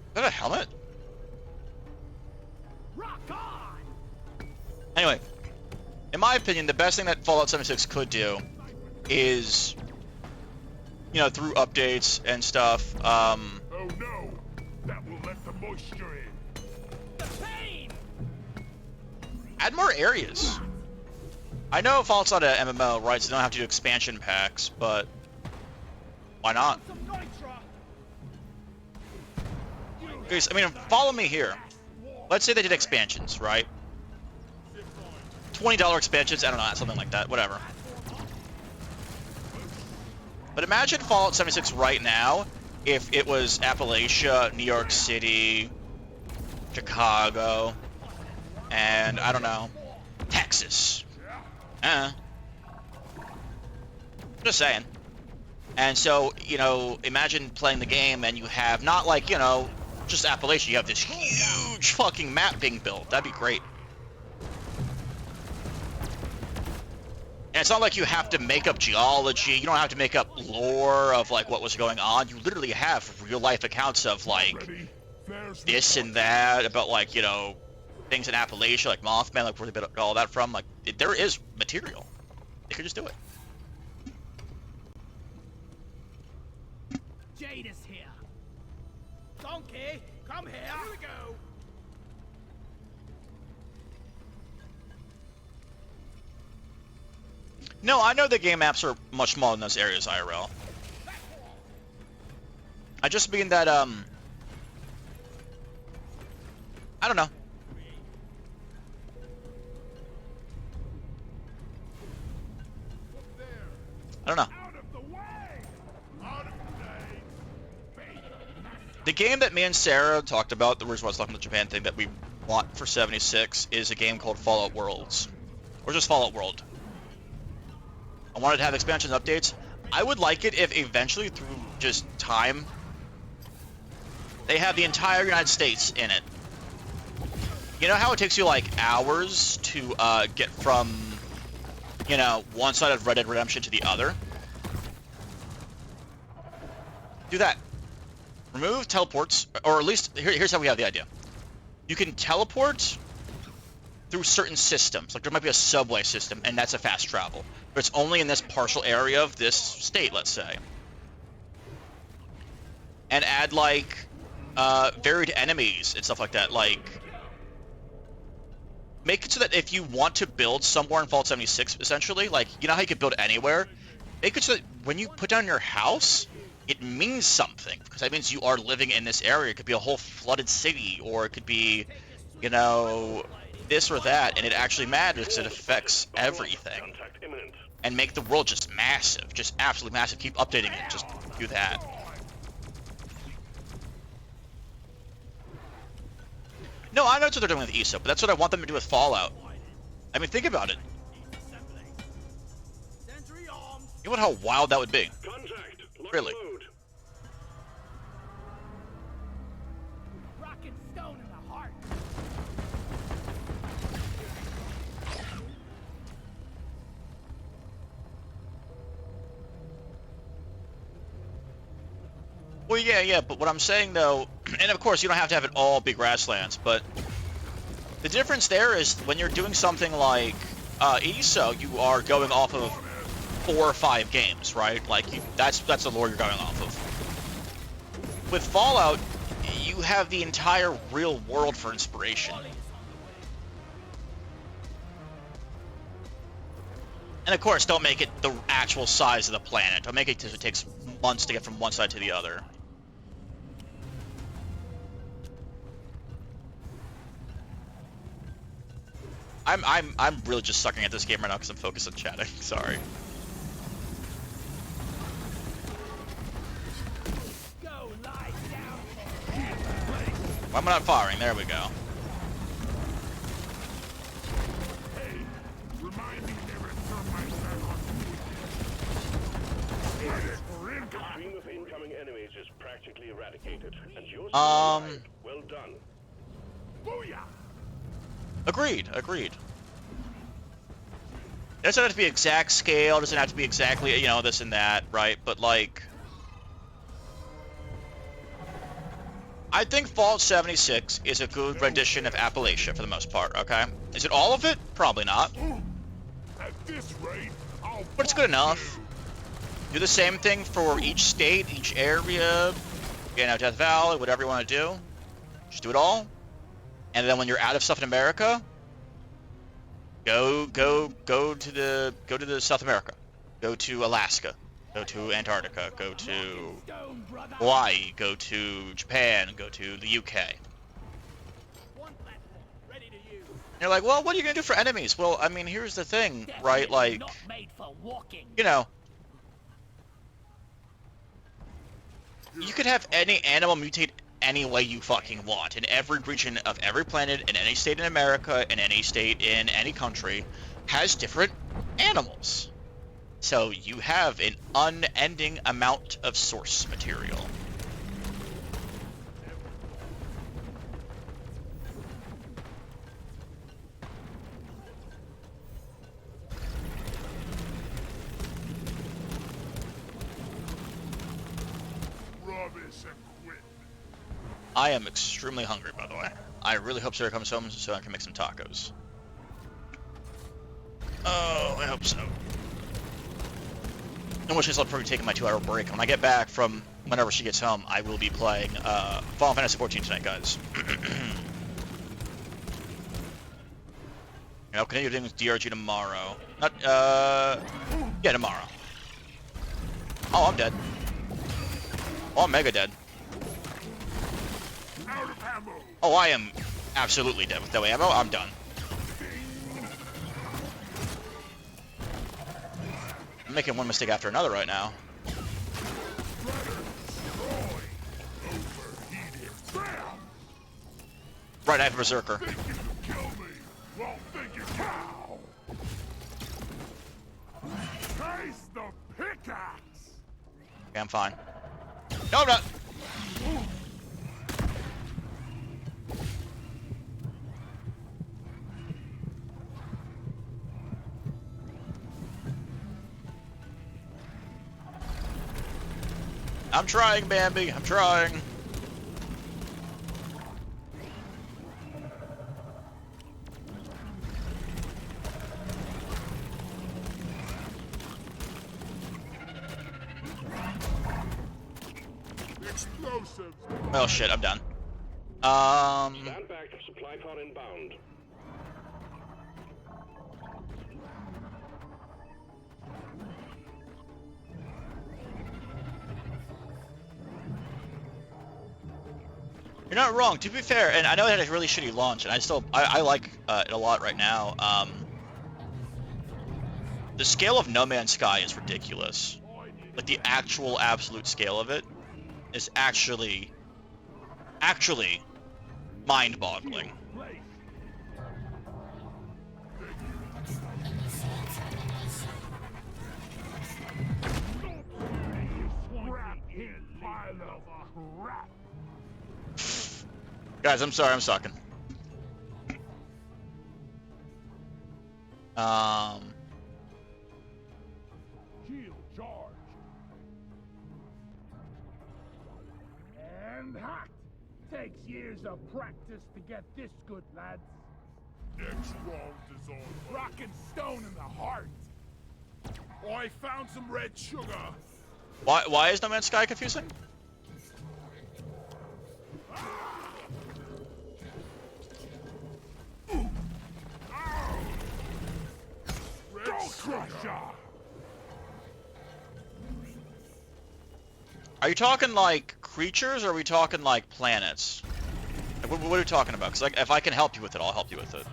is that a helmet? Rock on. Anyway, in my opinion, the best thing that Fallout 76 could do is, you know, through updates and stuff, Oh no, that will let the moisture in. The pain. add more areas. I know Fallout's not an MMO, right, so you don't have to do expansion packs, but why not? Some nitra. Guys, I mean, follow me here. Let's say they did expansions, right? $20 expansions, I don't know, something like that, whatever. But imagine Fallout 76 right now if it was Appalachia, New York City, Chicago, and I don't know, Texas. Just saying. And so, you know, imagine playing the game and you have not like, you know, just Appalachia, you have this huge fucking map being built. That'd be great. And it's not like you have to make up geology, you don't have to make up lore of like what was going on. You literally have real life accounts of like Ready? There's the this and that, about like, you know, things in Appalachia, like Mothman, like where they got all that from. Like, there is material. They could just do it. Jade is here. Donkey, come here. Here we go. No, I know the game maps are much smaller than those areas IRL. I just mean that, I don't know. I don't know. out of the way. Out of the way. The game that me and Sarah talked about, the reason why I was talking about the Japan thing that we want for 76 is a game called Fallout Worlds. Or just Fallout World. I wanted to have expansion updates. I would like it if eventually, through just time, they have the entire United States in it. You know how it takes you like hours to get from, you know, one side of Red Dead Redemption to the other? Do that. Remove teleports, or at least, here's how we have the idea. You can teleport through certain systems. Like there might be a subway system, and that's a fast travel. But it's only in this partial area of this state, let's say. And add like varied enemies and stuff like that. Like make it so that if you want to build somewhere in Fallout 76, essentially, like, you know how you could build anywhere? Make it so that when you put down your house, it means something, because that means you are living in this area. It could be a whole flooded city, or it could be, you know, this or that, and it actually matters because it affects everything. Contact imminent. And make the world just massive, just absolutely massive. Keep updating it, just do that. No, I know that's what they're doing with ESO, but that's what I want them to do with Fallout. I mean, think about it. Sentry arms. You know how wild that would be? Contact. Lock Really? load. Rock and stone in the heart. Well, yeah, but what I'm saying, though, and of course, you don't have to have it all be grasslands, but the difference there is when you're doing something like ESO, you are going off of 4 or 5 games, right? Like, that's the lore you're going off of. With Fallout, you have the entire real world for inspiration. And of course, don't make it the actual size of the planet. Don't make it so it takes months to get from one side to the other. I'm really just sucking at this game right now because I'm focused on chatting. Sorry. Go lie down. Why am I not firing? There we go. Hey, remind me never to turn my back on you. The stream of incoming enemies is practically eradicated, and you're Um. survived. Well done. Booyah! Agreed. It doesn't have to be exact scale. It doesn't have to be exactly, you know, this and that, right? But like, I think Fallout 76 is a good rendition of Appalachia for the most part. Okay, is it all of it? Probably not, At this rate, I'll but it's good enough. Do the same thing for each state, each area, you know, Death Valley, whatever you want to do. Just do it all. And then when you're out of stuff in America, go to the South America, go to Alaska, go to Antarctica, go to Stone, brother. Hawaii, go to Japan, go to the UK. And One platform ready to use. you're like, well, what are you gonna do for enemies? Well, I mean, here's the thing, right? Definitely Like, not made for walking. you know, you could have any animal mutate any way you fucking want in every region of every planet, in any state in America, in any state in any country, has different animals. So you have an unending amount of source material. rubbish equipment. I am extremely hungry, by the way. I really hope Sarah comes home so I can make some tacos. Oh, I hope so. In which case, I'll probably take my 2-hour break. When I get back from whenever she gets home, I will be playing Final Fantasy 14 tonight, guys. I'll continue doing DRG tomorrow. Not, yeah, tomorrow. Oh, I'm dead. Oh, I'm mega dead. Out of ammo. Oh, I am absolutely dead with no ammo. I'm done. I'm making one mistake after another right now. Right, I have a berserker. Think you can kill me? Well, think you can. Taste the pickaxe. Okay, I'm fine. No, I'm not. I'm trying, Bambi. I'm trying. Explosives. Oh shit, I'm done. Stand back. Supply car inbound. You're not wrong. To be fair, and I know it had a really shitty launch, and I like it a lot right now. The scale of No Man's Sky is ridiculous. Like the actual absolute scale of it is actually mind-boggling. Guys, I'm sorry, I'm sucking. Shield charged. And hot. Takes years of practice to get this good, lads. Next round is on. Rock and stone in the heart. Oh, I found some red sugar. Why is No Man's Sky confusing? Red crusher. Are you talking like creatures, or are we talking like planets? Like, what are we talking about? Because like, if I can help you with it, I'll help you with it.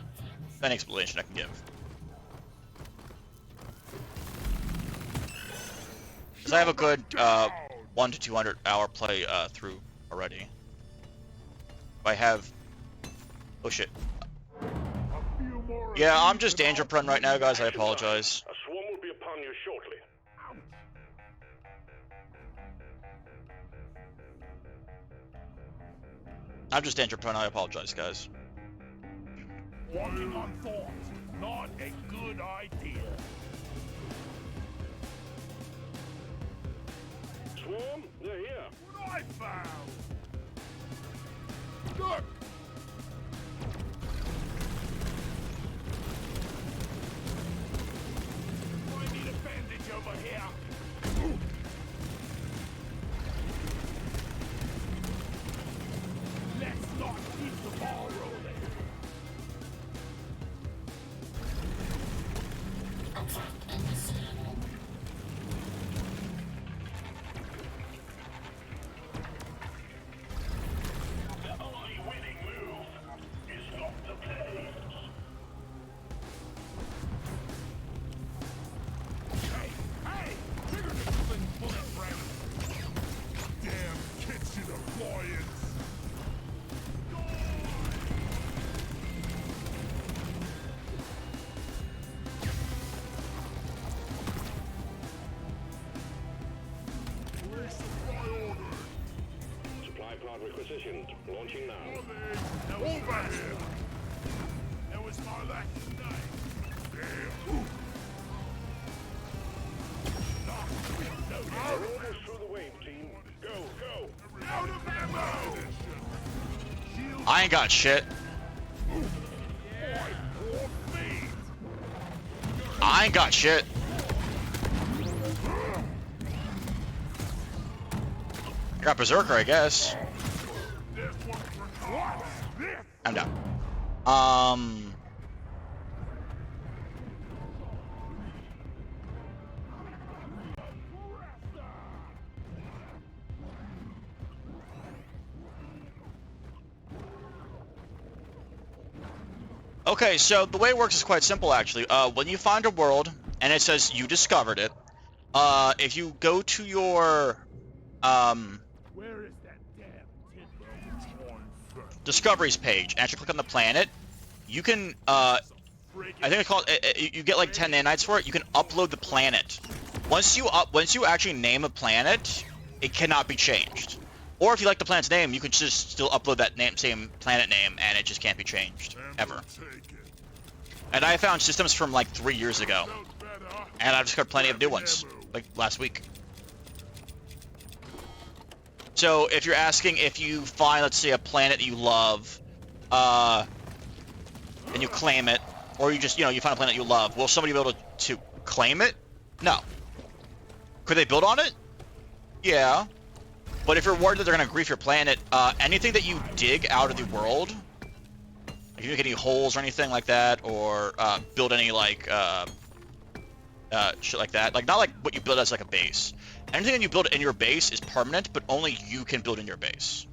Any explanation I can give. Because I have a good 1 to 200 hour play through already. I have... Oh shit. Yeah, I'm just danger prone right now, guys. I apologize. A swarm will be upon you shortly. I'm just danger prone. I apologize, guys. Walking on thorns, not a good idea. Swarm, they're here. What I found? Look! I need a bandage over here. Let's not keep the ball rolling. The only winning move is not to play. Hey, hey! Bigger than fling bullet rounds. Damn kitchen appliance. Supply pod requisitioned. Launching now. Over here! That was my last night. Damn. We're almost through the wave, team. Go, go. Out of ammo! I ain't got shit. I ain't got shit. I got Berserker, I guess. I'm down. Okay, so the way it works is quite simple, actually. When you find a world and it says you discovered it, if you go to your Where is that damn tidbit? discoveries page and actually click on the planet, you can I think it's called you get like 10 nanites for it. You can upload the planet. Once you actually name a planet, it cannot be changed. Or if you like the planet's name, you can just still upload that same planet name, and it just can't be changed ever. And I found systems from like 3 years ago, and I've discovered plenty of new ones, like last week. So if you're asking if you find, let's say, a planet that you love, and you claim it, or you just, you find a planet you love, will somebody be able to claim it? No. Could they build on it? Yeah. But if you're worried that they're going to grief your planet, anything that you dig out of the world, like if you make any holes or anything like that, or build any, like, shit like that, like, not like what you build as, like, a base. Anything that you build in your base is permanent, but only you can build in your base.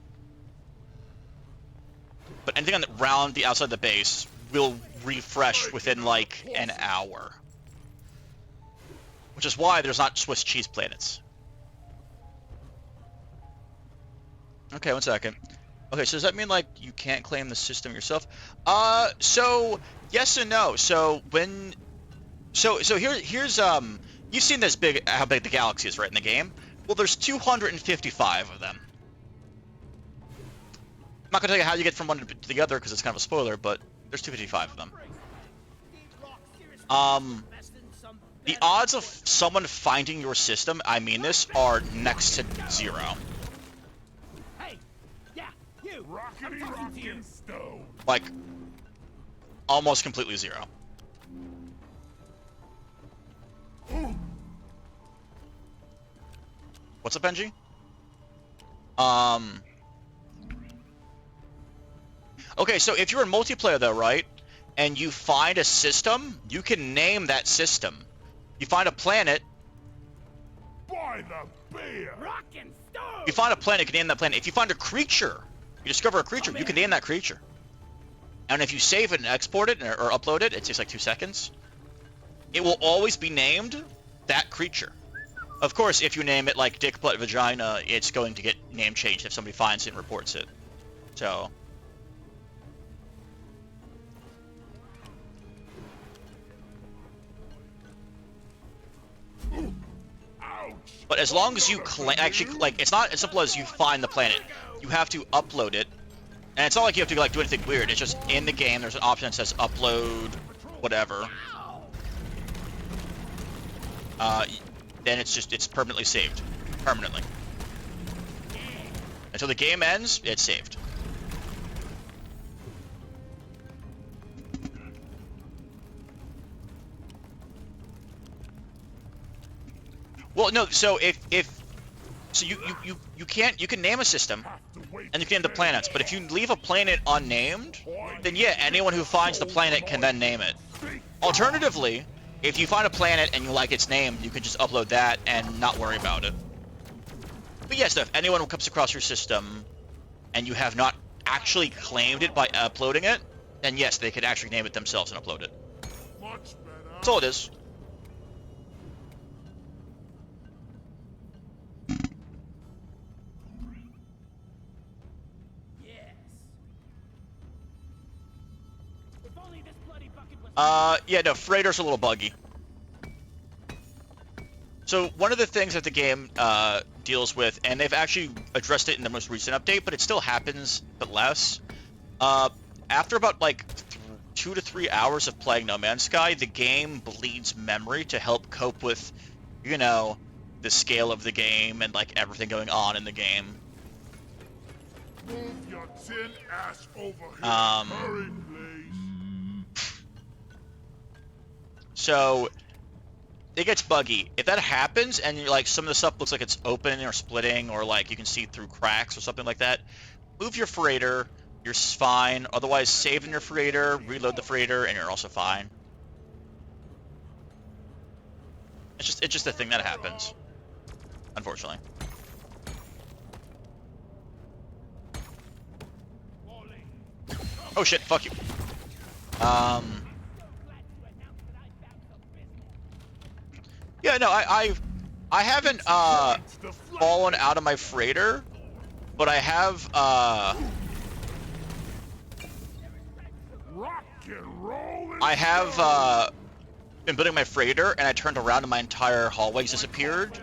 but anything on the, around the outside the base will refresh within like an hour. Which is why there's not Swiss cheese planets. Okay, 1 second. Okay, so does that mean like you can't claim the system yourself? So yes and no. So when, so here's you've seen this big, how big the galaxy is, right, in the game? Well, there's 255 of them. I'm not gonna tell you how you get from one to the other because it's kind of a spoiler, but there's 255 of them. The odds of someone finding your system, I mean this, are next to 0. Hey, yeah, you. Rockety rockin' stone. Like, almost completely 0. What's up, Benji? Okay, so if you're in multiplayer though, right, and you find a system, you can name that system. You find a planet. By the beer. Rockin' stone. You find a planet, you can name that planet. If you find a creature, you discover a creature, you can name that creature. And if you save it and export it or upload it, it takes like 2 seconds. It will always be named that creature. Of course, if you name it like Dick, Butt, Vagina, it's going to get name changed if somebody finds it and reports it. So. But as long as you actually, like, it's not as simple as you find the planet. You have to upload it. And it's not like you have to, like, do anything weird. It's just in the game, there's an option that says upload whatever. Then it's permanently saved. Permanently. Until the game ends, it's saved. Well, no, so so you can name a system and you can name the planets, but if you leave a planet unnamed, then yeah, anyone who finds the planet can then name it. Alternatively, if you find a planet and you like its name, you can just upload that and not worry about it. But yes, if anyone who comes across your system and you have not actually claimed it by uploading it, then yes, they can actually name it themselves and upload it. That's all it is. Yeah, no, Freighter's a little buggy. So one of the things that the game deals with, and they've actually addressed it in the most recent update, but it still happens, but less. After about like 2 to 3 hours of playing No Man's Sky, the game bleeds memory to help cope with, you know, the scale of the game and like everything going on in the game. Move your tin ass over here. Hurry, please. So it gets buggy. If that happens and you're like some of the stuff looks like it's open or splitting or like you can see through cracks or something like that, move your freighter, you're fine. Otherwise, save in your freighter, reload the freighter, and you're also fine. It's just a thing that happens, unfortunately. Oh shit, fuck you. Yeah, no, I haven't fallen out of my freighter, but I have been building my freighter, and I turned around and my entire hallways disappeared,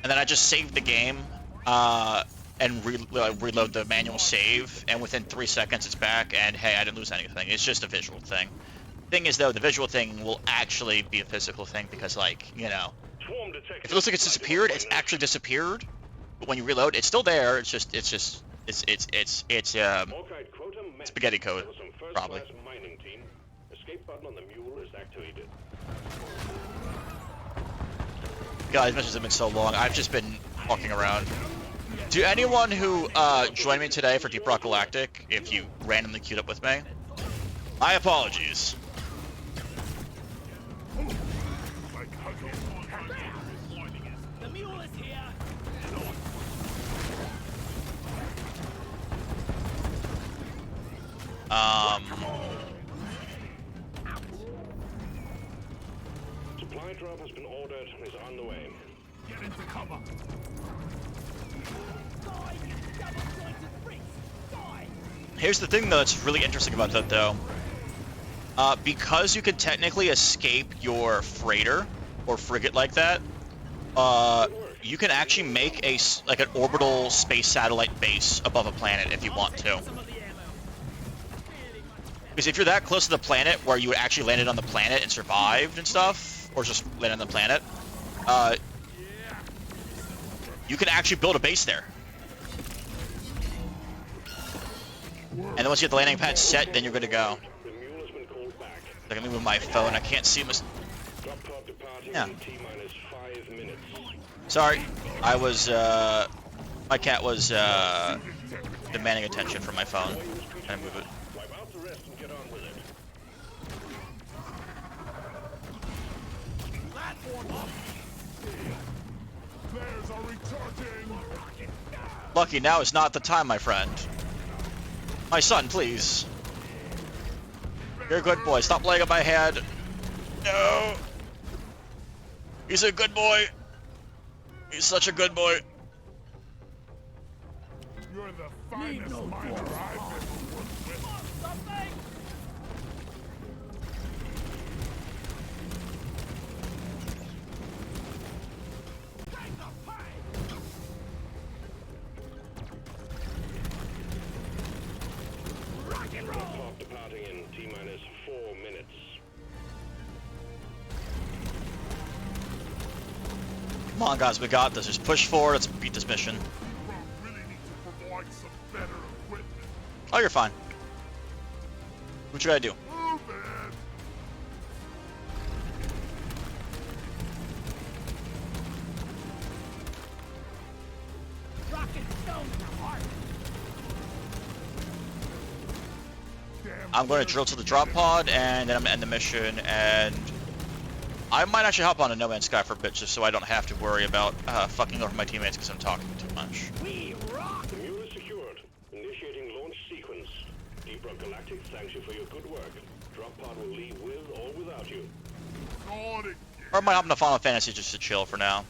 and then I just saved the game and reload the manual save, and within 3 seconds it's back, and hey, I didn't lose anything. It's just a visual thing. Thing is though, the visual thing will actually be a physical thing because, like, you know, if it looks like it's disappeared, it's actually disappeared. But when you reload, it's still there. It's spaghetti code, probably. Escape button on the mule is activated. Guys, messages have been so long. I've just been walking around. To anyone who joined me today for Deep Rock Galactic, if you randomly queued up with me, my apologies. The mule is here. Supply drop has been ordered and is on the way. Get into cover. Die, you double-jointed freaks! Die! Here's the thing, though, that's really interesting about that, though. Because you can technically escape your freighter or frigate like that, you can actually make like an orbital space satellite base above a planet if you want to. Some of the ammo. Because if you're that close to the planet where you actually landed on the planet and survived and stuff, or just landed on the planet, you can actually build a base there. And then once you get the landing pad set, then you're good to go. The mule has been called back. Let me move my phone. I can't see my... Drop pod departing Yeah. in T-minus 5 minutes. Sorry. I was, my cat was, demanding attention from my phone. Can I move it? Wipe out the rest and get on with it. Platform up! Flares are recharging. Lucky, now is not the time, my friend. My son, please. You're a good boy. Stop laying on my head. No. He's a good boy. He's such a good boy. You're the finest miner I've ever worked with. Something! Take the pay! Rock and roll! Pod departing in T-minus 4 minutes. Come on, guys. We got this. Just push forward. Let's beat this mission. We really need to provide some better equipment. Oh, you're fine. What you gotta do? Move it. Rock and stone in the heart! Damn I'm going to drill to the drop pod, and then I'm going to end the mission, and I might actually hop on a No Man's Sky for a bit, just so I don't have to worry about fucking over my teammates because I'm talking too much. We rock! The mule is secured. Initiating launch sequence. Deep Rock Galactic thanks you for your good work. Drop pod will leave with or without you. Got it. Or I might hop into Final Fantasy just to chill for now.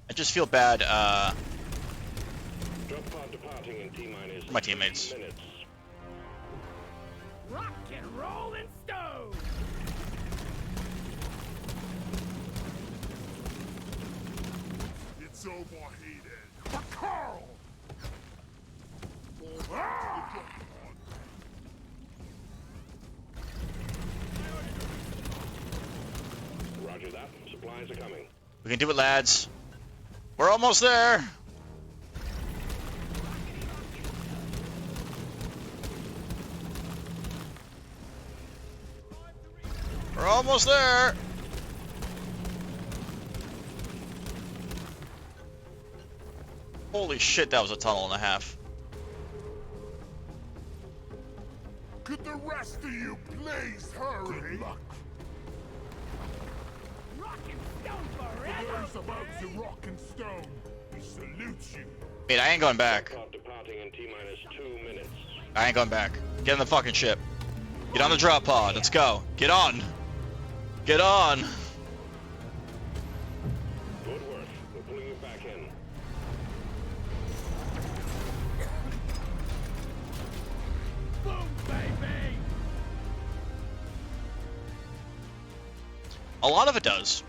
I just feel bad, Drop pod departing in T-minus my teammates. 3 minutes. Rock and roll and stone! It's overheated. For Carl. Ah! Roger that. Supplies are coming. We can do it, lads. We're almost there. We're almost there. Holy shit, that was a tunnel and a half. Could the rest of you please hurry? Good luck. Rock and stone For forever! those about to rock and stone, we salute you. Wait, I ain't going back. Pod departing in T-minus 2 minutes. I ain't going back. Get on the fucking ship. Get on the drop pod. Let's go. Get on. Get on. Good work. We're pulling you back in. Boom, baby! A lot of it does.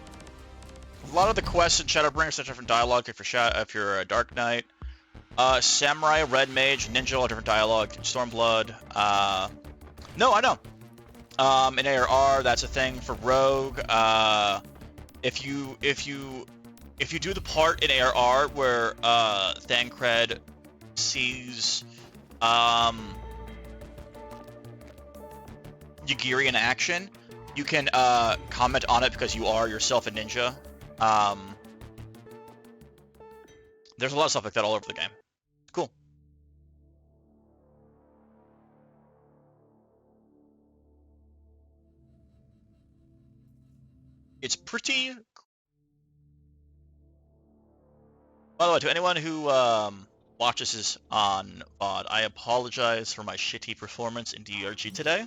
A lot of the quests in Shadowbringers have different dialogue if you're a Dark Knight. Samurai, Red Mage, Ninja all different dialogue. Stormblood. No, I know. In ARR, that's a thing for Rogue. If you do the part in ARR where Thancred sees Yagiri in action, you can comment on it because you are yourself a ninja. There's a lot of stuff like that all over the game. Cool. It's pretty... By the way, to anyone who watches this on VOD, I apologize for my shitty performance in DRG today.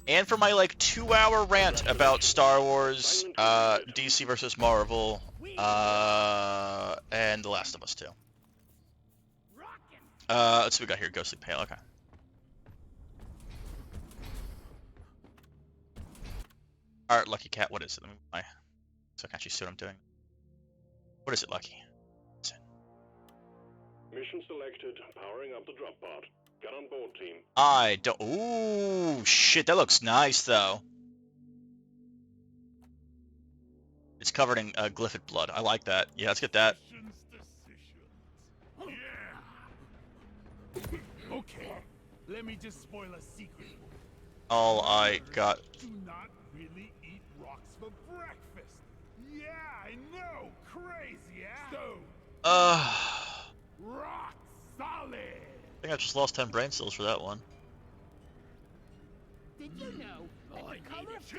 And for my like 2-hour rant about Star Wars, DC versus Marvel, and The Last of Us 2. Let's see what we got here. Ghostly Pale, okay. Alright, Lucky Cat, what is it? Let me so I can actually see what I'm doing. What is it, Lucky? What's it? Mission selected. Powering up the drop pod. Get on board, team. I don't. Ooh, shit, that looks nice, though. It's covered in glyphid blood. I like that. Yeah, let's get that. Yeah. Okay, let me just spoil a secret. All I got. Do not really eat rocks for breakfast. Yeah, I know. Crazy, yeah? Rock solid. I think I just lost 10 brain cells for that one. Did you know that the color of gold is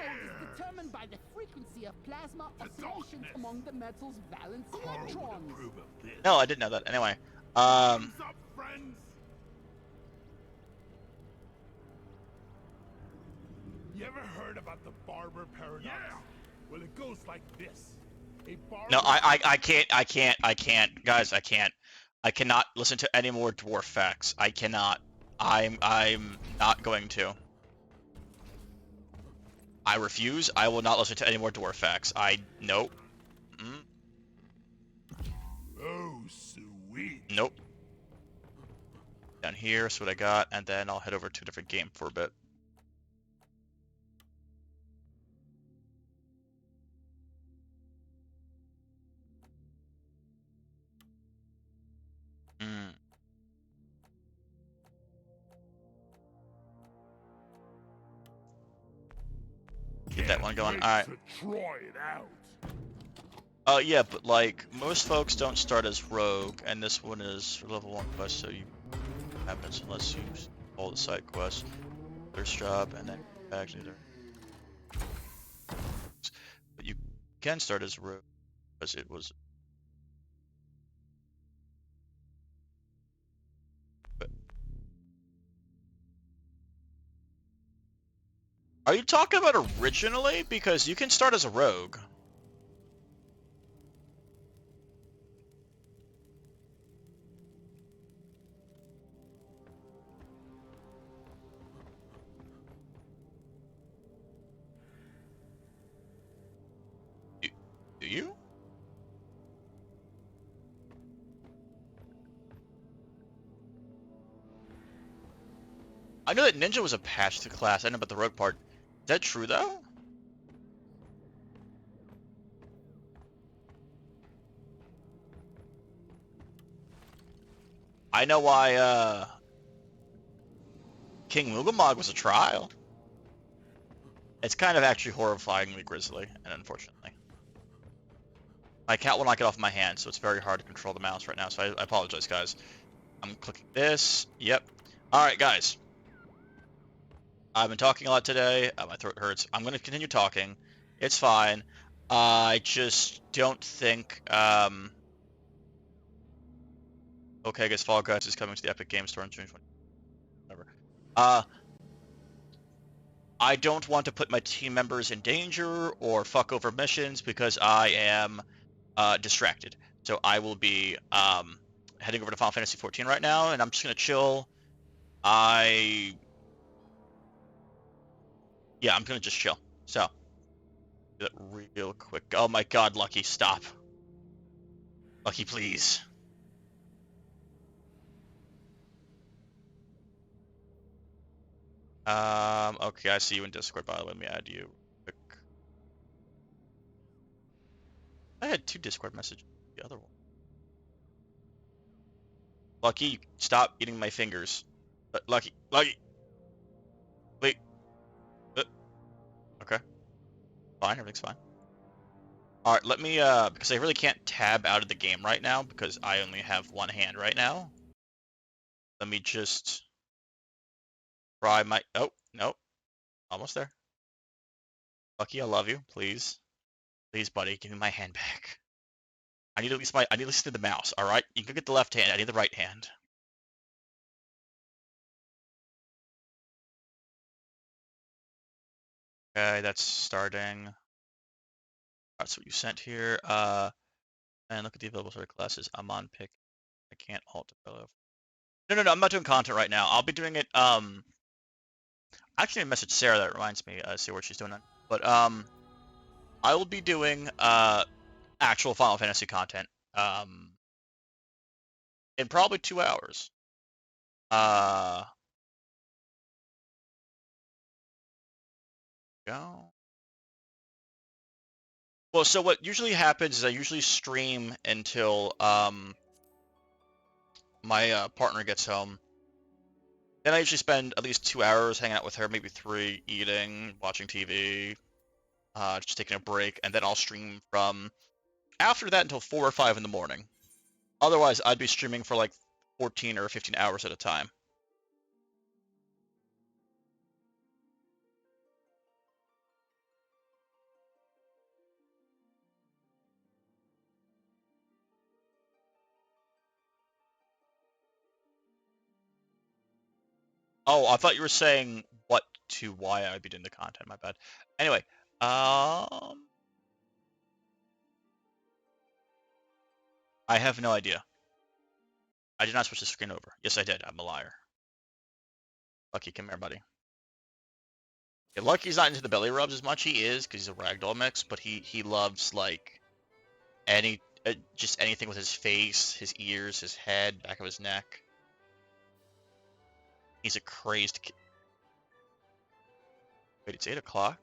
determined by the frequency of plasma oscillations among the metal's valence electrons? No, I didn't know that. Anyway, Thumbs up, friends. You ever heard about the barber paradox? Yeah. Well, it goes like this. A barber no, I can't, guys, I can't. I cannot listen to any more dwarf facts. I cannot. I'm not going to. I refuse. I will not listen to any more dwarf facts. Nope. Oh, sweet. Nope. Down here, so what I got, and then I'll head over to a different game for a bit. Get that one going. All right. Try it out. Yeah, but like most folks don't start as rogue, and this one is for level 1 quest, so you happens unless you all the side quests, first job, and then actually there. But you can start as rogue because it was. But are you talking about originally? Because you can start as a rogue. Do you? I know that Ninja was a patch to class. I know about the rogue part. Is that true though? I know why King Mugamog was a trial. It's kind of actually horrifyingly grisly, and unfortunately. My cat will not get off my hand, so it's very hard to control the mouse right now, so I apologize, guys. I'm clicking this. Yep. Alright, guys. I've been talking a lot today. My throat hurts. I'm going to continue talking. It's fine. I just don't think... Okay, I guess Fall Guys is coming to the Epic Games Store in June 20. Whatever. I don't want to put my team members in danger or fuck over missions because I am distracted. So I will be heading over to Final Fantasy XIV right now, and I'm just gonna chill. I'm gonna just chill. So do that real quick. Oh my God, Lucky, stop. Lucky, please. Okay, I see you in Discord, by the way. Let me add you quick. I had 2 Discord messages. The other one. Lucky, stop eating my fingers. Lucky. Wait. Okay. Fine, everything's fine. Alright, let me, because I really can't tab out of the game right now because I only have one hand right now. Let me just try my, oh, no. Almost there. Lucky, I love you. Please. Please, buddy, give me my hand back. I need at least I need at least the mouse. All right, you can get the left hand. I need the right hand. Okay, that's starting. That's what you sent here. And look at the available sort of classes. I'm on pick. I can't alt develop. No. I'm not doing content right now. I'll be doing it. Actually, I messaged Sarah. That reminds me. See what she's doing. But I will be doing actual Final Fantasy content. In probably 2 hours. Go. Well, so what usually happens is I usually stream until my partner gets home. Then I usually spend at least 2 hours hanging out with her, maybe 3, eating, watching TV, just taking a break, and then I'll stream from after that until 4 or 5 in the morning. Otherwise, I'd be streaming for like 14 or 15 hours at a time. Oh, I thought you were saying what to why I'd be doing the content. My bad. Anyway, I have no idea. I did not switch the screen over. Yes, I did. I'm a liar. Lucky, come here, buddy. Yeah, Lucky's not into the belly rubs as much. He is because he's a ragdoll mix, but he loves like just anything with his face, his ears, his head, back of his neck. He's a crazed kid. Wait, it's 8 o'clock?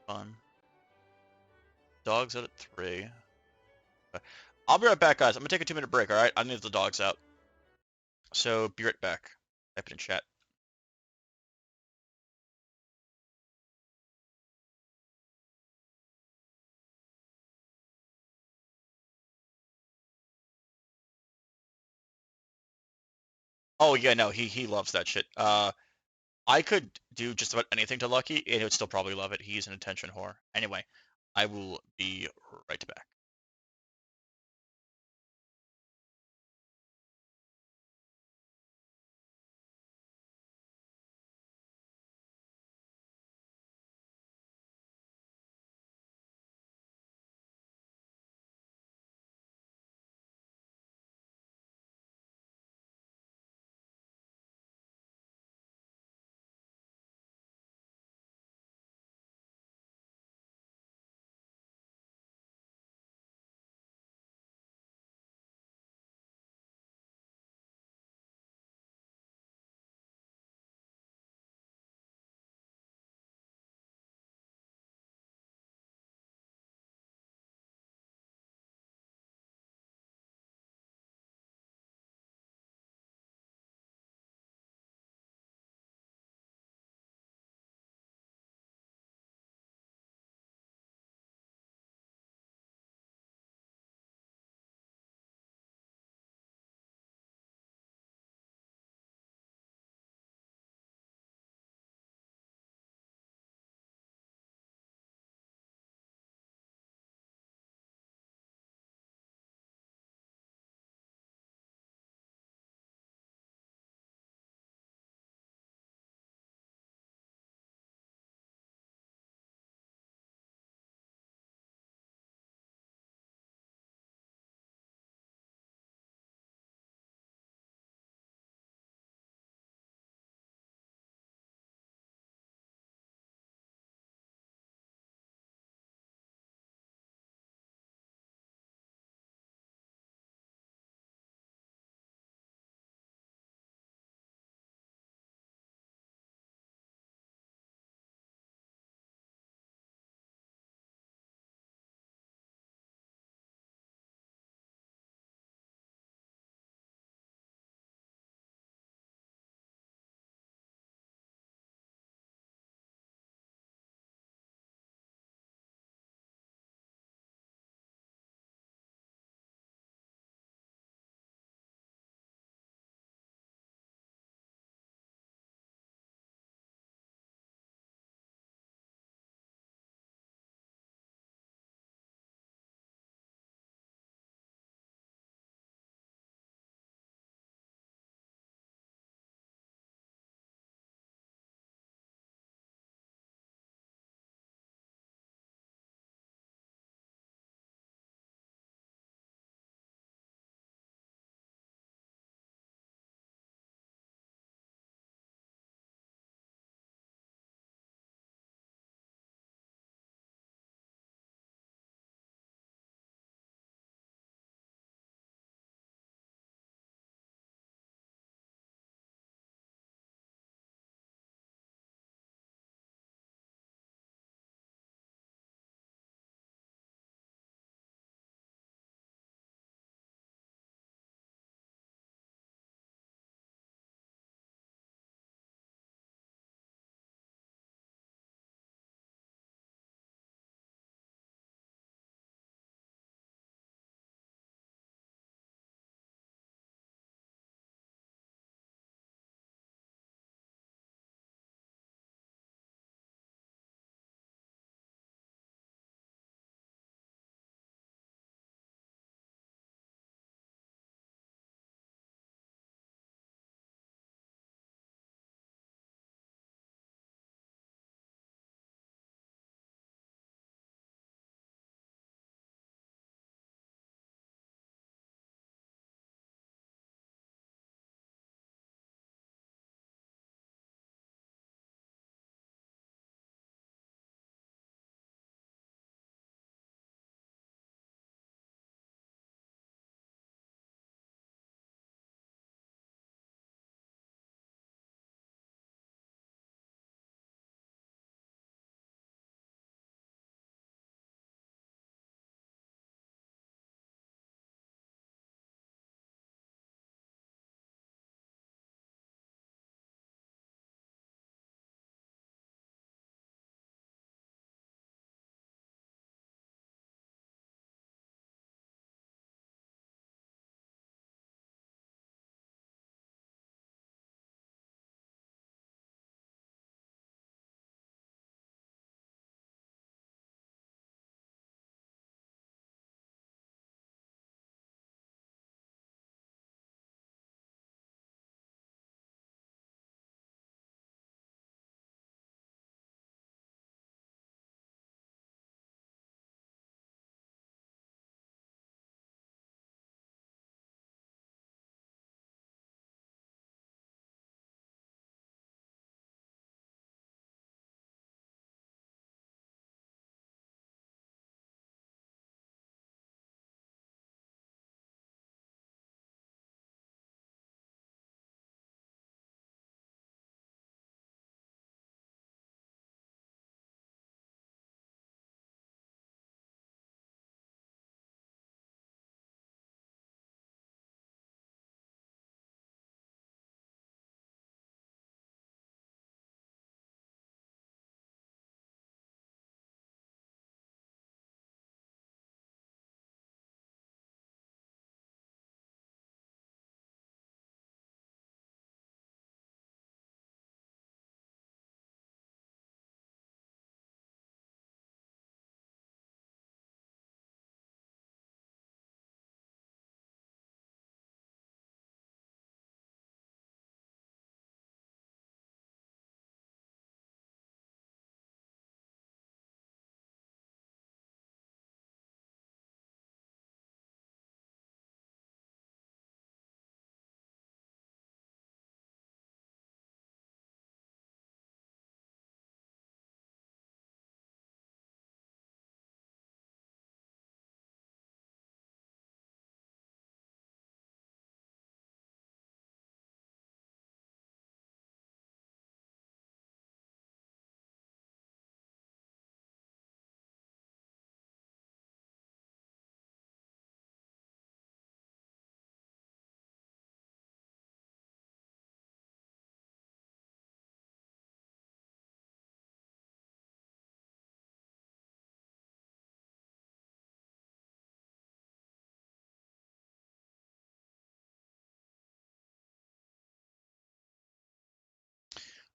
Fun. Dog's out at 3. Okay. I'll be right back, guys. I'm gonna take a 2-minute break, alright? I need the dogs out. So, be right back. Type it in chat. Oh, yeah, no, he loves that shit. I could do just about anything to Lucky, and he would still probably love it. He's an attention whore. Anyway, I will be right back.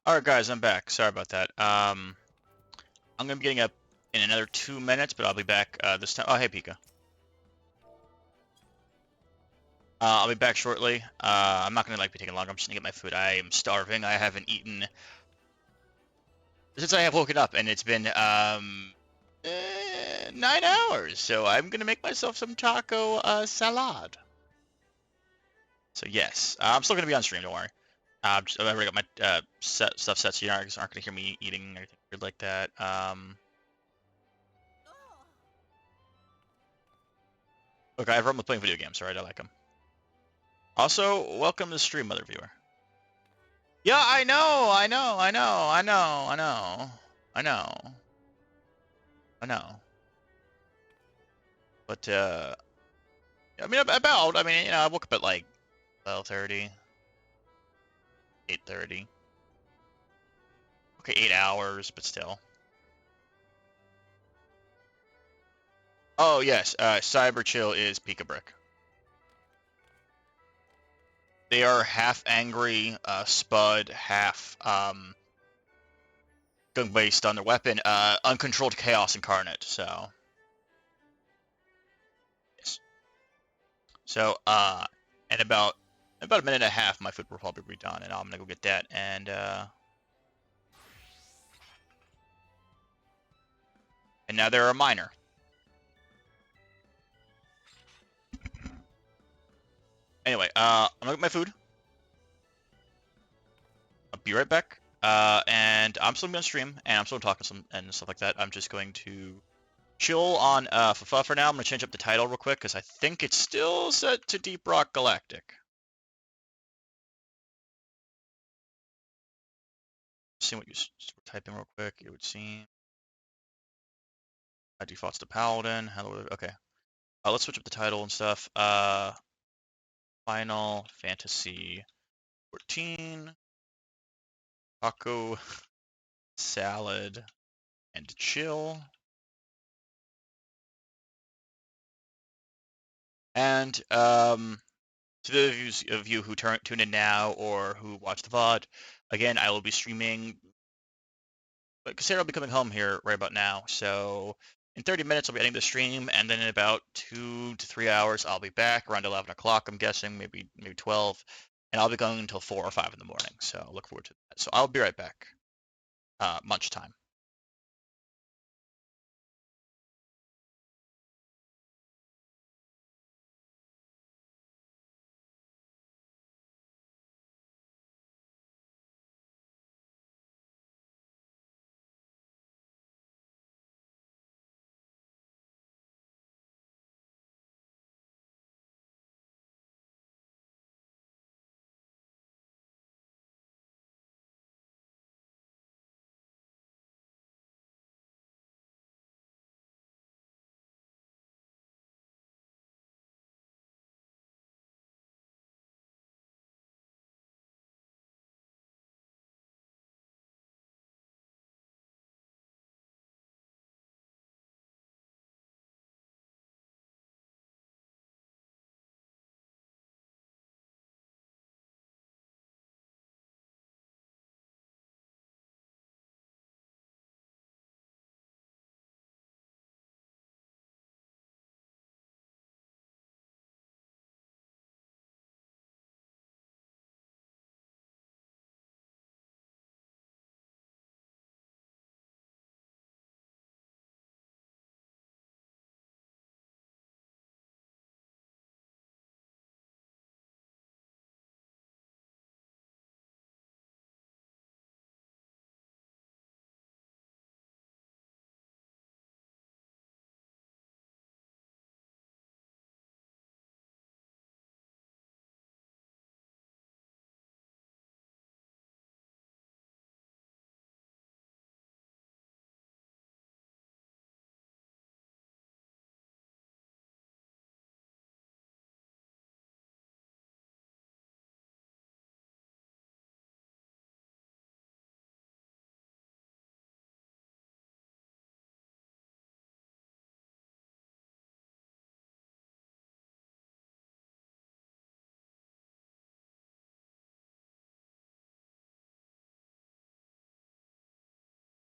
Alright guys, I'm back. Sorry about that. I'm gonna be getting up in another 2 minutes, but I'll be back this time. Oh, hey Pika. I'll be back shortly. I'm not gonna be taking long. I'm just gonna get my food. I am starving. I haven't eaten since I have woken up, and it's been 9 hours. So I'm gonna make myself some taco salad. So yes, I'm still gonna be on stream. Don't worry. I've already got my stuff set, so you aren't gonna hear me eating or anything weird like that. Look, I have run with playing video games, alright? I like them. Also, welcome to the stream, mother viewer. Yeah, I know. But, I mean, I woke up at like 12:30, 8:30. Okay, 8 hours, but still. Oh, yes, Cyber Chill is Pika Brick. They are half angry, Spud, half, going based on their weapon, uncontrolled chaos incarnate, so. Yes. So, in about a minute and a half, my food will probably be done, and I'm gonna go get that, and now they're a minor. Anyway, I'm gonna get my food. I'll be right back. And I'm still gonna be on stream, and I'm still talking some and stuff like that. I'm just going to chill on FFA for now. I'm gonna change up the title real quick because I think it's still set to Deep Rock Galactic. See what you type in real quick. It would seem defaults to Paladin. Hello, okay. Let's switch up the title and stuff. Final Fantasy 14, taco, salad, and chill. And to those of you who tune in now or who watch the VOD, again, I will be streaming. But Casero will be coming home here right about now, so in 30 minutes I'll be ending the stream, and then in about 2 to 3 hours I'll be back around 11 o'clock. I'm guessing maybe 12, and I'll be going until 4 or 5 in the morning. So look forward to that. So I'll be right back. Munch time.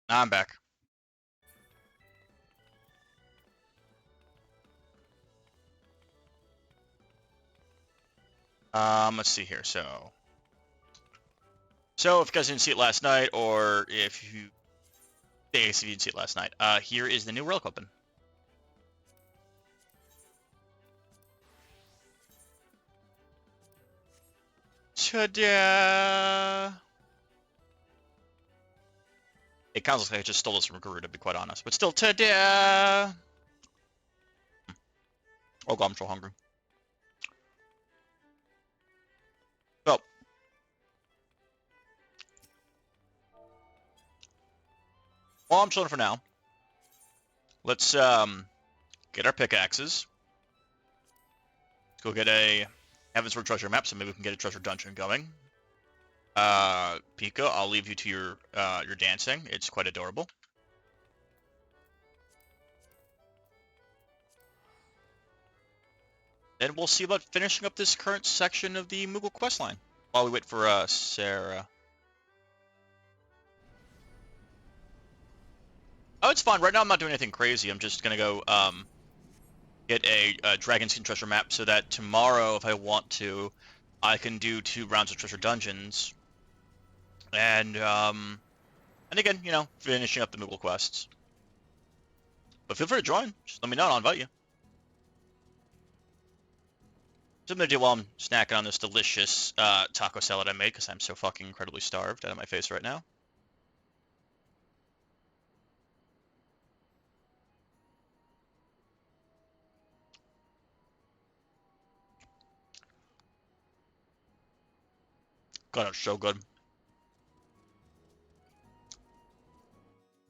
I'm back. Let's see here. So if you guys didn't see it last night, or if you didn't see it last night, here is the new relic weapon. Ta-da! It kind of looks like I just stole this from Guru, to be quite honest. But still, ta-da! Oh god, I'm so hungry. Well, while I'm chilling for now, let's get our pickaxes. Let's go get a Heaven's Word treasure map, so maybe we can get a treasure dungeon going. Pika, I'll leave you to your dancing. It's quite adorable. Then we'll see about finishing up this current section of the Moogle questline while we wait for Sarah. Oh, it's fine. Right now I'm not doing anything crazy. I'm just gonna go get a Dragon Skin treasure map so that tomorrow, if I want to, I can do 2 rounds of treasure dungeons. And again, you know, finishing up the Moogle quests. But feel free to join. Just let me know. I'll invite you. So I'm gonna do while I'm snacking on this delicious taco salad I made because I'm so fucking incredibly starved out of my face right now. God, it's so good.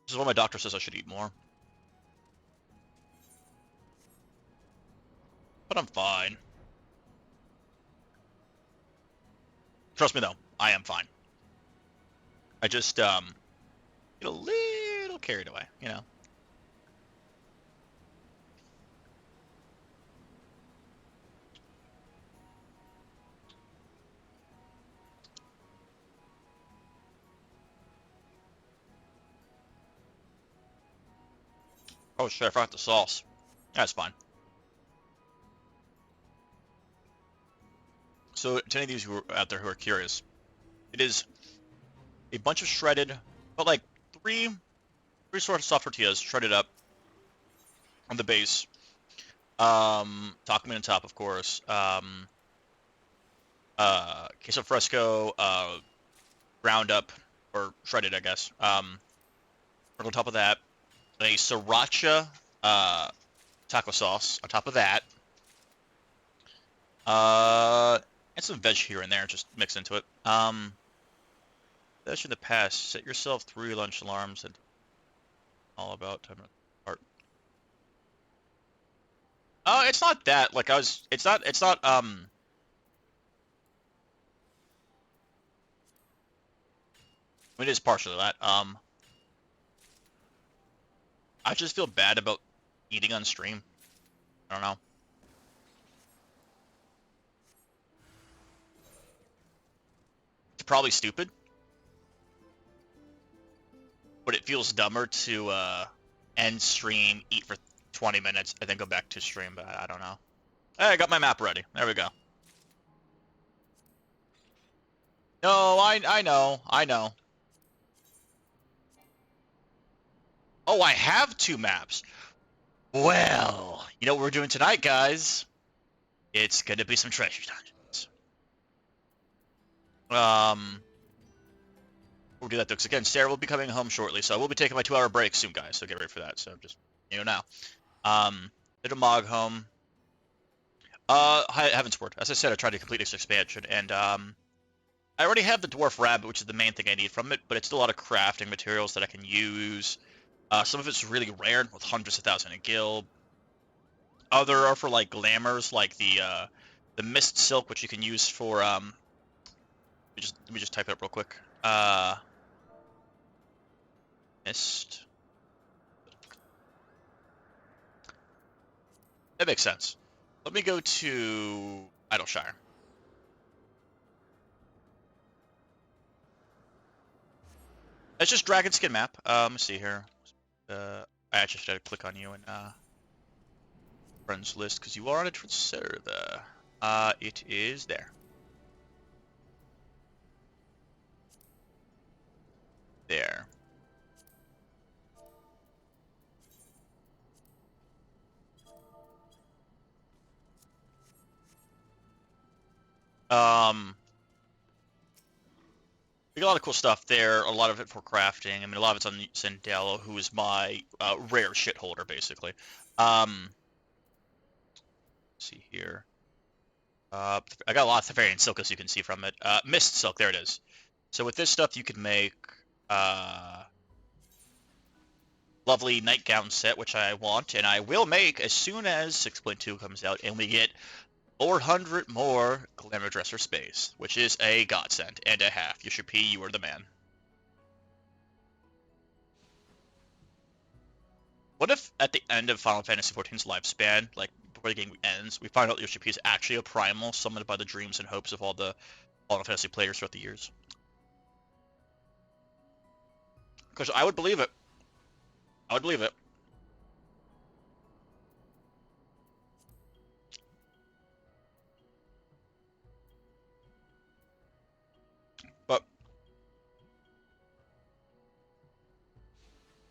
This is what my doctor says I should eat more. But I'm fine. Trust me though, I am fine. I just get a little carried away, you know. Oh shit, I forgot the sauce. That's fine. So to any of these who are out there who are curious, it is a bunch of shredded, but like three sort of soft tortillas shredded up on the base. Taco meat on top, of course. Queso fresco, ground up or shredded, I guess. On top of that, a sriracha taco sauce on top of that. And some veg here and there, just mix into it. That's in the past. Set yourself 3 lunch alarms and all about time apart. Oh, it's not that. Like it's not. It is partially that. I just feel bad about eating on stream. I don't know. It's probably stupid, but it feels dumber to end stream, eat for 20 minutes, and then go back to stream. But I don't know. Hey, I got my map ready. There we go. No, I know. Oh, I have 2 maps. Well, you know what we're doing tonight, guys? It's gonna be some treasure dungeons. We'll do that though, because again, Sarah will be coming home shortly, so I will be taking my 2-hour break soon, guys. So get ready for that. So just now. Did a Mog home. Heaven's Word. As I said, I tried to complete this expansion, and I already have the Dwarf Rabbit, which is the main thing I need from it, but it's still a lot of crafting materials that I can use. Some of it's really rare, with hundreds of thousands in guild. Other are for like glamours, like the Mist Silk, which you can use for let me just type it up real quick. Mist. That makes sense. Let me go to Idleshire. It's just dragon skin map. Let's see here. I actually should click on you and friends list because you are on a different server. It is there. There. We got a lot of cool stuff there. A lot of it for crafting. I mean, a lot of it's on Sandalo, who is my rare shit holder, basically. Let's see here. I got a lot of Thevarian silk, as you can see from it. Mist silk, there it is. So with this stuff, you can make lovely nightgown set, which I want, and I will make as soon as 6.2 comes out, and we get 400 more glamour dresser space, which is a godsend and a half. You should P, you are the man. What if at the end of Final Fantasy XIV's lifespan, like before the game ends, we find out Yoshi P is actually a primal summoned by the dreams and hopes of all the Final Fantasy players throughout the years? Because I would believe it. I would believe it. But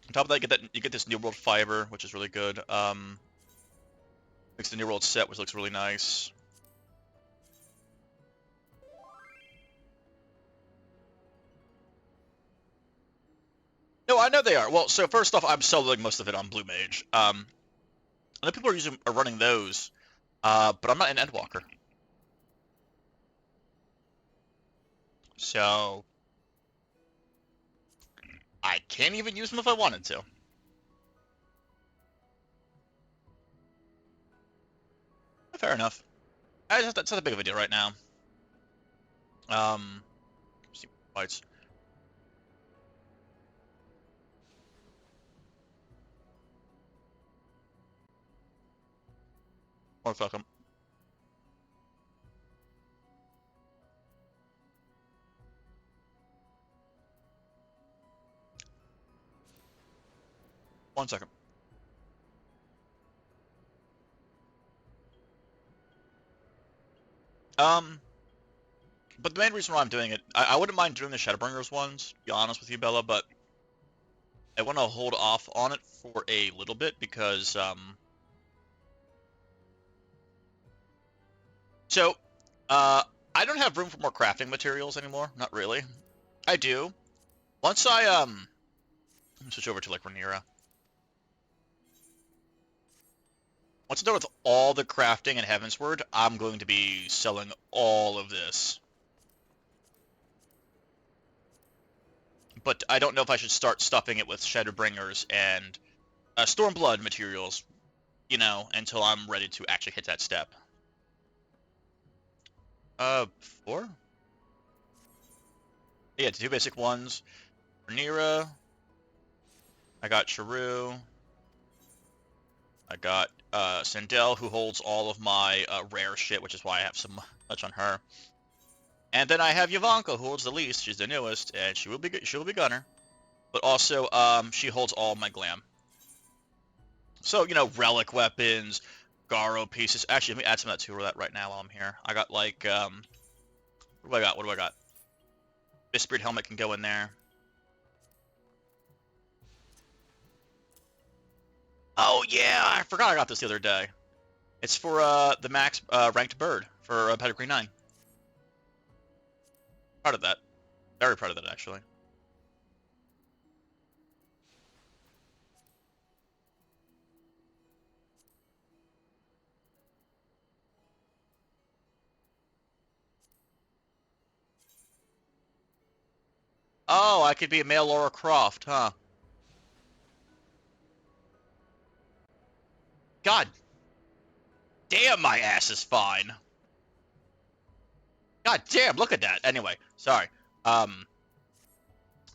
on top of that, you get this New World fiber, which is really good. Makes the New World set, which looks really nice. No, I know they are. Well, so first off, I'm soloing most of it on Blue Mage. I know people are running those, but I'm not an Endwalker. So I can't even use them if I wanted to. Fair enough. That's not a big of a deal right now. See fights. Or fuck 'em. One second. But the main reason why I'm doing it, I wouldn't mind doing the Shadowbringers ones, to be honest with you, Bella, but I want to hold off on it for a little bit because, I don't have room for more crafting materials anymore. Not really. I do. Once I, switch over to, like, Rhaenyra. Once I'm done with all the crafting in Heavensward, I'm going to be selling all of this. But I don't know if I should start stuffing it with Shadowbringers and Stormblood materials, you know, until I'm ready to actually hit that step. 4? Yeah, 2 basic ones. Rhaenyra. I got Charu. I got Sindel, who holds all of my rare shit, which is why I have so much on her. And then I have Yavanka, who holds the least. She's the newest, and she will be Gunner. But also, she holds all my glam. So, you know, relic weapons, Garo pieces. Actually, let me add some of that to that right now while I'm here. I got, like, what do I got? What do I got? Mistbreed helmet can go in there. Oh, yeah, I forgot I got this the other day. It's for, the max, ranked bird for Pedigree 9. Proud of that. Very proud of that, actually. Oh, I could be a male Laura Croft, huh? God damn, my ass is fine. God damn, look at that. Anyway, sorry.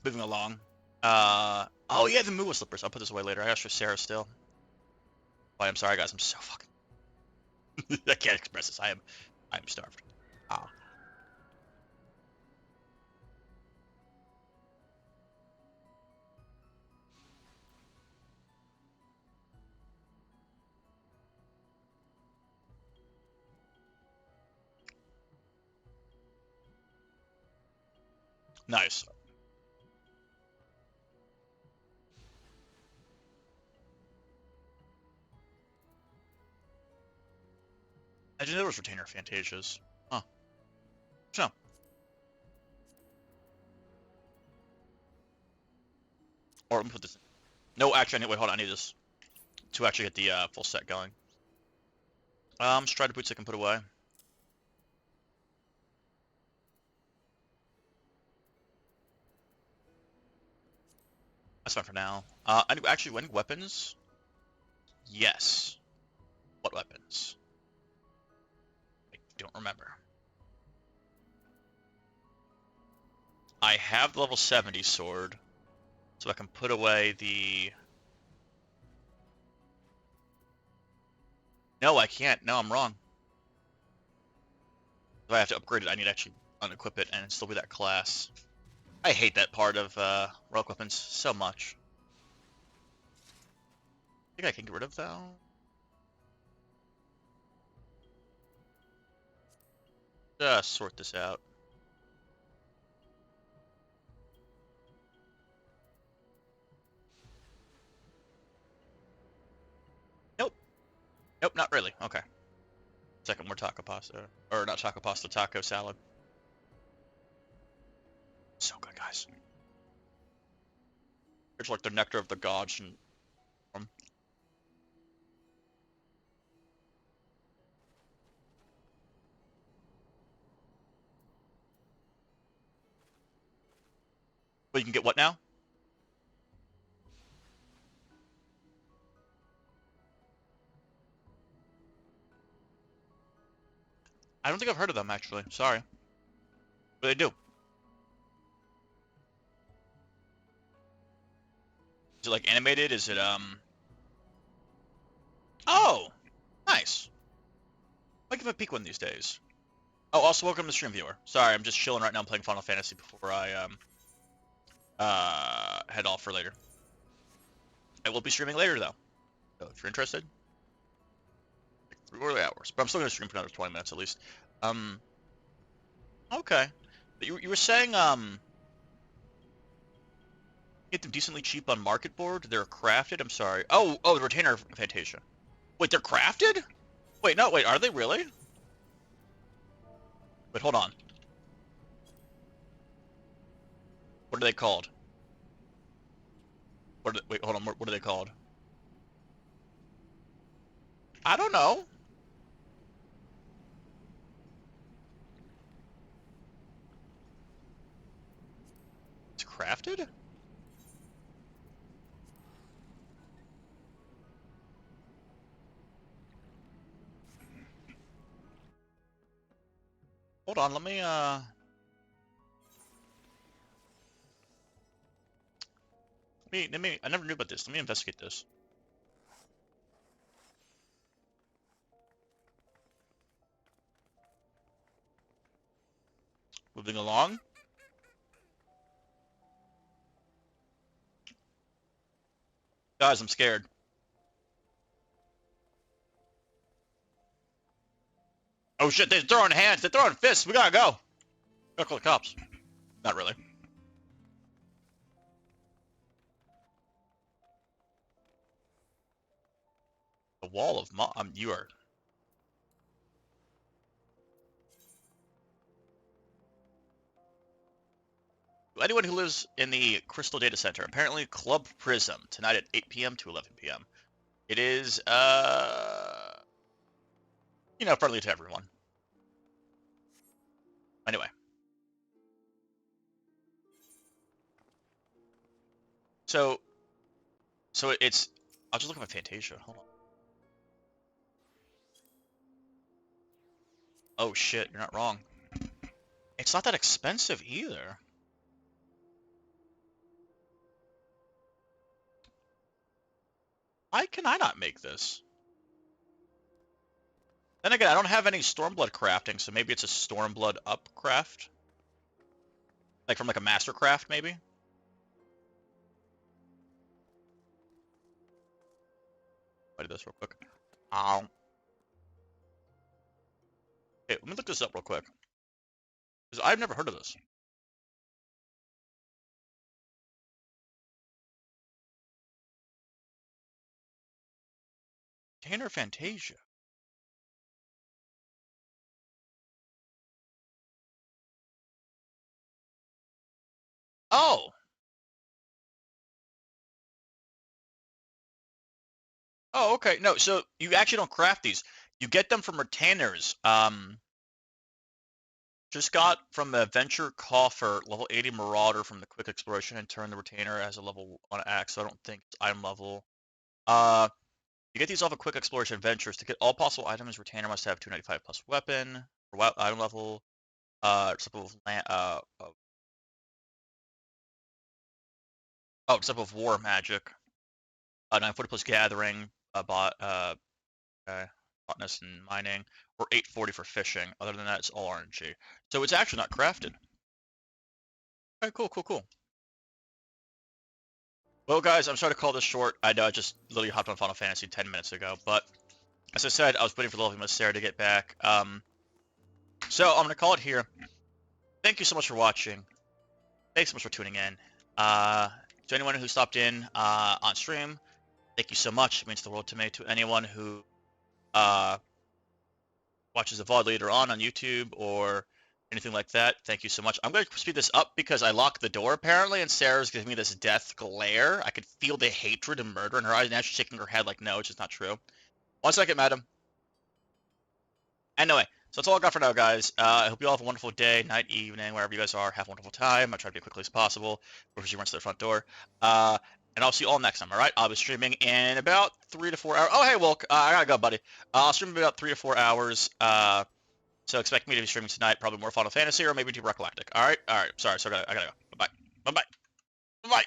Moving along. Oh yeah, the Mua slippers. I'll put this away later. I asked for Sarah still. But I'm sorry, guys. I'm so fucking. I can't express this. I'm starved. Ah. Nice. I didn't know there was retainer Fantasias. Huh. So. Or let me put this in. No, actually, wait, hold on. I need this to actually get the full set going. Strider boots I can put away. That's fine for now. Actually, any weapons? Yes. What weapons? I don't remember. I have the level 70 sword, so I can put away the... No, I can't. No, I'm wrong. If I have to upgrade it, I need to actually unequip it and still be that class. I hate that part of relic weapons so much. I think I can get rid of that. Just sort this out. Nope. Nope, not really. Okay. Second more taco pasta. Or not taco pasta, taco salad. So good, guys. It's like the nectar of the gods. And but you can get what now? I don't think I've heard of them, actually. Sorry. But they do. Is it like animated? Is it, Oh! Nice. Might give a peek one these days. Oh, also welcome to stream viewer. Sorry, I'm just chilling right now. I'm playing Final Fantasy before I, head off for later. I will be streaming later, though. So if you're interested, like 3 more hours. But I'm still going to stream for another 20 minutes at least. Okay. But you were saying, get them decently cheap on market board? They're crafted? I'm sorry. Oh, the retainer Fantasia. Wait, they're crafted? Wait, no, wait, are they really? Wait, hold on. What are they called? Wait, hold on. What are they called? I don't know. It's crafted? Hold on, let me, I never knew about this. Let me investigate this. Moving along. Guys, I'm scared. Oh shit, they're throwing hands. They're throwing fists. We gotta go. Gotta call the cops. Not really. The wall of you are... Anyone who lives in the Crystal Data Center, apparently Club Prism, tonight at 8 p.m. to 11 p.m. It is, friendly to everyone. Anyway. So it's... I'll just look at my Fantasia. Hold on. Oh shit, you're not wrong. It's not that expensive either. Why can I not make this? Then again, I don't have any Stormblood crafting, so maybe it's a Stormblood up craft? Like from like a Master Craft, maybe? I did this real quick. Okay, let me look this up real quick. Because I've never heard of this. Tanner Fantasia. Oh! Oh, okay. No, so you actually don't craft these. You get them from retainers. Just got from the Adventure Coffer, level 80 Marauder from the Quick Exploration, and turned the retainer as a level 1 axe, so I don't think it's item level. You get these off of Quick Exploration Adventures. To get all possible items, retainer must have 295 plus weapon, or item level, except of war magic, 940 plus gathering, botanist and mining, or 840 for fishing. Other than that, it's all RNG. So it's actually not crafted. Okay, cool. Well, guys, I'm sorry to call this short. I know I just literally hopped on Final Fantasy 10 minutes ago, but as I said, I was waiting for the Lovely Miss Sarah to get back. So I'm gonna call it here. Thank you so much for watching. Thanks so much for tuning in. To anyone who stopped in on stream, thank you so much. It means the world to me. To anyone who watches the VOD later on YouTube or anything like that, thank you so much. I'm going to speed this up because I locked the door apparently, and Sarah's giving me this death glare. I could feel the hatred and murder in her eyes. Now she's shaking her head like, no, it's just not true. 1 second, madam. Anyway, so that's all I got for now, guys. I hope you all have a wonderful day, night, evening, wherever you guys are. Have a wonderful time. I'll try to be as quickly as possible before she runs to the front door. And I'll see you all next time, all right? I'll be streaming in about 3 to 4 hours. Oh, hey, Wilk. I gotta go, buddy. I'll stream in about 3 to 4 hours. So expect me to be streaming tonight, probably more Final Fantasy or maybe Deep Rock Galactic. All right? All right. Sorry. So I gotta go. Bye-bye. Bye-bye. Bye-bye.